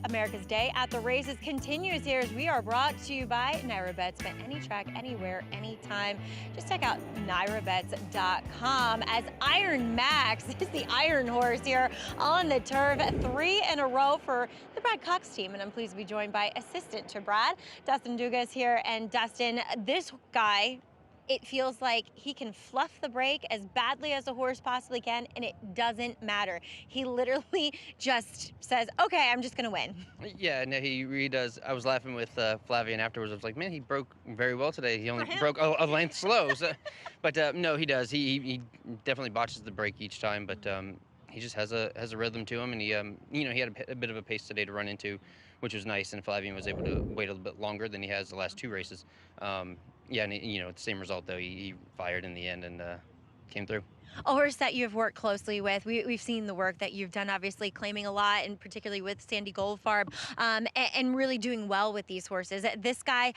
America's Day at the Races continues here as we are brought to you by NyraBets. Bet any track, anywhere, anytime. Just check out nyrabets.com as Iron Max is the Iron Horse here on the turf. 3 in a row for the Brad Cox team, and I'm pleased to be joined by assistant to Brad, Dustin Dugas here. And Dustin, this guy, it feels like he can fluff the break as badly as a horse possibly can, and it doesn't matter. He literally just says, okay, I'm just gonna win. Yeah, no, he does. I was laughing with Flavian afterwards. I was like, man, he broke very well today. He only broke a length slow. So, but no, he does. He definitely botches the break each time, but he just has a rhythm to him, and he he had a bit of a pace today to run into, which was nice, and Flavian was able to wait a little bit longer than he has the last 2 races. Yeah, and the same result though. He fired in the end and came through. A horse that you've worked closely with. We've seen the work that you've done, obviously claiming a lot, and particularly with Sandy Goldfarb, and really doing well with these horses. This guy,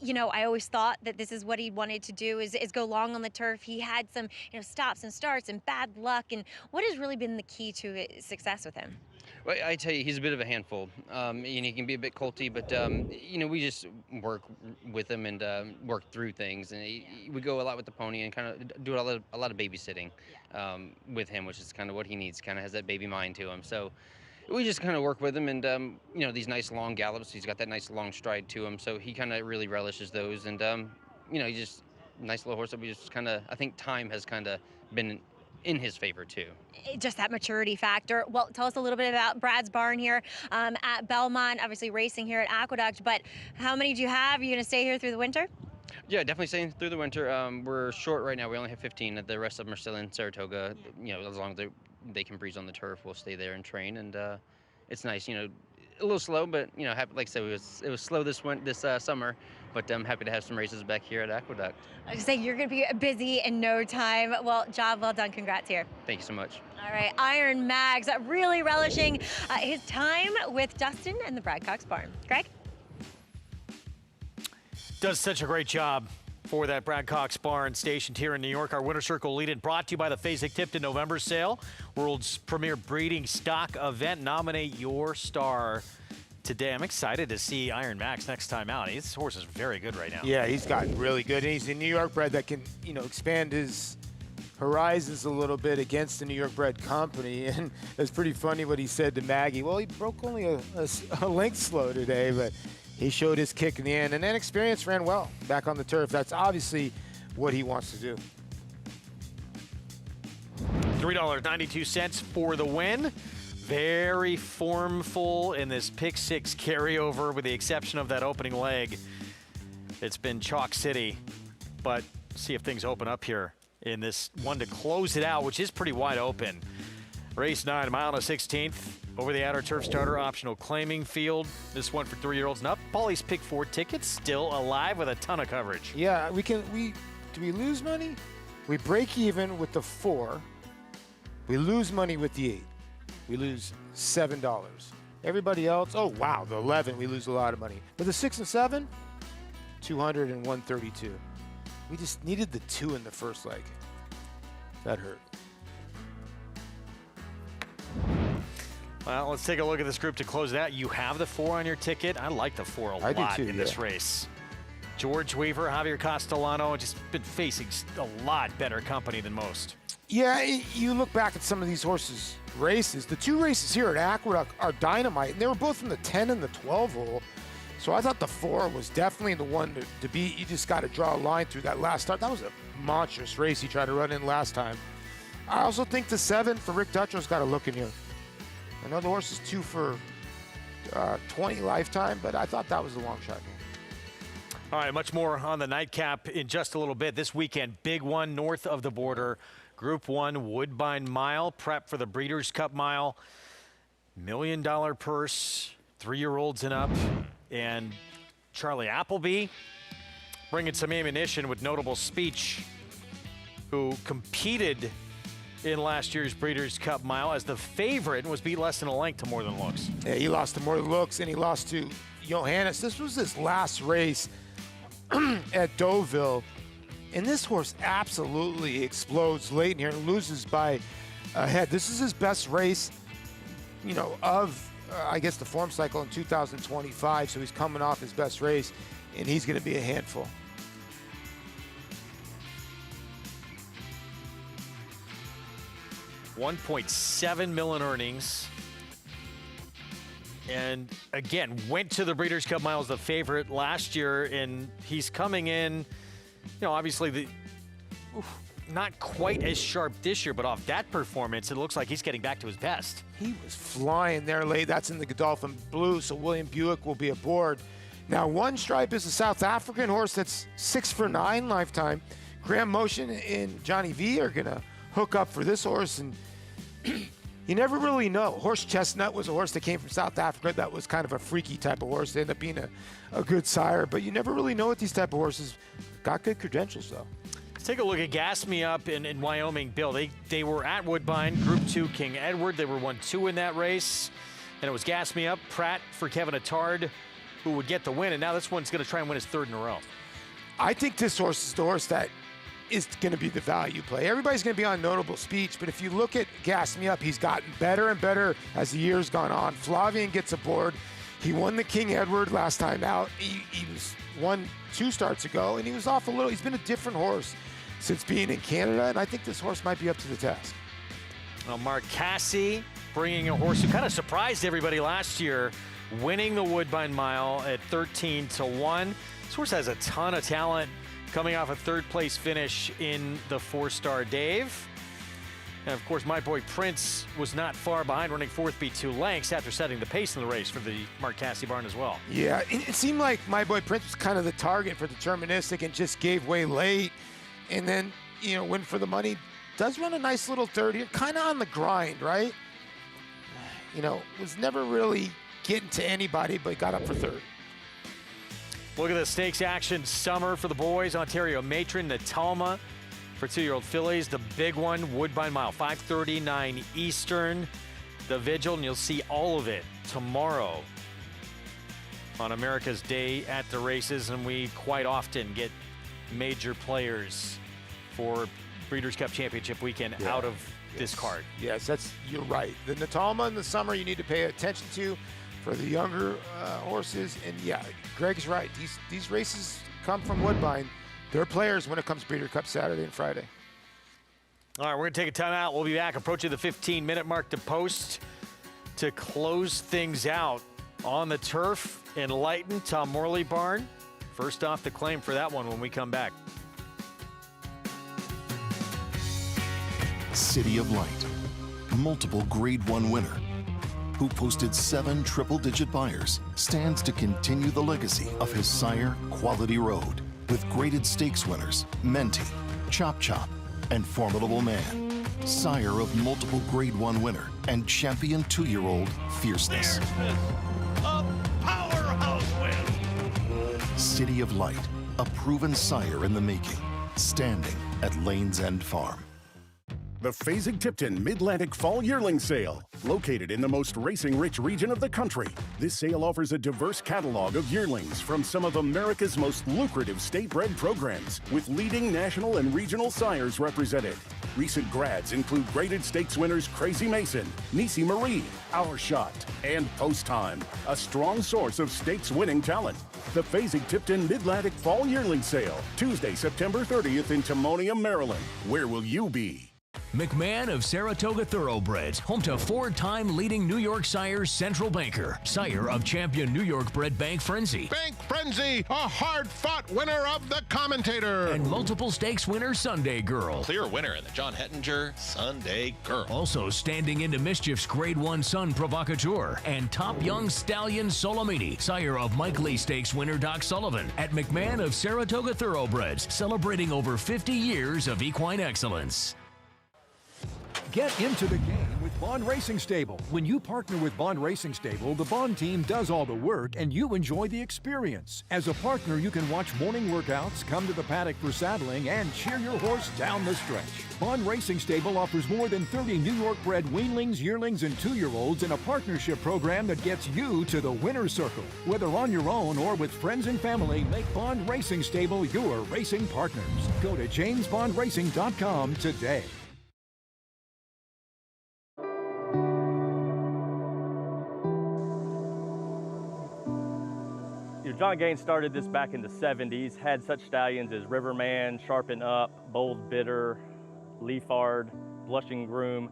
you know, I always thought that this is what he wanted to do, is go long on the turf. He had some, you know, stops and starts and bad luck. And what has really been the key to success with him? Well, I tell you, he's a bit of a handful. He can be a bit colty, but you know, we just work with him and work through things. And we go a lot with the pony and kind of do a lot of babysitting with him, which is kind of what he needs. Kind of has that baby mind to him. So we just kind of work with him, and you know, these nice long gallops. He's got that nice long stride to him, so he kind of really relishes those. And you know, he's just a nice little horse that we just kind of, I think time has kind of been in his favor too. Just that maturity factor. Well, tell us a little bit about Brad's barn here at Belmont, obviously racing here at Aqueduct, but how many do you have? Are you going to stay here through the winter? Yeah, definitely staying through the winter. We're short right now. We only have 15. The rest of them are still in Saratoga. You know, as long as they can breeze on the turf, we'll stay there and train. And it's nice, you know, a little slow, but you know, like I said, it was slow this summer, but I'm happy to have some races back here at Aqueduct. I was saying, you're going to be busy in no time. Well, job well done. Congrats here. Thank you so much. All right, Iron Mags really relishing his time with Dustin and the Brad Cox barn. Greg? Does such a great job for that Brad Cox barn stationed here in New York. Our Winter Circle lead-in brought to you by the Fasig-Tipton November sale, world's premier breeding stock event. Nominate your star today. I'm excited to see Iron Max next time out. His horse is very good right now. Yeah, he's gotten really good. And he's a New York bred that can, you know, expand his horizons a little bit against the New York bred company. And it's pretty funny what he said to Maggie. Well, he broke only a length slow today, but he showed his kick in the end. And then experience ran well back on the turf. That's obviously what he wants to do. $3.92 for the win. Very formful in this pick six carryover, with the exception of that opening leg. It's been chalk city, but see if things open up here in this one to close it out, which is pretty wide open. Race 9, mile and a 16th, over the outer turf starter, optional claiming field. This one for 3-year-olds and up. Paulie's Pick 4 tickets still alive with a ton of coverage. Yeah, do we lose money? We break even with the 4. We lose money with the 8. We lose $7. Everybody else, oh wow, the 11, we lose a lot of money. But the 6 and 7, 200 and 132. We just needed the 2 in the first leg. That hurt. Well, let's take a look at this group to close it out. You have the 4 on your ticket. I like the 4 a lot in this race. George Weaver, Javier Castellano, just been facing a lot better company than most. Yeah, you look back at some of these horses' races. The 2 races here at Aqueduct are dynamite, and they were both from the 10 and the 12 hole. So I thought the 4 was definitely the one to beat. You just got to draw a line through that last start. That was a monstrous race he tried to run in last time. I also think the 7 for Rick Dutro's got to look in here. I know the horse is 2 for 20 lifetime, but I thought that was a long shot. All right, much more on the nightcap in just a little bit. This weekend, big one north of the border. Group 1 Woodbine Mile, prep for the Breeders' Cup Mile. $1 million purse, 3-year-olds and up. And Charlie Appleby bringing some ammunition with notable speech, who competed in last year's Breeders' Cup Mile as the favorite and was beat less than a length to More Than Looks. Yeah, he lost to More Than Looks, and he lost to Johannes. This was his last race at Deauville. And this horse absolutely explodes late in here and loses by a head. This is his best race, you know, of, I guess, the form cycle in 2025. So he's coming off his best race, and he's going to be a handful. $1.7 million earnings. And again, went to the Breeders' Cup Mile as the favorite last year, and he's coming in. You know, obviously, not quite as sharp this year, but off that performance, it looks like he's getting back to his best. He was flying there late. That's in the Godolphin Blue, so William Buick will be aboard. Now, One Stripe is a South African horse that's 6 for 9 lifetime. Graham Motion and Johnny V are going to hook up for this horse, and you never really know. Horse Chestnut was a horse that came from South Africa that was kind of a freaky type of horse. They ended up being a good sire, but you never really know with these type of horses. Got good credentials, though. Let's take a look at Gas Me Up in Wyoming. Bill, they were at Woodbine, Group 2, King Edward. They were 1-2 in that race, and it was Gas Me Up, Pratt for Kevin Attard, who would get the win, and now this one's going to try and win his third in a row. I think this horse is the horse that is going to be the value play. Everybody's going to be on notable speech, but if you look at Gas Me Up, he's gotten better and better as the year's gone on. Flavian gets aboard. He won the King Edward last time out. He was won 2 starts ago, and he was off a little. He's been a different horse since being in Canada, and I think this horse might be up to the task. Well, Mark Casse bringing a horse who kind of surprised everybody last year, winning the Woodbine Mile at 13-1. This horse has a ton of talent, coming off a 3rd place finish in the 4-star Dave. And of course, My Boy Prince was not far behind, running 4th beat 2 lengths after setting the pace in the race for the Mark Casse barn as well. Yeah, it seemed like My Boy Prince was kind of the target for Deterministic and just gave way late. And then, Win for the Money does run a nice little third here, kind of on the grind, right? Was never really getting to anybody, but got up for 3rd. Look at the stakes action summer for the boys. Ontario Matron, Natalma for 2-year-old fillies. The big one, Woodbine Mile, 5:39 Eastern. The Vigil, and you'll see all of it tomorrow on America's Day at the races. And we quite often get major players for Breeders' Cup Championship weekend out of this card. Yes, you're right. The Natalma in the summer you need to pay attention to for the younger horses. And yeah, Greg's right. These races come from Woodbine. They're players when it comes to Breeders' Cup Saturday and Friday. All right, we're going to take a time out. We'll be back approaching the 15-minute mark to post to close things out on the turf in Lighton, Tom Morley barn. First off, the claim for that one when we come back. City of Light, multiple Grade 1 winner, who posted 7 triple-digit buyers, stands to continue the legacy of his sire, Quality Road, with graded stakes winners, Menti, Chop Chop, and Formidable Man. Sire of multiple Grade 1 winner and champion 2-year-old Fierceness. A powerhouse win. City of Light, a proven sire in the making, standing at Lane's End Farm. The Fasig-Tipton Mid-Atlantic Fall Yearling Sale, located in the most racing-rich region of the country. This sale offers a diverse catalog of yearlings from some of America's most lucrative state-bred programs, with leading national and regional sires represented. Recent grads include graded stakes winners Crazy Mason, Nisi Marie, Our Shot, and Post Time, a strong source of stakes-winning talent. The Fasig-Tipton Mid-Atlantic Fall Yearling Sale, Tuesday, September 30th in Timonium, Maryland. Where will you be? McMahon of Saratoga Thoroughbreds, home to 4-time leading New York sires Central Banker, sire of champion New York bred Bank Frenzy. Bank Frenzy, a hard-fought winner of the Commentator. And multiple stakes winner Sunday Girl. Clear winner in the John Hettinger Sunday Girl. Also standing into mischief's Grade 1 Sun Provocateur. And top young stallion Solomini, sire of Mike Lee Stakes winner Doc Sullivan. At McMahon of Saratoga Thoroughbreds, celebrating over 50 years of equine excellence. Get into the game with Bond Racing Stable. When you partner with Bond Racing Stable, the Bond team does all the work and you enjoy the experience. As a partner, you can watch morning workouts, come to the paddock for saddling, and cheer your horse down the stretch. Bond Racing Stable offers more than 30 New York bred weanlings, yearlings, and 2-year-olds in a partnership program that gets you to the winner's circle. Whether on your own or with friends and family, make Bond Racing Stable your racing partners. Go to jamesbondracing.com today. John Gaines started this back in the 70s, had such stallions as Riverman, Sharpen Up, Bold Bitter, Leafard, Blushing Groom.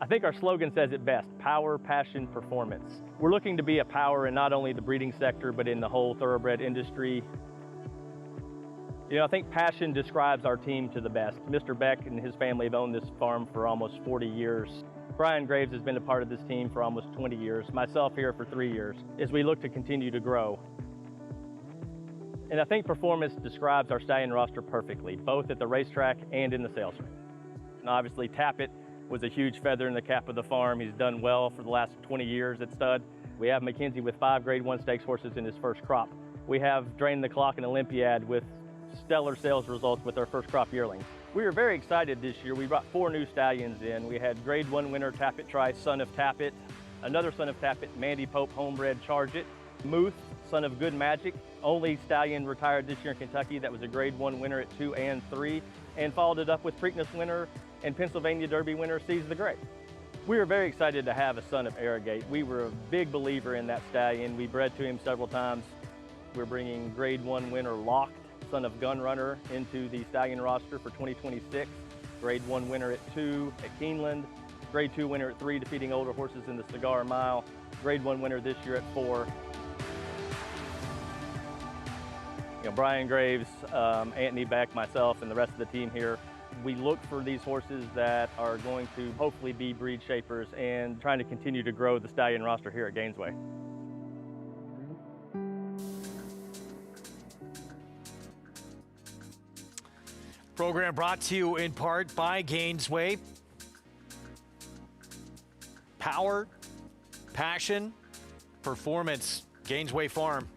I think our slogan says it best: power, passion, performance. We're looking to be a power in not only the breeding sector, but in the whole thoroughbred industry. I think passion describes our team to the best. Mr. Beck and his family have owned this farm for almost 40 years. Brian Graves has been a part of this team for almost 20 years, myself here for 3 years, as we look to continue to grow. And I think performance describes our stallion roster perfectly, both at the racetrack and in the sales ring. And obviously, Tappet was a huge feather in the cap of the farm. He's done well for the last 20 years at stud. We have McKenzie with 5 Grade 1 stakes horses in his first crop. We have Drain the Clock and Olympiad with stellar sales results with our first crop yearlings. We were very excited this year. We brought 4 new stallions in. We had Grade 1 winner Tappet Tri, Son of Tappet, another Son of Tappet, Mandy Pope homebred Charge It, Muth, son of Good Magic, only stallion retired this year in Kentucky that was a Grade 1 winner at 2 and 3, and followed it up with Preakness winner and Pennsylvania Derby winner Seize the Great. We were very excited to have a son of Arrogate. We were a big believer in that stallion. We bred to him several times. We're bringing Grade 1 winner Locked, son of Gunrunner, into the stallion roster for 2026. Grade 1 winner at 2 at Keeneland. Grade 2 winner at 3, defeating older horses in the Cigar Mile. Grade 1 winner this year at 4. Brian Graves, Anthony Beck, myself, and the rest of the team here, we look for these horses that are going to hopefully be breed shapers and trying to continue to grow the stallion roster here at Gainesway. Program brought to you in part by Gainesway. Power, passion, performance, Gainesway Farm.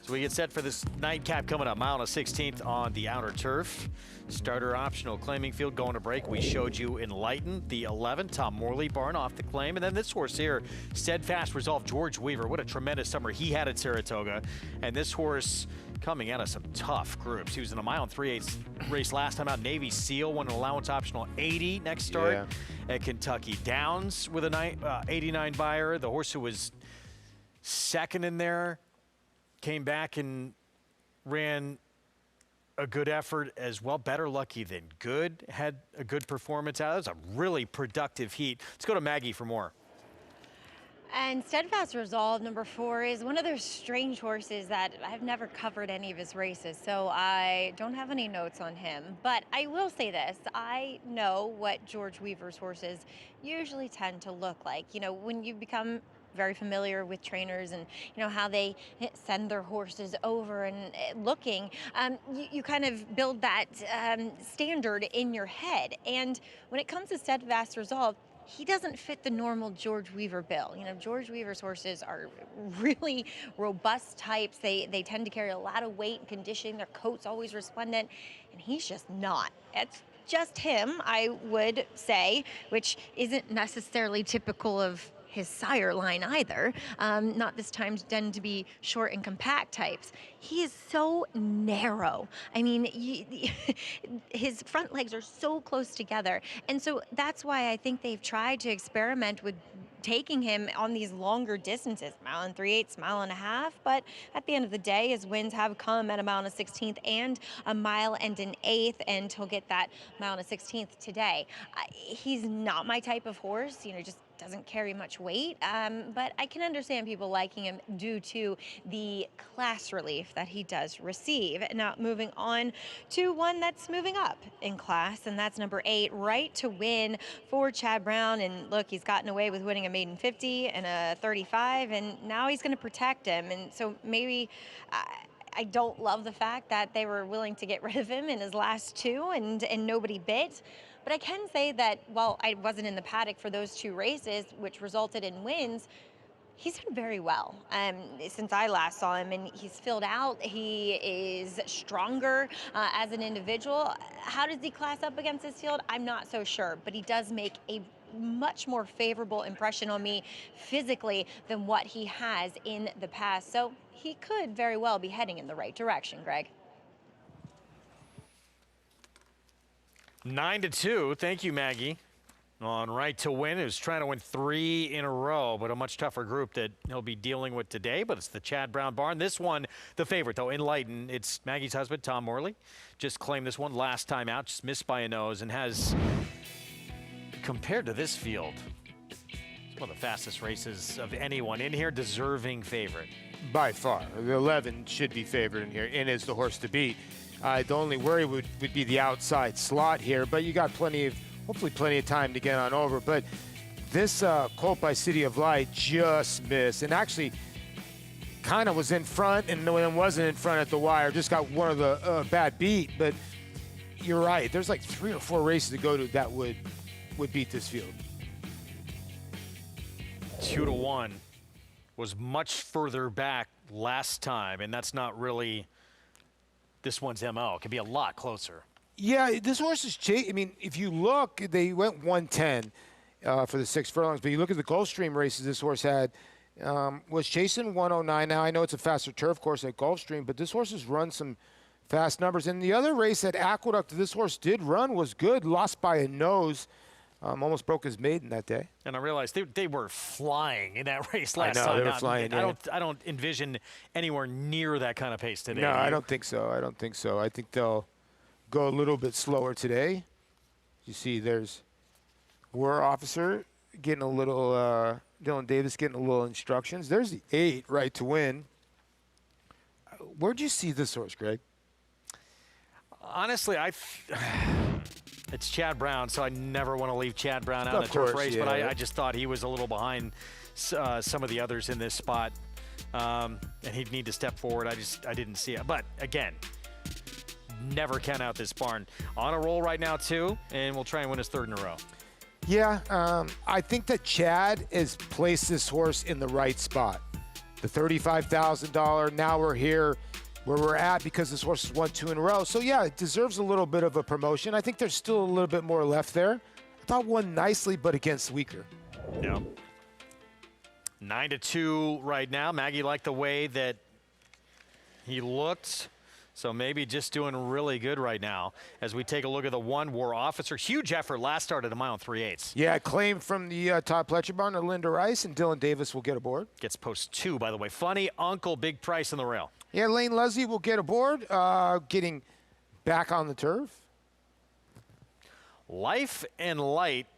So we get set for this nightcap coming up, mile and a 16th on the outer turf. Starter optional claiming field going to break. We showed you Enlighten, the 11, Tom Morley barn off the claim. And then this horse here, Steadfast Resolve, George Weaver. What a tremendous summer he had at Saratoga. And this horse coming out of some tough groups. He was in a mile and 3/8 race last time out. Navy Seal won an allowance optional 80 next start at Kentucky Downs with a 89 buyer. The horse who was second in there came back and ran a good effort as well. Better lucky than good. Had a good performance out. It was a really productive heat. Let's go to Maggie for more. And Steadfast Resolve, number 4, is one of those strange horses that I've never covered any of his races, so I don't have any notes on him. But I will say this, I know what George Weaver's horses usually tend to look like. You know, when you become very familiar with trainers and how they send their horses over and looking, you kind of build that standard in your head. And when it comes to Steadfast Resolve, he doesn't fit the normal George Weaver bill. George Weaver's horses are really robust types. They tend to carry a lot of weight and conditioning. Their coat's always resplendent, and he's just not. It's just him, I would say, which isn't necessarily typical of his sire line either. Not this time tend to be short and compact types. He is so narrow. I mean, his front legs are so close together. And so that's why I think they've tried to experiment with taking him on these longer distances, mile and 3/8, mile and a half. But at the end of the day, his wins have come at a mile and a 16th and a mile and an 1/8, and he'll get that mile and a 16th today. He's not my type of horse, just doesn't carry much weight, but I can understand people liking him due to the class relief that he does receive. Now, moving on to one that's moving up in class, and that's number 8, Right to Win for Chad Brown. And look, he's gotten away with winning a maiden 50 and a 35, and now he's going to protect him. And so maybe I don't love the fact that they were willing to get rid of him in his last 2 and nobody bit. But I can say that while I wasn't in the paddock for those 2 races, which resulted in wins, he's done very well since I last saw him, and he's filled out. He is stronger as an individual. How does he class up against this field? I'm not so sure, but he does make a much more favorable impression on me physically than what he has in the past. So he could very well be heading in the right direction, Greg. 9-2. Thank you, Maggie. On Right to Win, who's trying to win 3 in a row, but a much tougher group that he'll be dealing with today. But it's the Chad Brown barn. This one, the favorite, though, Enlighten. It's Maggie's husband, Tom Morley. Just claimed this one last time out, just missed by a nose, and has, compared to this field, it's one of the fastest races of anyone in here, deserving favorite. By far. The 11 should be favored in here and is the horse to beat. The only worry would be the outside slot here, but you got hopefully plenty of time to get on over. But this colt by City of Light just missed, and actually kind of was in front and then wasn't in front at the wire. Just got one of the bad beat, but you're right. There's like 3 or 4 races to go to that would beat this field. 2-1 was much further back last time, and that's not really this one's MO. It could be a lot closer. Yeah, this horse is I mean, if you look, they went 110 for the 6 furlongs, but you look at the Gulfstream races this horse had, Was chasing 109. Now, I know it's a faster turf course at Gulfstream, but this horse has run some fast numbers. And the other race at Aqueduct this horse did run was good, lost by a nose. Almost broke his maiden that day. And I realized they were flying in that race last I know, time. they were flying. I don't envision anywhere near that kind of pace today. No, I don't think so. I don't think so. I think they'll go a little bit slower today. You see, there's War Officer getting a little, Dylan Davis getting a little instructions. There's the 8, Right to Win. Where'd you see this horse, Greg? Honestly, it's Chad Brown, so I never want to leave Chad Brown out in the turf race, but I just thought he was a little behind some of the others in this spot, and he'd need to step forward. I didn't see it. But, again, never count out this barn. On a roll right now, too, and we'll try and win his 3rd in a row. Yeah, I think that Chad has placed this horse in the right spot. The $35,000, now we're here where we're at because this horse has won 2 in a row. So, yeah, it deserves a little bit of a promotion. I think there's still a little bit more left there. I thought won nicely, but against weaker. Yeah. 9-2 right now. Maggie liked the way that he looked. So maybe just doing really good right now as we take a look at the 1 War Officer. Huge effort last start at a mile and 3/8. Yeah, claim from the Todd Pletcher barn to Linda Rice, and Dylan Davis will get aboard. Gets post 2, by the way. Funny Uncle, big price on the rail. Yeah, Lane Leslie will get aboard, getting back on the turf. Life and Light,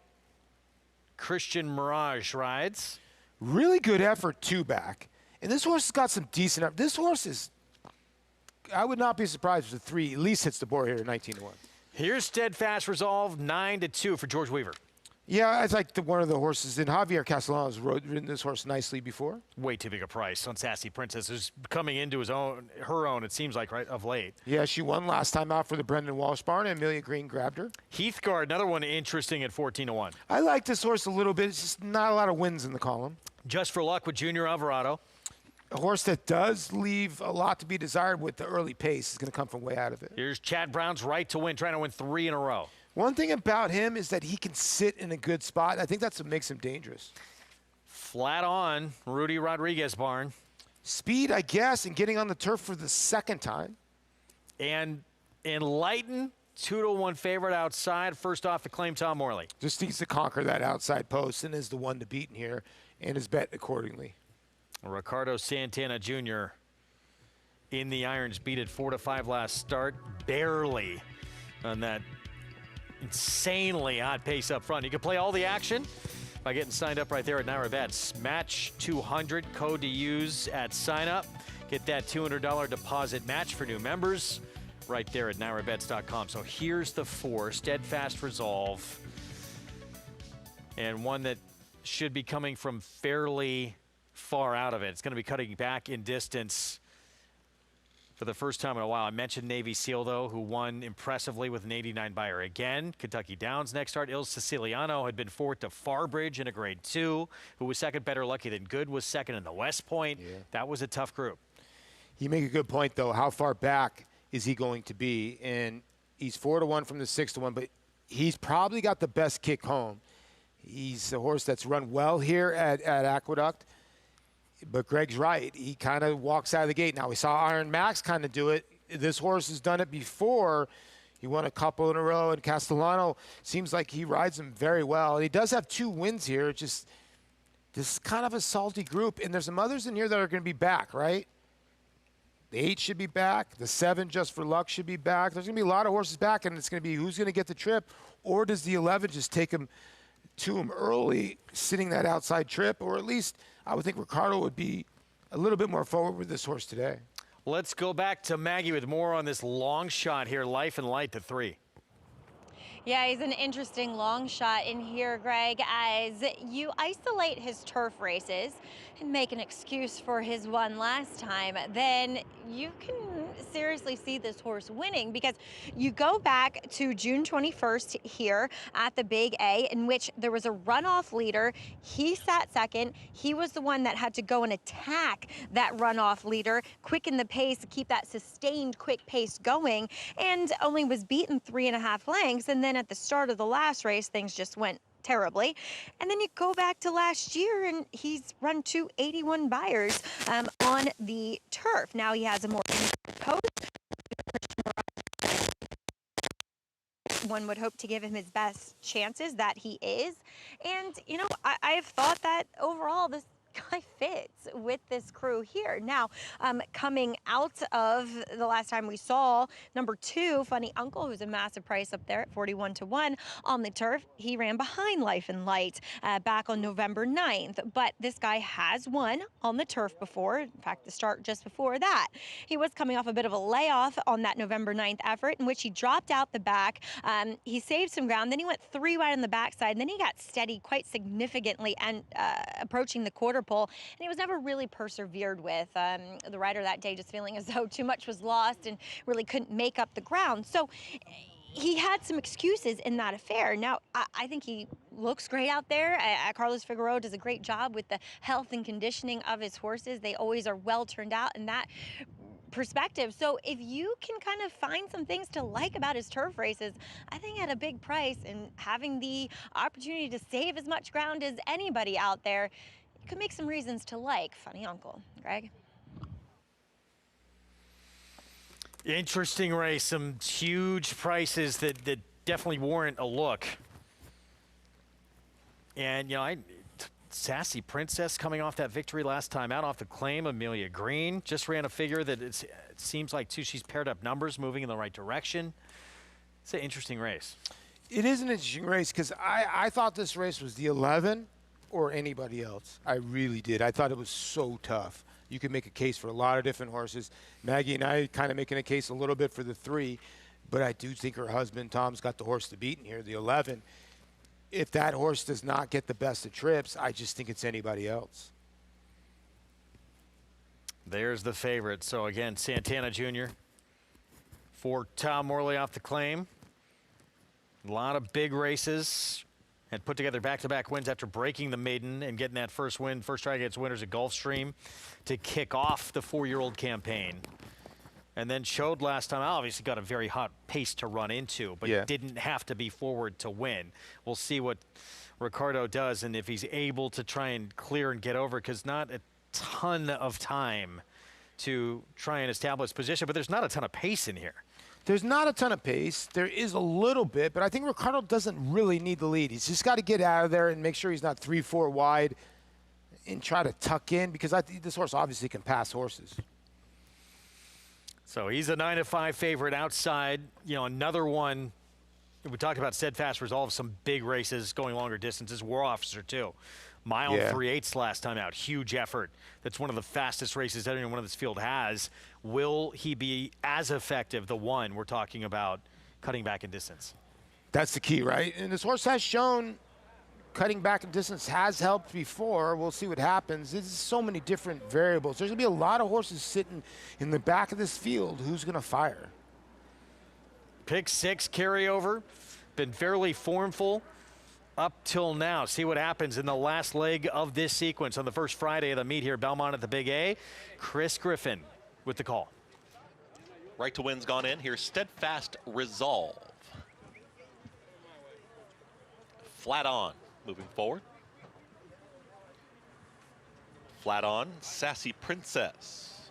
Christian Mirage rides. Really good effort, 2 back. And this horse has got some decent effort. This horse is, I would not be surprised if the 3 at least hits the board here at 19-1. Here's Steadfast Resolve, 9-2 for George Weaver. Yeah, it's like one of the horses. And Javier Castellanos ridden this horse nicely before. Way too big a price on Sassy Princess, who's coming into her own, it seems like, right, of late. Yeah, she won last time out for the Brendan Walsh barn, and Amelia Green grabbed her. Heathguard, another one interesting at 14-1. I like this horse a little bit. It's just not a lot of wins in the column. Just for Luck with Junior Alvarado. A horse that does leave a lot to be desired with the early pace is going to come from way out of it. Here's Chad Brown's Right to Win, trying to win 3 in a row. One thing about him is that he can sit in a good spot. I think that's what makes him dangerous. Flat on, Rudy Rodriguez barn. Speed, I guess, and getting on the turf for the 2nd time. And Enlighten, 2-1 favorite outside. First off, the claim Tom Morley. Just needs to conquer that outside post and is the one to beat in here and is bet accordingly. Ricardo Santana Jr. in the irons, beat it 4-5 last start. Barely on that insanely hot pace up front. You can play all the action by getting signed up right there at Naira Bets. Match 200, code to use at sign up. Get that $200 deposit match for new members right there at nairabets.com. So here's the 4, Steadfast Resolve. And one that should be coming from fairly far out of it. It's going to be cutting back in distance for the first time in a while. I mentioned Navy SEAL, though, who won impressively with an 89 buyer again. Kentucky Downs next start. Il Siciliano had been 4th to Farbridge in a grade 2, who was 2nd, Better Lucky Than Good was 2nd in the West Point. Yeah. That was a tough group. You make a good point, though. How far back is he going to be? And he's 4-1 from the 6-1, but he's probably got the best kick home. He's a horse that's run well here at Aqueduct. But Greg's right. He kind of walks out of the gate. Now, we saw Iron Max kind of do it. This horse has done it before. He won a couple in a row, and Castellano seems like he rides him very well. And he does have 2 wins here. Just this is kind of a salty group. And there's some others in here that are going to be back, right? The 8 should be back. The 7, Just for Luck, should be back. There's going to be a lot of horses back, and it's going to be who's going to get the trip, or does the 11 just take him to him early, sitting that outside trip, or at least I would think Ricardo would be a little bit more forward with this horse today. Let's go back to Maggie with more on this long shot here, Life and Light to 3. Yeah, he's an interesting long shot in here, Greg, as you isolate his turf races and make an excuse for his one last time, then you can seriously see this horse winning, because you go back to June 21st here at the Big A, in which there was a runoff leader. He sat 2nd. He was the one that had to go and attack that runoff leader, quicken the pace, keep that sustained quick pace going, and only was beaten 3.5 lengths. And then at the start of the last race, things just went terribly. And then you go back to last year, and he's run 281 buyers on the turf. Now he has a more post. One would hope to give him his best chances that he is. And, you know, I have thought that overall this guy fits with this crew here. Now, coming out of the last time we saw number 2, Funny Uncle, who's a massive price up there at 41-1 on the turf, he ran behind Life and Light back on November 9th. But this guy has won on the turf before. In fact, the start just before that. He was coming off a bit of a layoff on that November 9th effort in which he dropped out the back. He saved some ground. Then he went 3 wide on the backside. And then he got steady quite significantly and approaching the quarter pole, and he was never really persevered with. The rider that day just feeling as though too much was lost and really couldn't make up the ground. So he had some excuses in that affair. Now, I think he looks great out there. Carlos Figueroa does a great job with the health and conditioning of his horses. They always are well turned out in that perspective. So if you can kind of find some things to like about his turf races, I think at a big price and having the opportunity to save as much ground as anybody out there, you could make some reasons to like Funny Uncle. Greg? Interesting race, some huge prices that definitely warrant a look. And, you know, Sassy Princess coming off that victory last time out off the claim. Amelia Green just ran a figure that it seems like, too, she's paired up numbers moving in the right direction. It's an interesting race. It is an interesting race because I thought this race was the 11 or anybody else. I really did. I thought it was so tough. You could make a case for a lot of different horses. Maggie and I kind of making a case a little bit for the 3, but I do think her husband, Tom's got the horse to beat in here, the 11. If that horse does not get the best of trips, I just think it's anybody else. There's the favorite. So, again, Santana Jr. for Tom Morley off the claim. A lot of big races. And put together back-to-back wins after breaking the maiden and getting that first win, first try against winners at Gulfstream to kick off the 4-year-old campaign. And then showed last time, obviously got a very hot pace to run into, but didn't have to be forward to win. We'll see what Ricardo does and if he's able to try and clear and get over, because not a ton of time to try and establish position, but there's not a ton of pace in here. There's not a ton of pace. There is a little bit, but I think Ricardo doesn't really need the lead. He's just got to get out of there and make sure he's not 3-4 wide and try to tuck in, because I think this horse obviously can pass horses. So he's a 9-5 favorite outside. You know, another one. We talked about steadfast resolve, some big races going longer distances. War Officer too. Mile 3/8 last time out. Huge effort. That's one of the fastest races anyone in this field has. Will he be as effective, the one we're talking about, cutting back in distance? That's the key, right? And this horse has shown cutting back in distance has helped before. We'll see what happens. There's so many different variables. There's going to be a lot of horses sitting in the back of this field. Who's going to fire? Pick 6 carryover. Been fairly formful up till now. See what happens in the last leg of this sequence on the first Friday of the meet here at Belmont at the Big A. Chris Griffin with the call. Right to win's gone in. Here's Steadfast Resolve. Flat On, moving forward. Flat On, Sassy Princess.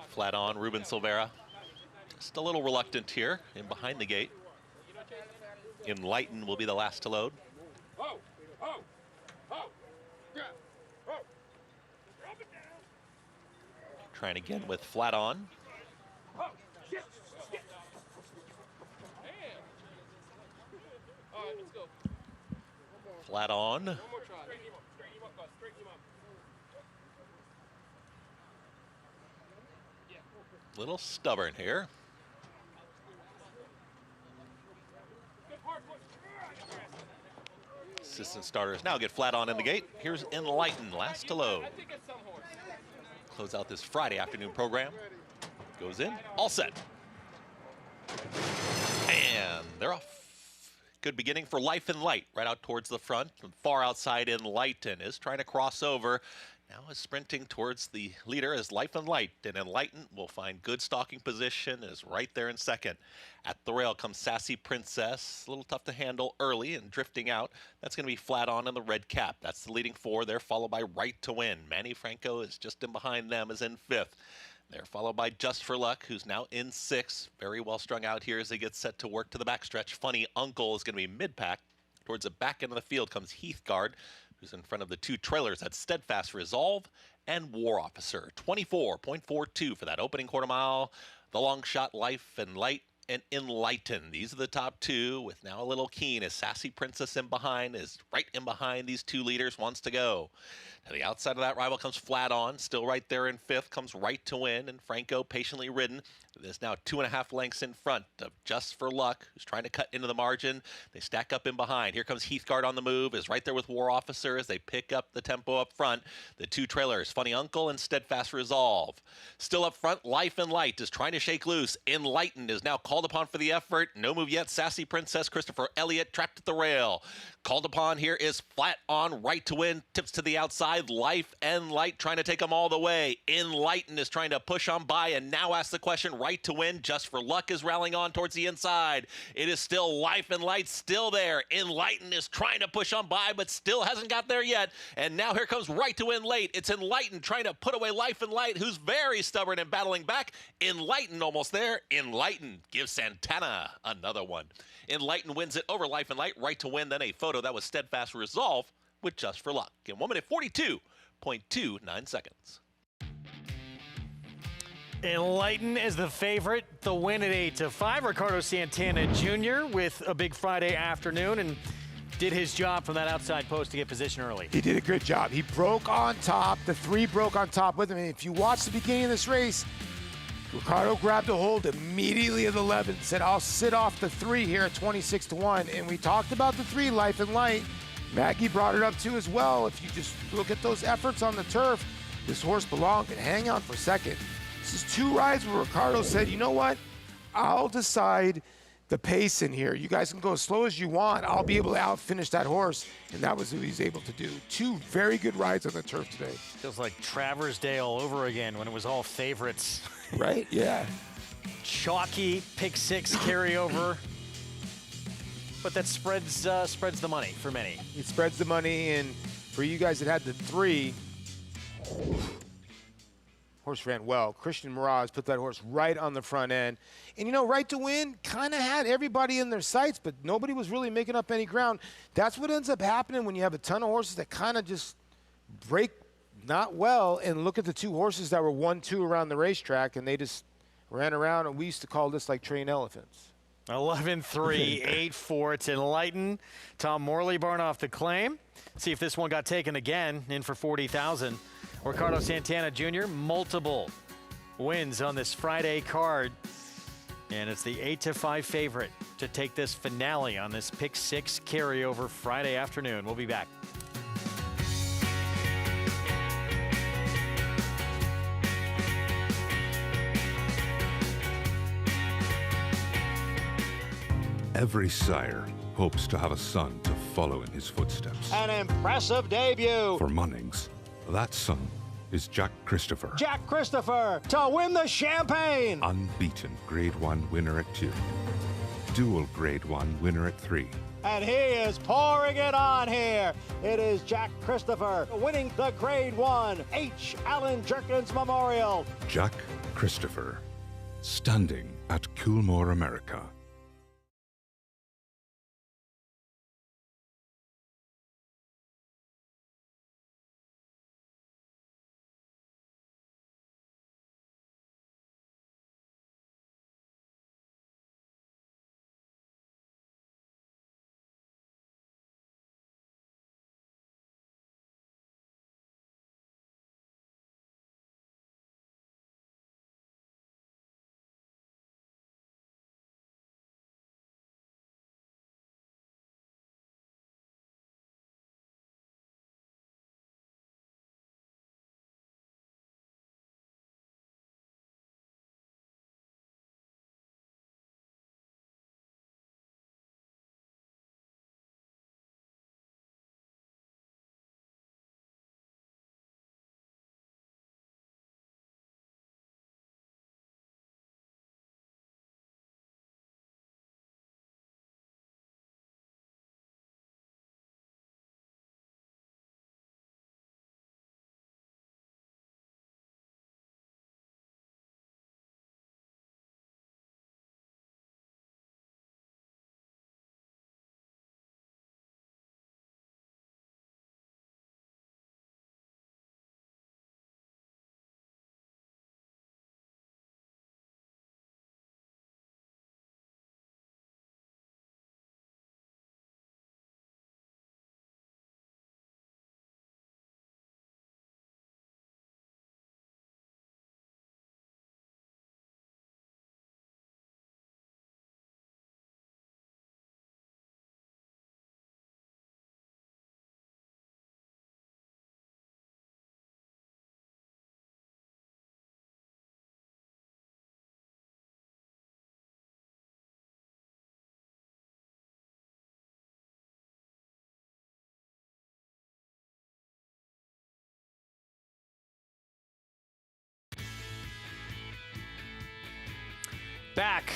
Flat On, Ruben Silvera. Just a little reluctant here in behind the gate. Enlighten will be the last to load. Trying again with Flat On. Flat On. Little stubborn here. Assistant starters now get Flat On in the gate. Here's Enlighten, last to load. Close out this Friday afternoon program. Goes in, all set. And they're off. Good beginning for Life and Light, right out towards the front. From far outside, Enlighten is trying to cross over. now is sprinting towards the leader as Life and Light, and Enlighten will find good stalking position, is right there in second. At the rail comes Sassy Princess, a little tough to handle early and drifting out. That's going to be Flat On in the red cap. That's the leading four. They're followed by Right to Win. Manny Franco is just in behind them, is in fifth. They're followed by Just for Luck, who's now in sixth. Very well strung out here as they get set to work to the backstretch. Funny Uncle is going to be mid-pack. Towards the back end of the field comes Heathguard, who's in front of the two trailers. That's Steadfast Resolve and War Officer. 24.42 for that opening quarter mile. The long shot, Life and Light and Enlighten. These are the top two, with now a little Keen as Sassy Princess in behind, is right in behind these two leaders, wants to go. To the outside of that rival comes Flat On, still right there in fifth, comes Right to Win, and Franco patiently ridden. There's now 2.5 lengths in front of Just for Luck, who's trying to cut into the margin. They stack up in behind. Here comes Heathguard on the move, is right there with War Officer as they pick up the tempo up front. The two trailers, Funny Uncle and Steadfast Resolve. Still up front, Life and Light is trying to shake loose. Enlightened is now called upon for the effort. No move yet. Sassy Princess, Christopher Elliott trapped at the rail. Called upon here is Flat On, Right to Win, tips to the outside. Life and Light trying to take them all the way. Enlighten is trying to push on by and now asks the question, Right to Win. Just for Luck is rallying on towards the inside. It is still Life and Light still there. Enlighten is trying to push on by but still hasn't got there yet. And now here comes Right to Win late. It's Enlighten trying to put away Life and Light, who's very stubborn and battling back. Enlighten almost there. Enlighten gives Santana another one. Enlighten wins it over Life and Light. Right to Win, then a photo. That was Steadfast Resolve with Just for Luck in 1 minute 42.29 seconds. Enlighten is the favorite. The win at 8-5. Ricardo Santana Jr. with a big Friday afternoon and did his job from that outside post to get position early. He did a good job. He broke on top. The three broke on top with him. And if you watch the beginning of this race, Ricardo grabbed a hold immediately of the 11, said, I'll sit off the three here at 26-1. And we talked about the three, Life and Light. Maggie brought it up too as well. If you just look at those efforts on the turf, this horse belonged and hang on for second. This is two rides where Ricardo said, you know what? I'll decide the pace in here. You guys can go as slow as you want. I'll be able to outfinish that horse. And that was what he's able to do. Two very good rides on the turf today. Feels like Travers Day all over again when it was all favorites. Right? Yeah. Chalky, pick six carryover. But that spreads the money for many. It spreads the money, and for you guys that had the three, horse ran well. Christian Mirage put that horse right on the front end. And, you know, Right to Win kind of had everybody in their sights, but nobody was really making up any ground. That's what ends up happening when you have a ton of horses that kind of just break not well. And look at the two horses that were 1-2 around the racetrack, and they just ran around, and we used to call this like trained elephants. 11-3, 8-4. It's Enlighten. Tom Morley barn off the claim. See if this one got taken again, in for 40,000. Ricardo Santana Jr., multiple wins on this Friday card. And it's the 8-5 favorite to take this finale on this pick six carryover Friday afternoon. We'll be back. Every sire hopes to have a son to follow in his footsteps. An impressive debut. For Munnings, that son is Jack Christopher. Jack Christopher to win the Champagne. Unbeaten Grade 1 winner at 2. Dual Grade 1 winner at 3. And he is pouring it on here. It is Jack Christopher winning the Grade 1 H. Allen Jerkins Memorial. Jack Christopher, standing at Coolmore, America. Back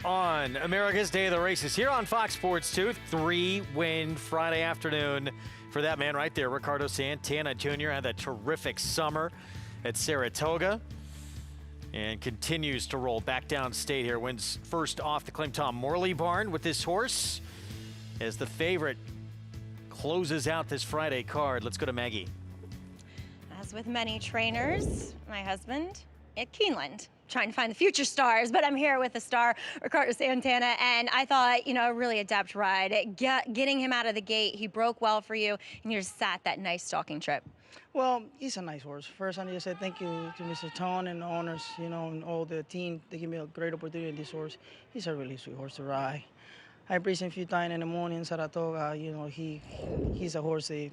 on America's Day of the Races here on Fox Sports 2. 3-win Friday afternoon for that man right there, Ricardo Santana Jr. Had a terrific summer at Saratoga and continues to roll back downstate here. Wins first off the Claim Tom Morley barn with this horse as the favorite closes out this Friday card. Let's go to Maggie. As with many trainers, my husband at Keeneland, trying to find the future stars, but I'm here with the star, Ricardo Santana, and I thought, really adept ride. Getting him out of the gate, he broke well for you, and you just sat that nice stalking trip. Well, he's a nice horse. First, I need to say thank you to Mr. Tone and the owners, and all the team. They give me a great opportunity in this horse. He's a really sweet horse to ride. I breezed him a few times in the morning in Saratoga. He's a horse that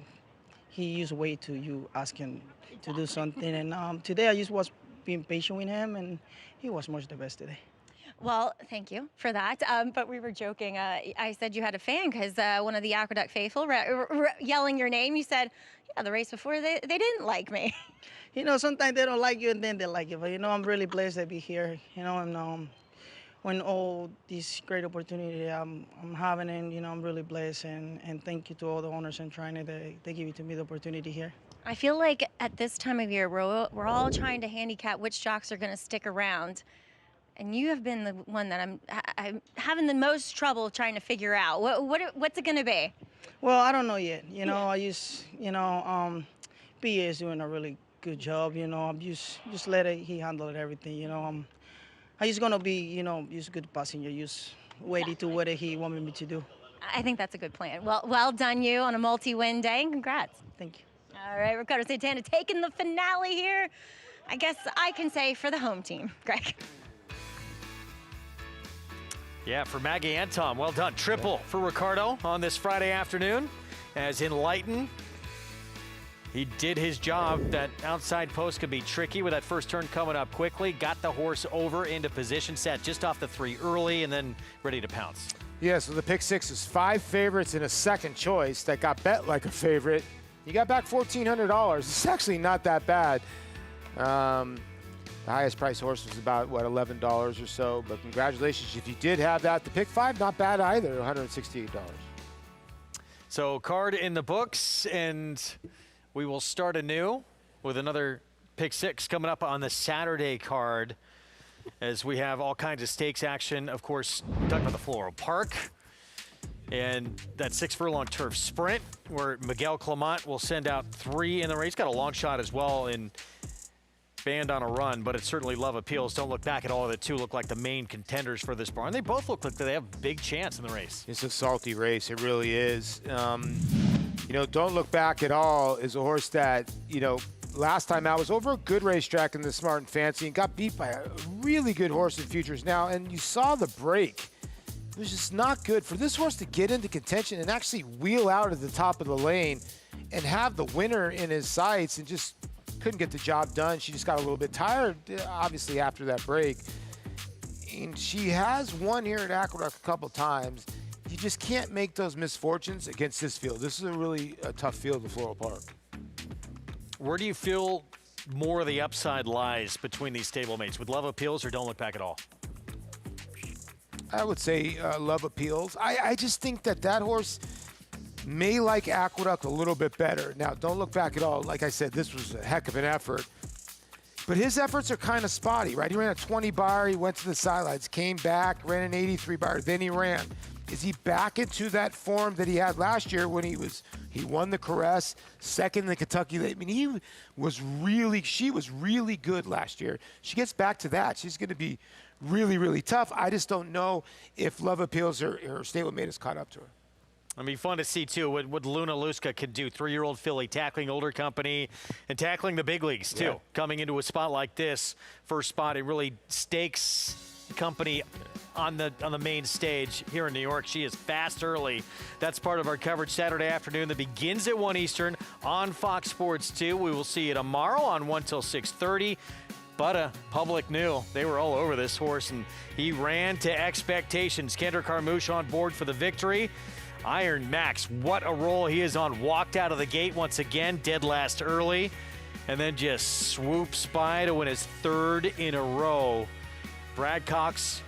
he used to wait till you ask him to do something. And today I just was being patient with him, and he was much the best today. Well, thank you for that. But we were joking. I said you had a fan because one of the Aqueduct faithful yelling your name. You said, yeah, the race before, they didn't like me. Sometimes they don't like you and then they like you. But, I'm really blessed to be here, and when all this great opportunity I'm having, and, I'm really blessed. And thank you to all the owners and trainers that they give it to me the opportunity here. I feel like at this time of year, we're all trying to handicap which jocks are going to stick around. And you have been the one that I'm having the most trouble trying to figure out. What's it going to be? Well, I don't know yet. I just, PA is doing a really good job. I'm just he handle it everything. I'm just going to be, just good passenger, just waiting to what he wanted me to do. I think that's a good plan. Well done you on a multi-win day, and congrats. Thank you. All right, Ricardo Santana taking the finale here. I guess I can say for the home team. Greg. Yeah, for Maggie and Tom, well done. Triple for Ricardo on this Friday afternoon. As Enlighten, he did his job. That outside post could be tricky with that first turn coming up quickly. Got the horse over into position, sat just off the 3 early, and then ready to pounce. Yeah, so the pick 6 is 5 favorites and a second choice that got bet like a favorite. You got back $1,400. It's actually not that bad. The highest price horse was about, $11 or so. But congratulations if you did have that. The pick 5, not bad either, $168. So card in the books, and we will start anew with another pick 6 coming up on the Saturday card as we have all kinds of stakes action. Of course, we talked about the Floral Park and that 6 furlong turf sprint where Miguel Clement will send out 3 in the race. Got a long shot as well in Band on a Run, but it's certainly Love Appeals. Don't look back at all. The 2 look like the main contenders for this barn. They both look like they have a big chance in the race. It's a salty race. It really is. Don't Look Back at All is a horse that, last time out was over a good racetrack in the Smart and Fancy and got beat by a really good horse in Futures Now. And you saw the break. It was just not good for this horse to get into contention and actually wheel out at the top of the lane and have the winner in his sights and just couldn't get the job done. She just got a little bit tired, obviously, after that break. And she has won here at Aqueduct a couple times. You just can't make those misfortunes against this field. This is a really tough field, the Floral Park. Where do you feel more of the upside lies between these stablemates, with Love Appeals or Don't Look Back at All? I would say Love Appeals. I just think that horse may like Aqueduct a little bit better. Now, Don't Look Back at All. Like I said, this was a heck of an effort. But his efforts are kind of spotty, right? He ran a 20 bar, he went to the sidelines, came back, ran an 83 bar, then he ran. Is he back into that form that he had last year when he won the Caress, second in the Kentucky? I mean, she was really good last year. She gets back to that. She's going to be really, really tough. I just don't know if Love Appeals or stablemate has caught up to her. It'll be fun to see, too, what Luna Luska can do. 3-year-old filly tackling older company and tackling the big leagues, too. Yeah. Coming into a spot like this, first spot, it really stakes company on the main stage here in New York. She is fast early. That's part of our coverage Saturday afternoon that begins at 1 Eastern on Fox Sports 2. We will see you tomorrow on 1 till 6:30. But public knew they were all over this horse, and he ran to expectations. Kendrick Carmouche on board for the victory. Iron Max, what a roll he is on. Walked out of the gate once again, dead last early, and then just swoops by to win his 3rd in a row. Brad Cox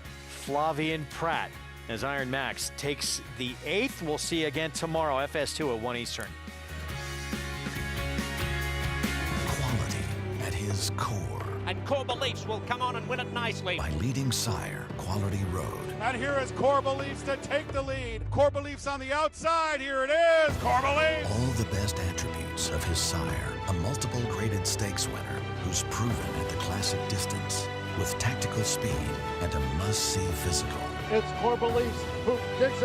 Flavian Pratt as Iron Max takes the 8th. We'll see you again tomorrow, FS2 at 1 Eastern. Quality at his core. And Core Beliefs will come on and win it nicely. By leading Sire, Quality Road. And here is Core Beliefs to take the lead. Core Beliefs on the outside. Here it is. Core Beliefs. All the best attributes of his sire. A multiple graded stakes winner who's proven at the classic distance with tactical speed and a must-see physical. It's Core Beliefs who kicks it.